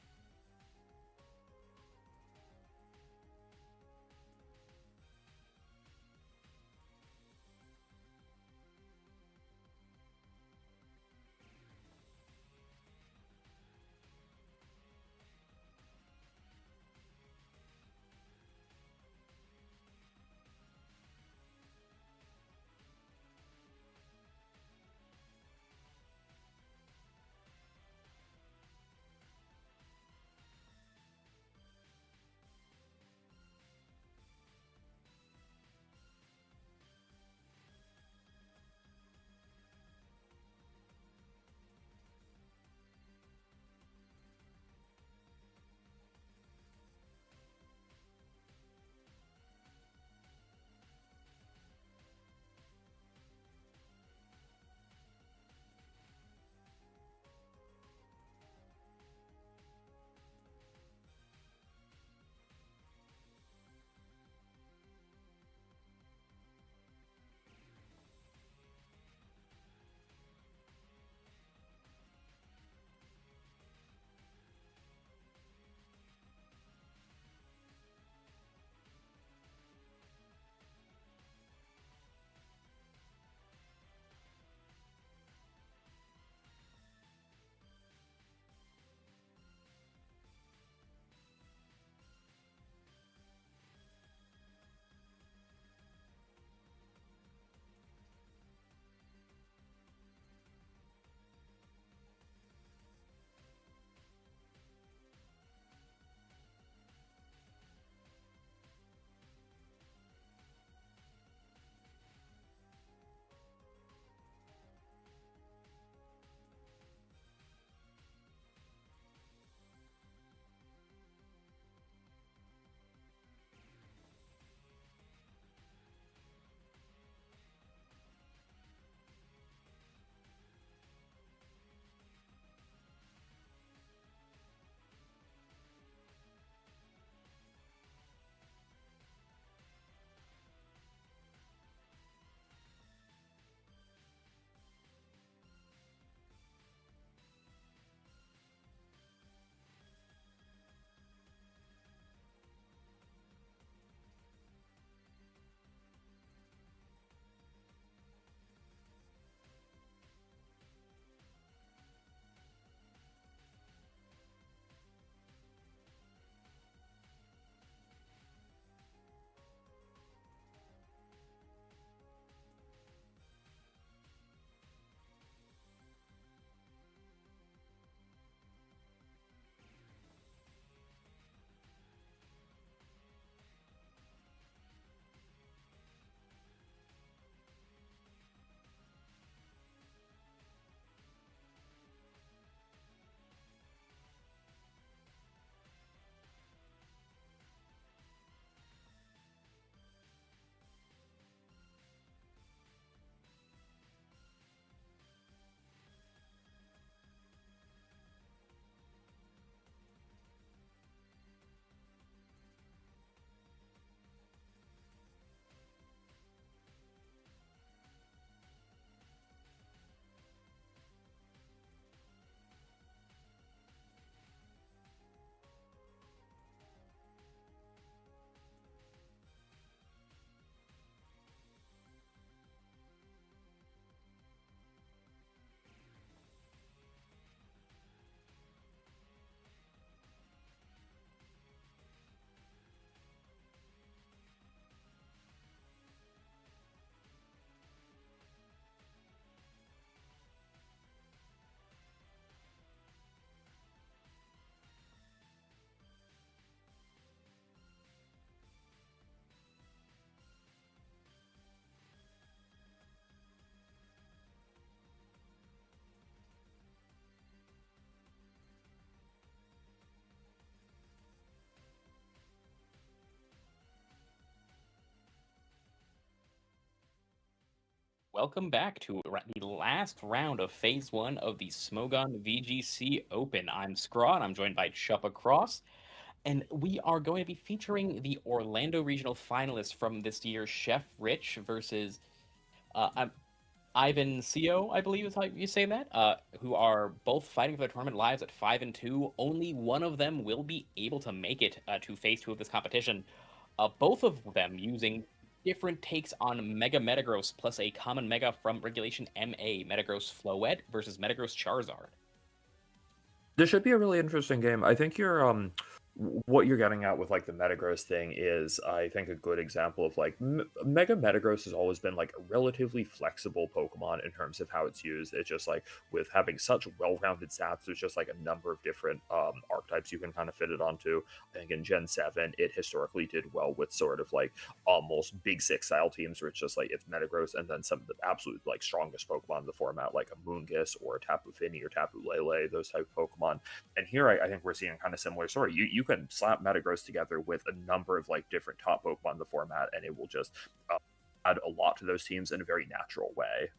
Welcome back to the last round of Phase 1 of the Smogon VGC Open. I'm Scraw, and I'm joined by Chuppa Cross, and we are going to be featuring the Orlando Regional finalists from this year's Chef Rich versus Ivan Co, I believe is how you say that, who are both fighting for their tournament lives at 5-2. Only one of them will be able to make it to Phase 2 of this competition. Both of them using different takes on Mega Metagross plus a common Mega from Regulation MA, Metagross Floette versus Metagross Charizard. This should be a really interesting game. I think what you're getting at with like the Metagross thing is, I think, a good example of like Mega Metagross has always been like a relatively flexible Pokemon in terms of how it's used. It's just like with having such well-rounded stats, there's just like a number of different archetypes you can kind of fit it onto. I think in Gen 7, it historically did well with sort of like almost Big Six style teams where it's just like it's Metagross and then some of the absolute like strongest Pokemon in the format, like a Moongus or a Tapu Fini or Tapu Lele, those type of Pokemon. And here I think we're seeing a kind of similar story. You can slap Metagross together with a number of like different top Pokemon in the format, and it will just add a lot to those teams in a very natural way.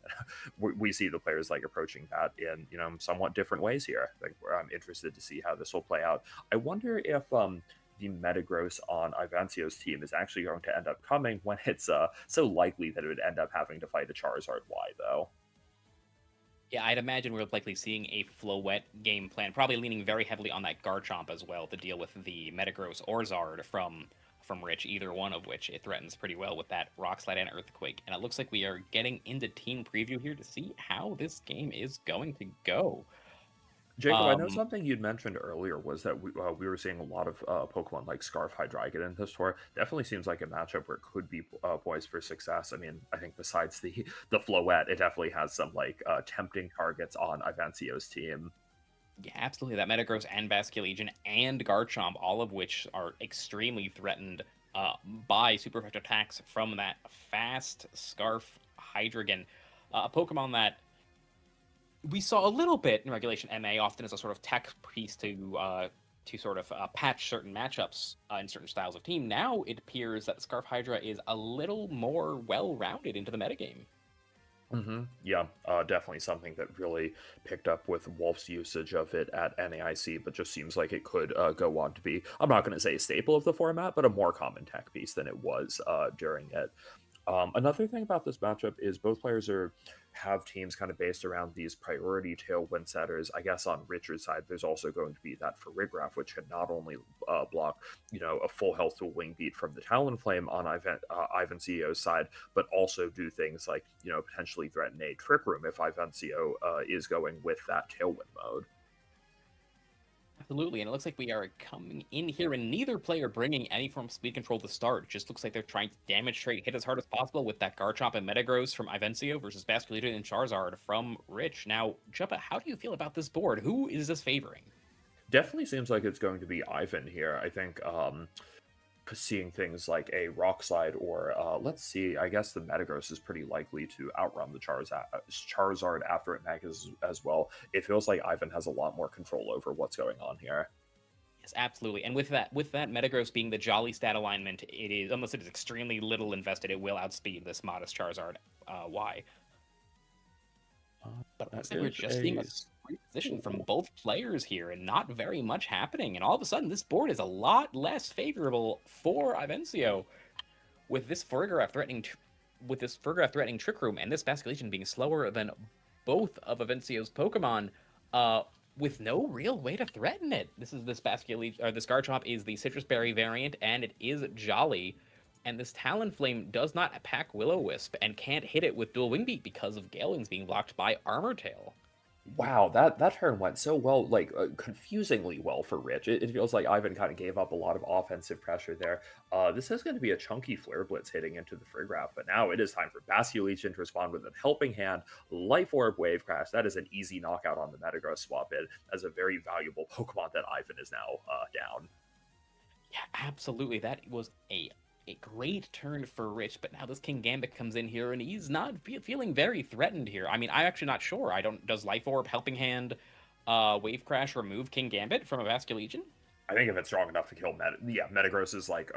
We see the players like approaching that in somewhat different ways here. Like, I'm interested to see how this will play out. I wonder if the Metagross on Ivancio's team is actually going to end up coming when it's so likely that it would end up having to fight a Charizard Y, though. Yeah, I'd imagine we're likely seeing a Floette game plan, probably leaning very heavily on that Garchomp as well to deal with the Metagross or Zard from Rich, either one of which it threatens pretty well with that Rock Slide and Earthquake. And it looks like we are getting into team preview here to see how this game is going to go. Jacob, I know something you'd mentioned earlier was that we were seeing a lot of Pokemon like Scarf Hydreigon in this tour. Definitely seems like a matchup where it could be poised for success. I mean, I think besides the Floette, it definitely has some like tempting targets on Ivancio's team. Yeah, absolutely. That Metagross and Basculegion and Garchomp, all of which are extremely threatened by super effective attacks from that fast Scarf Hydreigon, a Pokemon that we saw a little bit in Regulation MA, often as a sort of tech piece to sort of patch certain matchups in certain styles of team. Now it appears that Scarf Hydra is a little more well-rounded into the metagame. Yeah, definitely something that really picked up with Wolf's usage of it at NAIC, but just seems like it could go on to be, I'm not going to say a staple of the format, but a more common tech piece than it was during it. Another thing about this matchup is both players have teams kind of based around these priority tailwind setters. I guess on Richard's side, there's also going to be that Farigiraf, which can not only block, a full health to Wing Beat from the Talonflame on Ivanceo's side, but also do things like, potentially threaten a Trick Room if Ivancio is going with that tailwind mode. Absolutely, and it looks like we are coming in here and neither player bringing any form of speed control to start. It just looks like they're trying to damage trade, hit as hard as possible with that Garchomp and Metagross from Ivancio versus Basculegion and Charizard from Rich. Now, Chuppa, how do you feel about this board? Who is this favoring? Definitely seems like it's going to be Ivan here. I think seeing things like a Rock Slide or let's see, I guess the Metagross is pretty likely to outrun the Charizard after it megas as well. It feels like Ivan has a lot more control over what's going on here. Yes, absolutely. And with that Metagross being the Jolly stat alignment, it is, unless it is extremely little invested, it will outspeed this modest Charizard Y. But it looks like we're just seeing a great position from both players here and not very much happening. And all of a sudden, this board is a lot less favorable for Ivancio with this Farigiraf threatening Trick Room and this Basculegion being slower than both of Ivancio's Pokemon with no real way to threaten it. This Garchomp is the Citrus Berry variant and it is Jolly. And this Talonflame does not pack Will-O-Wisp and can't hit it with Dual Wing Beat because of Gale Wings being blocked by Armor Tail. Wow, that turn went so well, like confusingly well for Rich. It feels like Ivan kind of gave up a lot of offensive pressure there. This is going to be a chunky Flare Blitz hitting into the Farigiraf, but now it is time for Basculegion to respond with a helping hand. Life Orb Wave Crash, that is an easy knockout on the Metagross Swampert as a very valuable Pokemon that Ivan is now down. Yeah, absolutely. That was a great turn for Rich, but now this King Gambit comes in here and he's not feeling very threatened here. I mean, I'm actually not sure. Does Life Orb, Helping Hand, Wave Crash remove King Gambit from a Basculegion? I think if it's strong enough to kill Metagross is like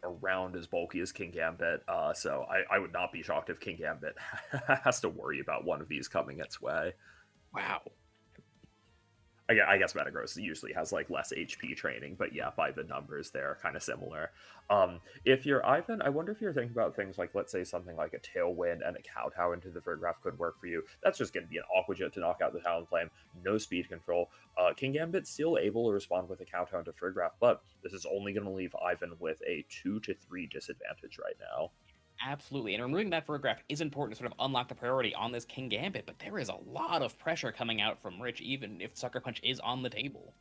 a around as bulky as King Gambit. So I would not be shocked if King Gambit has to worry about one of these coming its way. Wow. I guess Metagross usually has like less HP training, but yeah, by the numbers, they're kind of similar. If you're Ivan, I wonder if you're thinking about things like, let's say, something like a Tailwind and a Kowtow into the Vergraph could work for you. That's just going to be an Aqua Jet to knock out the Talonflame, no speed control. King Gambit's still able to respond with a Kowtow into Vergraph, but this is only going to leave Ivan with a 2 to 3 disadvantage right now. Absolutely, and removing that photograph is important to sort of unlock the priority on this King Gambit, but there is a lot of pressure coming out from Rich, even if Sucker Punch is on the table.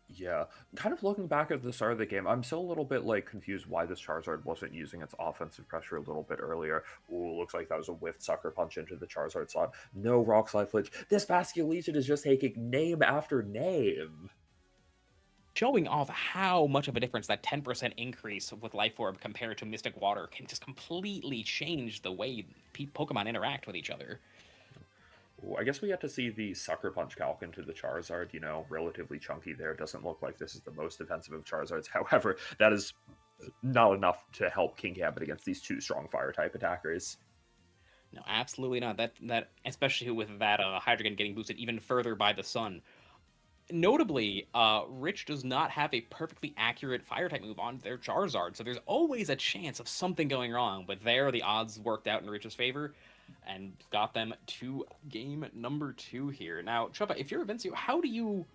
Yeah, kind of looking back at the start of the game, I'm still a little bit like confused why this Charizard wasn't using its offensive pressure a little bit earlier. Ooh, looks like that was a whiffed Sucker Punch into the Charizard slot. No Rock Slide Flinch. This Basculegion is just taking name after name. Showing off how much of a difference that 10% increase with Life Orb compared to Mystic Water can just completely change the way Pokemon interact with each other. Ooh, I guess we have to see the Sucker Punch calc into the Charizard, you know, relatively chunky there. Doesn't look like this is the most defensive of Charizards. However, that is not enough to help King Gambit against these two strong Fire-type attackers. No, absolutely not. That especially with that Hydreigon getting boosted even further by the sun. Notably, Rich does not have a perfectly accurate Fire-type move on their Charizard, so there's always a chance of something going wrong, but there the odds worked out in Rich's favor and got them to game number 2 here. Now, Chuba, if you're Vencio, how do you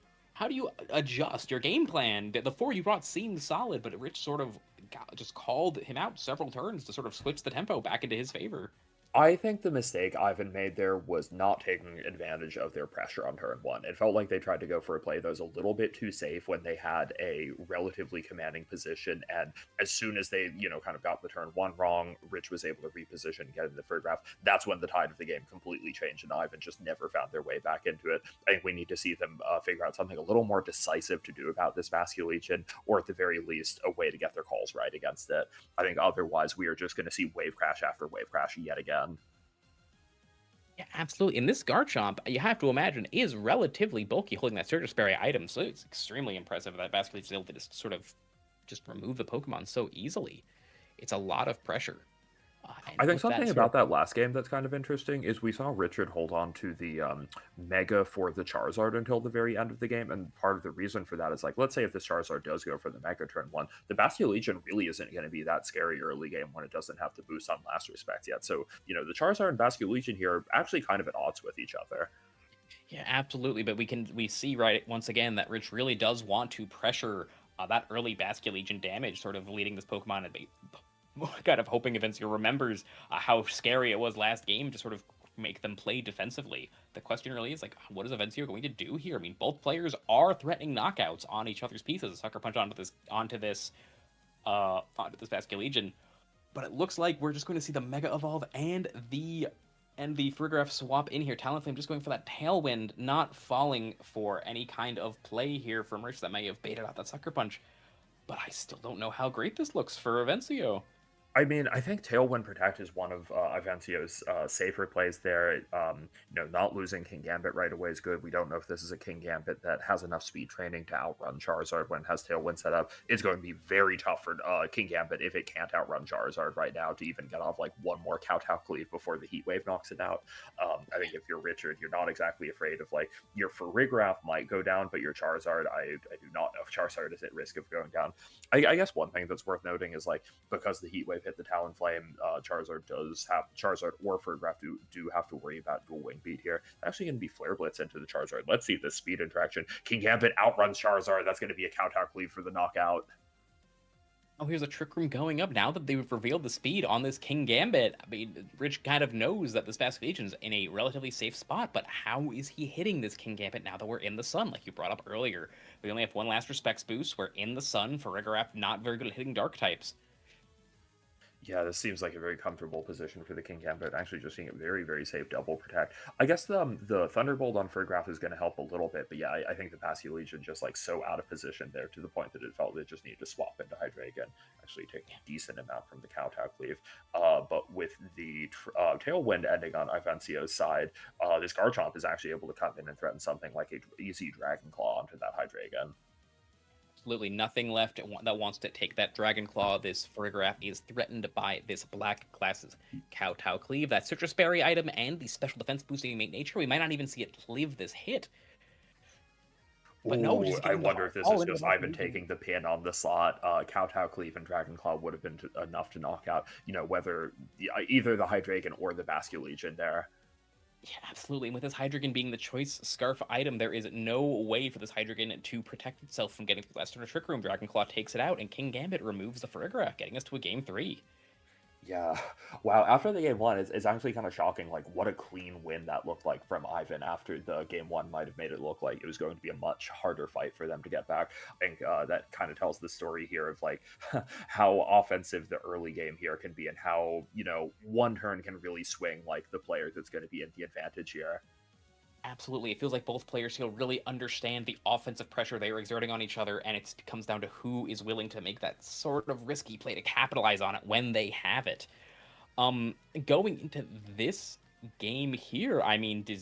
adjust your game plan? The 4 you brought seemed solid, but Rich sort of just called him out several turns to sort of switch the tempo back into his favor. I think the mistake Ivan made there was not taking advantage of their pressure on turn 1. It felt like they tried to go for a play that was a little bit too safe when they had a relatively commanding position, and as soon as they, kind of got the turn 1 wrong, Rich was able to reposition and get in the Vergraph. That's when the tide of the game completely changed, and Ivan just never found their way back into it. I think we need to see them figure out something a little more decisive to do about this Basculegion, or at the very least, a way to get their calls right against it. I think otherwise we are just going to see Wave Crash after Wave Crash yet again. Yeah, absolutely. And this Garchomp, you have to imagine, is relatively bulky holding that Surge Sperry item, so it's extremely impressive that Basculegion is able to just sort of just remove the Pokemon so easily. It's a lot of pressure. I think something about that last game that's kind of interesting is we saw Richard hold on to the Mega for the Charizard until the very end of the game, and part of the reason for that is, like, let's say if this Charizard does go for the Mega turn 1, the Basculegion really isn't going to be that scary early game when it doesn't have the boost on Last Respect yet. So, the Charizard and Basculegion here are actually kind of at odds with each other. Yeah, absolutely, but we see right once again that Rich really does want to pressure that early Basculegion damage, sort of leading this Pokemon and kind of hoping Vencio remembers how scary it was last game to sort of make them play defensively. The question really is, like, what is Vencio going to do here? I mean, both players are threatening knockouts on each other's pieces. A Sucker Punch onto this Basculegion, but it looks like we're just going to see the Mega Evolve and the Vergraph swap in here. Talonflame just going for that Tailwind, not falling for any kind of play here from Rich that may have baited out that Sucker Punch. But I still don't know how great this looks for Vencio. I mean, I think Tailwind Protect is one of Avencio's safer plays there. Not losing King Gambit right away is good. We don't know if this is a King Gambit that has enough speed training to outrun Charizard when it has Tailwind set up. It's going to be very tough for King Gambit if it can't outrun Charizard right now to even get off like one more Kowtow Cleave before the Heat Wave knocks it out. I think if you're Richard, you're not exactly afraid of, like, your Farigiraf might go down, but your Charizard, I do not know if Charizard is at risk of going down. I guess one thing that's worth noting is, like, because the Heat Wave hit the Talonflame, Charizard or Vergraph do have to worry about dual wing beat here. It's actually going to be Flare Blitz into the Charizard. Let's see this speed interaction. King Gambit outruns Charizard. That's going to be a Kowtow Cleave for the knockout. Oh, here's a Trick Room going up. Now that they've revealed the speed on this King Gambit, I mean, Rich kind of knows that this Basculegion's in a relatively safe spot, but how is he hitting this King Gambit now that we're in the sun, like you brought up earlier? We only have one Last Respects boost. We're in the sun. Farigiraf not very good at hitting dark types. Yeah, this seems like a very comfortable position for the King Gambit. Actually, just seeing a very, very safe double protect. I guess the Thunderbolt on Vergraph is going to help a little bit, but yeah, I think the Basculegion just like so out of position there to the point that it felt it just needed to swap into Hydreigon. Actually take a decent amount from the Kowtow Cleave. But with the Tailwind ending on Avencio's side, this Garchomp is actually able to come in and threaten something like a easy Dragon Claw onto that Hydreigon. absolutely nothing left that wants to take that Dragon Claw. This Farigiraf is threatened by this Black Glasses Kowtow Cleave, that Citrus Berry item, and the special defense boosting innate nature. We might not even see it live this hit. But no, Ooh, just I getting the wonder if this all is into just the Ivan Legion. taking the pin on the slot. Kowtow Cleave and Dragon Claw would have been enough to knock out, whether either the Hydreigon or the Basculegion there. Yeah, absolutely. And with this Hydreigon being the choice Scarf item, there is no way for this Hydreigon to protect itself from getting through last turn of Trick Room. Dragon Claw takes it out, and King Gambit removes the Farigiraf, getting us to a game 3. Yeah. Wow. After the game one, it's actually kind of shocking, like, what a clean win that looked like from Ivan after the game one might have made it look like it was going to be a much harder fight for them to get back. I think that kind of tells the story here of, like, how offensive the early game here can be and how, one turn can really swing, like, the player that's going to be in the advantage here. Absolutely. It feels like both players here really understand the offensive pressure they are exerting on each other, and it comes down to who is willing to make that sort of risky play to capitalize on it when they have it. Going into this game here, I mean, do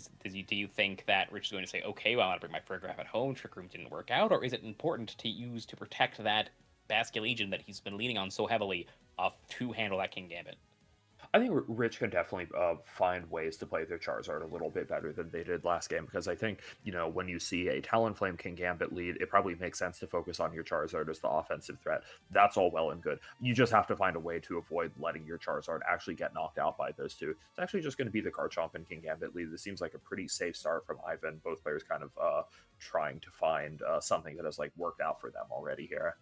you think that Rich is going to say, okay, well, I'm going to bring my Farigiraf at home, Trick Room didn't work out, or is it important to use to protect that Basculegion that he's been leaning on so heavily to handle that King Gambit? I think Rich can definitely find ways to play their Charizard a little bit better than they did last game, because I think, when you see a Talonflame King Gambit lead, it probably makes sense to focus on your Charizard as the offensive threat. That's all well and good. You just have to find a way to avoid letting your Charizard actually get knocked out by those two. It's actually just going to be the Garchomp and King Gambit lead. This seems like a pretty safe start from Ivan. Both players kind of trying to find something that has worked out for them already here.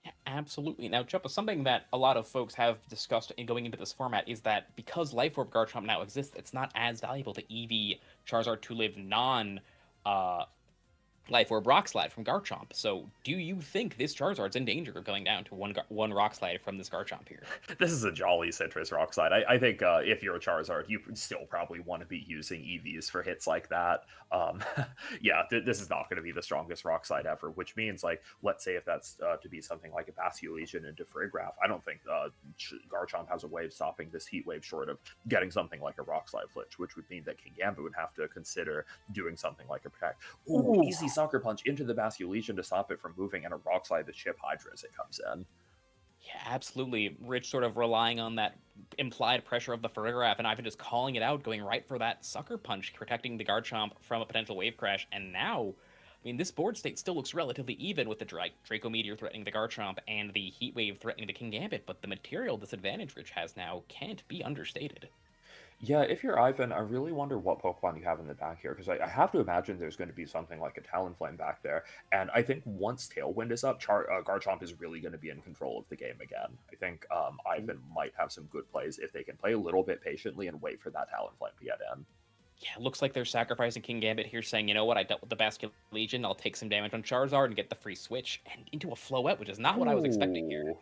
Yeah, absolutely. Now, Juppa, something that a lot of folks have discussed in going into this format is that because Life Orb Garchomp now exists, it's not as valuable to EV Charizard to live Life Orb Rock Slide from Garchomp. So, do you think this Charizard's in danger of going down to one Rock Slide from this Garchomp here? This is a jolly Citrus Rock Slide. I think if you're a Charizard, you still probably want to be using EVs for hits like that. Yeah, this is not going to be the strongest Rock Slide ever, which means, let's say if that's to be something like a Basculegion into Farigiraf, I don't think Garchomp has a way of stopping this Heat Wave short of getting something like a Rock Slide Flitch, which would mean that King Gambit would have to consider doing something like a Protect. Ooh, easy Sucker Punch into the Basculegion to stop it from moving, and a Rock Slide to chip Hydra as it comes in. Yeah, absolutely. Rich sort of relying on that implied pressure of the Farigiraf, and Ivan just calling it out, going right for that Sucker Punch, protecting the Garchomp from a potential Wave Crash. And now, I mean, this board state still looks relatively even with the Draco Meteor threatening the Garchomp and the Heat Wave threatening the King Gambit, but the material disadvantage Rich has now can't be understated. Yeah, if you're Ivan, I really wonder what Pokemon you have in the back here, because I have to imagine there's going to be something like a Talonflame back there, and I think once Tailwind is up, Garchomp is really going to be in control of the game again. I think Ivan might have some good plays if they can play a little bit patiently and wait for that Talonflame to get in. Yeah, looks like they're sacrificing King Gambit here, saying, you know what, I dealt with the Basculegion, I'll take some damage on Charizard and get the free switch, and into a Floette, which is not what I was expecting here.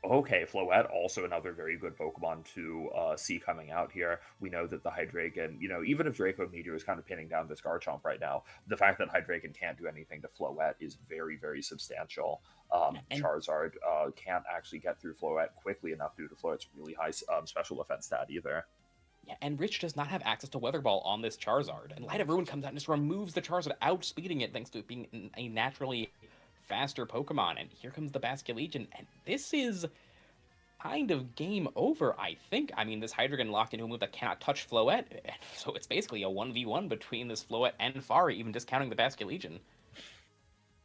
Okay, Floette, also another very good Pokemon to see coming out here. We know that the Hydreigon, even if Draco Meteor is kind of pinning down this Garchomp right now, the fact that Hydreigon can't do anything to Floette is very, very substantial. Charizard can't actually get through Floette quickly enough due to Floette's really high special defense stat either. Yeah, and Rich does not have access to Weather Ball on this Charizard, and Light of Ruin comes out and just removes the Charizard, outspeeding it thanks to it being a naturally faster Pokemon. And here comes the Basculegion, and this is kind of game over, I think. I mean, this Hydreigon locked into a move that cannot touch Floette, so it's basically a 1v1 between this Floette and Fari, even discounting the Basculegion.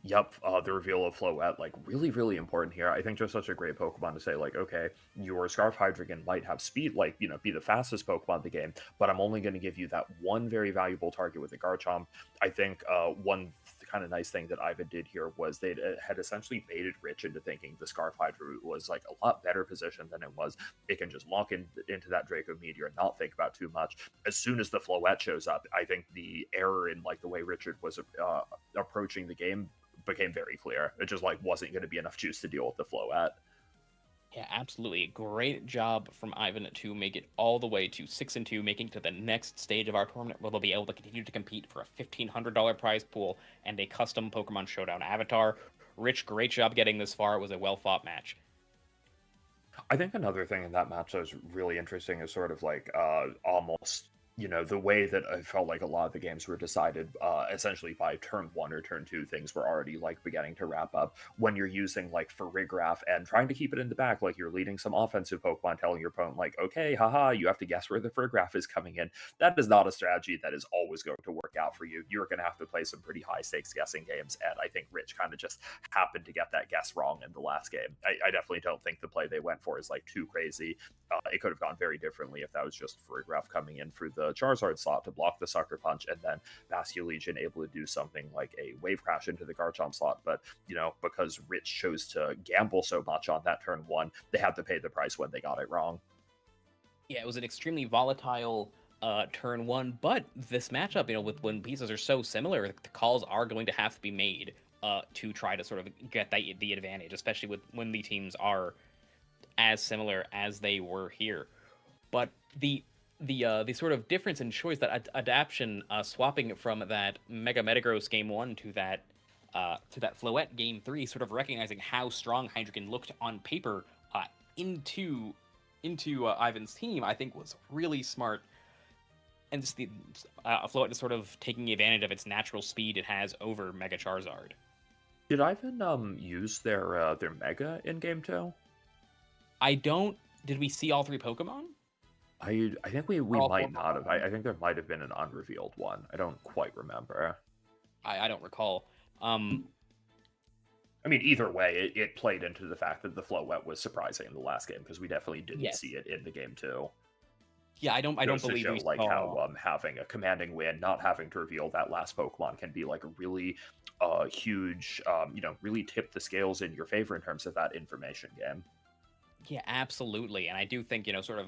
Yep, the reveal of Floette, really, really important here. I think just such a great Pokemon to say, okay, your Scarf Hydreigon might have speed, be the fastest Pokemon in the game, but I'm only going to give you that one very valuable target with the Garchomp. I think one kind of nice thing that Ivan did here was they had essentially baited Rich into thinking the Scarf Hydra was a lot better position than it was. It can just lock into that Draco Meteor and not think about too much. As soon as the Floette shows up, I think the error in the way Richard was approaching the game became very clear. It just wasn't going to be enough juice to deal with the Floette. Yeah, absolutely. Great job from Ivan to make it all the way to 6-2, making it to the next stage of our tournament where they'll be able to continue to compete for a $1,500 prize pool and a custom Pokemon Showdown avatar. Rich, great job getting this far. It was a well-fought match. I think another thing in that match that was really interesting is sort of almost the way that I felt like a lot of the games were decided essentially by turn 1 or turn 2, things were already like beginning to wrap up. When you're using like Farigiraf and trying to keep it in the back, like you're leading some offensive Pokemon, telling your opponent like, okay, haha, you have to guess where the Farigiraf is coming in. That is not a strategy that is always going to work out for you. You're going to have to play some pretty high stakes guessing games, and I think Rich kind of just happened to get that guess wrong in the last game. I definitely don't think the play they went for is like too crazy. It could have gone very differently if that was just Farigiraf coming in through the Charizard slot to block the Sucker Punch, and then Basculegion able to do something like a Wave Crash into the Garchomp slot. But, because Rich chose to gamble so much on that turn 1, they had to pay the price when they got it wrong. Yeah, it was an extremely volatile turn 1, but this matchup, with when pieces are so similar, the calls are going to have to be made to try to sort of get the advantage, especially when the teams are as similar as they were here. But the sort of difference in choice, that adaptation, swapping from that Mega Metagross game 1 to that Floette game 3, sort of recognizing how strong Hydreigon looked on paper into Ivan's team, I think was really smart. And just the Floette is sort of taking advantage of its natural speed it has over Mega Charizard. Did Ivan use their Mega in game 2? Did we see all 3 Pokemon? I think we All might 4 not have. I think there might have been an unrevealed one. I don't quite remember. I don't recall. I mean, either way, it played into the fact that the Floette was surprising in the last game, because we definitely didn't see it in the game 2. Yeah, I don't believe show, we like saw... how having a commanding win, not having to reveal that last Pokemon, can be like a really huge, really tip the scales in your favor in terms of that information game. Yeah, absolutely. And I do think, sort of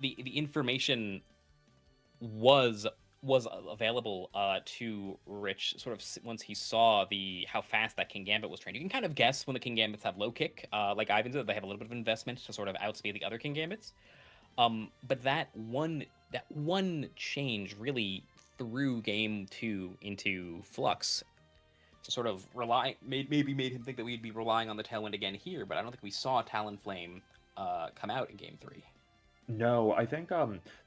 the information was available to Rich sort of once he saw how fast that King Gambit was trained. You can kind of guess when the King Gambits have low kick, like Ivan's did. They have a little bit of investment to sort of outspeed the other King Gambits. But that one change really threw game 2 into flux. To sort of maybe made him think that we'd be relying on the Tailwind again here, but I don't think we saw Talonflame come out in game 3. No, I think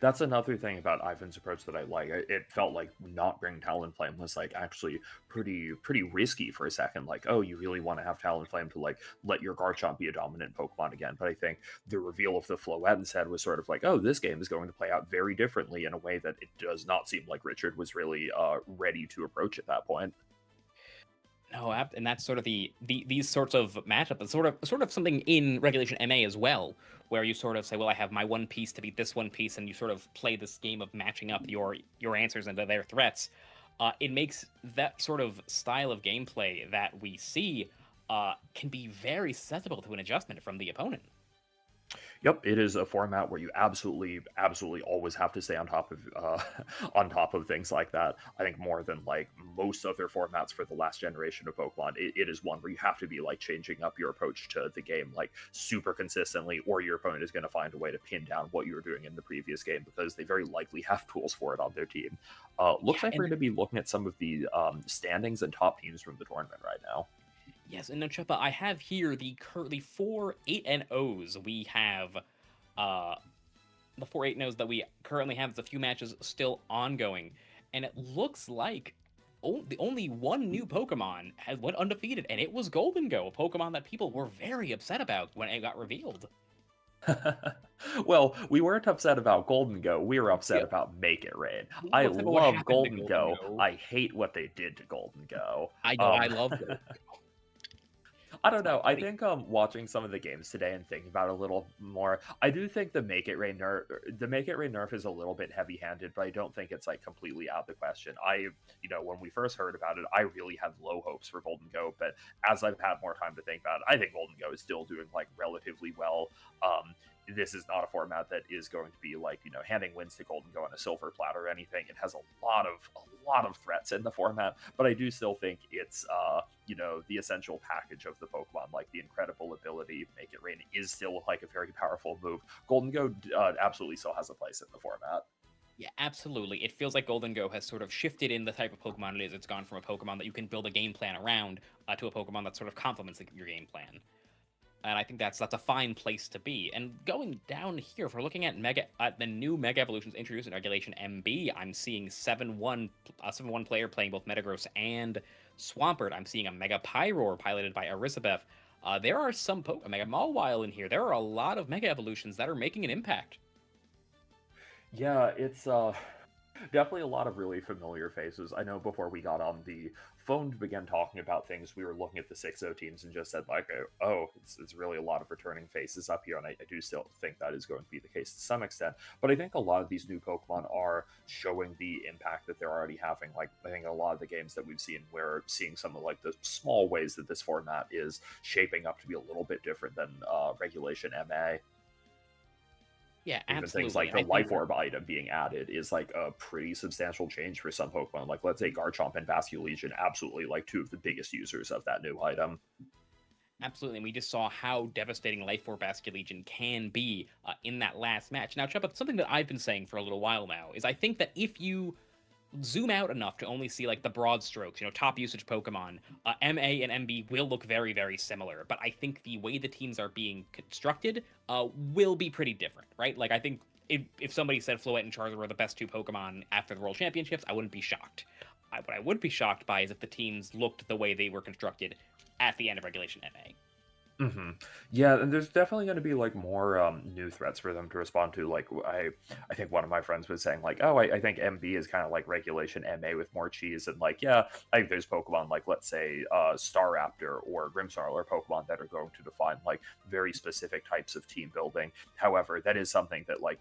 that's another thing about Ivan's approach that I like. It felt like not bringing Talonflame was like actually pretty risky for a second. Like, oh, you really want to have Talonflame to like let your Garchomp be a dominant Pokemon again. But I think the reveal of the Floette instead was sort of like, oh, this game is going to play out very differently in a way that it does not seem like Richard was really ready to approach at that point. No, and that's sort of these sorts of matchups, sort of something in Regulation MA as well, where you sort of say, well, I have my one piece to beat this one piece, and you sort of play this game of matching up your answers into their threats. It makes that sort of style of gameplay that we see can be very susceptible to an adjustment from the opponent. Yep, it is a format where you absolutely always have to stay on top of things like that. I think more than like most other formats for the last generation of Pokemon, it is one where you have to be like changing up your approach to the game like super consistently, or your opponent is going to find a way to pin down what you were doing in the previous game, because they very likely have tools for it on their team. Looks like we're going to be looking at some of the standings and top teams from the tournament right now. Yes, and Chepa, I have here the 4 8-0s we have. The 4 8-0s that we currently have. There's a few matches still ongoing, and it looks like the only one new Pokemon has went undefeated, and it was Golden Go, a Pokemon that people were very upset about when it got revealed. Well, we weren't upset about Golden Go. We were upset about Make It Rain. I love Golden Go. I hate what they did to Golden Go. I know, I love Golden Go. I don't know. I think watching some of the games today and thinking about it a little more, I do think the Make It Rain nerf is a little bit heavy-handed, but I don't think it's like completely out of the question. When we first heard about it, I really had low hopes for Golden Go, but as I've had more time to think about it, I think Golden Go is still doing like relatively well. This is not a format that is going to be like, handing wins to Golden Go on a silver platter or anything. It has a lot of threats in the format, but I do still think it's, the essential package of the Pokemon, like the incredible ability, Make It Rain is still like a very powerful move. Golden Go absolutely still has a place in the format. Yeah, absolutely. It feels like Golden Go has sort of shifted in the type of Pokemon it is. It's gone from a Pokemon that you can build a game plan around to a Pokemon that sort of complements your game plan. and I think that's a fine place to be. And going down here, if we're looking at the new Mega Evolutions introduced in Regulation MB, I'm seeing 7-1 player playing both Metagross and Swampert. I'm seeing a Mega Pyroar piloted by Arisabeth. There are some Mega Mawile in here. There are a lot of Mega Evolutions that are making an impact. Yeah, it's definitely a lot of really familiar faces. I know before we got on the phone to begin talking about things, we were looking at the 6-0 teams and just said, like, oh, it's really a lot of returning faces up here, and I do still think that is going to be the case to some extent. But I think a lot of these new Pokemon are showing the impact that they're already having. Like, I think a lot of the games that we've seen, we're seeing some of, like, the small ways that this format is shaping up to be a little bit different than Regulation MA. Yeah, Even absolutely. things like the Life Orb item being added is like a pretty substantial change for some Pokemon. Like, let's say Garchomp and Basculegion, absolutely like two of the biggest users of that new item. Absolutely, and we just saw how devastating Life Orb Basculegion can be in that last match. Now, Chuba, something that I've been saying for a little while now is I think that if you zoom out enough to only see like the broad strokes, top usage Pokemon, MA and MB will look very, very similar. But I think the way the teams are being constructed will be pretty different, right? Like, I think if somebody said Floette and Charizard were the best two Pokemon after the World Championships, I wouldn't be shocked. What I would be shocked by is if the teams looked the way they were constructed at the end of Regulation MA. Mm-hmm. Yeah, and there's definitely going to be like more new threats for them to respond to. Like, I think one of my friends was saying like, oh, I think MB is kind of like Regulation MA with more cheese, and like, yeah, I think there's Pokemon like, let's say Staraptor or Grimmsnarl are Pokemon that are going to define like very specific types of team building. However, that is something that, like,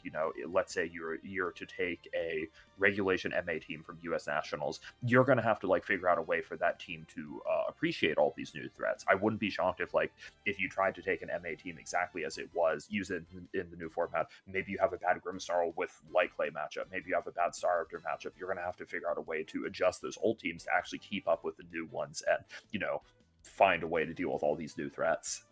let's say you're to take a Regulation MA team from US Nationals, you're going to have to like figure out a way for that team to appreciate all these new threats. I wouldn't be shocked if you tried to take an MA team exactly as it was, use it in the new format. Maybe you have a bad Grimmsnarl with Light Clay matchup. Maybe you have a bad Staraptor matchup. You're going to have to figure out a way to adjust those old teams to actually keep up with the new ones and, find a way to deal with all these new threats.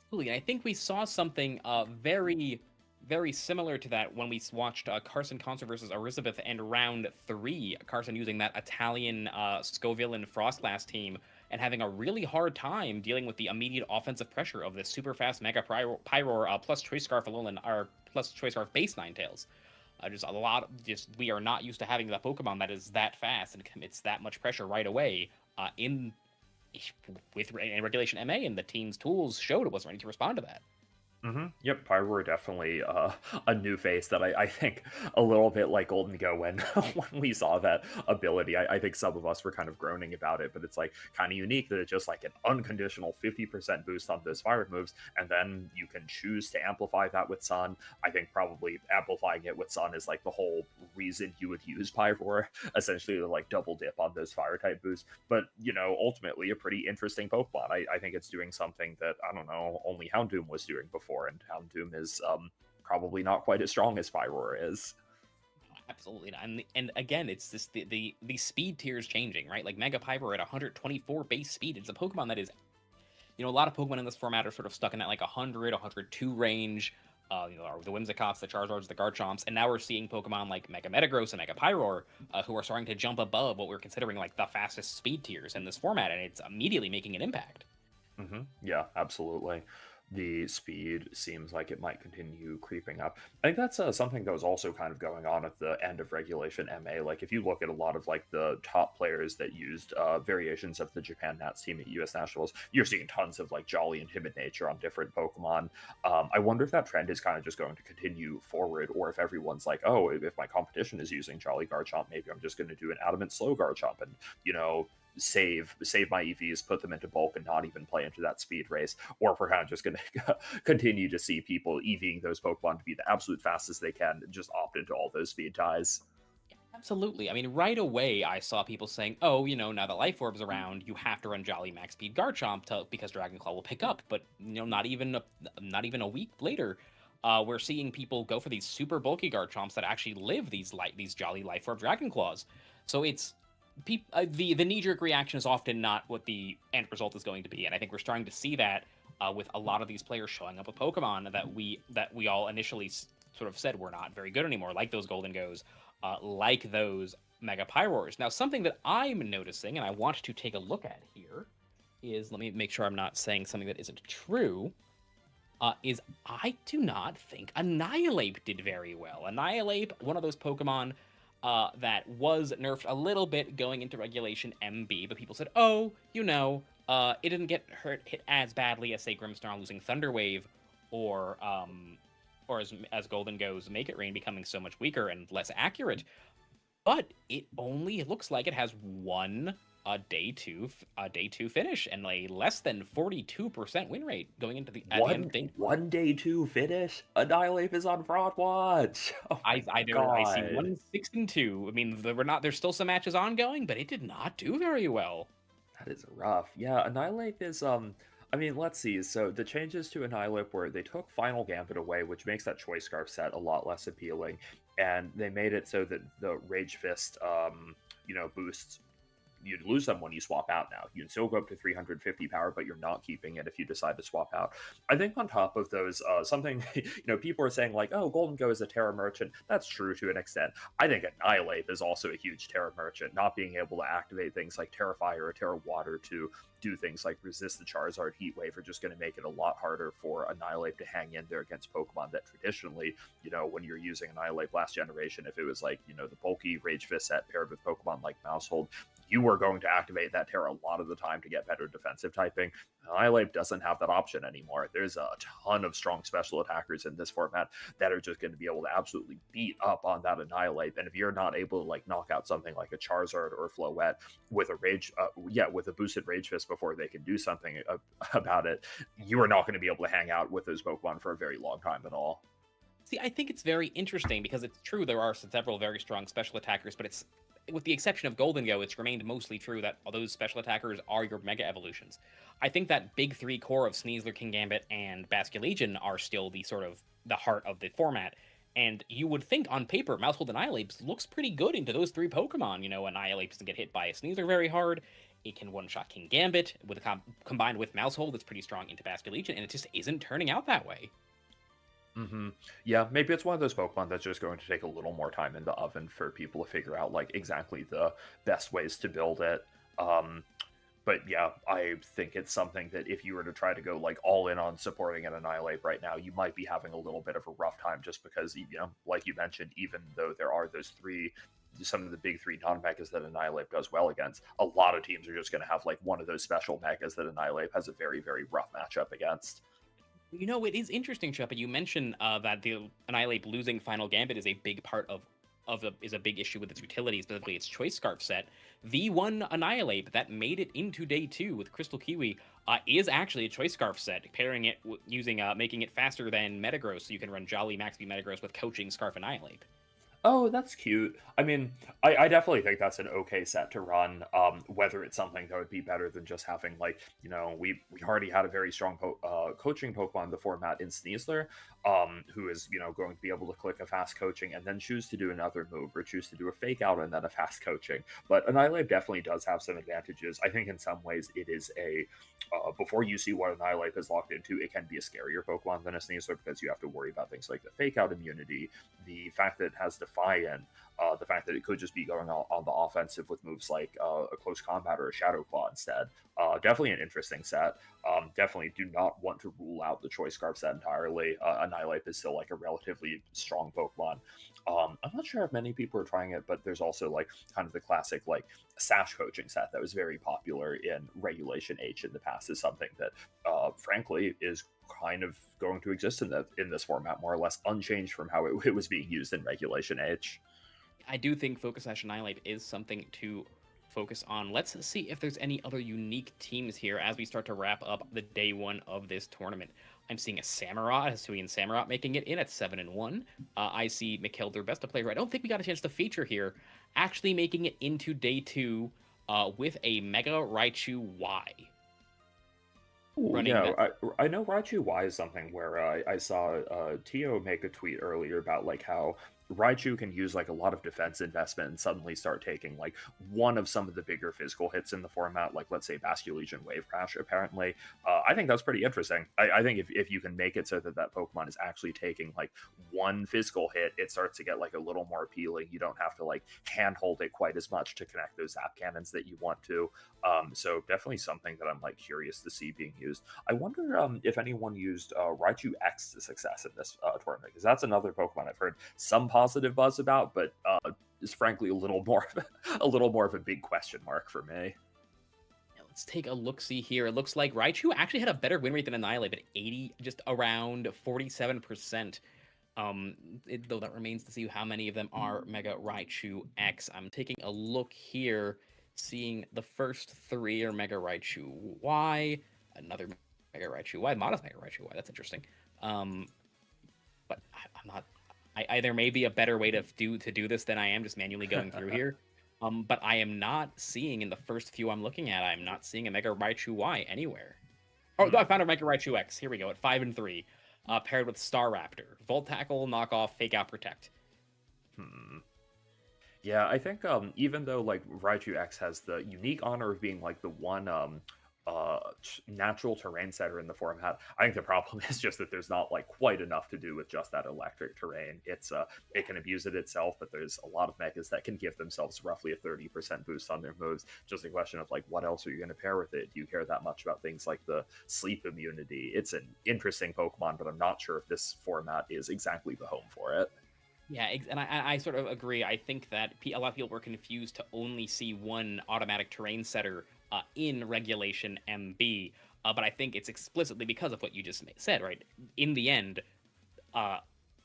Absolutely. I think we saw something very, very similar to that when we watched Carson Concert versus Arisabeth in round 3. Carson using that Italian Scoville and Frostlass team and having a really hard time dealing with the immediate offensive pressure of this super fast Mega Pyroar plus Choice Scarf Alolan, or plus Choice Scarf base Ninetales. We are not used to having the Pokemon that is that fast and commits that much pressure right away in Regulation MA, and the team's tools showed it wasn't ready to respond to that. Mm-hmm. Yep, Pyroar definitely a new face that I think a little bit like Golden Go when when we saw that ability. I think some of us were kind of groaning about it, but it's like kind of unique that it's just like an unconditional 50% boost on those fire moves, and then you can choose to amplify that with Sun. I think probably amplifying it with Sun is like the whole reason you would use Pyroar, essentially to like double dip on those fire type boosts. But ultimately a pretty interesting Pokemon. I think it's doing something that, I don't know, only Houndoom was doing before. And Houndoom is probably not quite as strong as Pyroar is. Absolutely not. And again, it's this the speed tier is changing, right? Like Mega Pyroar at 124 base speed. It's a Pokemon that is, a lot of Pokemon in this format are sort of stuck in that like 100, 102 range. The Whimsicots, the Charizards, the Garchomps, and now we're seeing Pokemon like Mega Metagross and Mega Pyroar who are starting to jump above what we're considering like the fastest speed tiers in this format, and it's immediately making an impact. Mm-hmm. Yeah, absolutely. The speed seems like it might continue creeping up. I think that's something that was also kind of going on at the end of Regulation MA. Like, if you look at a lot of like the top players that used variations of the Japan Nats team at US Nationals, you're seeing tons of like Jolly and Timid Nature on different Pokemon. I wonder if that trend is kind of just going to continue forward, or if everyone's like, oh, if my competition is using Jolly Garchomp, maybe I'm just going to do an Adamant Slow Garchomp and, save my EVs, put them into bulk, and not even play into that speed race. Or if we're kind of just going to continue to see people EVing those Pokemon to be the absolute fastest they can, and just opt into all those speed ties. Absolutely. I mean, right away, I saw people saying, oh, now that Life Orb's around, you have to run Jolly Max Speed Garchomp because Dragonclaw will pick up. But, not even a week later, we're seeing people go for these super bulky Garchomps that actually live these Jolly Life Orb Dragonclaws. So it's the knee-jerk reaction is often not what the end result is going to be, and I think we're starting to see that with a lot of these players showing up with Pokemon that we all initially sort of said were not very good anymore, like those Golden Goes, like those Mega Pyroars. Now, something that I'm noticing, and I want to take a look at here, is, let me make sure I'm not saying something that isn't true, is I do not think Annihilate did very well. Annihilate, one of those Pokemon that was nerfed a little bit going into Regulation MB, but people said, oh, it didn't get hit as badly as, say, Grimmsnarl losing Thunder Wave, or as Golden goes, Make It Rain becoming so much weaker and less accurate. But it looks like it has one day two finish and a less than 42% win rate going into the end of day. One day two finish. Annihilate is on Fraud Watch. Oh I see God. 1, 6, and 2. I mean, there's still some matches ongoing, but it did not do very well. That is rough. Yeah, Annihilate is I mean, let's see. So the changes to Annihilate were they took Final Gambit away, which makes that Choice Scarf set a lot less appealing, and they made it so that the Rage Fist boosts, you'd lose them when you swap out now. You can still go up to 350 power, but you're not keeping it if you decide to swap out. I think on top of those, something, people are saying like, oh, Golden Go is a Terra Merchant. That's true to an extent. I think Annihilate is also a huge Terra Merchant. Not being able to activate things like Terra Fire or Terra Water to do things like resist the Charizard Heat Wave are just going to make it a lot harder for Annihilate to hang in there against Pokemon that traditionally, when you're using Annihilate last generation, if it was like, the bulky Rage Fist set paired with Pokemon like Mousehold, you were going to activate that Terra a lot of the time to get better defensive typing. Annihilate doesn't have that option anymore. There's a ton of strong special attackers in this format that are just going to be able to absolutely beat up on that Annihilate. And if you're not able to like knock out something like a Charizard or a Floette with a boosted Rage Fist before they can do something about it, you are not going to be able to hang out with those Pokemon for a very long time at all. See, I think it's very interesting because it's true there are several very strong special attackers, but it's, with the exception of Golden Go, it's remained mostly true that all those special attackers are your Mega Evolutions. I think that big three core of Sneasler, Kingambit, and Basculegion are still the sort of the heart of the format. And you would think on paper, Mousehold Annihilate looks pretty good into those three Pokemon. Annihilate doesn't get hit by a Sneasler very hard. It can one-shot Kingambit, combined with Mousehold, it's pretty strong into Basculegion, and it just isn't turning out that way. Mm-hmm. Yeah, maybe it's one of those Pokemon that's just going to take a little more time in the oven for people to figure out like exactly the best ways to build it. But yeah, I think it's something that if you were to try to go like all in on supporting an Annihilate right now, you might be having a little bit of a rough time just because, like you mentioned, even though there are some of the big three non-megas that Annihilate does well against, a lot of teams are just going to have like one of those special megas that Annihilate has a very, very rough matchup against. It is interesting, Shepard. You mentioned that the Annihilate losing Final Gambit is a big part is a big issue with its utility, specifically its Choice Scarf set. The one Annihilate that made it into day 2 with Crystal Kiwi is actually a Choice Scarf set, pairing it making it faster than Metagross, so you can run Jolly Max Speed Metagross with Coaching Scarf Annihilate. Oh, that's cute. I mean, I definitely think that's an okay set to run. Whether it's something that would be better than just having like, we already had a very strong coaching Pokemon in the format in Sneasler, who is, going to be able to click a fast coaching and then choose to do another move or choose to do a fake out and then a fast coaching. But Annihilate definitely does have some advantages. I think in some ways it is before you see what Annihilate is locked into, it can be a scarier Pokemon than a Sneasler because you have to worry about things like the fake out immunity, the fact that it has Defiant, the fact that it could just be going on the offensive with moves like a Close Combat or a Shadow Claw instead. Definitely an interesting set. Definitely do not want to rule out the Choice Scarf set entirely. Annihilate is still like a relatively strong Pokemon. I'm not sure if many people are trying it, but there's also like kind of the classic like Sash coaching set that was very popular in Regulation H in the past is something that frankly is kind of going to exist in this format more or less unchanged from how it was being used in Regulation H. I do think Focus Sash Annihilate is something to focus on. Let's see if there's any other unique teams here as we start to wrap up the day 1 of this tournament. I'm seeing a Samurott, Hisuian Samurott making it in at 7-1. I see Mikhail, their best player, I don't think we got a chance to feature here, actually making it into day 2 with a Mega Raichu Y. I know Raichu Y is something where I saw Tio make a tweet earlier about like how Raichu can use like a lot of defense investment and suddenly start taking like one of some of the bigger physical hits in the format, like let's say Basculegion Wave Crash. Apparently, I think that's pretty interesting. I think if you can make it so that that Pokemon is actually taking like one physical hit, it starts to get like a little more appealing. You don't have to like handhold it quite as much to connect those zap cannons that you want to. So definitely something that I'm like curious to see being used. I wonder if anyone used Raichu X to success in this tournament, because that's another Pokemon I've heard some positive buzz about, but is frankly a little more of a big question mark for me. Yeah, let's take a look-see here. It looks like Raichu actually had a better win rate than Annihilate, at 80, just around 47%. Though that remains to see how many of them are Mega Raichu X. I'm taking a look here, seeing the first 3 are Mega Raichu Y, another Mega Raichu Y, modest Mega Raichu Y. That's interesting. But I'm not. There may be a better way to do this than I am just manually going through here. But I am not seeing in the first few I'm looking at. I'm not seeing a Mega Raichu Y anywhere. Oh, I found a Mega Raichu X. Here we go at 5 and 3, paired with Staraptor, Volt Tackle, Knockoff, Fake Out, Protect. Yeah, I think even though like Raichu X has the unique honor of being like the one natural terrain setter in the format, I think the problem is just that there's not like quite enough to do with just that electric terrain. It can abuse it itself, but there's a lot of megas that can give themselves roughly a 30% boost on their moves. Just a question of like, what else are you going to pair with it? Do you care that much about things like the sleep immunity? It's an interesting Pokemon, but I'm not sure if this format is exactly the home for it. Yeah, and I sort of agree. I think that a lot of people were confused to only see one automatic terrain setter in Regulation MB, but I think it's explicitly because of what you just said, right? In the end,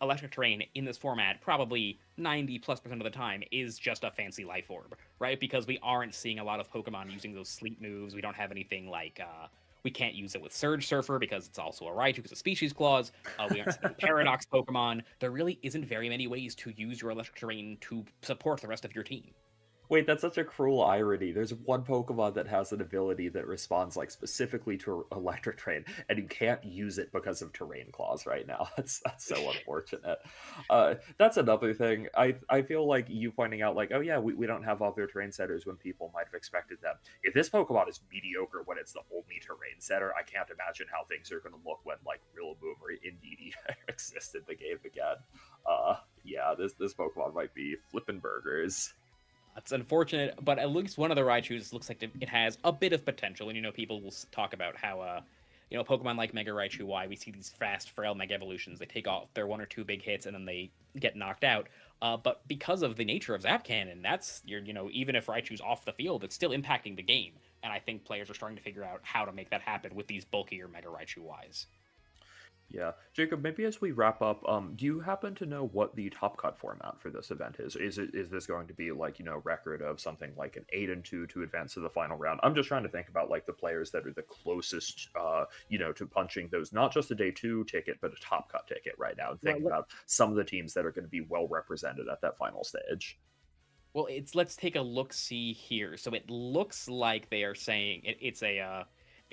electric terrain in this format, probably 90+% of the time, is just a fancy Life Orb, right? Because we aren't seeing a lot of Pokemon using those sleep moves. We don't have anything like... we can't use it with Surge Surfer because it's also a Raichu because of Species Clause. We aren't seeing Paradox Pokemon. There really isn't very many ways to use your electric terrain to support the rest of your team. Wait, that's such a cruel irony. There's one Pokemon that has an ability that responds like specifically to electric terrain, and you can't use it because of Terrain Clause right now. That's so unfortunate. That's another thing. I feel like you pointing out like, oh yeah, we don't have other terrain setters when people might have expected them. If this Pokemon is mediocre when it's the only terrain setter, I can't imagine how things are going to look when like Rillaboom or Indeedee exist in the game again. Yeah, this Pokemon might be flipping burgers. It's unfortunate, but at least one of the Raichus looks like it has a bit of potential. And, people will talk about how, Pokemon like Mega Raichu Y, we see these fast, frail Mega Evolutions. They take off their 1 or 2 big hits, and then they get knocked out. But because of the nature of Zap Cannon, that's, even if Raichu's off the field, it's still impacting the game. And I think players are starting to figure out how to make that happen with these bulkier Mega Raichu Ys. Yeah. Jacob, maybe as we wrap up, do you happen to know what the top cut format for this event is? Is this going to be like, record of something like an 8-2 to advance to the final round? I'm just trying to think about like the players that are the closest, to punching those, not just a day 2 ticket, but a top cut ticket right now. And thinking about some of the teams that are going to be well represented at that final stage. Well, let's take a look-see here. So it looks like they are saying it's a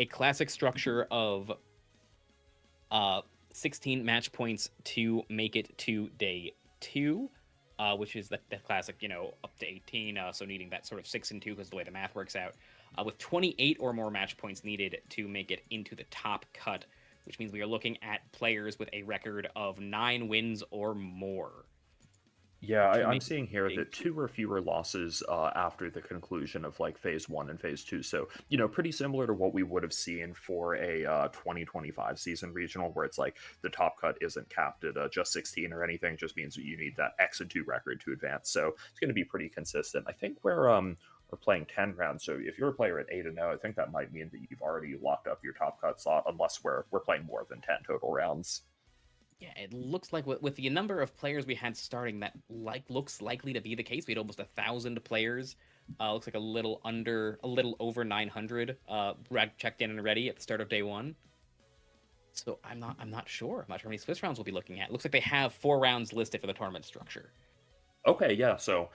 classic structure of 16 match points to make it to day 2, which is the classic, up to 18, so needing that sort of 6 and 2 because the way the math works out, with 28 or more match points needed to make it into the top cut, which means we are looking at players with a record of 9 wins or more. Yeah, I'm seeing here that 2 or fewer losses after the conclusion of like phase 1 and phase 2. So, pretty similar to what we would have seen for a 2025 season regional, where it's like the top cut isn't capped at just 16 or anything, just means that you need that X and 2 record to advance. So it's going to be pretty consistent. I think we're playing 10 rounds. So if you're a player at 8-0, I think that might mean that you've already locked up your top cut slot, unless we're playing more than 10 total rounds. Yeah, it looks like with the number of players we had starting, that looks likely to be the case. We had almost 1,000 players. Looks like a little over 900 checked in and ready at the start of day 1. So I'm not sure how many Swiss rounds we'll be looking at. It looks like they have 4 rounds listed for the tournament structure. Okay, yeah. So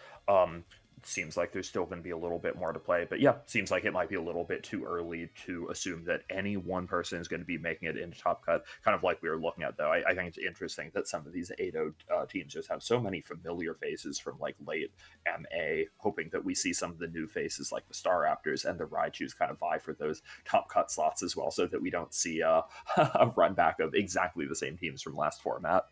seems like there's still going to be a little bit more to play. But yeah, seems like it might be a little bit too early to assume that any one person is going to be making it into top cut, kind of like we were looking at, though. I think it's interesting that some of these 8-0 teams just have so many familiar faces from like late MA, hoping that we see some of the new faces like the Staraptors and the Raichus kind of vie for those top cut slots as well, so that we don't see a run back of exactly the same teams from last format.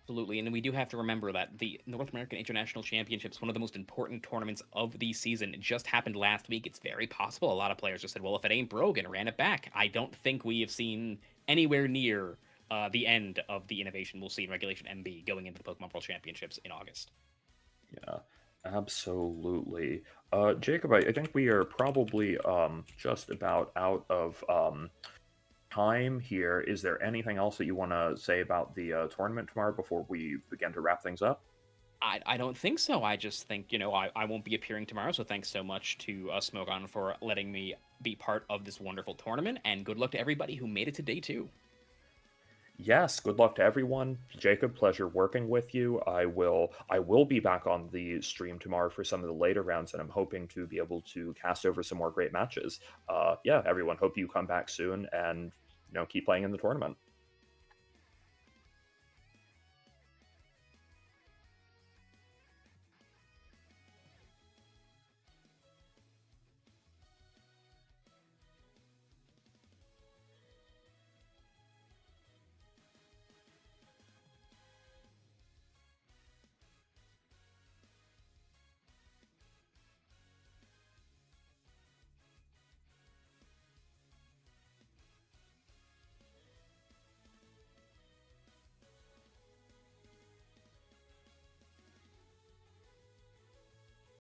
Absolutely, and we do have to remember that the North American International Championships, one of the most important tournaments of the season, just happened last week. It's very possible a lot of players just said, well, if it ain't broke, and ran it back. I don't think we have seen anywhere near the end of the innovation we'll see in Regulation MB going into the Pokemon World Championships in August. Yeah, absolutely. Jacob, I think we are probably just about out of time here. Is there anything else that you want to say about the tournament tomorrow before we begin to wrap things up? I don't think so. I just think, I won't be appearing tomorrow, so thanks so much to Smogon for letting me be part of this wonderful tournament, and good luck to everybody who made it to day 2. Yes, good luck to everyone. Jacob, pleasure working with you. I will be back on the stream tomorrow for some of the later rounds, and I'm hoping to be able to cast over some more great matches. Yeah, everyone, hope you come back soon and keep playing in the tournament.